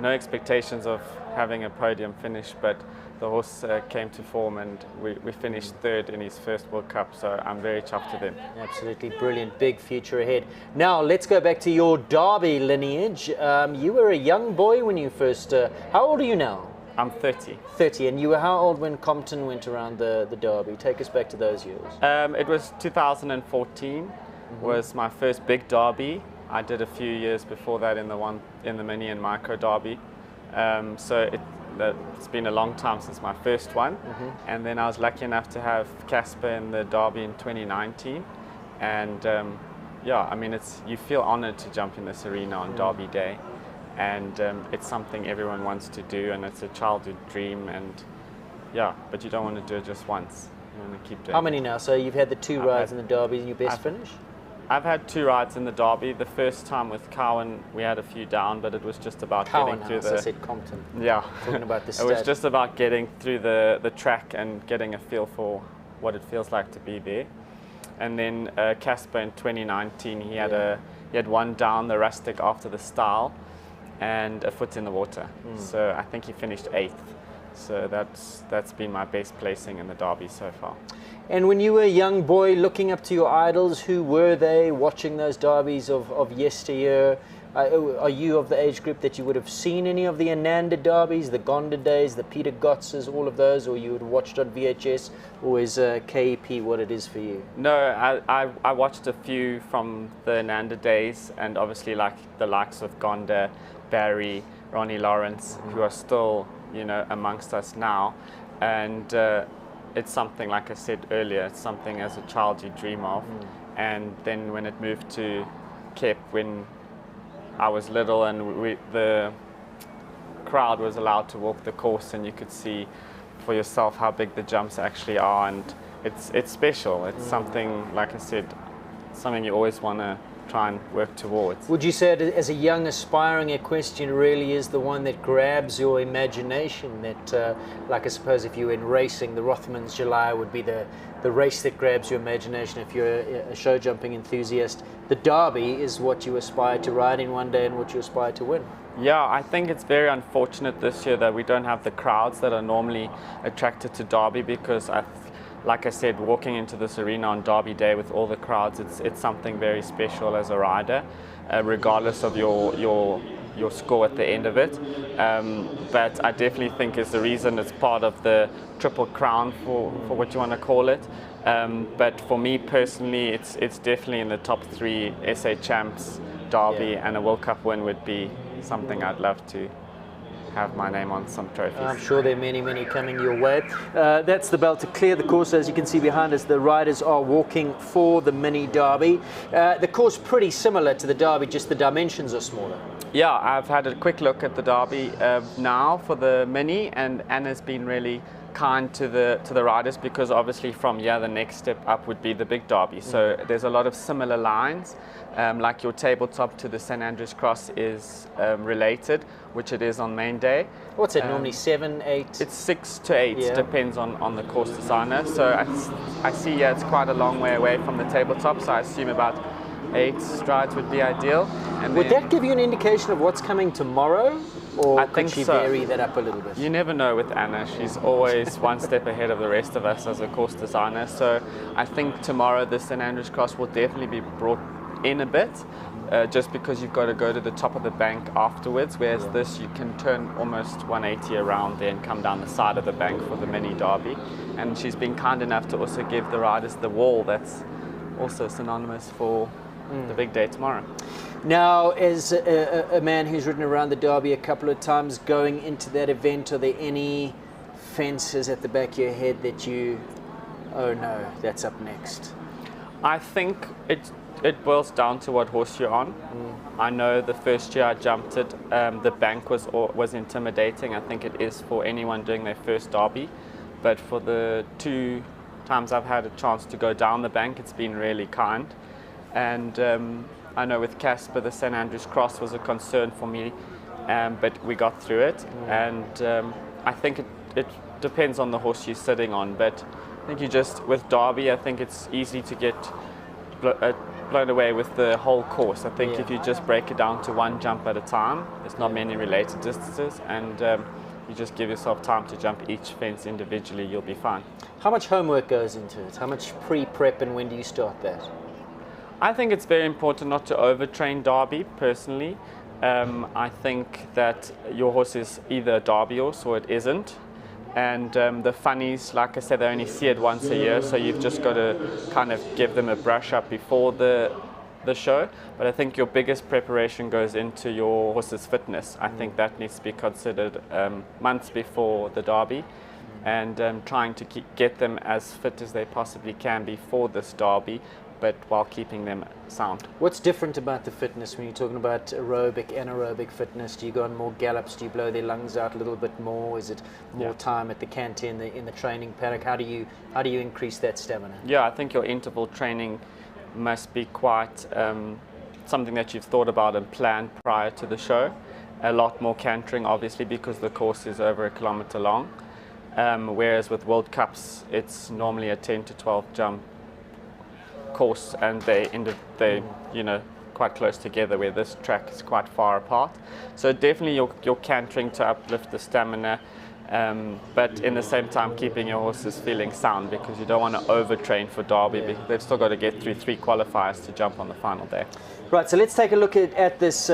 no expectations of having a podium finish, but the horse came to form and we finished third in his first World Cup, so I'm very chuffed with him. Absolutely brilliant, big future ahead. Now let's go back to your Derby lineage. You were a young boy when you first, how old are you now? I'm 30. 30, and you were how old when Compton went around the Derby? Take us back to those years. It was 2014, was my first big Derby. I did a few years before that in the mini and micro Derby. So it's been a long time since my first one. And then I was lucky enough to have Casper in the Derby in 2019. And yeah, I mean, you feel honored to jump in this arena on Derby Day. And it's something everyone wants to do, and it's a childhood dream. And yeah, but you don't want to do it just once. You want to keep doing it. How many now? So you've had the two rides in the Derby, and your best finish? I've had two rides in the Derby. The first time with Cowan, we had a few down, but it was just about Cowan getting through I said Compton. Yeah. Talking about the It was just about getting through the track and getting a feel for what it feels like to be there. And then Casper in 2019, he had one down the rustic after the stile and a foot in the water. So I think he finished 8th. So that's been my best placing in the Derby so far. And when you were a young boy looking up to your idols, who were they watching those derbies of yesteryear? Are you of the age group that you would have seen any of the Ananda derbies, the Gonda days, the Peter Gotzes, all of those, or you would have watched on VHS, or is KP what it is for you? No, I watched a few from the Ananda days, and obviously like the likes of Gonda, Barry, Ronnie Lawrence, who are still, you know, amongst us now. And it's something, like I said earlier, it's something as a child you dream of. And then when it moved to KEP, when I was little and the crowd was allowed to walk the course and you could see for yourself how big the jumps actually are, and it's special. It's something, like I said, something you always want to try and work towards. Would you say that as a young aspiring equestrian really is the one that grabs your imagination? That, like I suppose if you were in racing, the Rothmans July would be the race that grabs your imagination if you're a show jumping enthusiast. The Derby is what you aspire to ride in one day and what you aspire to win. Yeah, I think it's very unfortunate this year that we don't have the crowds that are normally attracted to Derby, because like I said, walking into this arena on Derby Day with all the crowds, it's something very special as a rider, regardless of your score at the end of it. But I definitely think it's the reason it's part of the Triple Crown, for what you want to call it. But for me personally, it's definitely in the top 3 SA Champs, Derby, and a World Cup win would be something I'd love to have my name on some trophies. I'm sure there are many, many coming your way. That's the bell to clear the course. As you can see behind us, the riders are walking for the mini Derby. The course pretty similar to the Derby, just the dimensions are smaller. Yeah, I've had a quick look at the Derby now for the mini, and Anna's been really kind to the riders, because obviously from here the next step up would be the big Derby. So there's a lot of similar lines. Like your tabletop to the St Andrews Cross is related, which it is on main day. What's it, normally 7, 8? It's 6 to 8, depends on the course designer. So I see it's quite a long way away from the tabletop, so I assume about 8 strides would be ideal. And would that give you an indication of what's coming tomorrow? Or I could think she so. vary that up a little bit? You never know with Anna. She's always one step ahead of the rest of us as a course designer. So I think tomorrow the St Andrews Cross will definitely be brought in a bit, just because you've got to go to the top of the bank afterwards, whereas this you can turn almost 180 around there and come down the side of the bank for the mini Derby. And she's been kind enough to also give the riders the wall that's also synonymous for the big day tomorrow. Now, as a man who's ridden around the Derby a couple of times, going into that event, are there any fences at the back of your head that you, oh no, that's up next? I think it boils down to what horse you're on. I know the first year I jumped it, the bank was intimidating. I think it is for anyone doing their first Derby, but for the 2 times I've had a chance to go down the bank, it's been really kind. And I know with Casper, the St Andrews Cross was a concern for me, but we got through it. And I think it depends on the horse you're sitting on, but I think with Derby, I think it's easy to get blown away with the whole course. I think if you just break it down to one jump at a time, there's not many related distances, and you just give yourself time to jump each fence individually, you'll be fine. How much homework goes into it? How much pre-prep, and when do you start that? I think it's very important not to overtrain Derby, personally. I think that your horse is either a Derby horse or it isn't. And the funnies, like I said, they only see it once a year, so you've just got to kind of give them a brush up before the show. But I think your biggest preparation goes into your horse's fitness. I think that needs to be considered months before the Derby, and trying to get them as fit as they possibly can before this Derby, but while keeping them sound. What's different about the fitness when you're talking about aerobic, anaerobic fitness? Do you go on more gallops? Do you blow their lungs out a little bit more? Is it more time at the canter in the training paddock? How do you increase that stamina? Yeah, I think your interval training must be quite something that you've thought about and planned prior to the show. A lot more cantering, obviously, because the course is over 1 kilometer long. Whereas with World Cups, it's normally a 10 to 12 jump course, and they quite close together, where this track is quite far apart. So definitely you're cantering to uplift the stamina, but in the same time keeping your horses feeling sound, because you don't want to overtrain for Derby, because they've still got to get through 3 qualifiers to jump on the final day. Right, so let's take a look at this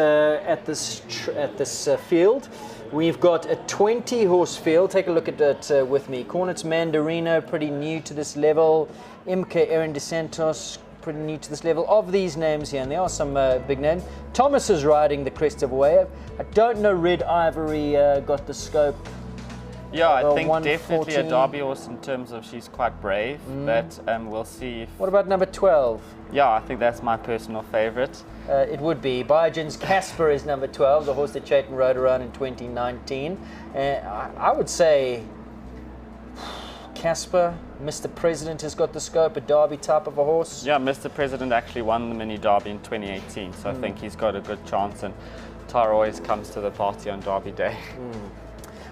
field. We've got a 20-horse field. Take a look at it with me. Cornet's Mandarino, pretty new to this level. Imke Erin DeSantos, pretty new to this level. Of these names here, and there are some big names. Thomas is riding the Crest of a Wave. I don't know Red Ivory got the scope. Yeah, I think definitely a Derby horse in terms of she's quite brave, but we'll see. What about number 12? Yeah, I think that's my personal favourite. It would be. Biogen's Casper is number 12, the horse that Chayton rode around in 2019. I would say Casper, Mr. President has got the scope, a Derby type of a horse. Yeah, Mr. President actually won the Mini Derby in 2018, so I think he's got a good chance, and Tara always comes to the party on Derby Day.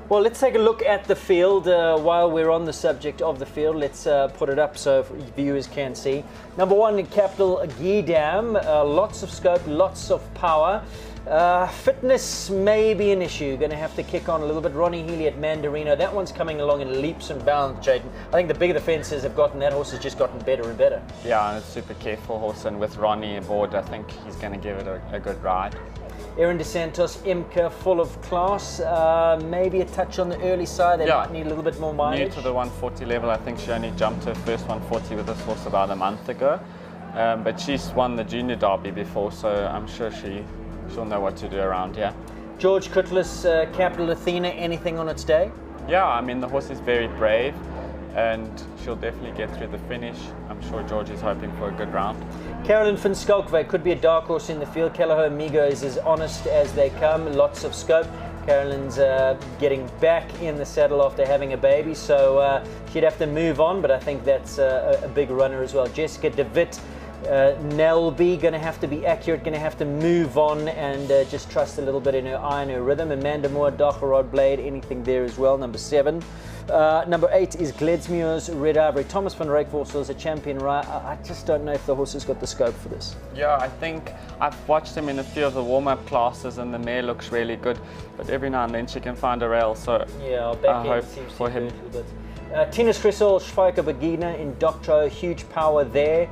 Well, let's take a look at the field. While we're on the subject of the field, let's put it up so viewers can see. Number 1, Capital Gidam, lots of scope, lots of power. Fitness may be an issue, going to have to kick on a little bit. Ronnie Healy at Mandarino, that one's coming along in leaps and bounds, Jayden. I think the bigger the fences have gotten, that horse has just gotten better and better. Yeah, and it's a super careful horse, and with Ronnie aboard, I think he's going to give it a good ride. Erin De Santos, Imca, full of class. Maybe a touch on the early side. They might need a little bit more mileage. New to the 140 level. I think she only jumped her first 140 with this horse about a month ago. But she's won the Junior Derby before, so I'm sure she'll know what to do around here. George Cutlass, Capital Athena, anything on its day? Yeah, I mean, the horse is very brave, and she'll definitely get through the finish. I'm sure George is hoping for a good round. Carolyn van Schalkwyk could be a dark horse in the field. Callao Amigo is as honest as they come, lots of scope. Carolyn's getting back in the saddle after having a baby, so she'd have to move on, but I think that's a big runner as well. Jessica De Wit, Nelby, going to have to be accurate, going to have to move on and just trust a little bit in her eye and her rhythm. Amanda Moore, Dacharod Blade, anything there as well, number 7. Number 8 is Gledsmuir's Red Ivory. Thomas van Rijk is a champion rider. I just don't know if the horse has got the scope for this. Yeah, I think I've watched him in a few of the warm-up classes, and the mare looks really good, but every now and then she can find a rail, so yeah, I hope for him. Tina Stressel, Schweiker Begina in Doctro, huge power there.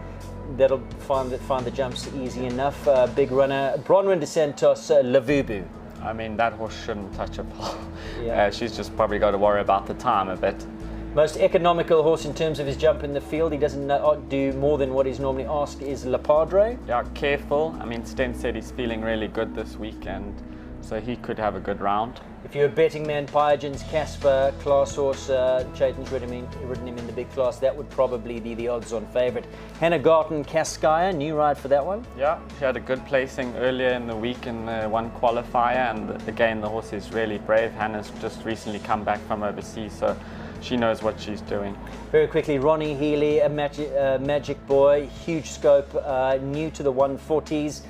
That'll find the jumps easy enough. Big runner, Bronwyn De Santos, Lavubu. I mean, that horse shouldn't touch a pole. Yeah. She's just probably got to worry about the time a bit. Most economical horse in terms of his jump in the field, he doesn't do more than what he's normally asked, is La Padre. Yeah, careful. I mean, Sten said he's feeling really good this weekend, so he could have a good round. If you're a betting man, Pygens, Casper, class horse, Chayton's ridden him in the big class, that would probably be the odds-on favourite. Hannah Garten, Cascaya, new ride for that one? Yeah, she had a good placing earlier in the week in the one qualifier, and again, the horse is really brave. Hannah's just recently come back from overseas, so she knows what she's doing. Very quickly, Ronnie Healy, a magic boy, huge scope, new to the 140s.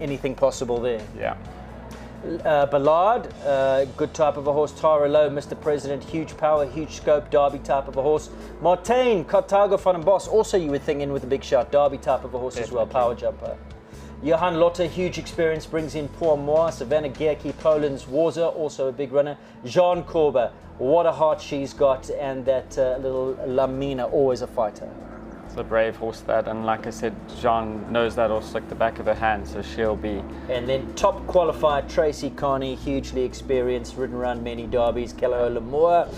Anything possible there? Yeah. Ballard, good type of a horse. Tara Lowe, Mr. President, huge power, huge scope, Derby type of a horse. Martin, Cartago van den Bos, also you would think in with a big shot, Derby type of a horse as well, power jumper. Johan Lotte, huge experience, brings in Poor Moore. Savannah Gierke, Poland's Warza, also a big runner. Jean Corber, what a heart she's got, and that little Lamina, always a fighter. It's a brave horse, that, and like I said, Jean knows that horse like the back of her hand, so she'll be. And then top qualified Tracy Carney, hugely experienced, ridden around many derbies. Callao Lamour,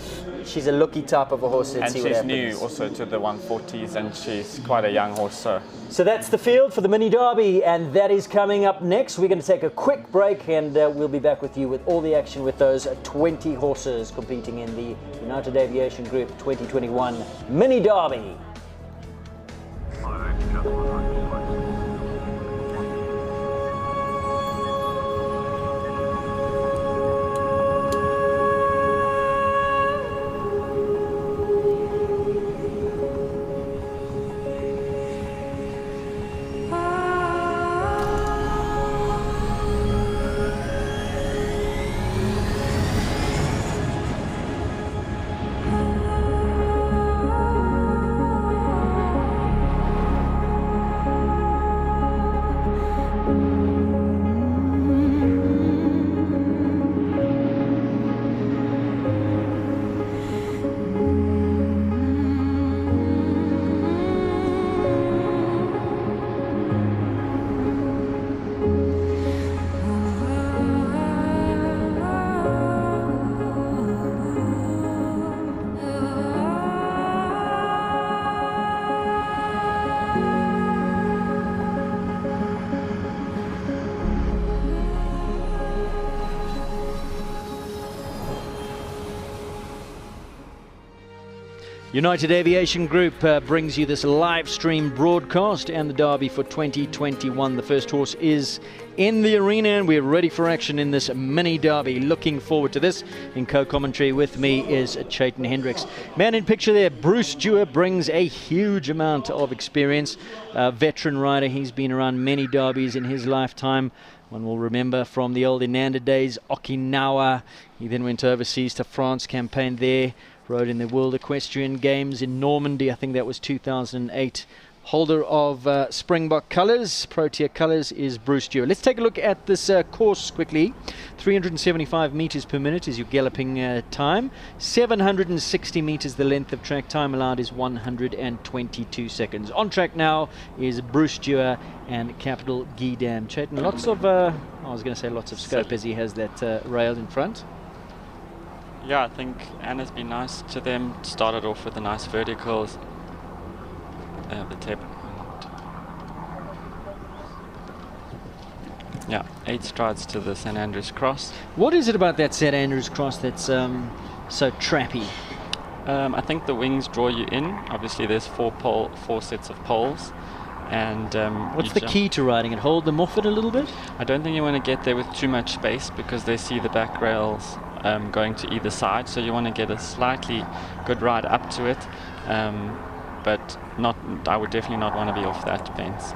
she's a looky type of a horse. Let's see what happens. And she's new also to the 140s, and she's quite a young horse. So that's the field for the Mini Derby, and that is coming up next. We're going to take a quick break, and we'll be back with you with all the action with those 20 horses competing in the United Aviation Group 2021 Mini Derby. United Aviation Group brings you this live stream broadcast and the Derby for 2021. The first horse is in the arena and we're ready for action in this mini Derby. Looking forward to this. In co-commentary with me is Chayton Hendricks. Man in picture there, Bruce Dewar, brings a huge amount of experience. Veteran rider, he's been around many Derbies in his lifetime. One will remember from the old Inanda days, Okinawa. He then went overseas to France, campaigned there. Rode in the World Equestrian Games in Normandy, I think that was 2008. Holder of Springbok colours, Protea colours, is Bruce Dewar. Let's take a look at this course quickly. 375 metres per minute is your galloping time. 760 metres the length of track. Time allowed is 122 seconds. On track now is Bruce Dewar and Capital Guidam. Chayton, lots of, I was going to say lots of scope as he has that rail in front. Yeah, I think Anna's been nice to them. Started off with the nice verticals. The tip. Yeah, 8 strides to the St Andrews Cross. What is it about that St Andrews Cross that's so trappy? I think the wings draw you in. Obviously, there's 4 sets of poles. And what's the key to riding it? Hold them off it a little bit? I don't think you want to get there with too much space because they see the back rails going to either side, so you want to get a slightly good ride up to it, but not. I would definitely not want to be off that fence.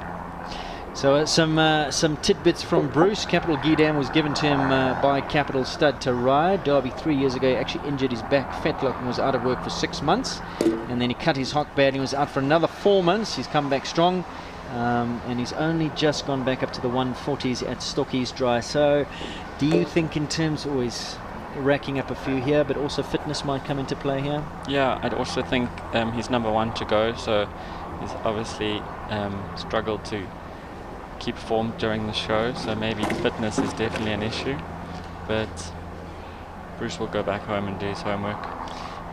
So some tidbits from Bruce. Capital Guidam was given to him by Capital Stud to ride. Derby 3 years ago, he actually injured his back fetlock and was out of work for 6 months, and then he cut his hock bad and he was out for another 4 months. He's come back strong. And he's only just gone back up to the 140s at Stockies Dry. So do you think in terms, always racking up a few here, but also fitness might come into play here? Yeah, I'd also think he's number 1 to go, so he's obviously struggled to keep form during the show, so maybe fitness is definitely an issue, but Bruce will go back home and do his homework.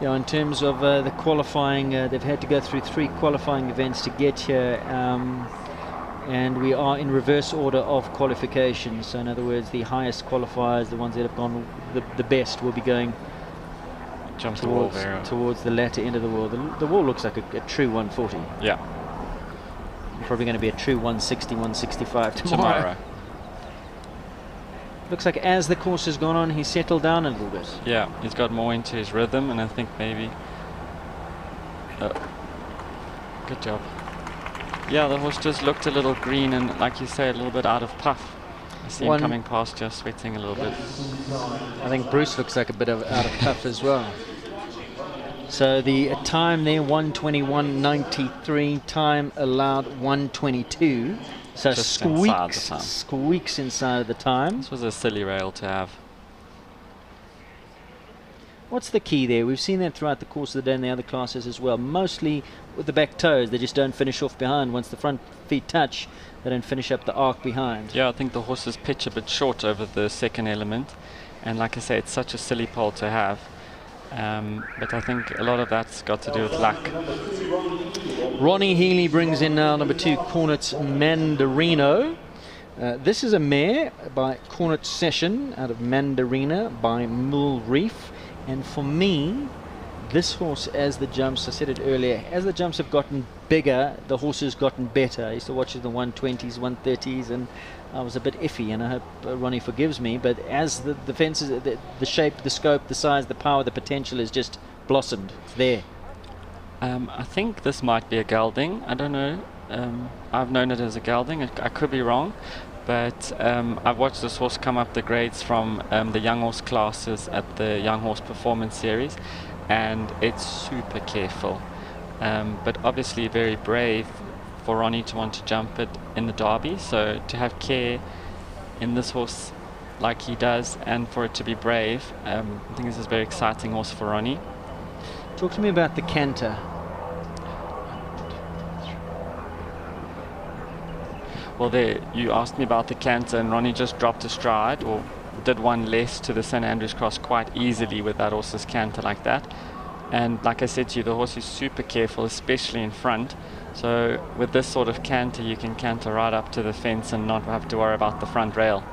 Yeah, in terms of the qualifying, they've had to go through 3 qualifying events to get here, and we are in reverse order of qualification. So in other words, the highest qualifiers, the ones that have gone the best, will be going towards the latter end of the wall. The wall looks like a true 140. Yeah. Probably going to be a true 160, 165 tomorrow. Looks like as the course has gone on, he's settled down a little bit. Yeah, he's got more into his rhythm, and I think maybe... good job. Yeah, the horse just looked a little green and, like you say, a little bit out of puff. I see him coming past, just sweating a little bit. I think Bruce looks like a bit of out of puff as well. So the time there, 121.93, time allowed 122. So just squeaks inside of the time. This was a silly rail to have. What's the key there? We've seen that throughout the course of the day in the other classes as well. Mostly with the back toes, they just don't finish off behind. Once the front feet touch, they don't finish up the arc behind. Yeah, I think the horses pitch a bit short over the second element. And like I say, it's such a silly pole to have. But I think a lot of that's got to do with luck. Ronnie Healy brings in now number 2, Cornet's Mandarino. This is a mare by Cornet Session out of Mandarina by Mill Reef. And for me, this horse, as the jumps, I said it earlier, as the jumps have gotten bigger, the horse has gotten better. I used to watch the 120s, 130s, and I was a bit iffy, and I hope Ronnie forgives me, but as the fences, the shape, the scope, the size, the power, the potential has just blossomed. It's there. I think this might be a gelding. I don't know. I've known it as a gelding. I could be wrong, but I've watched this horse come up the grades from the young horse classes at the Young Horse Performance Series, and it's super careful, but obviously very brave for Ronnie to want to jump it in the Derby. So to have care in this horse like he does, and for it to be brave, I think this is a very exciting horse for Ronnie. Talk to me about the canter. Well, there, you asked me about the canter, and Ronnie just dropped a stride, or did one less to the St Andrews Cross quite easily with that horse's canter like that. And like I said to you, the horse is super careful, especially in front. So with this sort of canter, you can canter right up to the fence and not have to worry about the front rail.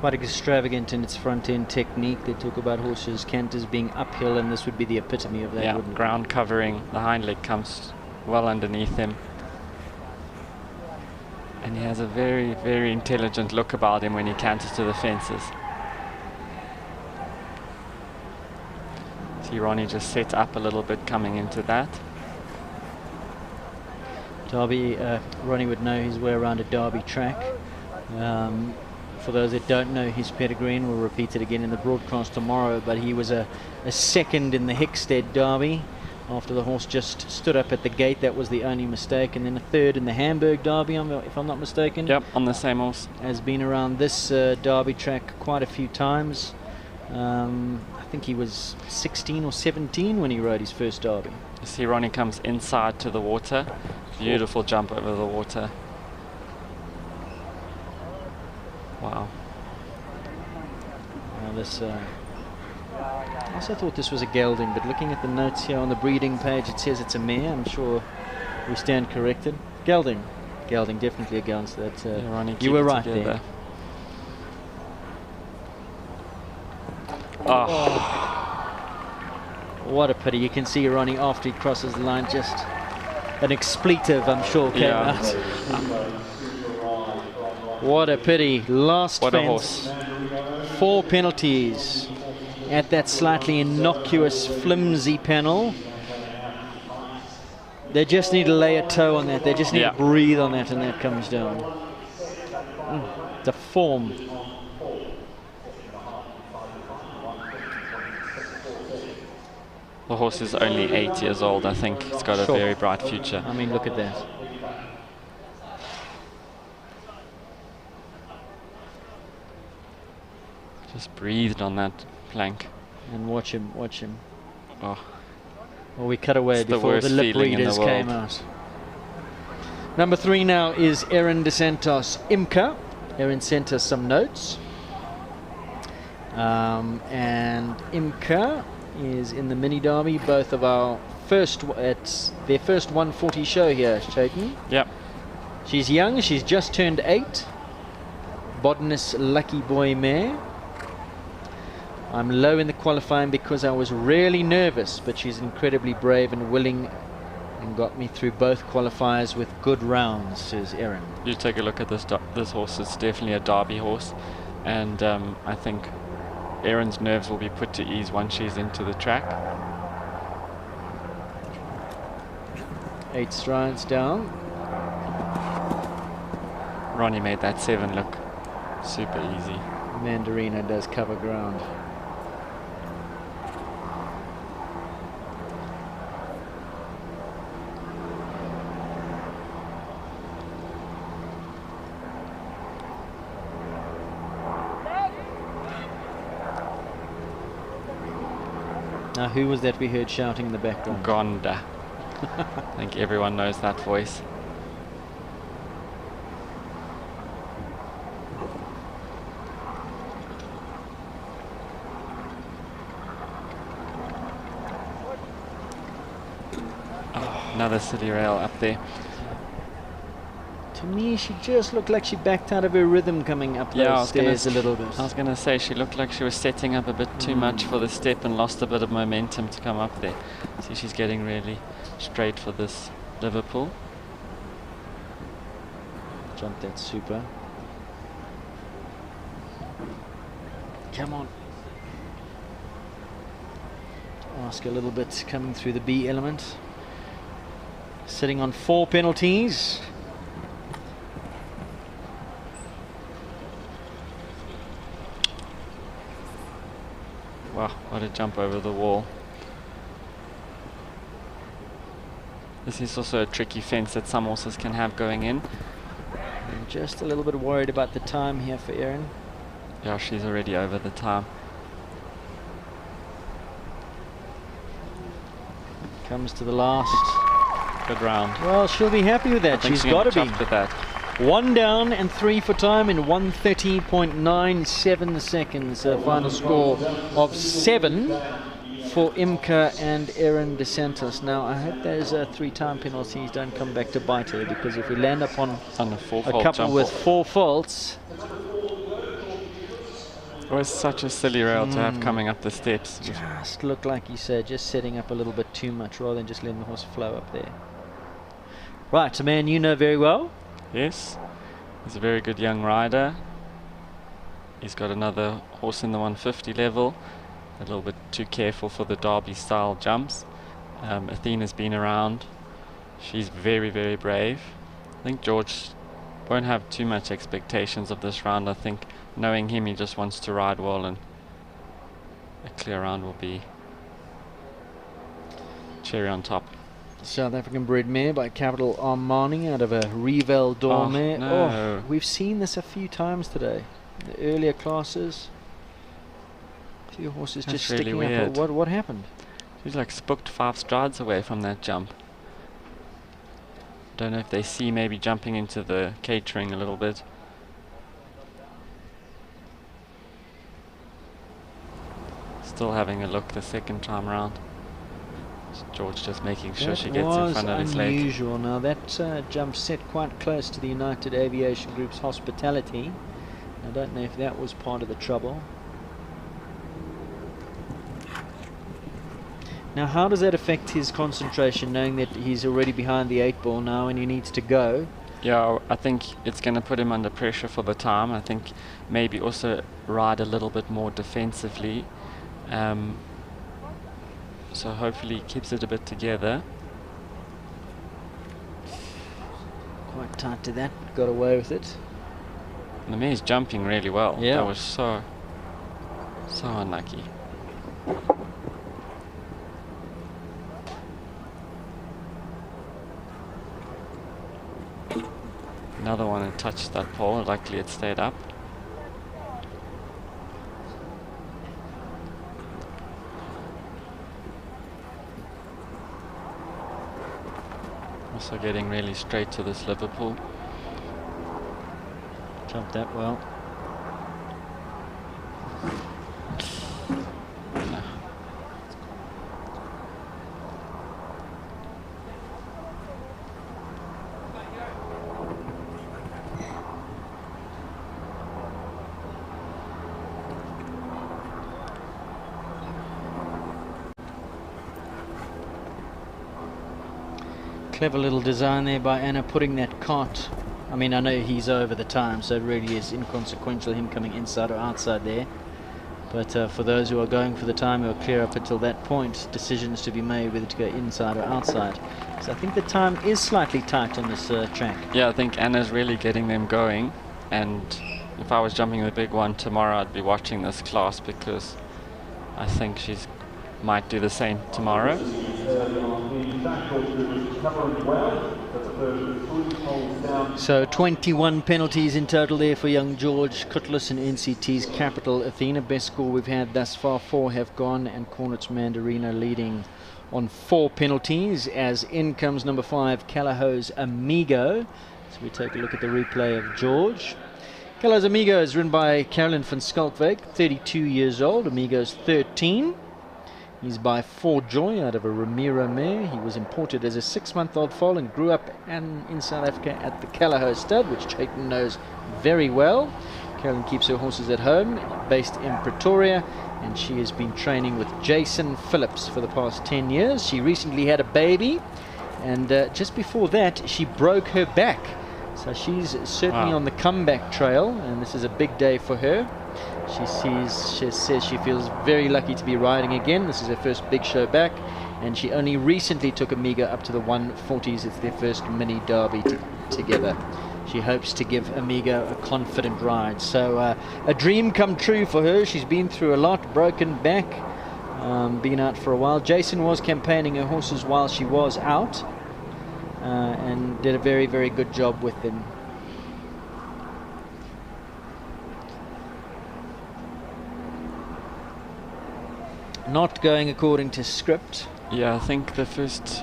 quite extravagant in its front end technique. They talk about horses' canters being uphill, and this would be the epitome of that. Yeah, wouldn't it? ground covering. The hind leg comes well underneath him. And he has a very, very intelligent look about him when he canters to the fences. See Ronnie just set up a little bit coming into that. Derby, Ronnie would know his way around a Derby track. For those that don't know his pedigree, and we'll repeat it again in the broadcast tomorrow, but he was a second in the Hickstead Derby after the horse just stood up at the gate. That was the only mistake. And then a third in the Hamburg Derby, if I'm not mistaken. Yep, on the same horse. Has been around this Derby track quite a few times. I think he was 16 or 17 when he rode his first Derby. You see Ronnie comes inside to the water. Beautiful jump over the water. Wow. Now this, I also thought this was a gelding, but looking at the notes here on the breeding page, it says it's a mare. I'm sure we stand corrected. Gelding. Gelding, definitely against that. Yeah, Ronnie, you were keep it right together. there. What a pity. You can see Ronnie after he crosses the line, just an expletive, I'm sure, came out. What a pity. Last What a fence. horse. 4 penalties at that slightly innocuous, flimsy panel. They just need to lay a toe on that. They just need to breathe on that, and that comes down. The form. The horse is only 8 years old, I think. He's got a very bright future. I mean, look at that. Just breathed on that plank. And watch him, watch him. Oh. Well, we cut away It's the before worst the lip feeling in the readers came world. out. Number 3 now is Erin DeSantos Imca. Erin sent us some notes. And Imca is in the mini derby. Both of our first, it's their first 140 show here, Chayton. Yep. She's young, she's just turned 8. Bodness Lucky Boy mare. I'm low in the qualifying because I was really nervous, but she's incredibly brave and willing and got me through both qualifiers with good rounds, says Erin. You take a look at this horse. It's definitely a derby horse, and I think Erin's nerves will be put to ease once she's into the track. 8 strides down. Ronnie made that 7 look super easy. Mandarina does cover ground. Now, who was that we heard shouting in the background? Gonda. I think everyone knows that voice. Oh, another city rail up there. To me, she just looked like she backed out of her rhythm coming up those stairs a little bit. I was going to say she looked like she was setting up a bit too much for the step and lost a bit of momentum to come up there. See, she's getting really straight for this Liverpool. Jump that super. Come on. Ask a little bit coming through the B element. Sitting on 4 penalties. Wow, what a jump over the wall. This is also a tricky fence that some horses can have going in. I'm just a little bit worried about the time here for Erin. Yeah, she's already over the time. Comes to the last. Good round. Well, she'll be happy with that. She's got to be. With that. 1 down and 3 for time in 1:30.97 seconds. A final score of 7 for Imca and Erin DeSantos. Now, I hope those 3-time penalties don't come back to bite her, because if we land upon on a couple with 4 faults, was such a silly rail to have coming up the steps. Just looked like you said, just setting up a little bit too much rather than just letting the horse flow up there. Right, a man you know very well. Yes, he's a very good young rider. He's got another horse in the 150 level, a little bit too careful for the Derby style jumps. Athena's been around. She's very, very brave. I think George won't have too much expectations of this round. I think knowing him, he just wants to ride well, and a clear round will be cherry on top. South African bred mare by Capital Armani out of a Revel Door mare. No. Oh, we've seen this a few times today. The earlier classes, a few horses That's just really sticking weird. up. What happened? She's like spooked 5 strides away from that jump. Don't know if they see maybe jumping into the catering a little bit. Still having a look the second time around. George just making sure she gets in front of his leg. Unusual. Now that jump set quite close to the United Aviation Group's hospitality. I don't know if that was part of the trouble. Now, how does that affect his concentration, knowing that he's already behind the 8 ball now and he needs to go? Yeah, I think it's going to put him under pressure for the time. I think maybe also ride a little bit more defensively. So hopefully he keeps it a bit together. Quite tight to that, got away with it. The mare's jumping really well. Yeah. That was so unlucky. Another one had touched that pole, luckily it stayed up. Also getting really straight to this Liverpool. Jumped that well. Clever little design there by Anna, putting that cart. I mean, I know he's over the time, so it really is inconsequential him coming inside or outside there. But for those who are going for the time, who are clear up until that point, decisions to be made whether to go inside or outside. So I think the time is slightly tight on this track. Yeah, I think Anna's really getting them going. And if I was jumping the big one tomorrow, I'd be watching this class, because I think she's might do the same tomorrow. So 21 penalties in total there for young George Cutlass and NCT's Capital Athena. Best score we've had thus far, 4 have gone, and Cornet's Mandarino leading on 4 penalties, as in comes number 5, Callahow's Amigo. So we take a look at the replay of George. Callahow's Amigo is ridden by Carolyn van Skalkwyk, 32 years old. Amigo's 13. He's by Joy out of a Ramiro mare. He was imported as a 6-month-old foal and grew up in South Africa at the Callahow's stud, which Chayton knows very well. Carolyn keeps her horses at home, based in Pretoria, and she has been training with Jason Phillips for the past 10 years. She recently had a baby, and just before that, she broke her back. So she's certainly on the comeback trail, and this is a big day for her. She says she feels very lucky to be riding again. This is her first big show back, and she only recently took Amiga up to the 140s. It's their first mini derby together. She hopes to give Amiga a confident ride. So a dream come true for her. She's been through a lot, broken back, been out for a while. Jason was campaigning her horses while she was out, and did a very, very good job with them. Not going according to script. Yeah, I think the first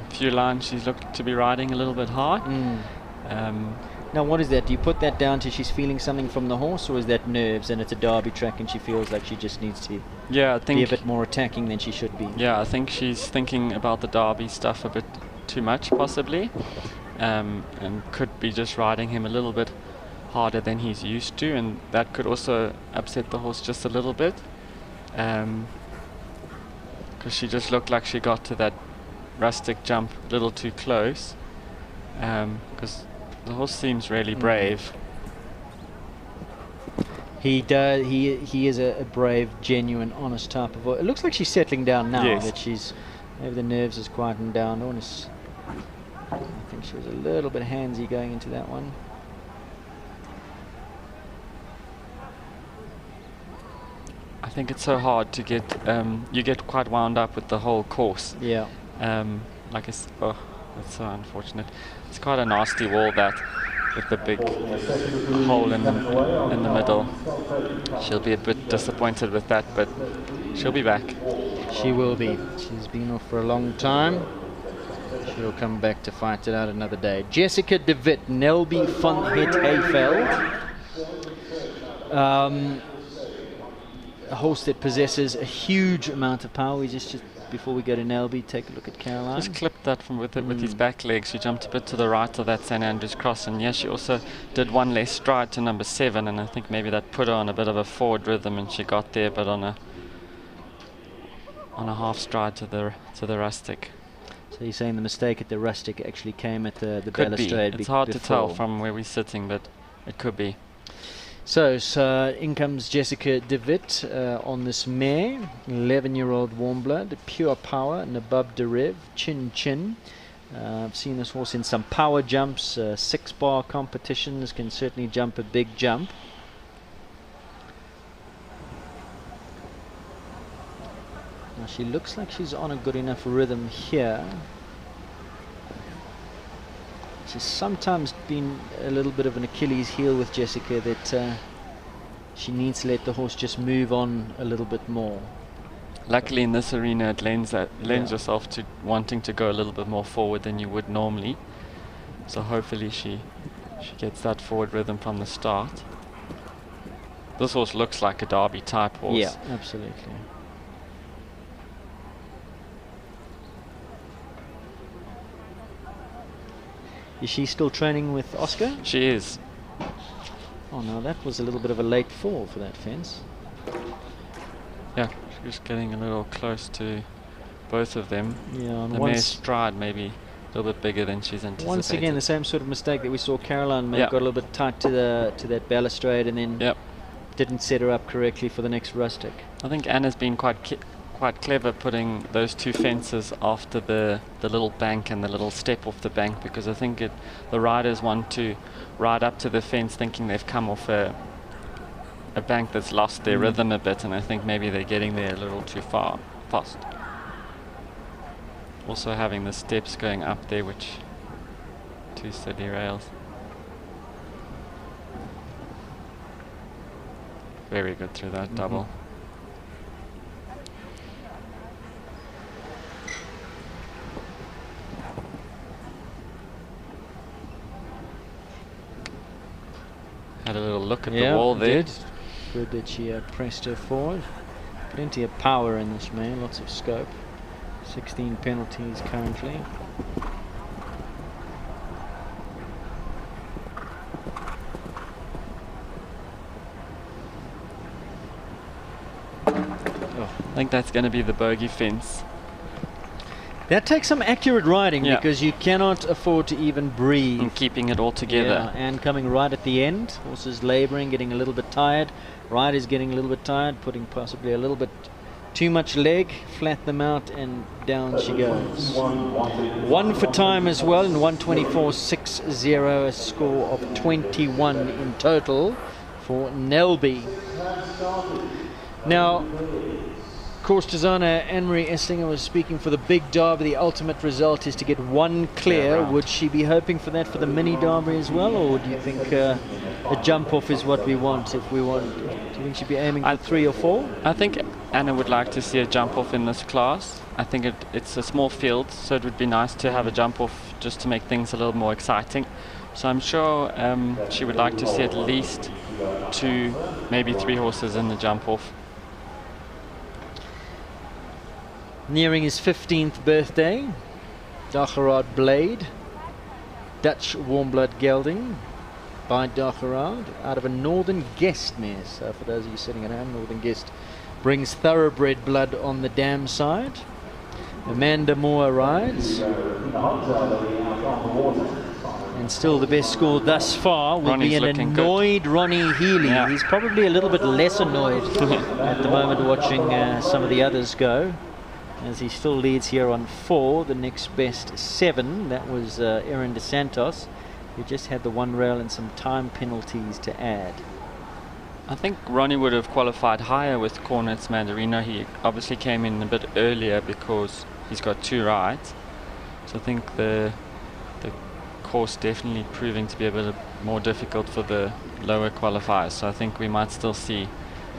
few lines she's looked to be riding a little bit hard. Now what is that? Do you put that down to she's feeling something from the horse, or is that nerves and it's a derby track and she feels like she just needs to be a bit more attacking than she should be? Yeah, I think she's thinking about the derby stuff a bit too much possibly, and could be just riding him a little bit harder than he's used to, and that could also upset the horse just a little bit, because she just looked like she got to that rustic jump a little too close, because the horse seems really brave. He does. He is a brave, genuine, honest type of horse. It looks like she's settling down now. Yes. That she's maybe the nerves has quietened down. I think she was a little bit handsy going into that one. I think it's so hard to get. You get quite wound up with the whole course. Yeah. Like it's so unfortunate. It's quite a nasty wall, that, with the big hole in the middle. She'll be a bit disappointed with that, but she'll be back. She will be. She's been off for a long time. She'll come back to fight it out another day. Jessica de Wit, Nelby van het Hayveld. A horse that possesses a huge amount of power. We just before we go to Nelby, take a look at Caroline. Just clipped that from with his back legs. She jumped a bit to the right of that St Andrews cross, and yes, she also did one less stride to number 7, and I think maybe that put her on a bit of a forward rhythm, and she got there, but on a half stride to the rustic. So you're saying the mistake at the rustic actually came at the Could be. balustrade? It's hard to tell from where we're sitting, but it could be. So in comes Jessica de Wit on this mare, 11-year-old warm blood, pure power, Nabab de Rev, Chin Chin. I've seen this horse in some power jumps, 6-bar competitions, can certainly jump a big jump. Now she looks like she's on a good enough rhythm here. She's sometimes been a little bit of an Achilles heel with Jessica, that she needs to let the horse just move on a little bit more. Luckily in this arena it lends yourself to wanting to go a little bit more forward than you would normally. So hopefully she gets that forward rhythm from the start. This horse looks like a Derby type horse. Yeah, absolutely. Is she still training with Oscar? She is. Oh no, that was a little bit of a late fall for that fence. Yeah, she was getting a little close to both of them. Yeah, on the mare's stride maybe a little bit bigger than she's anticipated. Once again, the same sort of mistake that we saw Caroline make. Got a little bit tight to that balustrade, and then didn't set her up correctly for the next rustic. I think Anna's been quite clever putting those two fences after the little bank and the little step off the bank, because I think the riders want to ride up to the fence thinking they've come off a bank that's lost their rhythm a bit, and I think maybe they're getting there a little too fast. Also having the steps going up there, which 2 steady rails. Very good through that double. Had a little look at the wall there. Good that she pressed her forward. Plenty of power in this mare, lots of scope. 16 penalties currently. I think that's going to be the bogey fence. That takes some accurate riding, because you cannot afford to even breathe. And keeping it all together. And coming right at the end. Horses labouring, getting a little bit tired. Riders getting a little bit tired, putting possibly a little bit too much leg, flat them out, and down she goes. One for time as well, in 124.60, a score of 21 in total for Nelby. Now, course designer Anne-Marie Esslinger was speaking for the big derby. The ultimate result is to get one clear. Would she be hoping for that for the mini derby as well, or do you think a jump off is what we want? Do you think she'd be aiming for 3 or 4? I think Anna would like to see a jump off in this class. I think it's a small field, so it would be nice to have a jump off just to make things a little more exciting. So I'm sure she would like to see at least 2, maybe 3 horses in the jump off. Nearing his 15th birthday, Dageraad Blade, Dutch warm blood gelding. by Dacherard out of a Northern Guest mare. So for those of you sitting at home, Northern Guest brings thoroughbred blood on the dam side. Amanda Moore rides. And still the best score thus far will Ronnie's be an looking annoyed Ronnie Healy. Yeah. He's probably a little bit less annoyed at the moment watching some of the others go, as he still leads here on 4. The next best 7, that was Aaron DeSantos, who just had the 1 rail and some time penalties to add. I think Ronnie would have qualified higher with Cornet's Mandarino. He obviously came in a bit earlier because he's got 2 rides. So I think the course definitely proving to be a bit more difficult for the lower qualifiers. So I think we might still see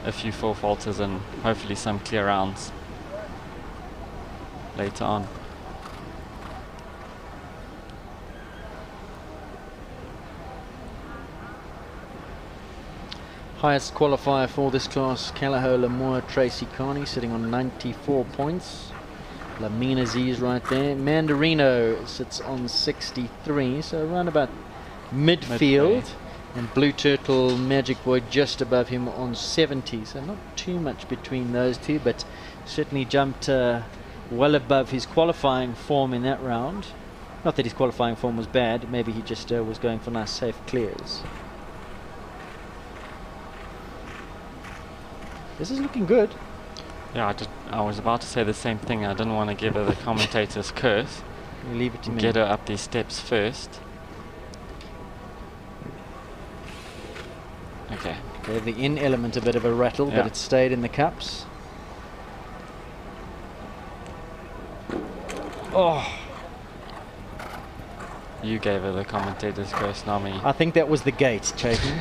a few 4 falters and hopefully some clear rounds later on. Highest qualifier for this class, Callahoo Lamour Tracy Carney, sitting on 94 points. Lamina Z's right there. Mandarino sits on 63, so around about midfield. And Blue Turtle Magic Boy just above him on 70, so not too much between those two, but certainly jumped well above his qualifying form in that round. Not that his qualifying form was bad, maybe he just was going for nice safe clears. This is looking good. Yeah, I was about to say the same thing. I didn't want to give her the commentator's curse. Leave it to me. Get her up these steps first. Okay. Gave the in element a bit of a rattle, but it stayed in the cups. Oh. You gave her the commentator's curse, not me. I think that was the gate, Chapin.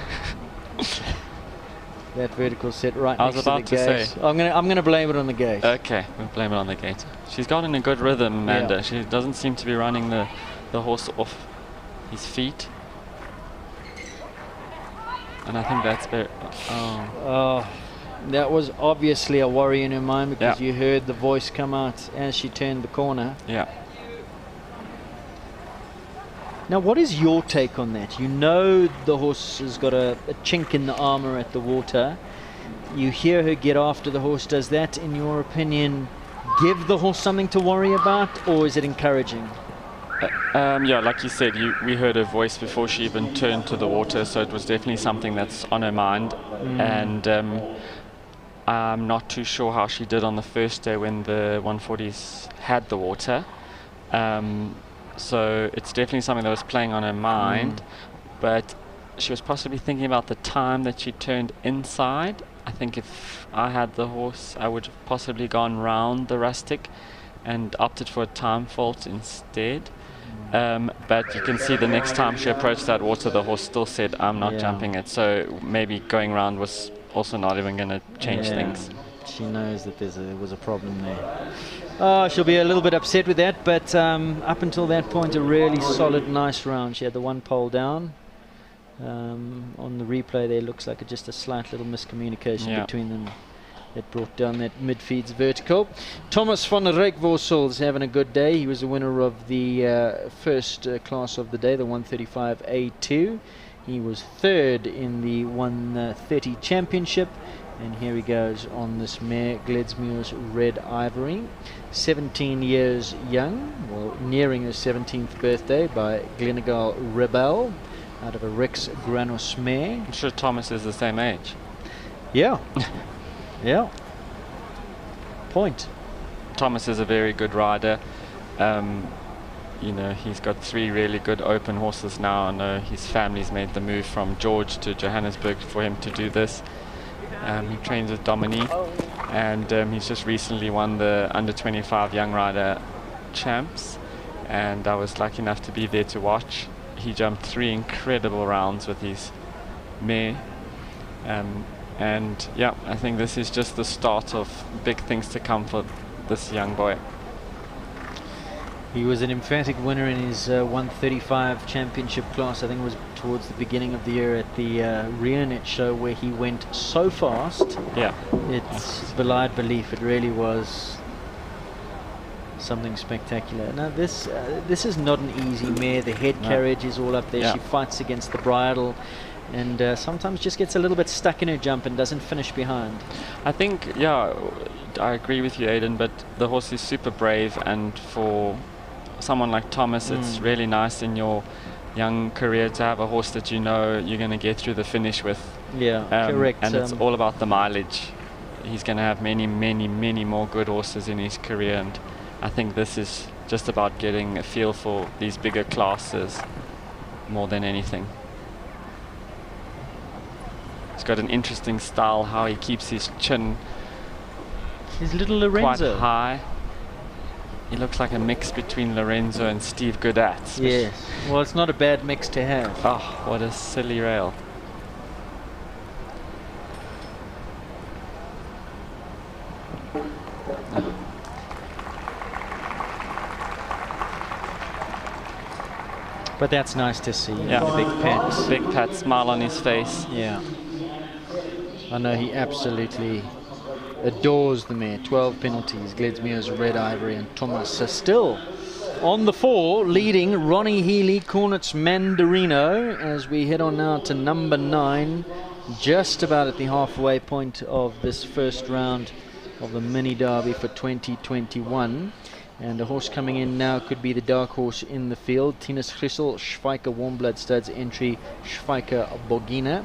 That vertical set right I was next to the about to gate. say. I'm gonna blame it on the gate. Okay, we'll blame it on the gate. She's got in a good rhythm, Amanda. Yeah. She doesn't seem to be running the horse off his feet. And I think that's better. Oh, that was obviously a worry in her mind, because you heard the voice come out as she turned the corner. Yeah. Now, what is your take on that? You know the horse has got a chink in the armour at the water. You hear her get after the horse. Does that, in your opinion, give the horse something to worry about, or is it encouraging? Yeah, like you said, we heard her voice before she even turned to the water, so it was definitely something that's on her mind. And I'm not too sure how she did on the first day when the 140s had the water. So it's definitely something that was playing on her mind, but she was possibly thinking about the time that she turned inside. I think if I had the horse, I would have possibly gone round the rustic and opted for a time fault instead. But you can see the next time she approached that water, the horse still said, I'm not jumping it. So maybe going round was also not even going to change things. She knows that there was a problem there. Oh, she'll be a little bit upset with that, but up until that point, a really solid, nice round. She had the 1 pole down. On the replay there, looks like just a slight little miscommunication between them that brought down that midfeeds vertical. Thomas van Rijkvorsel is having a good day. He was the winner of the first class of the day, the 135A2. He was 3rd in the 130 championship. And here he goes on this mare, Gledsmuir's Red Ivory. 17 years young, well, nearing his 17th birthday, by Glenegal Rebel, out of a Rex Granos mare. I'm sure Thomas is the same age. Yeah. Yeah. Point. Thomas is a very good rider. You know, he's got 3 really good open horses now. I know his family's made the move from George to Johannesburg for him to do this. He trains with Dominique, and he's just recently won the under 25 young rider champs, and I was lucky enough to be there to watch. He jumped 3 incredible rounds with his mare, and yeah, I think this is just the start of big things to come for this young boy. He was an emphatic winner in his 135 championship class. I think it was towards the beginning of the year at the Rionet show, where he went so fast. Yeah. It's belied belief. It really was something spectacular. Now this is not an easy mare. The head carriage is all up there. Yeah. She fights against the bridle, and sometimes just gets a little bit stuck in her jump and doesn't finish behind. I think, yeah, I agree with you, Aidan, but the horse is super brave, and for someone like Thomas, it's really nice in your young career to have a horse that you know you're going to get through the finish with. Yeah, correct. And it's all about the mileage. He's going to have many, many, many more good horses in his career, and I think this is just about getting a feel for these bigger classes more than anything. He's got an interesting style, how he keeps his chin His little Lorenzo. quite high. He looks like a mix between Lorenzo and Steve Goodat. Yes. Well, it's not a bad mix to have. Oh, what a silly rail. But that's nice to see. Yeah. The big pat. Big pat smile on his face. Yeah. I know he absolutely adores the mare. 12 penalties. Gledsmere's Red Ivory and Thomas are still on the 4, leading Ronnie Healy, Cornet's Mandarino, as we head on now to number 9, just about at the halfway point of this first round of the mini derby for 2021. And the horse coming in now could be the dark horse in the field. Tinus Grissel, Schweiker Warmblood Studs entry, Schweiker Bogina,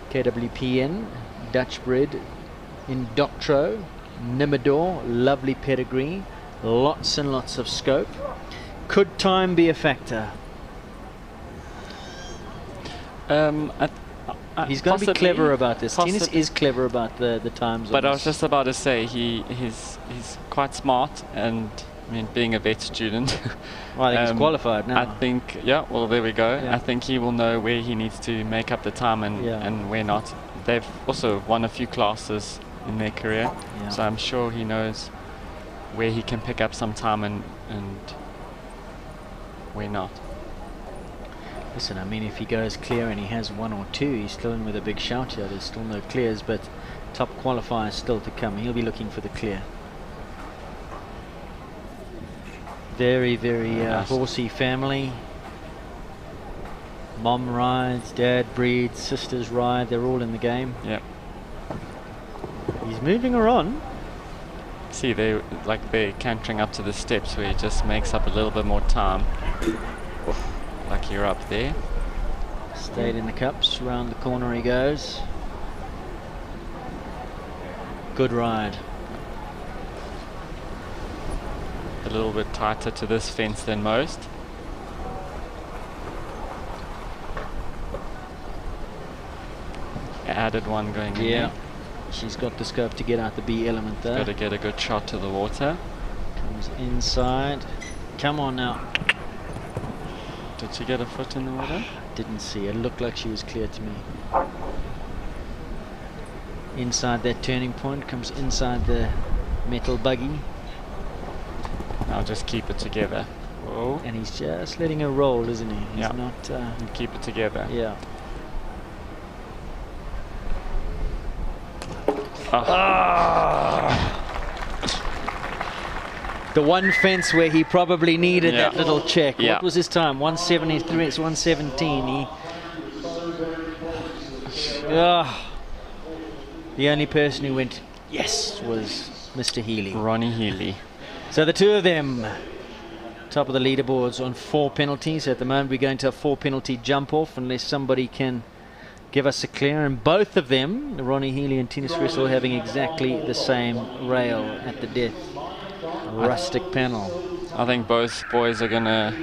KWPN, Dutch bred, Indoctro, Nimador, lovely pedigree, lots and lots of scope. Could time be a factor? He's going to be clever about this. Tinus is clever about the times. But I was just about to say he's quite smart, and I mean, being a vet student. Well, I think he's qualified now. I think, yeah, well, there we go. Yeah. I think he will know where he needs to make up the time and where not. They've also won a few classes in their career, so I'm sure he knows where he can pick up some time and where not. Listen, I mean, if he goes clear and he has 1 or 2, he's still in with a big shout here. There's still no clears, but top qualifiers still to come. He'll be looking for the clear. Very, very horsey family. Mom rides, dad breeds, sisters ride. They're all in the game. Yeah. He's moving her on. See, they're cantering up to the steps where he just makes up a little bit more time. Like you're up there. Stayed in the cups. Round the corner he goes. Good ride. A little bit tighter to this fence than most. Added one going in. Yeah. She's got the scope to get out the B element there. Got to get a good shot to the water. Comes inside. Come on now. Did she get a foot in the water? Didn't see. It looked like she was clear to me. Inside that turning point, comes inside the metal buggy. Now just keep it together. Whoa. And he's just letting her roll, isn't he? He's not... and keep it together. Yeah. The one fence where he probably needed that little check. What was his time? 173, it's 117. The only person who went yes was Mr. Healy. Ronnie Healy. So the two of them, top of the leaderboards on 4 penalties. At the moment we're going to a 4 penalty jump off unless somebody can give us a clear. And both of them, Ronnie Healy and Tinus Grissel, having exactly the same rail at the death. Rustic panel. I think both boys are going to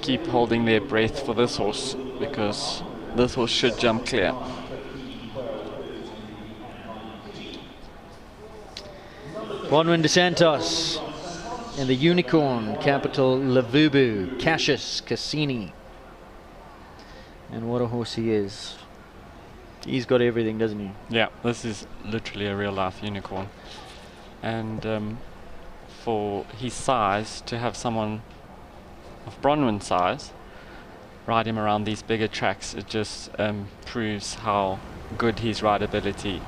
keep holding their breath for this horse, because this horse should jump clear. Bronwyn de Santos and the Unicorn, Capital Lavubu, Cassius Cassini. And what a horse he is. He's got everything, doesn't he? Yeah, this is literally a real life unicorn. And for his size, to have someone of Bronwyn's size ride him around these bigger tracks, it just proves how good his rideability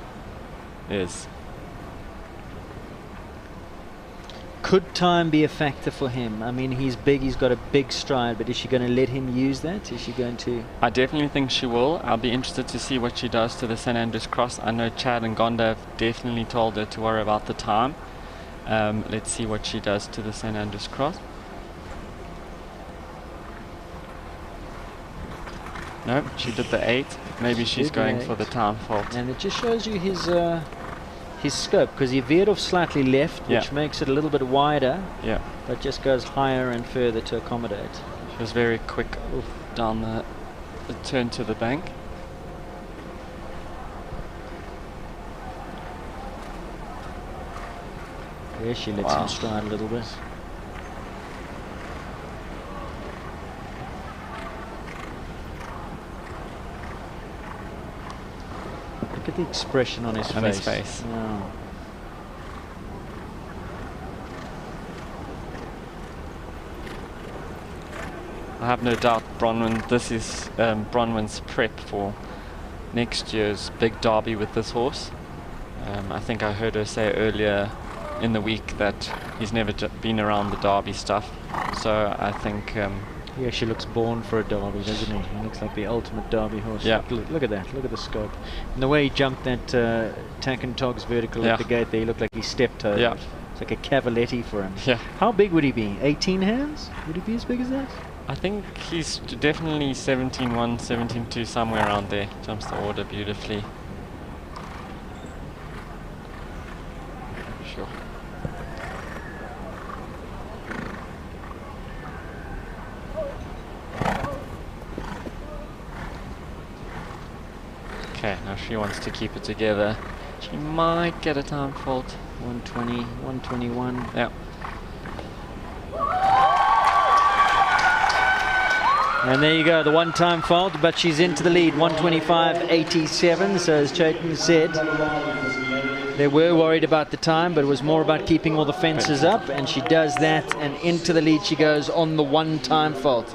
is. Could time be a factor for him? I mean, he's big, he's got a big stride, but is she going to let him use that? Is she going to... I definitely think she will. I'll be interested to see what she does to the St Andrews Cross. I know Chad and Gonda have definitely told her to worry about the time. Let's see what she does to the St Andrews Cross. No, she did the 8. Maybe she's going for the time fault. And it just shows you his scope, because he veered off slightly left, which makes it a little bit wider, but just goes higher and further to accommodate. She was very quick down the turn to the bank. There she lets him stride a little bit. Look at the expression on his face. Yeah. I have no doubt this is Bronwyn's prep for next year's big derby with this horse. I think I heard her say earlier in the week that he's never been around the derby stuff. So I think... he actually looks born for a derby, doesn't he? He looks like the ultimate derby horse. Yeah. Look at that. Look at the scope. And the way he jumped that Tack and Togs vertical at the gate there, he looked like he stepped over it. It's like a Cavaletti for him. Yeah. How big would he be? 18 hands? Would he be as big as that? I think he's definitely 17-1, 17-2, somewhere around there. Jumps the order beautifully. Sure. Okay, now she wants to keep it together. She might get a time fault. 120, 121. Yeah. And there you go, the one-time fault, but she's into the lead, 125.87. So as Chayton said, they were worried about the time, but it was more about keeping all the fences up, and she does that, and into the lead she goes on the one-time fault.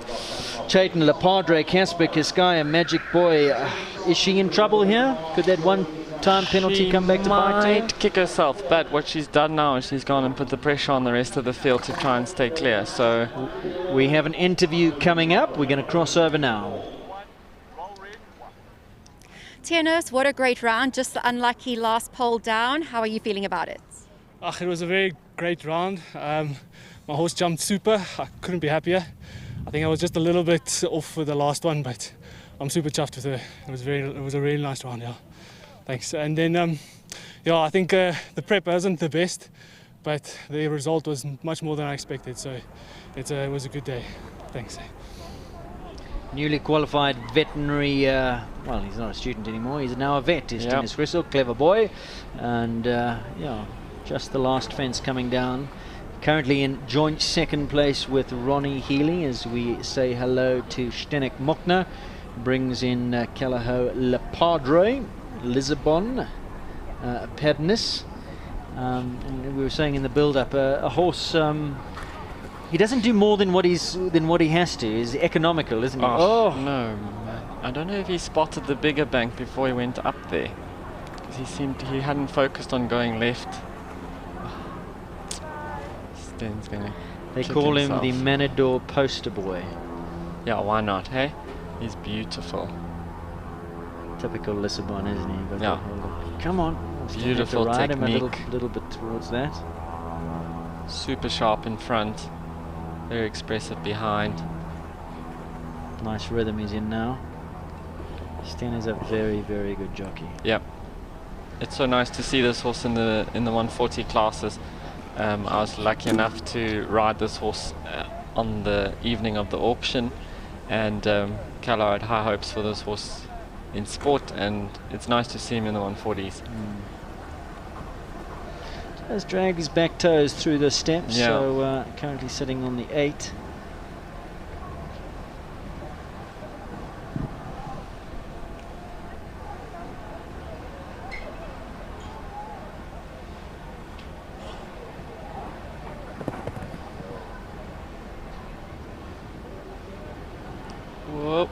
Chayton, Lepadre, Casper, Kiskaya, Magic Boy, is she in trouble here? Could that one-time penalty come back to bite her? She might kick herself, but what she's done now is she's gone and put the pressure on the rest of the field to try and stay clear. So we have an interview coming up. We're going to cross over now. Tiernos, what a great round. Just the unlucky last pole down. How are you feeling about it? It was a very great round. My horse jumped super. I couldn't be happier. I think I was just a little bit off for the last one, but I'm super chuffed with her. It was a really nice round, yeah. Thanks. And then, I think the prep wasn't the best, but the result was much more than I expected. So it was a good day. Thanks. Newly qualified veterinary, well, he's not a student anymore, he's now a vet, is Dennis Grissel, clever boy. And just the last fence coming down. Currently in joint second place with Ronnie Healy as we say hello to Stenek Mokna. Brings in Calaho Lepadre, Lisbon, Padness. And we were saying in the build-up, a horse... he doesn't do more than what he has to. He's economical, isn't he? Oh no! I don't know if he spotted the bigger bank before he went up there, because he hadn't focused on going left. Sten's gonna. They call him the Manador poster boy. Yeah, why not? Hey, he's beautiful. Typical Lisbon, isn't he? Yeah. Come on. Beautiful ride technique. Him a little bit towards that. Super sharp in front. Very expressive behind. Nice rhythm he's in now. Sten is a very, very good jockey. Yep. It's so nice to see this horse in the 140 classes. I was lucky enough to ride this horse on the evening of the auction, and Callow had high hopes for this horse in sport, and it's nice to see him in the 140s. Has dragged his back toes through the steps, Yeah. so currently sitting on the 8. Whoop.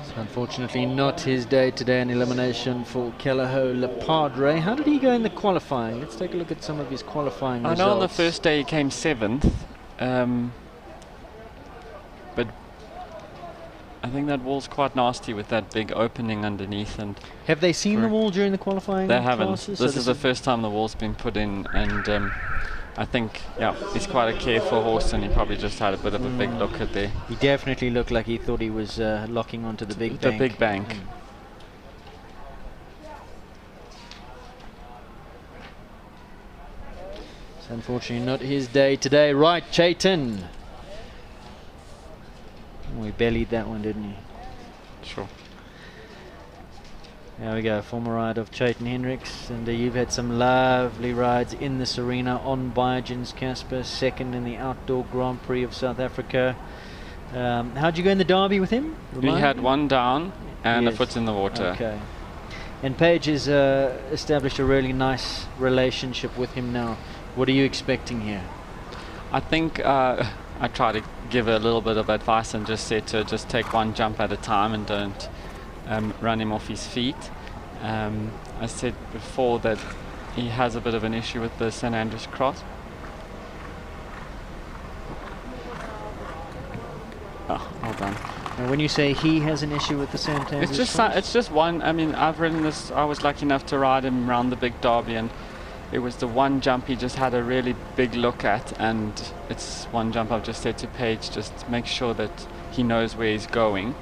So Unfortunately, not his day today. An elimination for Kelleho Lepadre. How did he go in the qualifying? Let's take a look at some of his qualifying results. I know on the first day he came 7th, but I think that wall's quite nasty with that big opening underneath. And have they seen the wall during the qualifying? They haven't. Classes? This is the first time the wall's been put in, and I think, yeah, he's quite a careful horse, and he probably just had a bit of a big look at there. He definitely looked like he thought he was locking onto the big bank. The big bank. It's unfortunately not his day today. Right, Chaitin. Oh, he bellied that one, didn't he? Sure. There we go, former ride of Chaitin Hendricks, and you've had some lovely rides in this arena on Biogen's Casper, second in the Outdoor Grand Prix of South Africa. How'd you go in the derby with him? We had one down and a foot in the water. Okay. And Paige has established a really nice relationship with him now. What are you expecting here? I think I try to give her a little bit of advice and just said to her, just take one jump at a time and don't run him off his feet. I said before that he has a bit of an issue with the St. Andrew's Cross. Oh, well done. Now when you say he has an issue with the St. Andrew's Cross? It's just one. I mean, I've ridden this. I was lucky enough to ride him around the big derby, and it was the one jump he just had a really big look at, and it's one jump I've just said to Paige, just make sure that he knows where he's going.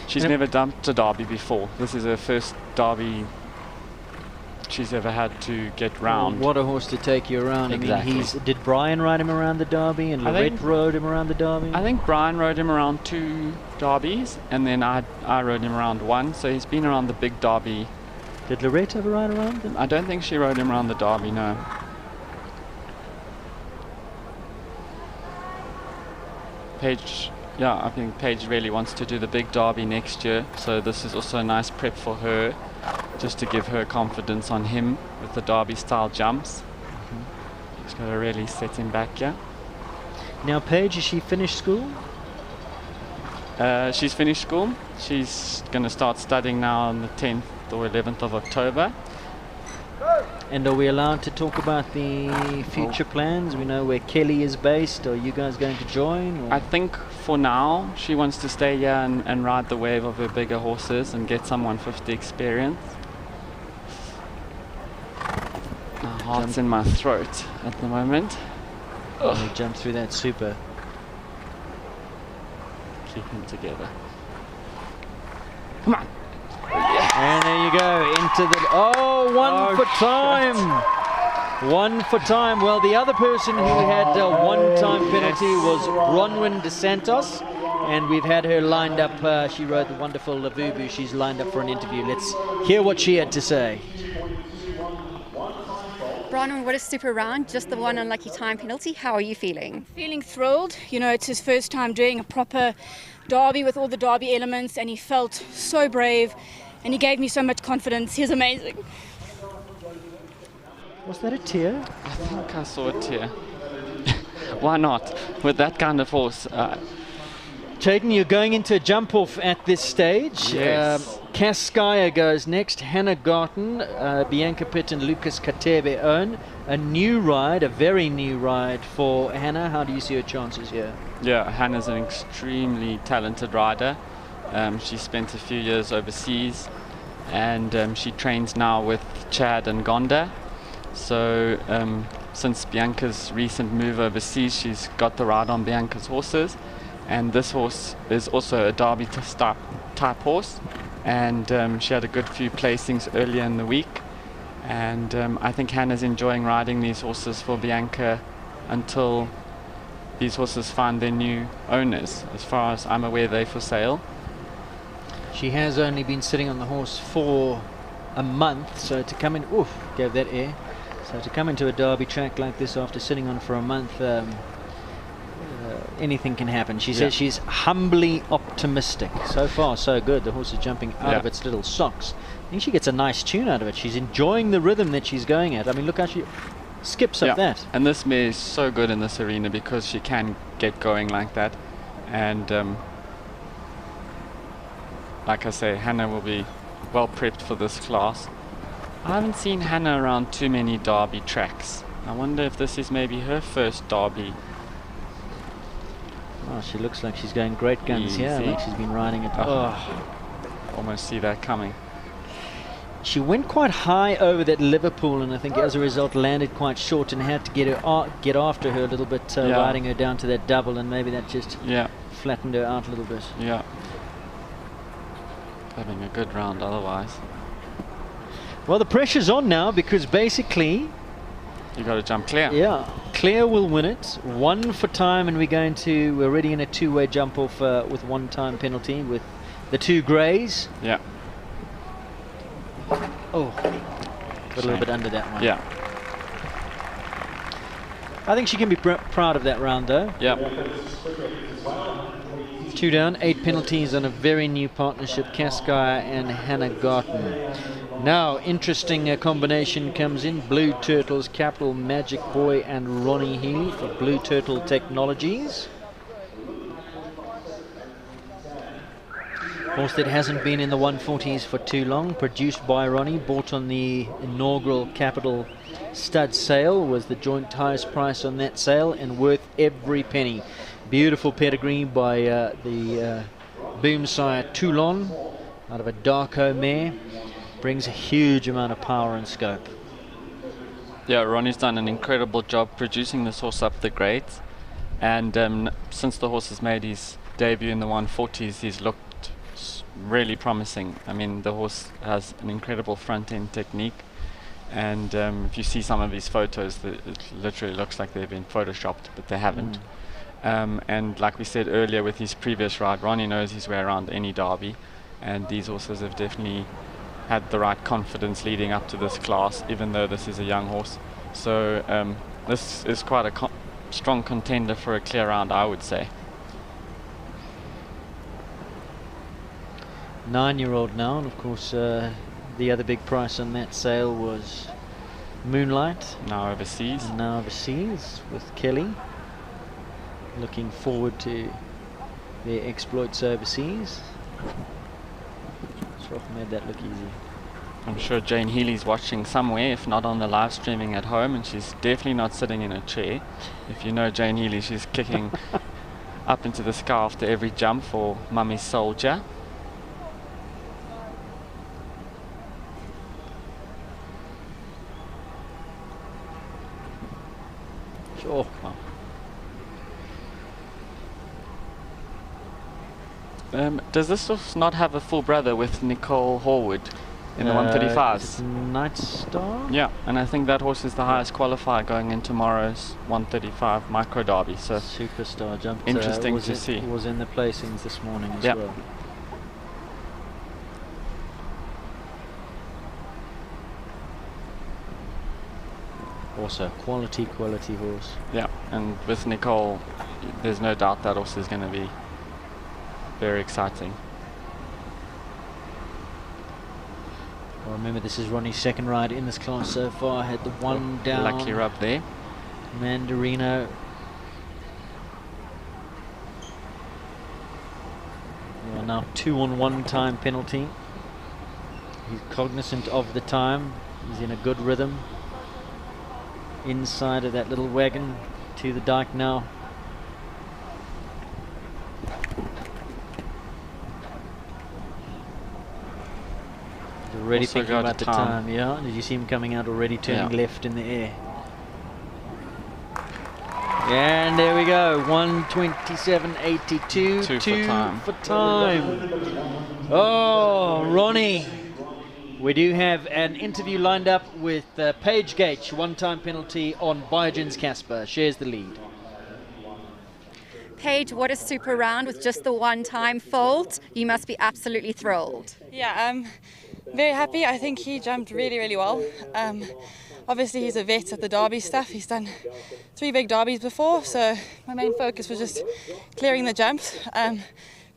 She's never dumped a derby before. This is her first derby she's ever had to get round. What a horse to take you around. Exactly. I mean, did Brian ride him around the derby and Lorette rode him around the derby? I think Brian rode him around 2 derbies, and then I rode him around 1, so he's been around the big derby. Did Lorette ever ride around him? I don't think she rode him around the derby, no. Paige, yeah, I think Paige really wants to do the big derby next year, so this is also a nice prep for her, just to give her confidence on him with the derby style jumps. She's got to really set him back, yeah. Now Paige, has she finished school? She's finished school. She's going to start studying now on the 10th or 11th of October. And are we allowed to talk about the future plans? We know where Kelly is based. Are you guys going to join? Or? I think for now she wants to stay here and ride the wave of her bigger horses and get some 150 experience. My heart's in my throat at the moment. You jump through that super. Keep them together. Come on. And there you go, into the... Oh, one for time! One for time. Well, the other person who had a one-time penalty was Bronwyn DeSantos, and we've had her lined up. She rode the wonderful Lavubu. She's lined up for an interview. Let's hear what she had to say. Bronwyn, what a super round, just the one unlucky time penalty. How are you feeling? Feeling thrilled. You know, it's his first time doing a proper derby with all the derby elements, and he felt so brave, and he gave me so much confidence. He's amazing. Was that a tear? I think I saw a tear. Why not? With that kind of horse. Chaitin, you're going into a jump off at this stage. Yes. Cascaya goes next. Hannah Garten, Bianca Pitt and Lucas Katebe own. A new ride, a very new ride for Hannah. How do you see her chances here? Yeah, Hannah's an extremely talented rider. She spent a few years overseas, and she trains now with Chad and Gonda. So since Bianca's recent move overseas, she's got the ride on Bianca's horses. And this horse is also a derby type horse, and she had a good few placings earlier in the week, and I think Hannah's enjoying riding these horses for Bianca until these horses find their new owners. As far as I'm aware, they're for sale. She has only been sitting on the horse for a month, so to come in, oof, gave that air. So to come into a derby track like this after sitting on for a month, anything can happen. She says she's humbly optimistic. So far, so good. The horse is jumping out of its little socks. I think she gets a nice tune out of it. She's enjoying the rhythm that she's going at. I mean, look how she skips up that. And this mare is so good in this arena because she can get going like that. And like I say, Hannah will be well prepped for this class. I haven't seen Hannah around too many Derby tracks. I wonder if this is maybe her first Derby. Oh, she looks like she's going great guns here. Like she's been riding it. Almost see that coming. She went quite high over that Liverpool, and I think as a result landed quite short and had to get after her a little bit, riding her down to that double, and maybe that just flattened her out a little bit. Yeah. Having a good round otherwise. Well, the pressure's on now because basically you got to jump clear. Yeah, Claire will win it. 1 for time, and we're already in a two-way jump off with 1 time penalty with the 2 greys. Yeah. Oh, got a little bit under that one. Yeah. I think she can be proud of that round, though. Yeah. 2 down, 8 penalties on a very new partnership, Cascai and Hannah Garten. Now, interesting combination comes in. Blue Turtles, Capital, Magic Boy and Ronnie Healy for Blue Turtle Technologies. Horse that hasn't been in the 140s for too long, produced by Ronnie, bought on the inaugural Capital stud sale, was the joint highest price on that sale and worth every penny. Beautiful pedigree by the Boomsire Toulon out of a Darko mare. Brings a huge amount of power and scope. Yeah, Ronnie's done an incredible job producing this horse up the grades, and since the horse has made his debut in the 140s, he's looked really promising. I mean, the horse has an incredible front end technique, and if you see some of his photos, it literally looks like they've been photoshopped, but they haven't. And like we said earlier with his previous ride, Ronnie knows his way around any derby, and these horses have definitely had the right confidence leading up to this class, even though this is a young horse. So this is quite a strong contender for a clear round, I would say. 9-year-old now, and of course the other big price on that sale was Moonlight. Now overseas. And now overseas with Kelly. Looking forward to their exploits overseas. Made that look easy. I'm sure Jane Healy's watching somewhere, if not on the live streaming at home, and she's definitely not sitting in a chair. If you know Jane Healy, she's kicking up into the sky after every jump for Mummy Soldier. Sure. Does this horse not have a full brother with Nicole Horwood in the 135s? Night Star? Yeah, and I think that horse is the highest qualifier going in tomorrow's 135 micro derby. So Superstar jumped. Interesting to see. Was in the placings this morning as well. Also quality horse. Yeah, and with Nicole, there's no doubt that horse is going to be very exciting. Well, remember, this is Ronnie's second ride in this class so far. Had the 1 down. Lucky rub there. Mandarino. Well, now 2 on 1 time penalty. He's cognizant of the time. He's in a good rhythm. Inside of that little wagon to the dike now. Already Also thinking got about the time, yeah. Did you see him coming out already, turning left in the air? And there we go, 1:27.82. 2 for time. Oh, Ronnie. We do have an interview lined up with Paige Gage, 1 time penalty on Biogen's Casper. Shares the lead. Paige, what a super round with just the 1 time fold. You must be absolutely thrilled. Yeah, I'm very happy. I think he jumped really, really well. Obviously, he's a vet at the derby stuff. He's done 3 big derbies before, so my main focus was just clearing the jumps.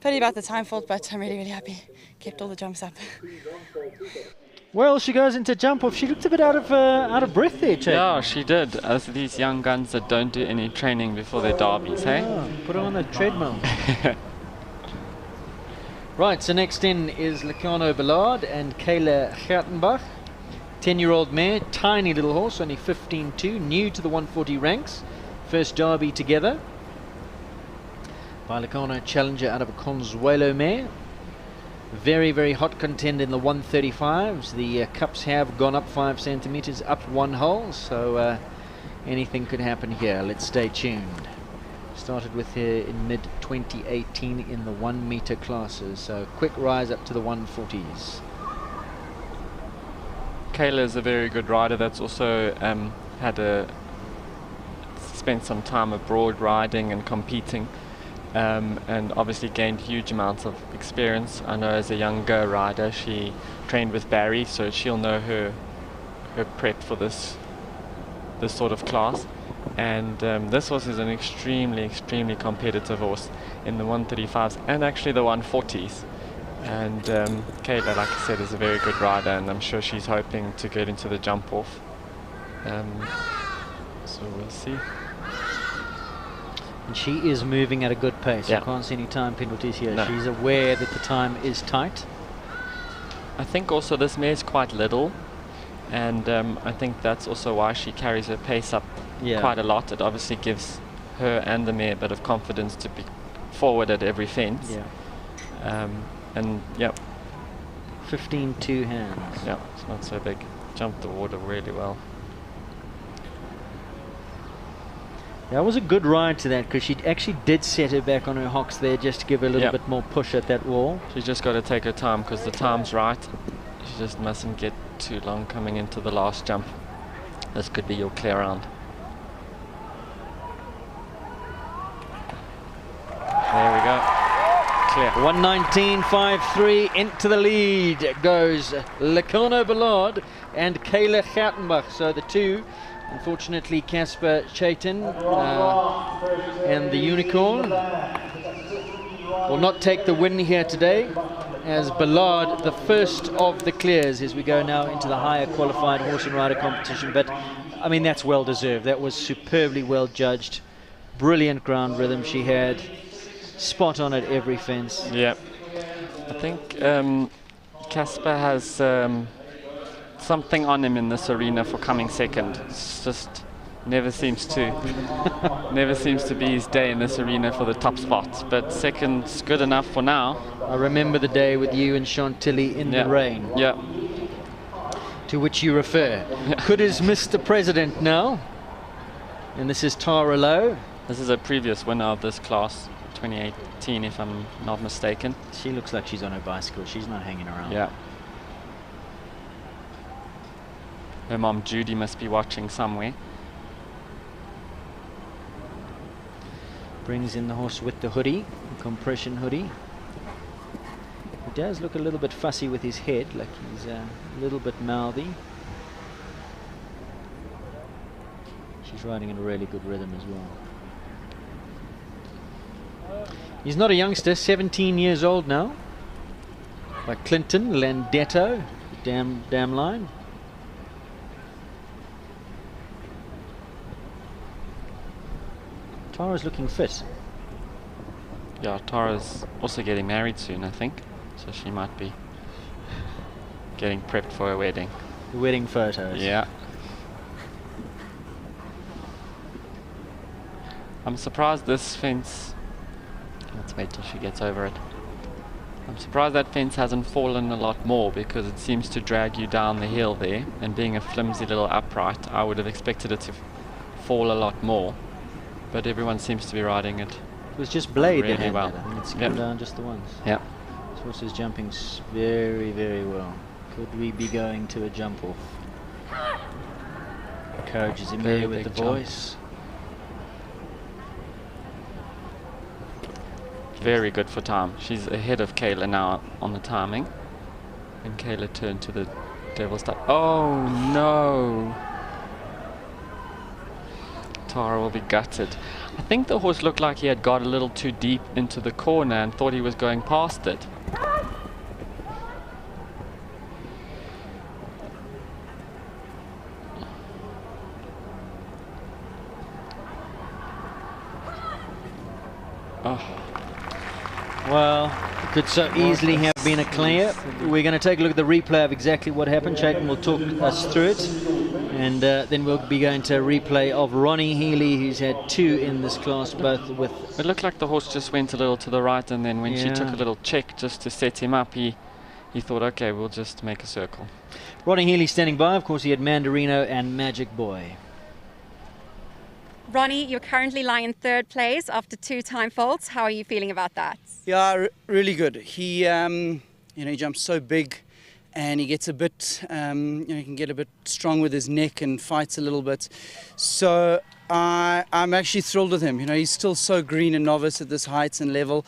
Pity about the time fault, but I'm really, really happy. Kept all the jumps up. Well, she goes into jump off. She looked a bit out of breath there, Jake. Yeah, she did. As these young guns that don't do any training before their derbies, hey? Put her on the treadmill. Right, so next in is Lucano Ballard and Kayla Gertenbach. 10-year-old mare, tiny little horse, only 15.2, new to the 140 ranks. First derby together. By Lucano Challenger out of a Consuelo mare. Very, very hot contender in the 135s. The cups have gone up 5 centimeters, up 1 hole, so anything could happen here. Let's stay tuned. Started with her in mid-2018 in the 1 meter classes, so quick rise up to the 140s. Kayla is a very good rider that's also spent some time abroad riding and competing, and obviously gained huge amounts of experience. I know as a younger rider she trained with Barry, so she'll know her prep for this sort of class. And this horse is an extremely competitive horse in the 135s and actually the 140s. And Kayla, like I said, is a very good rider, and I'm sure she's hoping to get into the jump off. So we'll see. And she is moving at a good pace. Yeah. I can't see any time penalties here. No. She's aware that the time is tight. I think also this mare is quite little, and I think that's also why she carries her pace up quite a lot. It obviously gives her and the mare a bit of confidence to be forward at every fence. Yeah. And yeah, 15.2 hands. Yeah, it's not so big. Jumped the water really well. That was a good ride to that, because she actually did set her back on her hocks there just to give her a little bit more push at that wall. She's just got to take her time, because the time's right. She just mustn't get too long coming into the last jump. This could be your clear round. There we go. Clear. 119.53 into the lead goes Lucano Ballard and Kayla Gertenbach. So the two, unfortunately, Casper Chaitin and the Unicorn will not take the win here today, as Ballard, the first of the clears, as we go now into the higher qualified horse and rider competition. But I mean, that's well deserved. That was superbly well judged. Brilliant ground rhythm she had. Spot on at every fence. Yeah, I think Casper has something on him in this arena for coming second. It's just never seems to be his day in this arena for the top spot. But second's good enough for now. I remember the day with you and Chantilly in the rain. Yeah. To which you refer. Good as Mr. President now. And this is Tara Lowe. This is a previous winner of this class. 2018, if I'm not mistaken. She looks like she's on her bicycle. She's not hanging around. Yeah. Her mom Judy must be watching somewhere. Brings in the horse with the hoodie, the compression hoodie. He does look a little bit fussy with his head, like he's a little bit mouthy. She's riding in a really good rhythm as well. He's not a youngster, 17 years old now. By Clinton Landetto, damn line. Tara's looking fit. Yeah, Tara's also getting married soon, I think. So she might be getting prepped for her wedding. The wedding photos. Yeah. I'm surprised this fence... Let's wait till she gets over it. I'm surprised that fence hasn't fallen a lot more, because it seems to drag you down the hill there, and being a flimsy little upright, I would have expected it to fall a lot more, but everyone seems to be riding it. It was just Blade really that had well. that. I think it's come down just the once. Yeah. This horse is jumping very, very well. Could we be going to a jump off? Encourages him there with the voice. Very good for time. She's ahead of Kayla now on the timing. And Kayla turned to the Devil's Touch. Oh no! Tara will be gutted. I think the horse looked like he had got a little too deep into the corner and thought he was going past it. Well, Could so easily have been a clear. We're going to take a look at the replay of exactly what happened. Chayton will talk us through it. And then we'll be going to a replay of Ronnie Healy, who's had 2 in this class, both with... It looked like the horse just went a little to the right, and then when she took a little check just to set him up, he thought, okay, we'll just make a circle. Ronnie Healy standing by. Of course, he had Mandarino and Magic Boy. Ronnie, you're currently lying in 3rd place after 2 time faults. How are you feeling about that? Yeah, really good. He, he jumps so big, and he gets a bit, he can get a bit strong with his neck and fights a little bit. So I'm actually thrilled with him. He's still so green and novice at this height and level,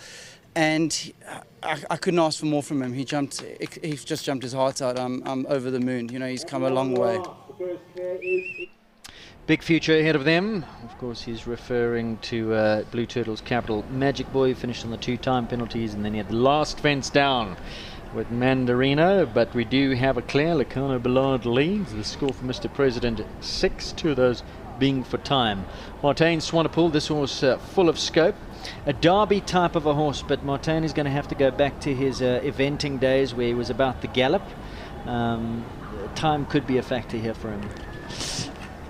and I couldn't ask for more from him. He just jumped his heart out. I'm over the moon. He's come a long way. Big future ahead of them. Of course, he's referring to Blue Turtle's capital. Magic Boy finished on the 2-time penalties, and then he had the last fence down with Mandarino. But we do have a clear. Lecano Ballard leads. The score for Mr. President 6, 2 of those being for time. Martin Swanepoel, this horse full of scope. A Derby type of a horse, but Martin is going to have to go back to his eventing days where he was about the gallop. Time could be a factor here for him.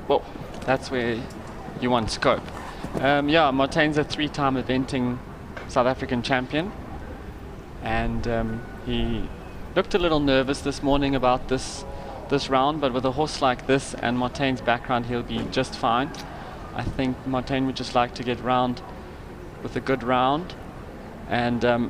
Well, that's where you want scope. Yeah, Martin's a 3-time eventing South African champion, and he looked a little nervous this morning about this round, but with a horse like this and Martin's background, he'll be just fine. I think Martin would just like to get round with a good round, and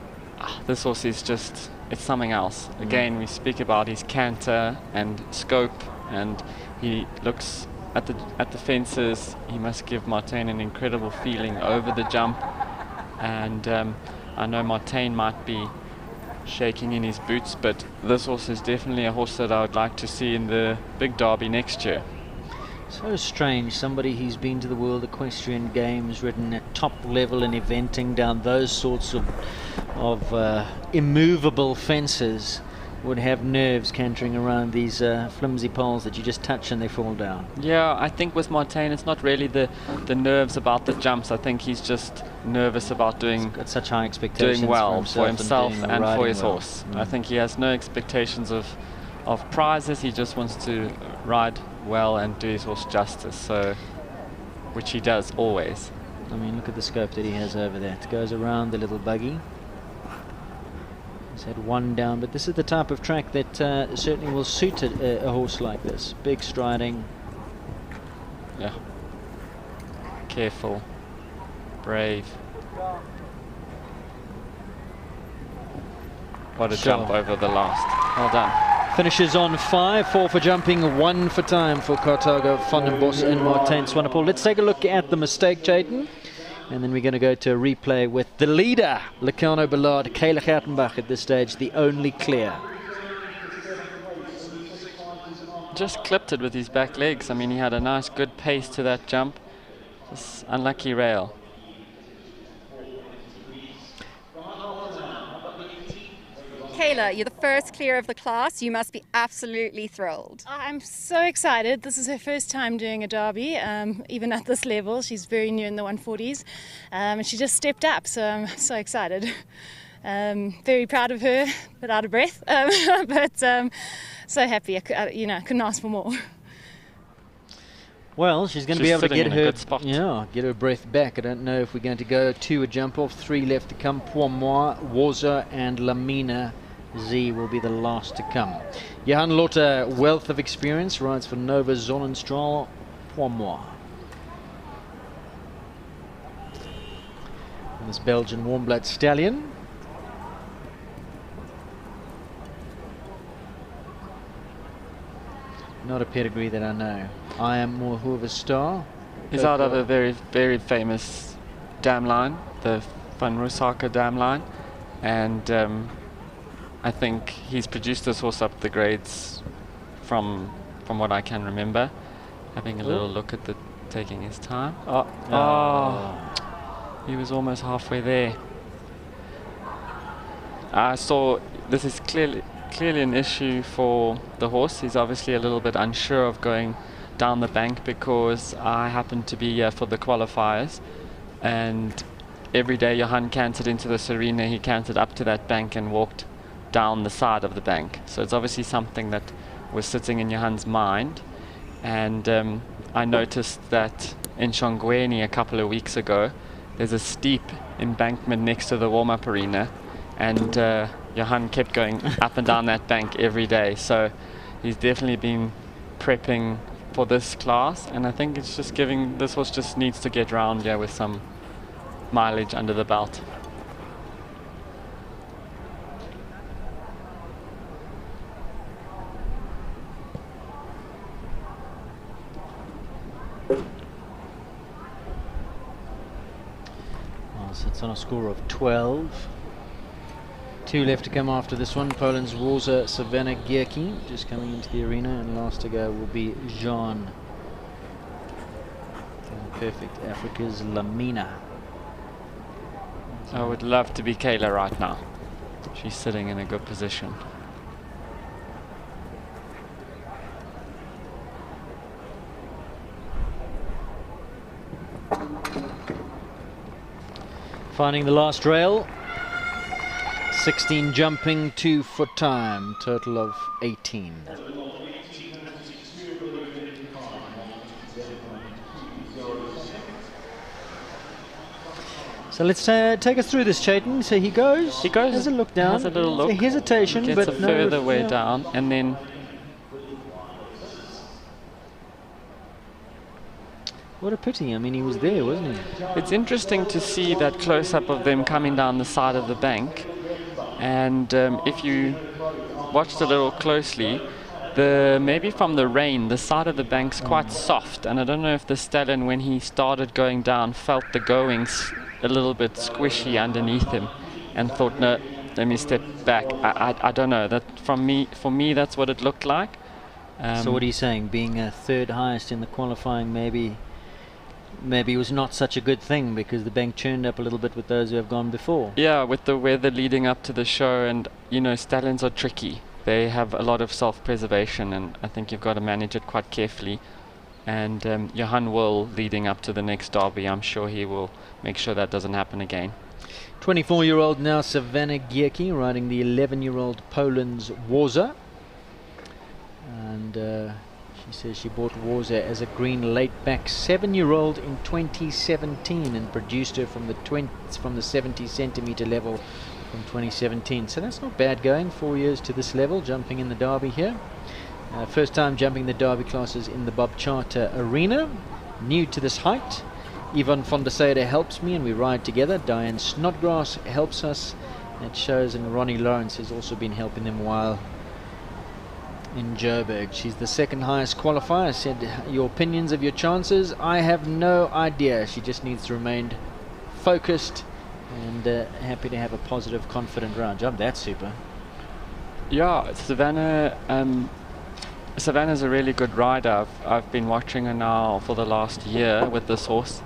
this horse is just, it's something else. Again, we speak about his canter and scope, and he looks at the fences. He must give Martin an incredible feeling over the jump, and I know Martin might be shaking in his boots, but this horse is definitely a horse that I would like to see in the big Derby next year. So strange, somebody who's been to the World Equestrian Games, ridden at top level in eventing down those sorts of immovable fences, would have nerves cantering around these flimsy poles that you just touch and they fall down. Yeah, I think with Martin it's not really the nerves about the jumps. I think he's just nervous about doing such high expectations doing well for himself and for his well. horse. I think he has no expectations of prizes. He just wants to ride well and do his horse justice, so which he does always. I mean, look at the scope that he has over there. It goes around the little buggy. He's had 1 down, but this is the type of track that certainly will suit a horse like this. Big striding. Yeah. Careful. Brave. What a jump over the last. Well done. Finishes on 5, 4 for jumping, 1 for time for Carthago, Van den Bos and Martin Swanepoel. Let's take a look at the mistake, Chayton. And then we're going to go to a replay with the leader, Lecano Ballard, Kayla Gertenbach at this stage, the only clear. Just clipped it with his back legs. I mean, he had a nice, good pace to that jump. Just unlucky rail. Kayla, you're the first clear of the class. You must be absolutely thrilled. I'm so excited. This is her first time doing a derby, even at this level. She's very new in the 140s, and she just stepped up, so I'm so excited. Very proud of her, but out of breath, but so happy. I couldn't ask for more. Well, she's going to be able to get her breath back. I don't know if we're going to go to a jump off. 3 left to come. Poimois, Waza and Lamina Z will be the last to come. Johan Lotte, wealth of experience, rides for Nova Sonnenstrahl, Poimois. And this Belgian warm-blood stallion. Not a pedigree that I know. I am more Hoover Star. He's out of a very, very famous dam line, the Van Roosaker dam line, and I think he's produced this horse up the grades from what I can remember. Having a little look at taking his time. He was almost halfway there. I saw this is clearly an issue for the horse. He's obviously a little bit unsure of going down the bank because I happened to be here for the qualifiers, and every day Johan cantered into this arena, he cantered up to that bank and walked down the side of the bank. So it's obviously something that was sitting in Johan's mind. And I noticed that in Shongweni a couple of weeks ago, there's a steep embankment next to the warm-up arena, and Johan kept going up and down that bank every day. So he's definitely been prepping for this class, and I think it's just this horse just needs to get round here with some mileage under the belt. So it's on a score of 12. 2 left to come after this one. Poland's Warza Savannah Gierke just coming into the arena, and last to go will be Jean. Perfect Africa's Lamina. I would love to be Kayla right now. She's sitting in a good position. Finding the last rail. 16 jumping, 2 foot time, total of 18. So let's take us through this, Chayton. So he goes. He goes. Has a look down. Has a little look. A hesitation, gets but a no further way down, and then. What a pity. I mean, he was there, wasn't he? It's interesting to see that close-up of them coming down the side of the bank. And if you watched a little closely, maybe from the rain, the side of the bank's quite soft. And I don't know if the stallion, when he started going down, felt the goings a little bit squishy underneath him and thought, no, let me step back. I don't know. For me, that's what it looked like. So what are you saying? Being a third highest in the qualifying, maybe it was not such a good thing because the bank churned up a little bit with those who have gone before. Yeah, with the weather leading up to the show, and you know, stallions are tricky. They have a lot of self-preservation, and I think you've got to manage it quite carefully. And Johan will, leading up to the next derby, I'm sure he will make sure that doesn't happen again. 24-year-old now Savannah Gierke riding the 11-year-old Poland's Warza. And she says she bought Warza as a green late-back 7-year-old in 2017 and produced her from the 70 centimetre level from 2017. So that's not bad going, 4 years to this level, jumping in the Derby here. First time jumping the Derby classes in the Bob Charter Arena. New to this height. Yvonne von der Seyde helps me and we ride together. Diane Snodgrass helps us. It shows, and Ronnie Lawrence has also been helping them while in Joburg. She's the second highest qualifier. Said, your opinions of your chances? I have no idea. She just needs to remain focused and happy to have a positive, confident round. Jump, that's super. Yeah, Savannah's a really good rider. I've been watching her now for the last year with this horse,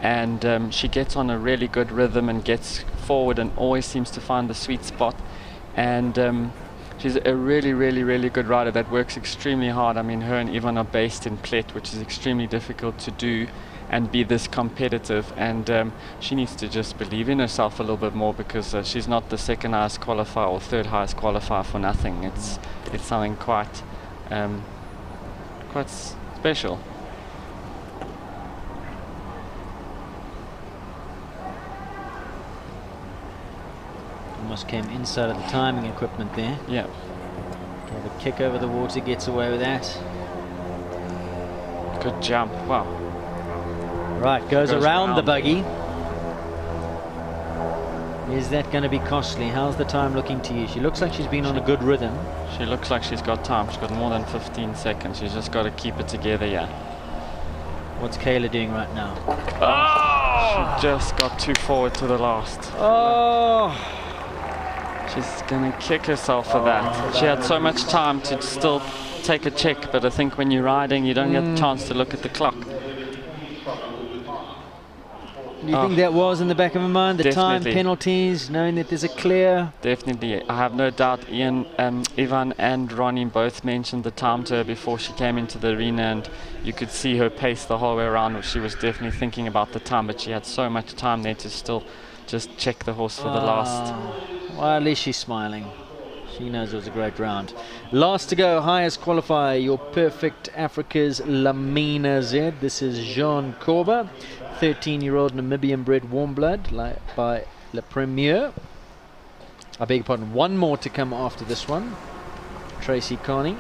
and she gets on a really good rhythm and gets forward and always seems to find the sweet spot. And she's a really, really, really good rider that works extremely hard. I mean, her and Yvonne are based in Plet, which is extremely difficult to do and be this competitive. And she needs to just believe in herself a little bit more, because she's not the second highest qualifier or third highest qualifier for nothing. It's something quite special. Almost came inside of the timing equipment there. Yeah. Gave a kick over the water, gets away with that. Good jump, wow. Right, goes around the buggy. Is that going to be costly? How's the time looking to you? She looks like she's been on a good rhythm. She looks like she's got time. She's got more than 15 seconds. She's just got to keep it together, yeah. What's Kayla doing right now? Oh! She just got too forward to the last. Oh! She's going to kick herself for that. She had so much time to still take a check, but I think when you're riding, you don't get the chance to look at the clock. Do you think that was in the back of her mind? The time Definitely. penalties, knowing that there's a clear. Definitely. I have no doubt Ivan and Ronnie both mentioned the time to her before she came into the arena, and you could see her pace the whole way around. She was definitely thinking about the time, but she had so much time there to still just check the horse for the last. Well, at least she's smiling. She knows it was a great round. Last to go, highest qualifier, your Perfect Africa's Lamina Z. This is Jean Corba, 13-year-old Namibian-bred warm blood by Le Premier. I beg your pardon, one more to come after this one. Tracy Carney.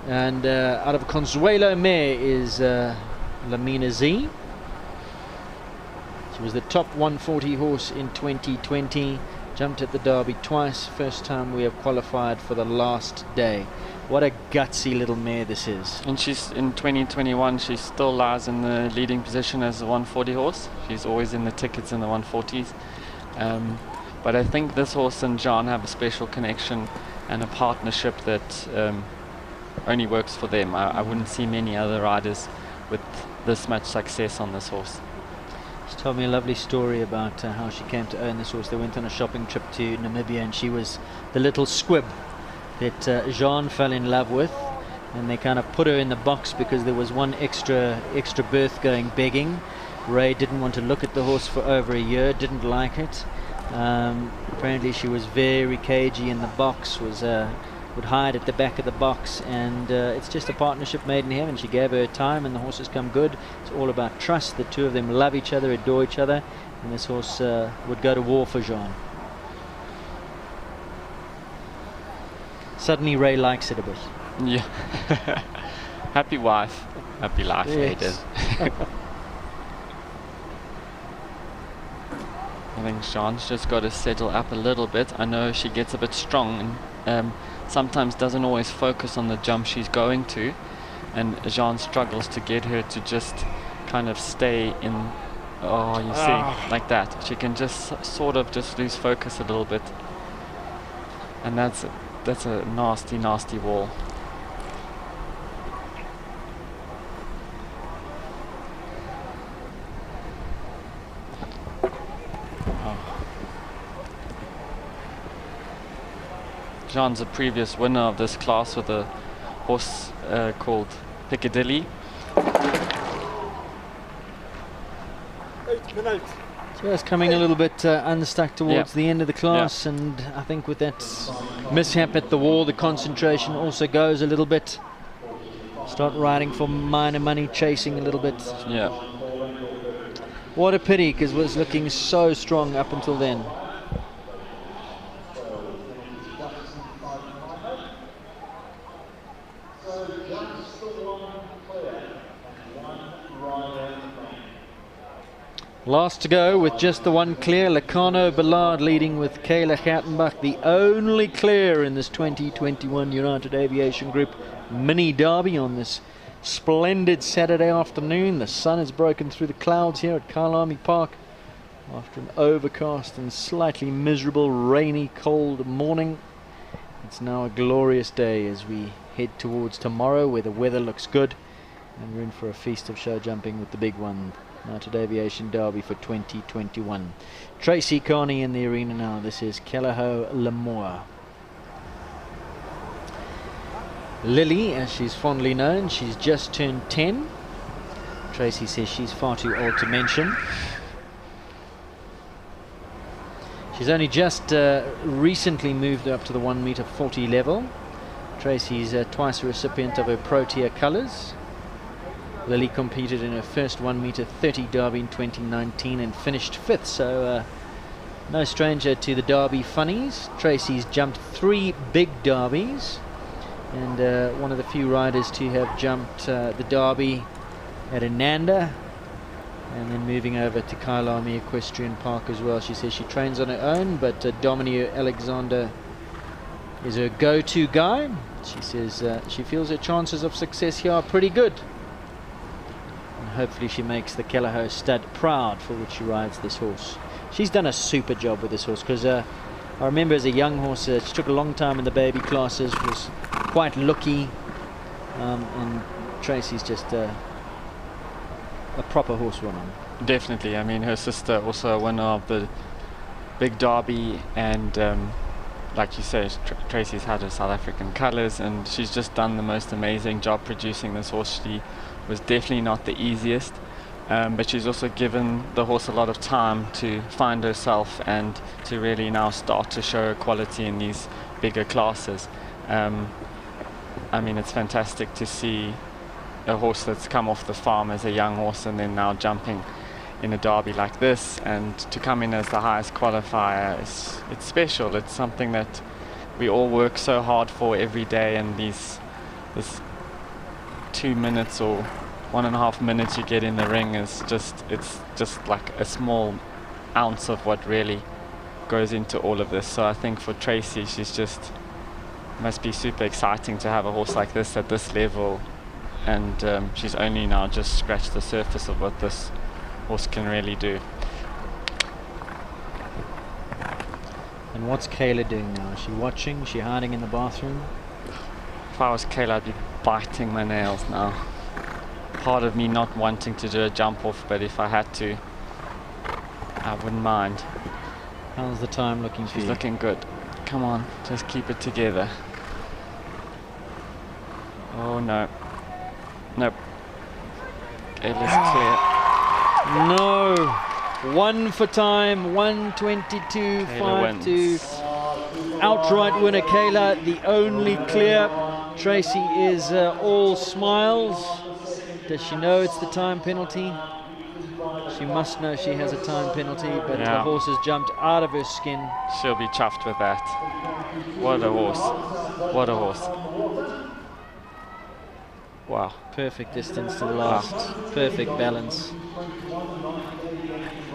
And out of Consuelo Mare is Lamina Z. She was the top 140 horse in 2020. Jumped at the Derby twice. First time we have qualified for the last day. What a gutsy little mare this is. And she's in 2021, she still lies in the leading position as a 140 horse. She's always in the tickets in the 140s. But I think this horse and John have a special connection and a partnership that only works for them. I wouldn't see many other riders with this much success on this horse. She told me a lovely story about how she came to own this horse. They went on a shopping trip to Namibia, and she was the little squib that Jean fell in love with, and they kind of put her in the box because there was one extra berth going begging. Ray didn't want to look at the horse for over a year, didn't like it. Apparently she was very cagey in the box, would hide at the back of the box, and it's just a partnership made in heaven. She gave her time, and the horse has come good. It's all about trust. The two of them love each other, adore each other, and this horse would go to war for Jean. Suddenly Ray likes it a bit. Yeah. Happy wife, happy life. Yes. I think Jean's just got to settle up a little bit. I know she gets a bit strong and sometimes doesn't always focus on the jump she's going to, and Jean struggles to get her to just kind of stay in, you see, like that. She can just sort of just lose focus a little bit, and that's a nasty, nasty wall. Jean's a previous winner of this class with a horse called Piccadilly. 8 minutes. Just coming a little bit unstuck towards the end of the class, and I think with that mishap at the wall, the concentration also goes a little bit. Start riding for minor money, chasing a little bit. Yeah. What a pity, because it was looking so strong up until then. Last to go with just the one clear, Lacano Ballard leading with Kayla Gattenbach, the only clear in this 2021 United Aviation Group Mini Derby on this splendid Saturday afternoon. The sun has broken through the clouds here at Kyalami Park after an overcast and slightly miserable, rainy, cold morning. It's now a glorious day as we head towards tomorrow, where the weather looks good and we're in for a feast of show jumping with the big one. United Aviation Derby for 2021. Tracy Carney in the arena now. This is Kelleho Lamour. Lily, as she's fondly known, she's just turned 10. Tracy says she's far too old to mention. She's only just recently moved up to the 1m40 level. Tracy's twice a recipient of her Protea colours. Lily competed in her first 1m30 Derby in 2019 and finished 5th, so no stranger to the Derby funnies. Tracy's jumped 3 big Derbies, and one of the few riders to have jumped the Derby at Ananda, and then moving over to Kyalami Equestrian Park as well. She says she trains on her own, but Dominique Alexander is her go-to guy. She says she feels her chances of success here are pretty good. Hopefully she makes the Kelleho stud proud for which she rides this horse. She's done a super job with this horse, because I remember as a young horse she took a long time in the baby classes, was quite looky, and Tracy's just a proper horsewoman. Definitely. I mean, her sister also a winner of the big derby, and like you say, Tracy's had her South African colours, and she's just done the most amazing job producing this horse. She was definitely not the easiest, but she's also given the horse a lot of time to find herself and to really now start to show her quality in these bigger classes. I mean, it's fantastic to see a horse that's come off the farm as a young horse and then now jumping in a derby like this, and to come in as the highest qualifier, it's special. It's something that we all work so hard for every day, and this 2 minutes or 1.5 minutes you get in the ring is it's just like a small ounce of what really goes into all of this. So I think for Tracy, must be super exciting to have a horse like this at this level, and she's only now just scratched the surface of what this horse can really do. And what's Kayla doing now? Is she watching? Is she hiding in the bathroom? If I was Kayla, I'd be biting my nails now. Part of me not wanting to do a jump off, but if I had to, I wouldn't mind. How's the time looking for you? She's looking good. Come on, just keep it together. Oh no. Nope. Kayla's clear. No. 1 for time, 1:22.52. Outright winner Kayla, the only clear. Tracy is all smiles. Does she know it's the time penalty? She must know she has a time penalty, but the horse has jumped out of her skin. She'll be chuffed with that. What a horse. What a horse. Wow. Perfect distance to the last. Perfect balance.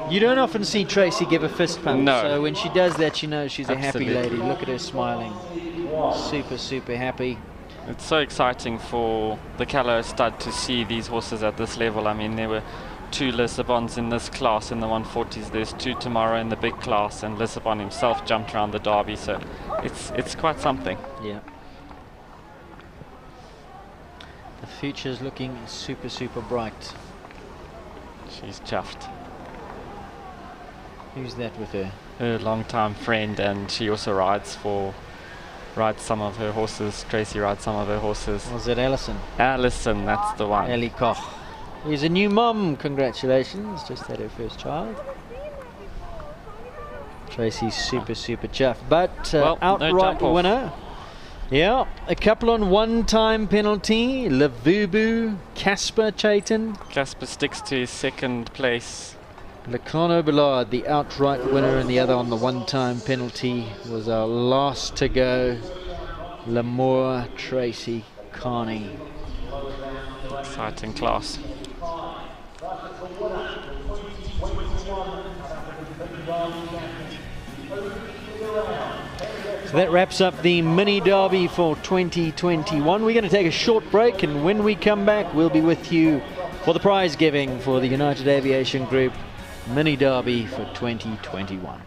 You don't often see Tracy give a fist pump, no. So when she does that, you know she's Absolutely. a happy lady. Look at her smiling. Super, super happy. It's so exciting for the Callow stud to see these horses at this level. I mean, there were 2 Lissabons in this class in the 140s. There's 2 tomorrow in the big class, and Lissabon himself jumped around the derby, so it's quite something. Yeah. The future's looking super, super bright. She's chuffed. Who's that with her? Her long-time friend, and she also rides some of her horses. Tracy rides some of her horses. Was it Alison? Alison, that's the one. Ellie Koch. He's a new mum. Congratulations. Just had her first child. Tracy's super, super chuffed. But outright winner. Yeah, a couple on 1 time penalty. Lavubu, Casper Chaitin. Casper sticks to his 2nd place. Lacano Ballard, the outright winner, and the other on the 1 time penalty was our last to go. Lamour, Tracy, Carney. Exciting class. So that wraps up the mini derby for 2021. We're going to take a short break, and when we come back, we'll be with you for the prize giving for the United Aviation Group mini derby for 2021.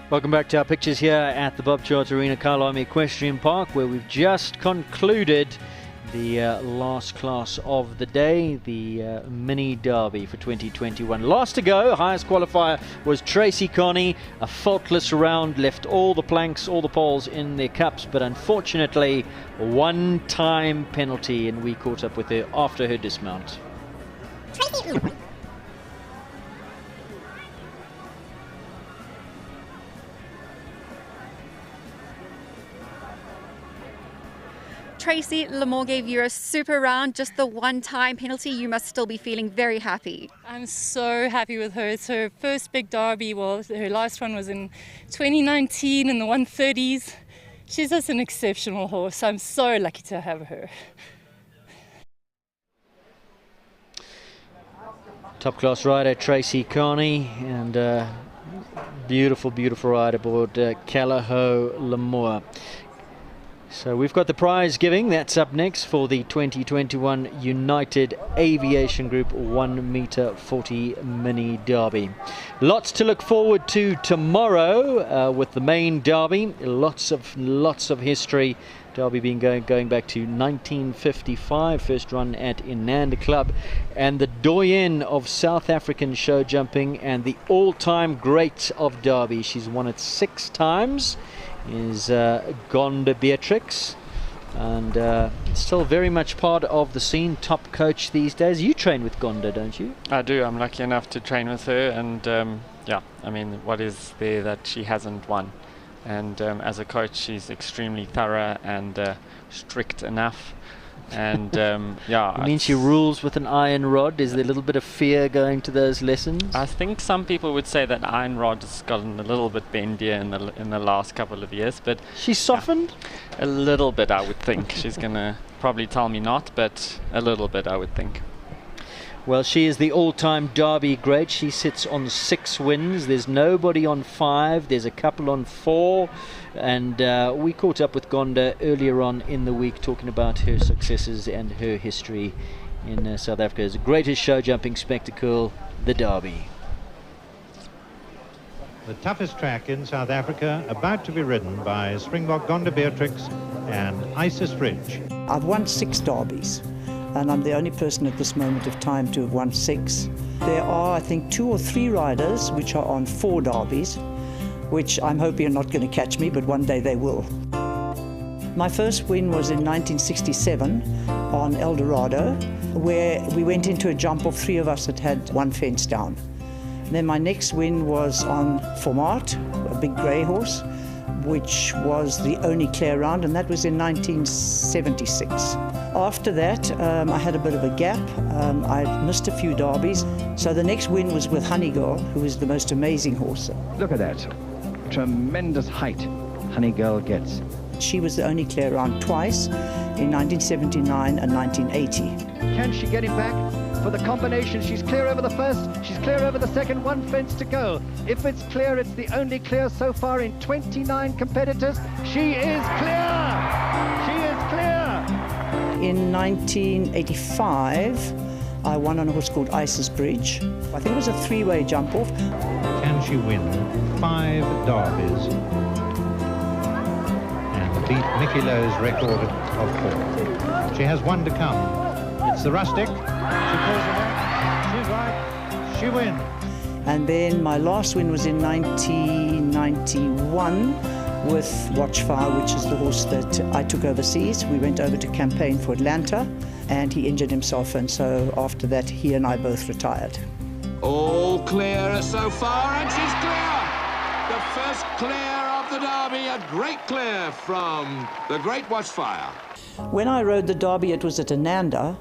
Welcome back to our pictures here at the Bob Charter Arena, Kyalami Equestrian Park, where we've just concluded the last class of the day, the Mini Derby for 2021. Last to go, highest qualifier was Tracy Carney. A faultless round, left all the planks, all the poles in their cups, but unfortunately, one-time penalty, and we caught up with her after her dismount. Tracy, Lamore gave you a super round, just the one-time penalty. You must still be feeling very happy. I'm so happy with her. It's her first big derby. Well, her last one was in 2019 in the 130s. She's just an exceptional horse. I'm so lucky to have her. Top class rider Tracy Carney, and beautiful, beautiful ride aboard Callagho Lamore. So we've got the prize giving. That's up next for the 2021 United Aviation Group 1 meter 40 Mini Derby. Lots to look forward to tomorrow with the main derby. Lots of history. Derby being going back to 1955, first run at Inanda Club, and the doyen of South African show jumping and the all-time great of Derby. She's won it 6 times. Is Gonda Beatrix, and still very much part of the scene, top coach these days. You train with Gonda, don't you? I do. I'm lucky enough to train with her, and yeah, I mean, what is there that she hasn't won? And as a coach, she's extremely thorough and strict enough. And yeah, I mean, she rules with an iron rod. Is there a little bit of fear going to those lessons? I think some people would say that iron rod has gotten a little bit bendier in the last couple of years, but she's softened a little bit. I would think she's gonna probably tell me not, but a little bit, I would think. Well, she is the all-time Derby great. She sits on 6 wins. There's nobody on 5. There's a couple on 4. And we caught up with Gonda earlier on in the week talking about her successes and her history in South Africa's greatest show jumping spectacle, the Derby. The toughest track in South Africa, about to be ridden by Springbok Gonda Beatrix and Isis Ridge. I've won 6 derbies, and I'm the only person at this moment of time to have won 6. There are, I think, 2 or 3 riders which are on 4 derbies, which I'm hoping are not going to catch me, but one day they will. My first win was in 1967 on El Dorado, where we went into a jump off. 3 of us had one fence down. And then my next win was on Format, a big grey horse, which was the only clear round, and that was in 1976. After that, I had a bit of a gap. I missed a few derbies. So the next win was with Honey Girl, who is the most amazing horse. Look at that. Tremendous height Honey Girl gets. She was the only clear round twice, in 1979 and 1980. Can she get him back for the combination? She's clear over the first, she's clear over the second, 1 fence to go. If it's clear, it's the only clear so far in 29 competitors. She is clear! She is clear! In 1985, I won on a horse called Isis Bridge. I think it was a 3-way jump off. Can she win 5 derbies and beat Mickey Lowe's record of 4? She has 1 to come. It's the Rustic. She pulls it out. She's right. She wins. And then my last win was in 1991 with Watchfire, which is the horse that I took overseas. We went over to campaign for Atlanta, and he injured himself, and so after that, he and I both retired. All clear so far, and she's clear! The first clear of the Derby, a great clear from the great Watchfire. When I rode the Derby, it was at Ananda,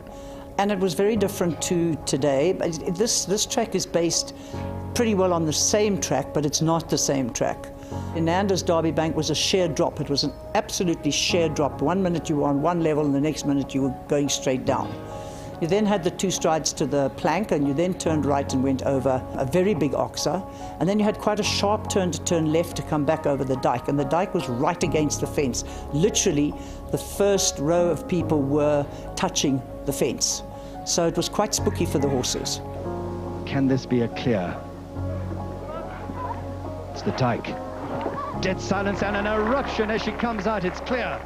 and it was very different to today. This track is based pretty well on the same track, but it's not the same track. Ananda's Derby Bank was a sheer drop. It was an absolutely sheer drop. 1 minute you were on one level, and the next minute you were going straight down. You then had the 2 strides to the plank, and you then turned right and went over a very big oxer. And then you had quite a sharp turn to turn left to come back over the dike. And the dike was right against the fence. Literally, the first row of people were touching the fence. So it was quite spooky for the horses. Can this be a clear? It's the dike. Dead silence and an eruption as she comes out. It's clear.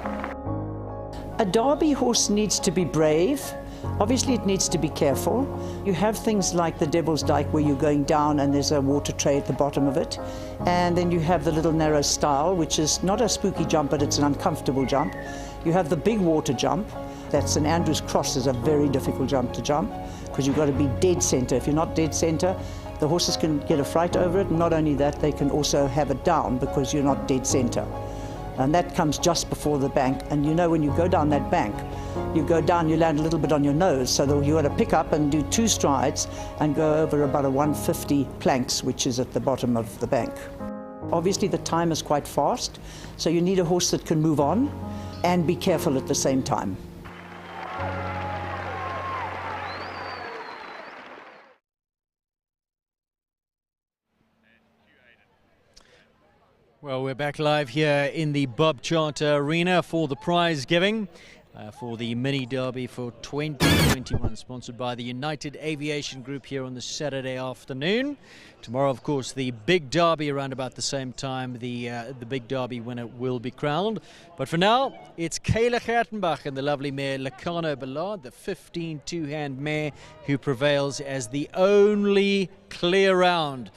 A Derby horse needs to be brave. Obviously, it needs to be careful. You have things like the Devil's Dyke where you're going down and there's a water tray at the bottom of it. And then you have the little narrow stile, which is not a spooky jump, but it's an uncomfortable jump. You have the big water jump. That's St Andrew's Cross is a very difficult jump to jump because you've got to be dead center. If you're not dead center, the horses can get a fright over it. Not only that, they can also have it down because you're not dead center. And that comes just before the bank. And you know, when you go down that bank, you go down, you land a little bit on your nose, so that you got to pick up and do 2 strides and go over about a 150 planks, which is at the bottom of the bank. Obviously, the time is quite fast, so you need a horse that can move on and be careful at the same time. Well, we're back live here in the Bob Charter Arena for the prize giving for the Mini Derby for 2021, sponsored by the United Aviation Group here on the Saturday afternoon. Tomorrow, of course, the Big Derby around about the same time. The Big Derby winner will be crowned. But for now, it's Kayla Gertenbach and the lovely mare Lacano Ballard, the 15 two-hand mare who prevails as the only clear round.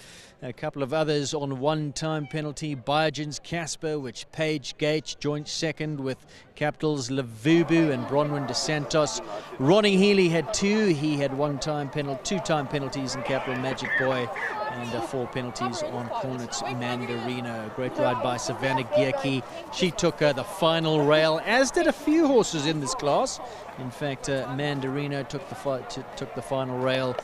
A couple of others on one-time penalty. Biogen's Casper, which Paige Gates joint second with Capital's Lavubu and Bronwyn De Santos. Ronnie Healy had 2. He had two-time penalties in Capital Magic Boy and 4 penalties on Cornet's Mandarino. Great ride by Savannah Gierke. She took the final rail, as did a few horses in this class. In fact, Mandarino took the final rail.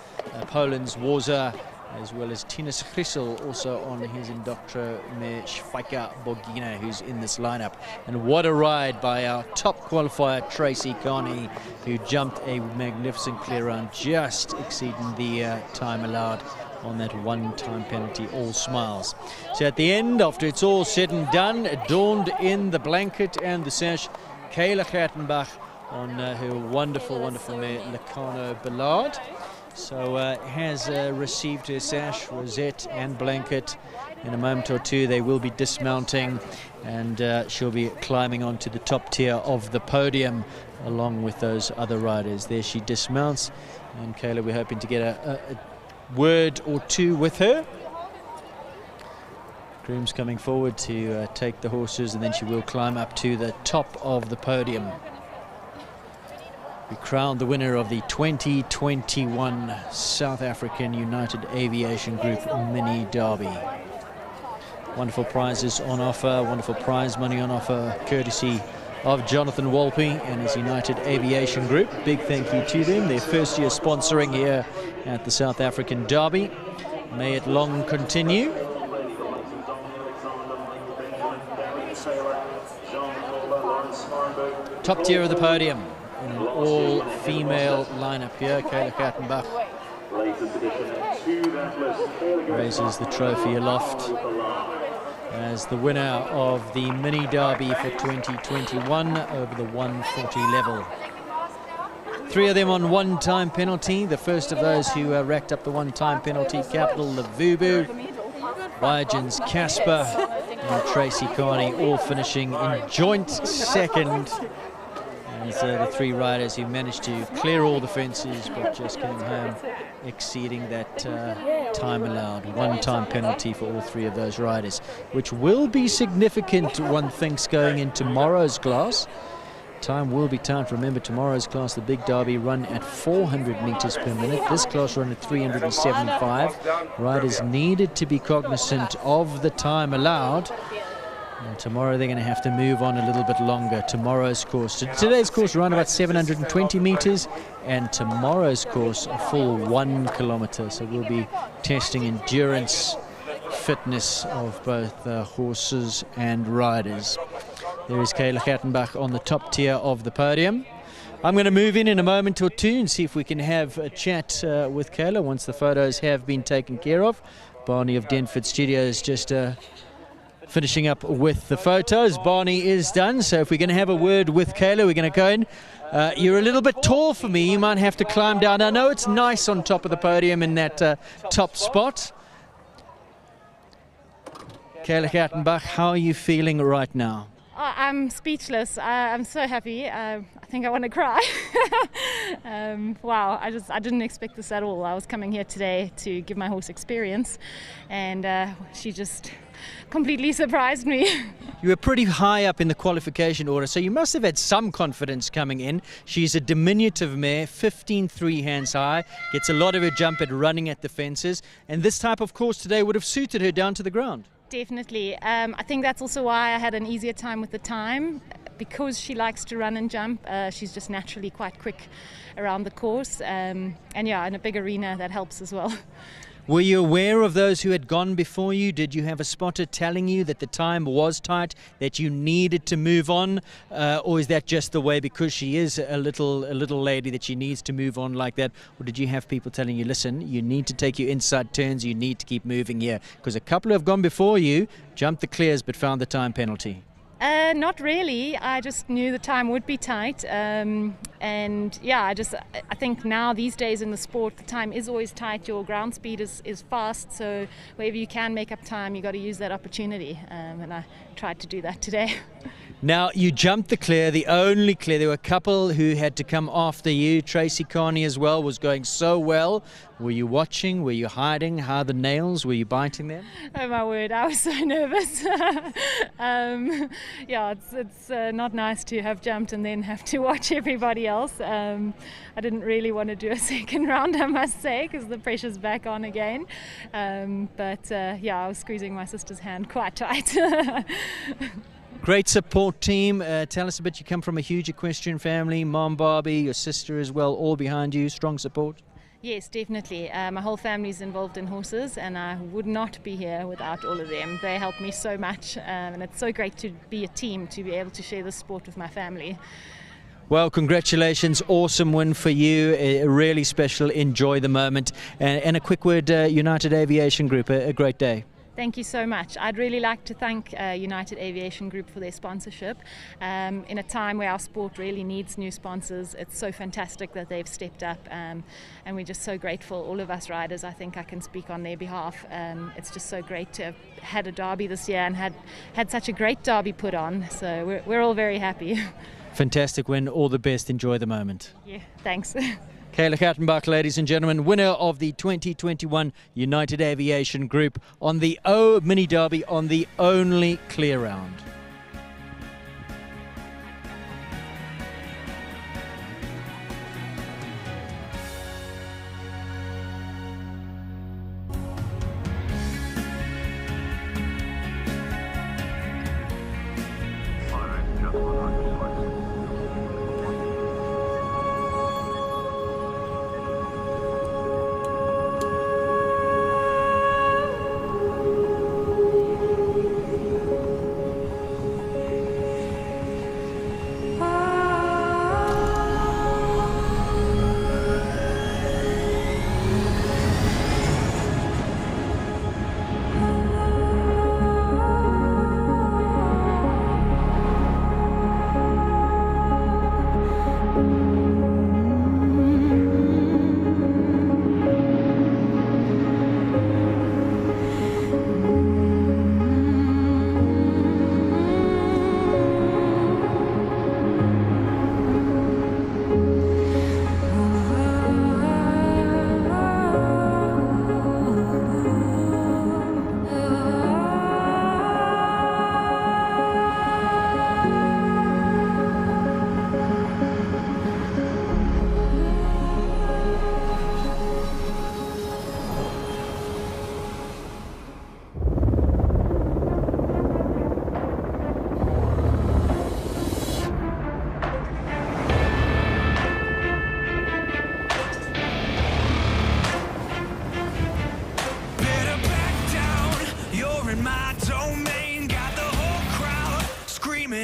Poland's Warza, as well as Tinus Grissel also on his Indoctro mare Schweika Bogina, who's in this lineup. And what a ride by our top qualifier Tracy Carney, who jumped a magnificent clear round, just exceeding the time allowed on that one-time penalty. All smiles. So at the end, after it's all said and done, adorned in the blanket and the sash, Kayla Gertenbach on her wonderful, wonderful mare Lacano Ballard. So has received her sash, rosette and blanket. In a moment or two they will be dismounting, and she'll be climbing onto the top tier of the podium along with those other riders. There she dismounts, and Kayla, we're hoping to get a word or two with her. Groom's coming forward to take the horses, and then she will climb up to the top of the podium. We crowned the winner of the 2021 South African United Aviation Group Mini Derby. Wonderful prizes on offer, wonderful prize money on offer, courtesy of Jonathan Wolpe and his United Aviation Group. Big thank you to them. Their first year sponsoring here at the South African Derby. May it long continue. Top tier of the podium. In an all-female lineup here, Kayla Gertenbach raises the trophy aloft as the winner of the Mini Derby for 2021 over the 140 level. 3 of them on one-time penalty. The first of those who racked up the one-time penalty, Capital Lavubu, Biogen's Casper and Tracy Carney, all finishing in joint second. As the 3 riders who managed to clear all the fences but just came home exceeding that time allowed. One-time penalty for all 3 of those riders, which will be significant, one thinks, going in tomorrow's class. Time will be tight. Remember, tomorrow's class, the Big Derby, run at 400 meters per minute. This class run at 375. Riders needed to be cognizant of the time allowed. And tomorrow they're going to have to move on a little bit longer. Tomorrow's course, today's course around about 720 meters, and tomorrow's course a full 1 kilometer. So we'll be testing endurance, fitness of both horses and riders. There is Kayla Gertenbach on the top tier of the podium. I'm going to move in a moment or two and see if we can have a chat with Kayla once the photos have been taken care of. Barney of Denford Studios just finishing up with the photos. Barney is done, so if we're going to have a word with Kayla, we're going to go in. You're a little bit tall for me. You might have to climb down. I know it's nice on top of the podium in that top spot. Kayla Kattenbach, how are you feeling right now? I'm speechless. I'm so happy. I think I want to cry. Wow, I didn't expect this at all. I was coming here today to give my horse experience, and she just completely surprised me. You were pretty high up in the qualification order, so you must have had some confidence coming in. She's a diminutive mare, 15.3 hands high, gets a lot of her jump at running at the fences, and this type of course today would have suited her down to the ground. Definitely. I think that's also why I had an easier time with the time, because she likes to run and jump. She's just naturally quite quick around the course, and yeah, in a big arena that helps as well. Were you aware of those who had gone before you? Did you have a spotter telling you that the time was tight, that you needed to move on, or is that just the way because she is a little lady that she needs to move on like that? Or did you have people telling you, listen, you need to take your inside turns, you need to keep moving here? Because a couple have gone before you, jumped the clears, but found the time penalty. Not really. I just knew the time would be tight, and yeah, I think now these days in the sport the time is always tight. Your ground speed is fast, so wherever you can make up time, you got to use that opportunity, and I tried to do that today. Now, you jumped the clear, the only clear. There were a couple who had to come after you. Tracy Carney as well was going so well. Were you watching? Were you hiding? How are the nails? Were you biting them? Oh my word, I was so nervous. Yeah, it's not nice to have jumped and then have to watch everybody else. I didn't really want to do a second round, I must say, because the pressure's back on again. But yeah, I was squeezing my sister's hand quite tight. Great support team. Tell us a bit. You come from a huge equestrian family. Mom, Barbie, your sister as well, all behind you. Strong support. Yes, definitely. My whole family's involved in horses, and I would not be here without all of them. They help me so much, and it's so great to be a team, to be able to share this sport with my family. Well, congratulations. Awesome win for you. Really special. Enjoy the moment. And a quick word, United Aviation Group, a great day. Thank you so much. I'd really like to thank United Aviation Group for their sponsorship. In a time where our sport really needs new sponsors, it's so fantastic that they've stepped up, and we're just so grateful. All of us riders, I think I can speak on their behalf. It's just so great to have had a derby this year and had such a great derby put on. So we're all very happy. Fantastic win. All the best. Enjoy the moment. Yeah, thanks. Kayla Kattenbach, ladies and gentlemen, winner of the 2021 United Aviation Group on the O Mini Derby on the only clear round.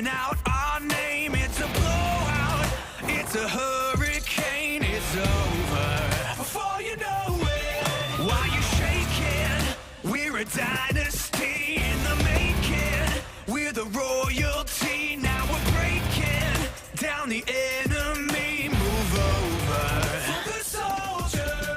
Out our name, it's a blowout, it's a hurricane, it's over before you know it. While you're shaking, we're a dynasty in the making. We're the royalty, now we're breaking down the enemy. Move over for the soldier.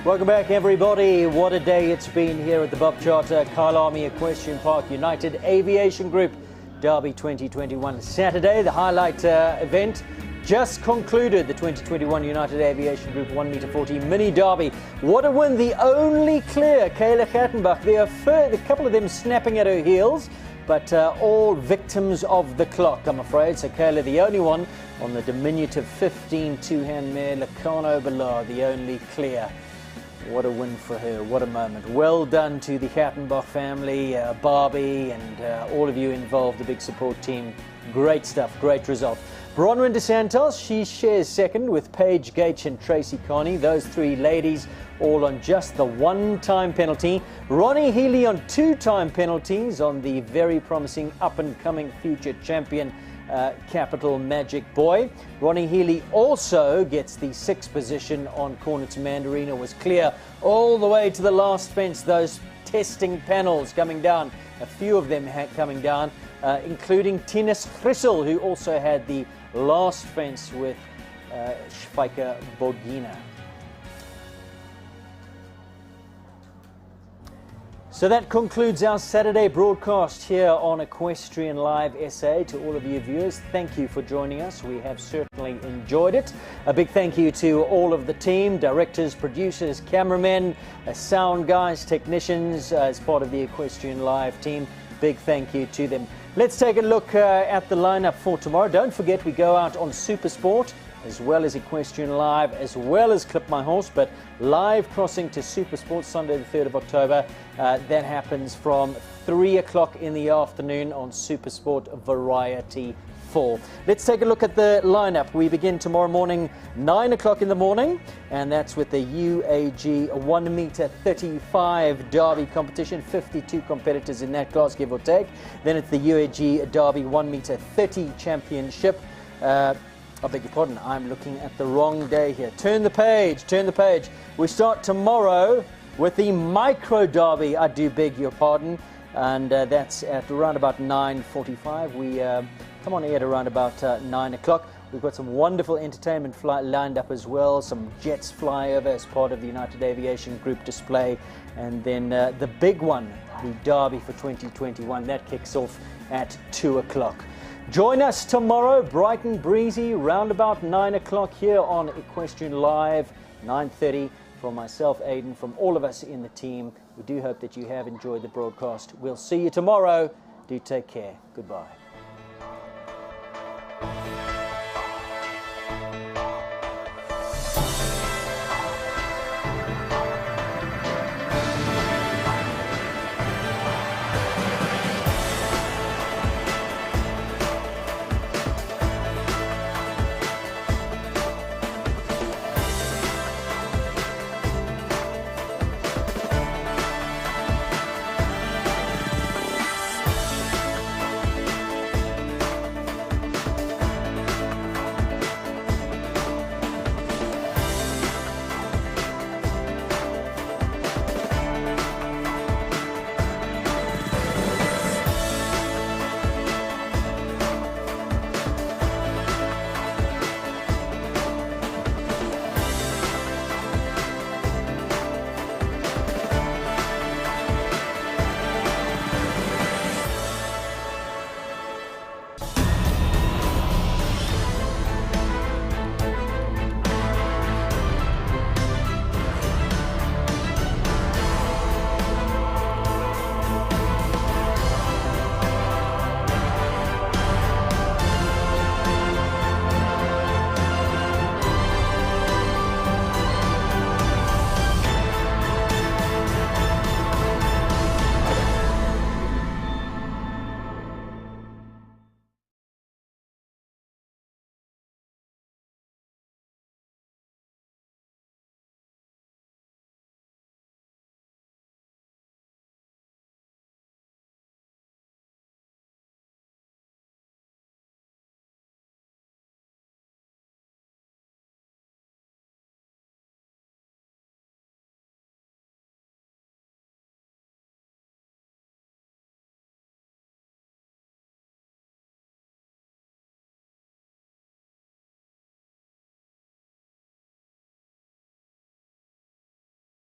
Welcome back, everybody. What a day it's been here at the Bob Charter Kyalami Equestrian Park United Aviation Group Derby 2021. Saturday, the highlight event just concluded, the 2021 United Aviation Group 1m40 mini derby. What a win, the only clear Kayla Gattenbach. There are a couple of them snapping at her heels, but all victims of the clock, I'm afraid. So Kayla, the only one on the diminutive 15 two-hand mare, Lacano Below, the only clear. What a win for her, what a moment. Well done to the Gattenbach family, Barbie, and all of you involved, the big support team. Great stuff, great result. Bronwyn De Santos, she shares second with Paige Gates and Tracy Carney. Those three ladies all on just the one-time penalty. Ronnie Healy on two-time penalties on the very promising up-and-coming future champion, Capital Magic Boy. Ronnie Healy also gets the sixth position on Cornets Mandarina, was clear all the way to the last fence. Those testing panels coming down, a few of them coming down, including Tinus Grissel, who also had the last fence with Schweika Bogina. So that concludes our Saturday broadcast here on Equestrian Live SA. To all of you viewers, thank you for joining us. We have certainly enjoyed it. A big thank you to all of the team, directors, producers, cameramen, sound guys, technicians, as part of the Equestrian Live team. Big thank you to them. Let's take a look at the lineup for tomorrow. Don't forget, we go out on Supersport, as well as Equestrian Live, as well as Clip My Horse, but live crossing to Supersport Sunday the 3rd of October. That happens from 3 o'clock in the afternoon on Supersport Variety 4. Let's take a look at the lineup. We begin tomorrow morning, 9 o'clock in the morning, and that's with the UAG 1m35 Derby competition. 52 competitors in that class, give or take. Then it's the UAG Derby 1m30 Championship. I beg your pardon, I'm looking at the wrong day here. Turn the page, turn the page. We start tomorrow with the Micro Derby, I do beg your pardon, and that's at around about 9:45. We come on air at around about 9 o'clock. We've got some wonderful entertainment lined up as well, some jets fly over as part of the United Aviation Group display, and then the big one, the Derby for 2021, that kicks off at 2 o'clock. Join us tomorrow, bright and breezy, round about 9 o'clock here on Equestrian Live, 9:30. From myself, Aidan, from all of us in the team, we do hope that you have enjoyed the broadcast. We'll see you tomorrow. Do take care. Goodbye.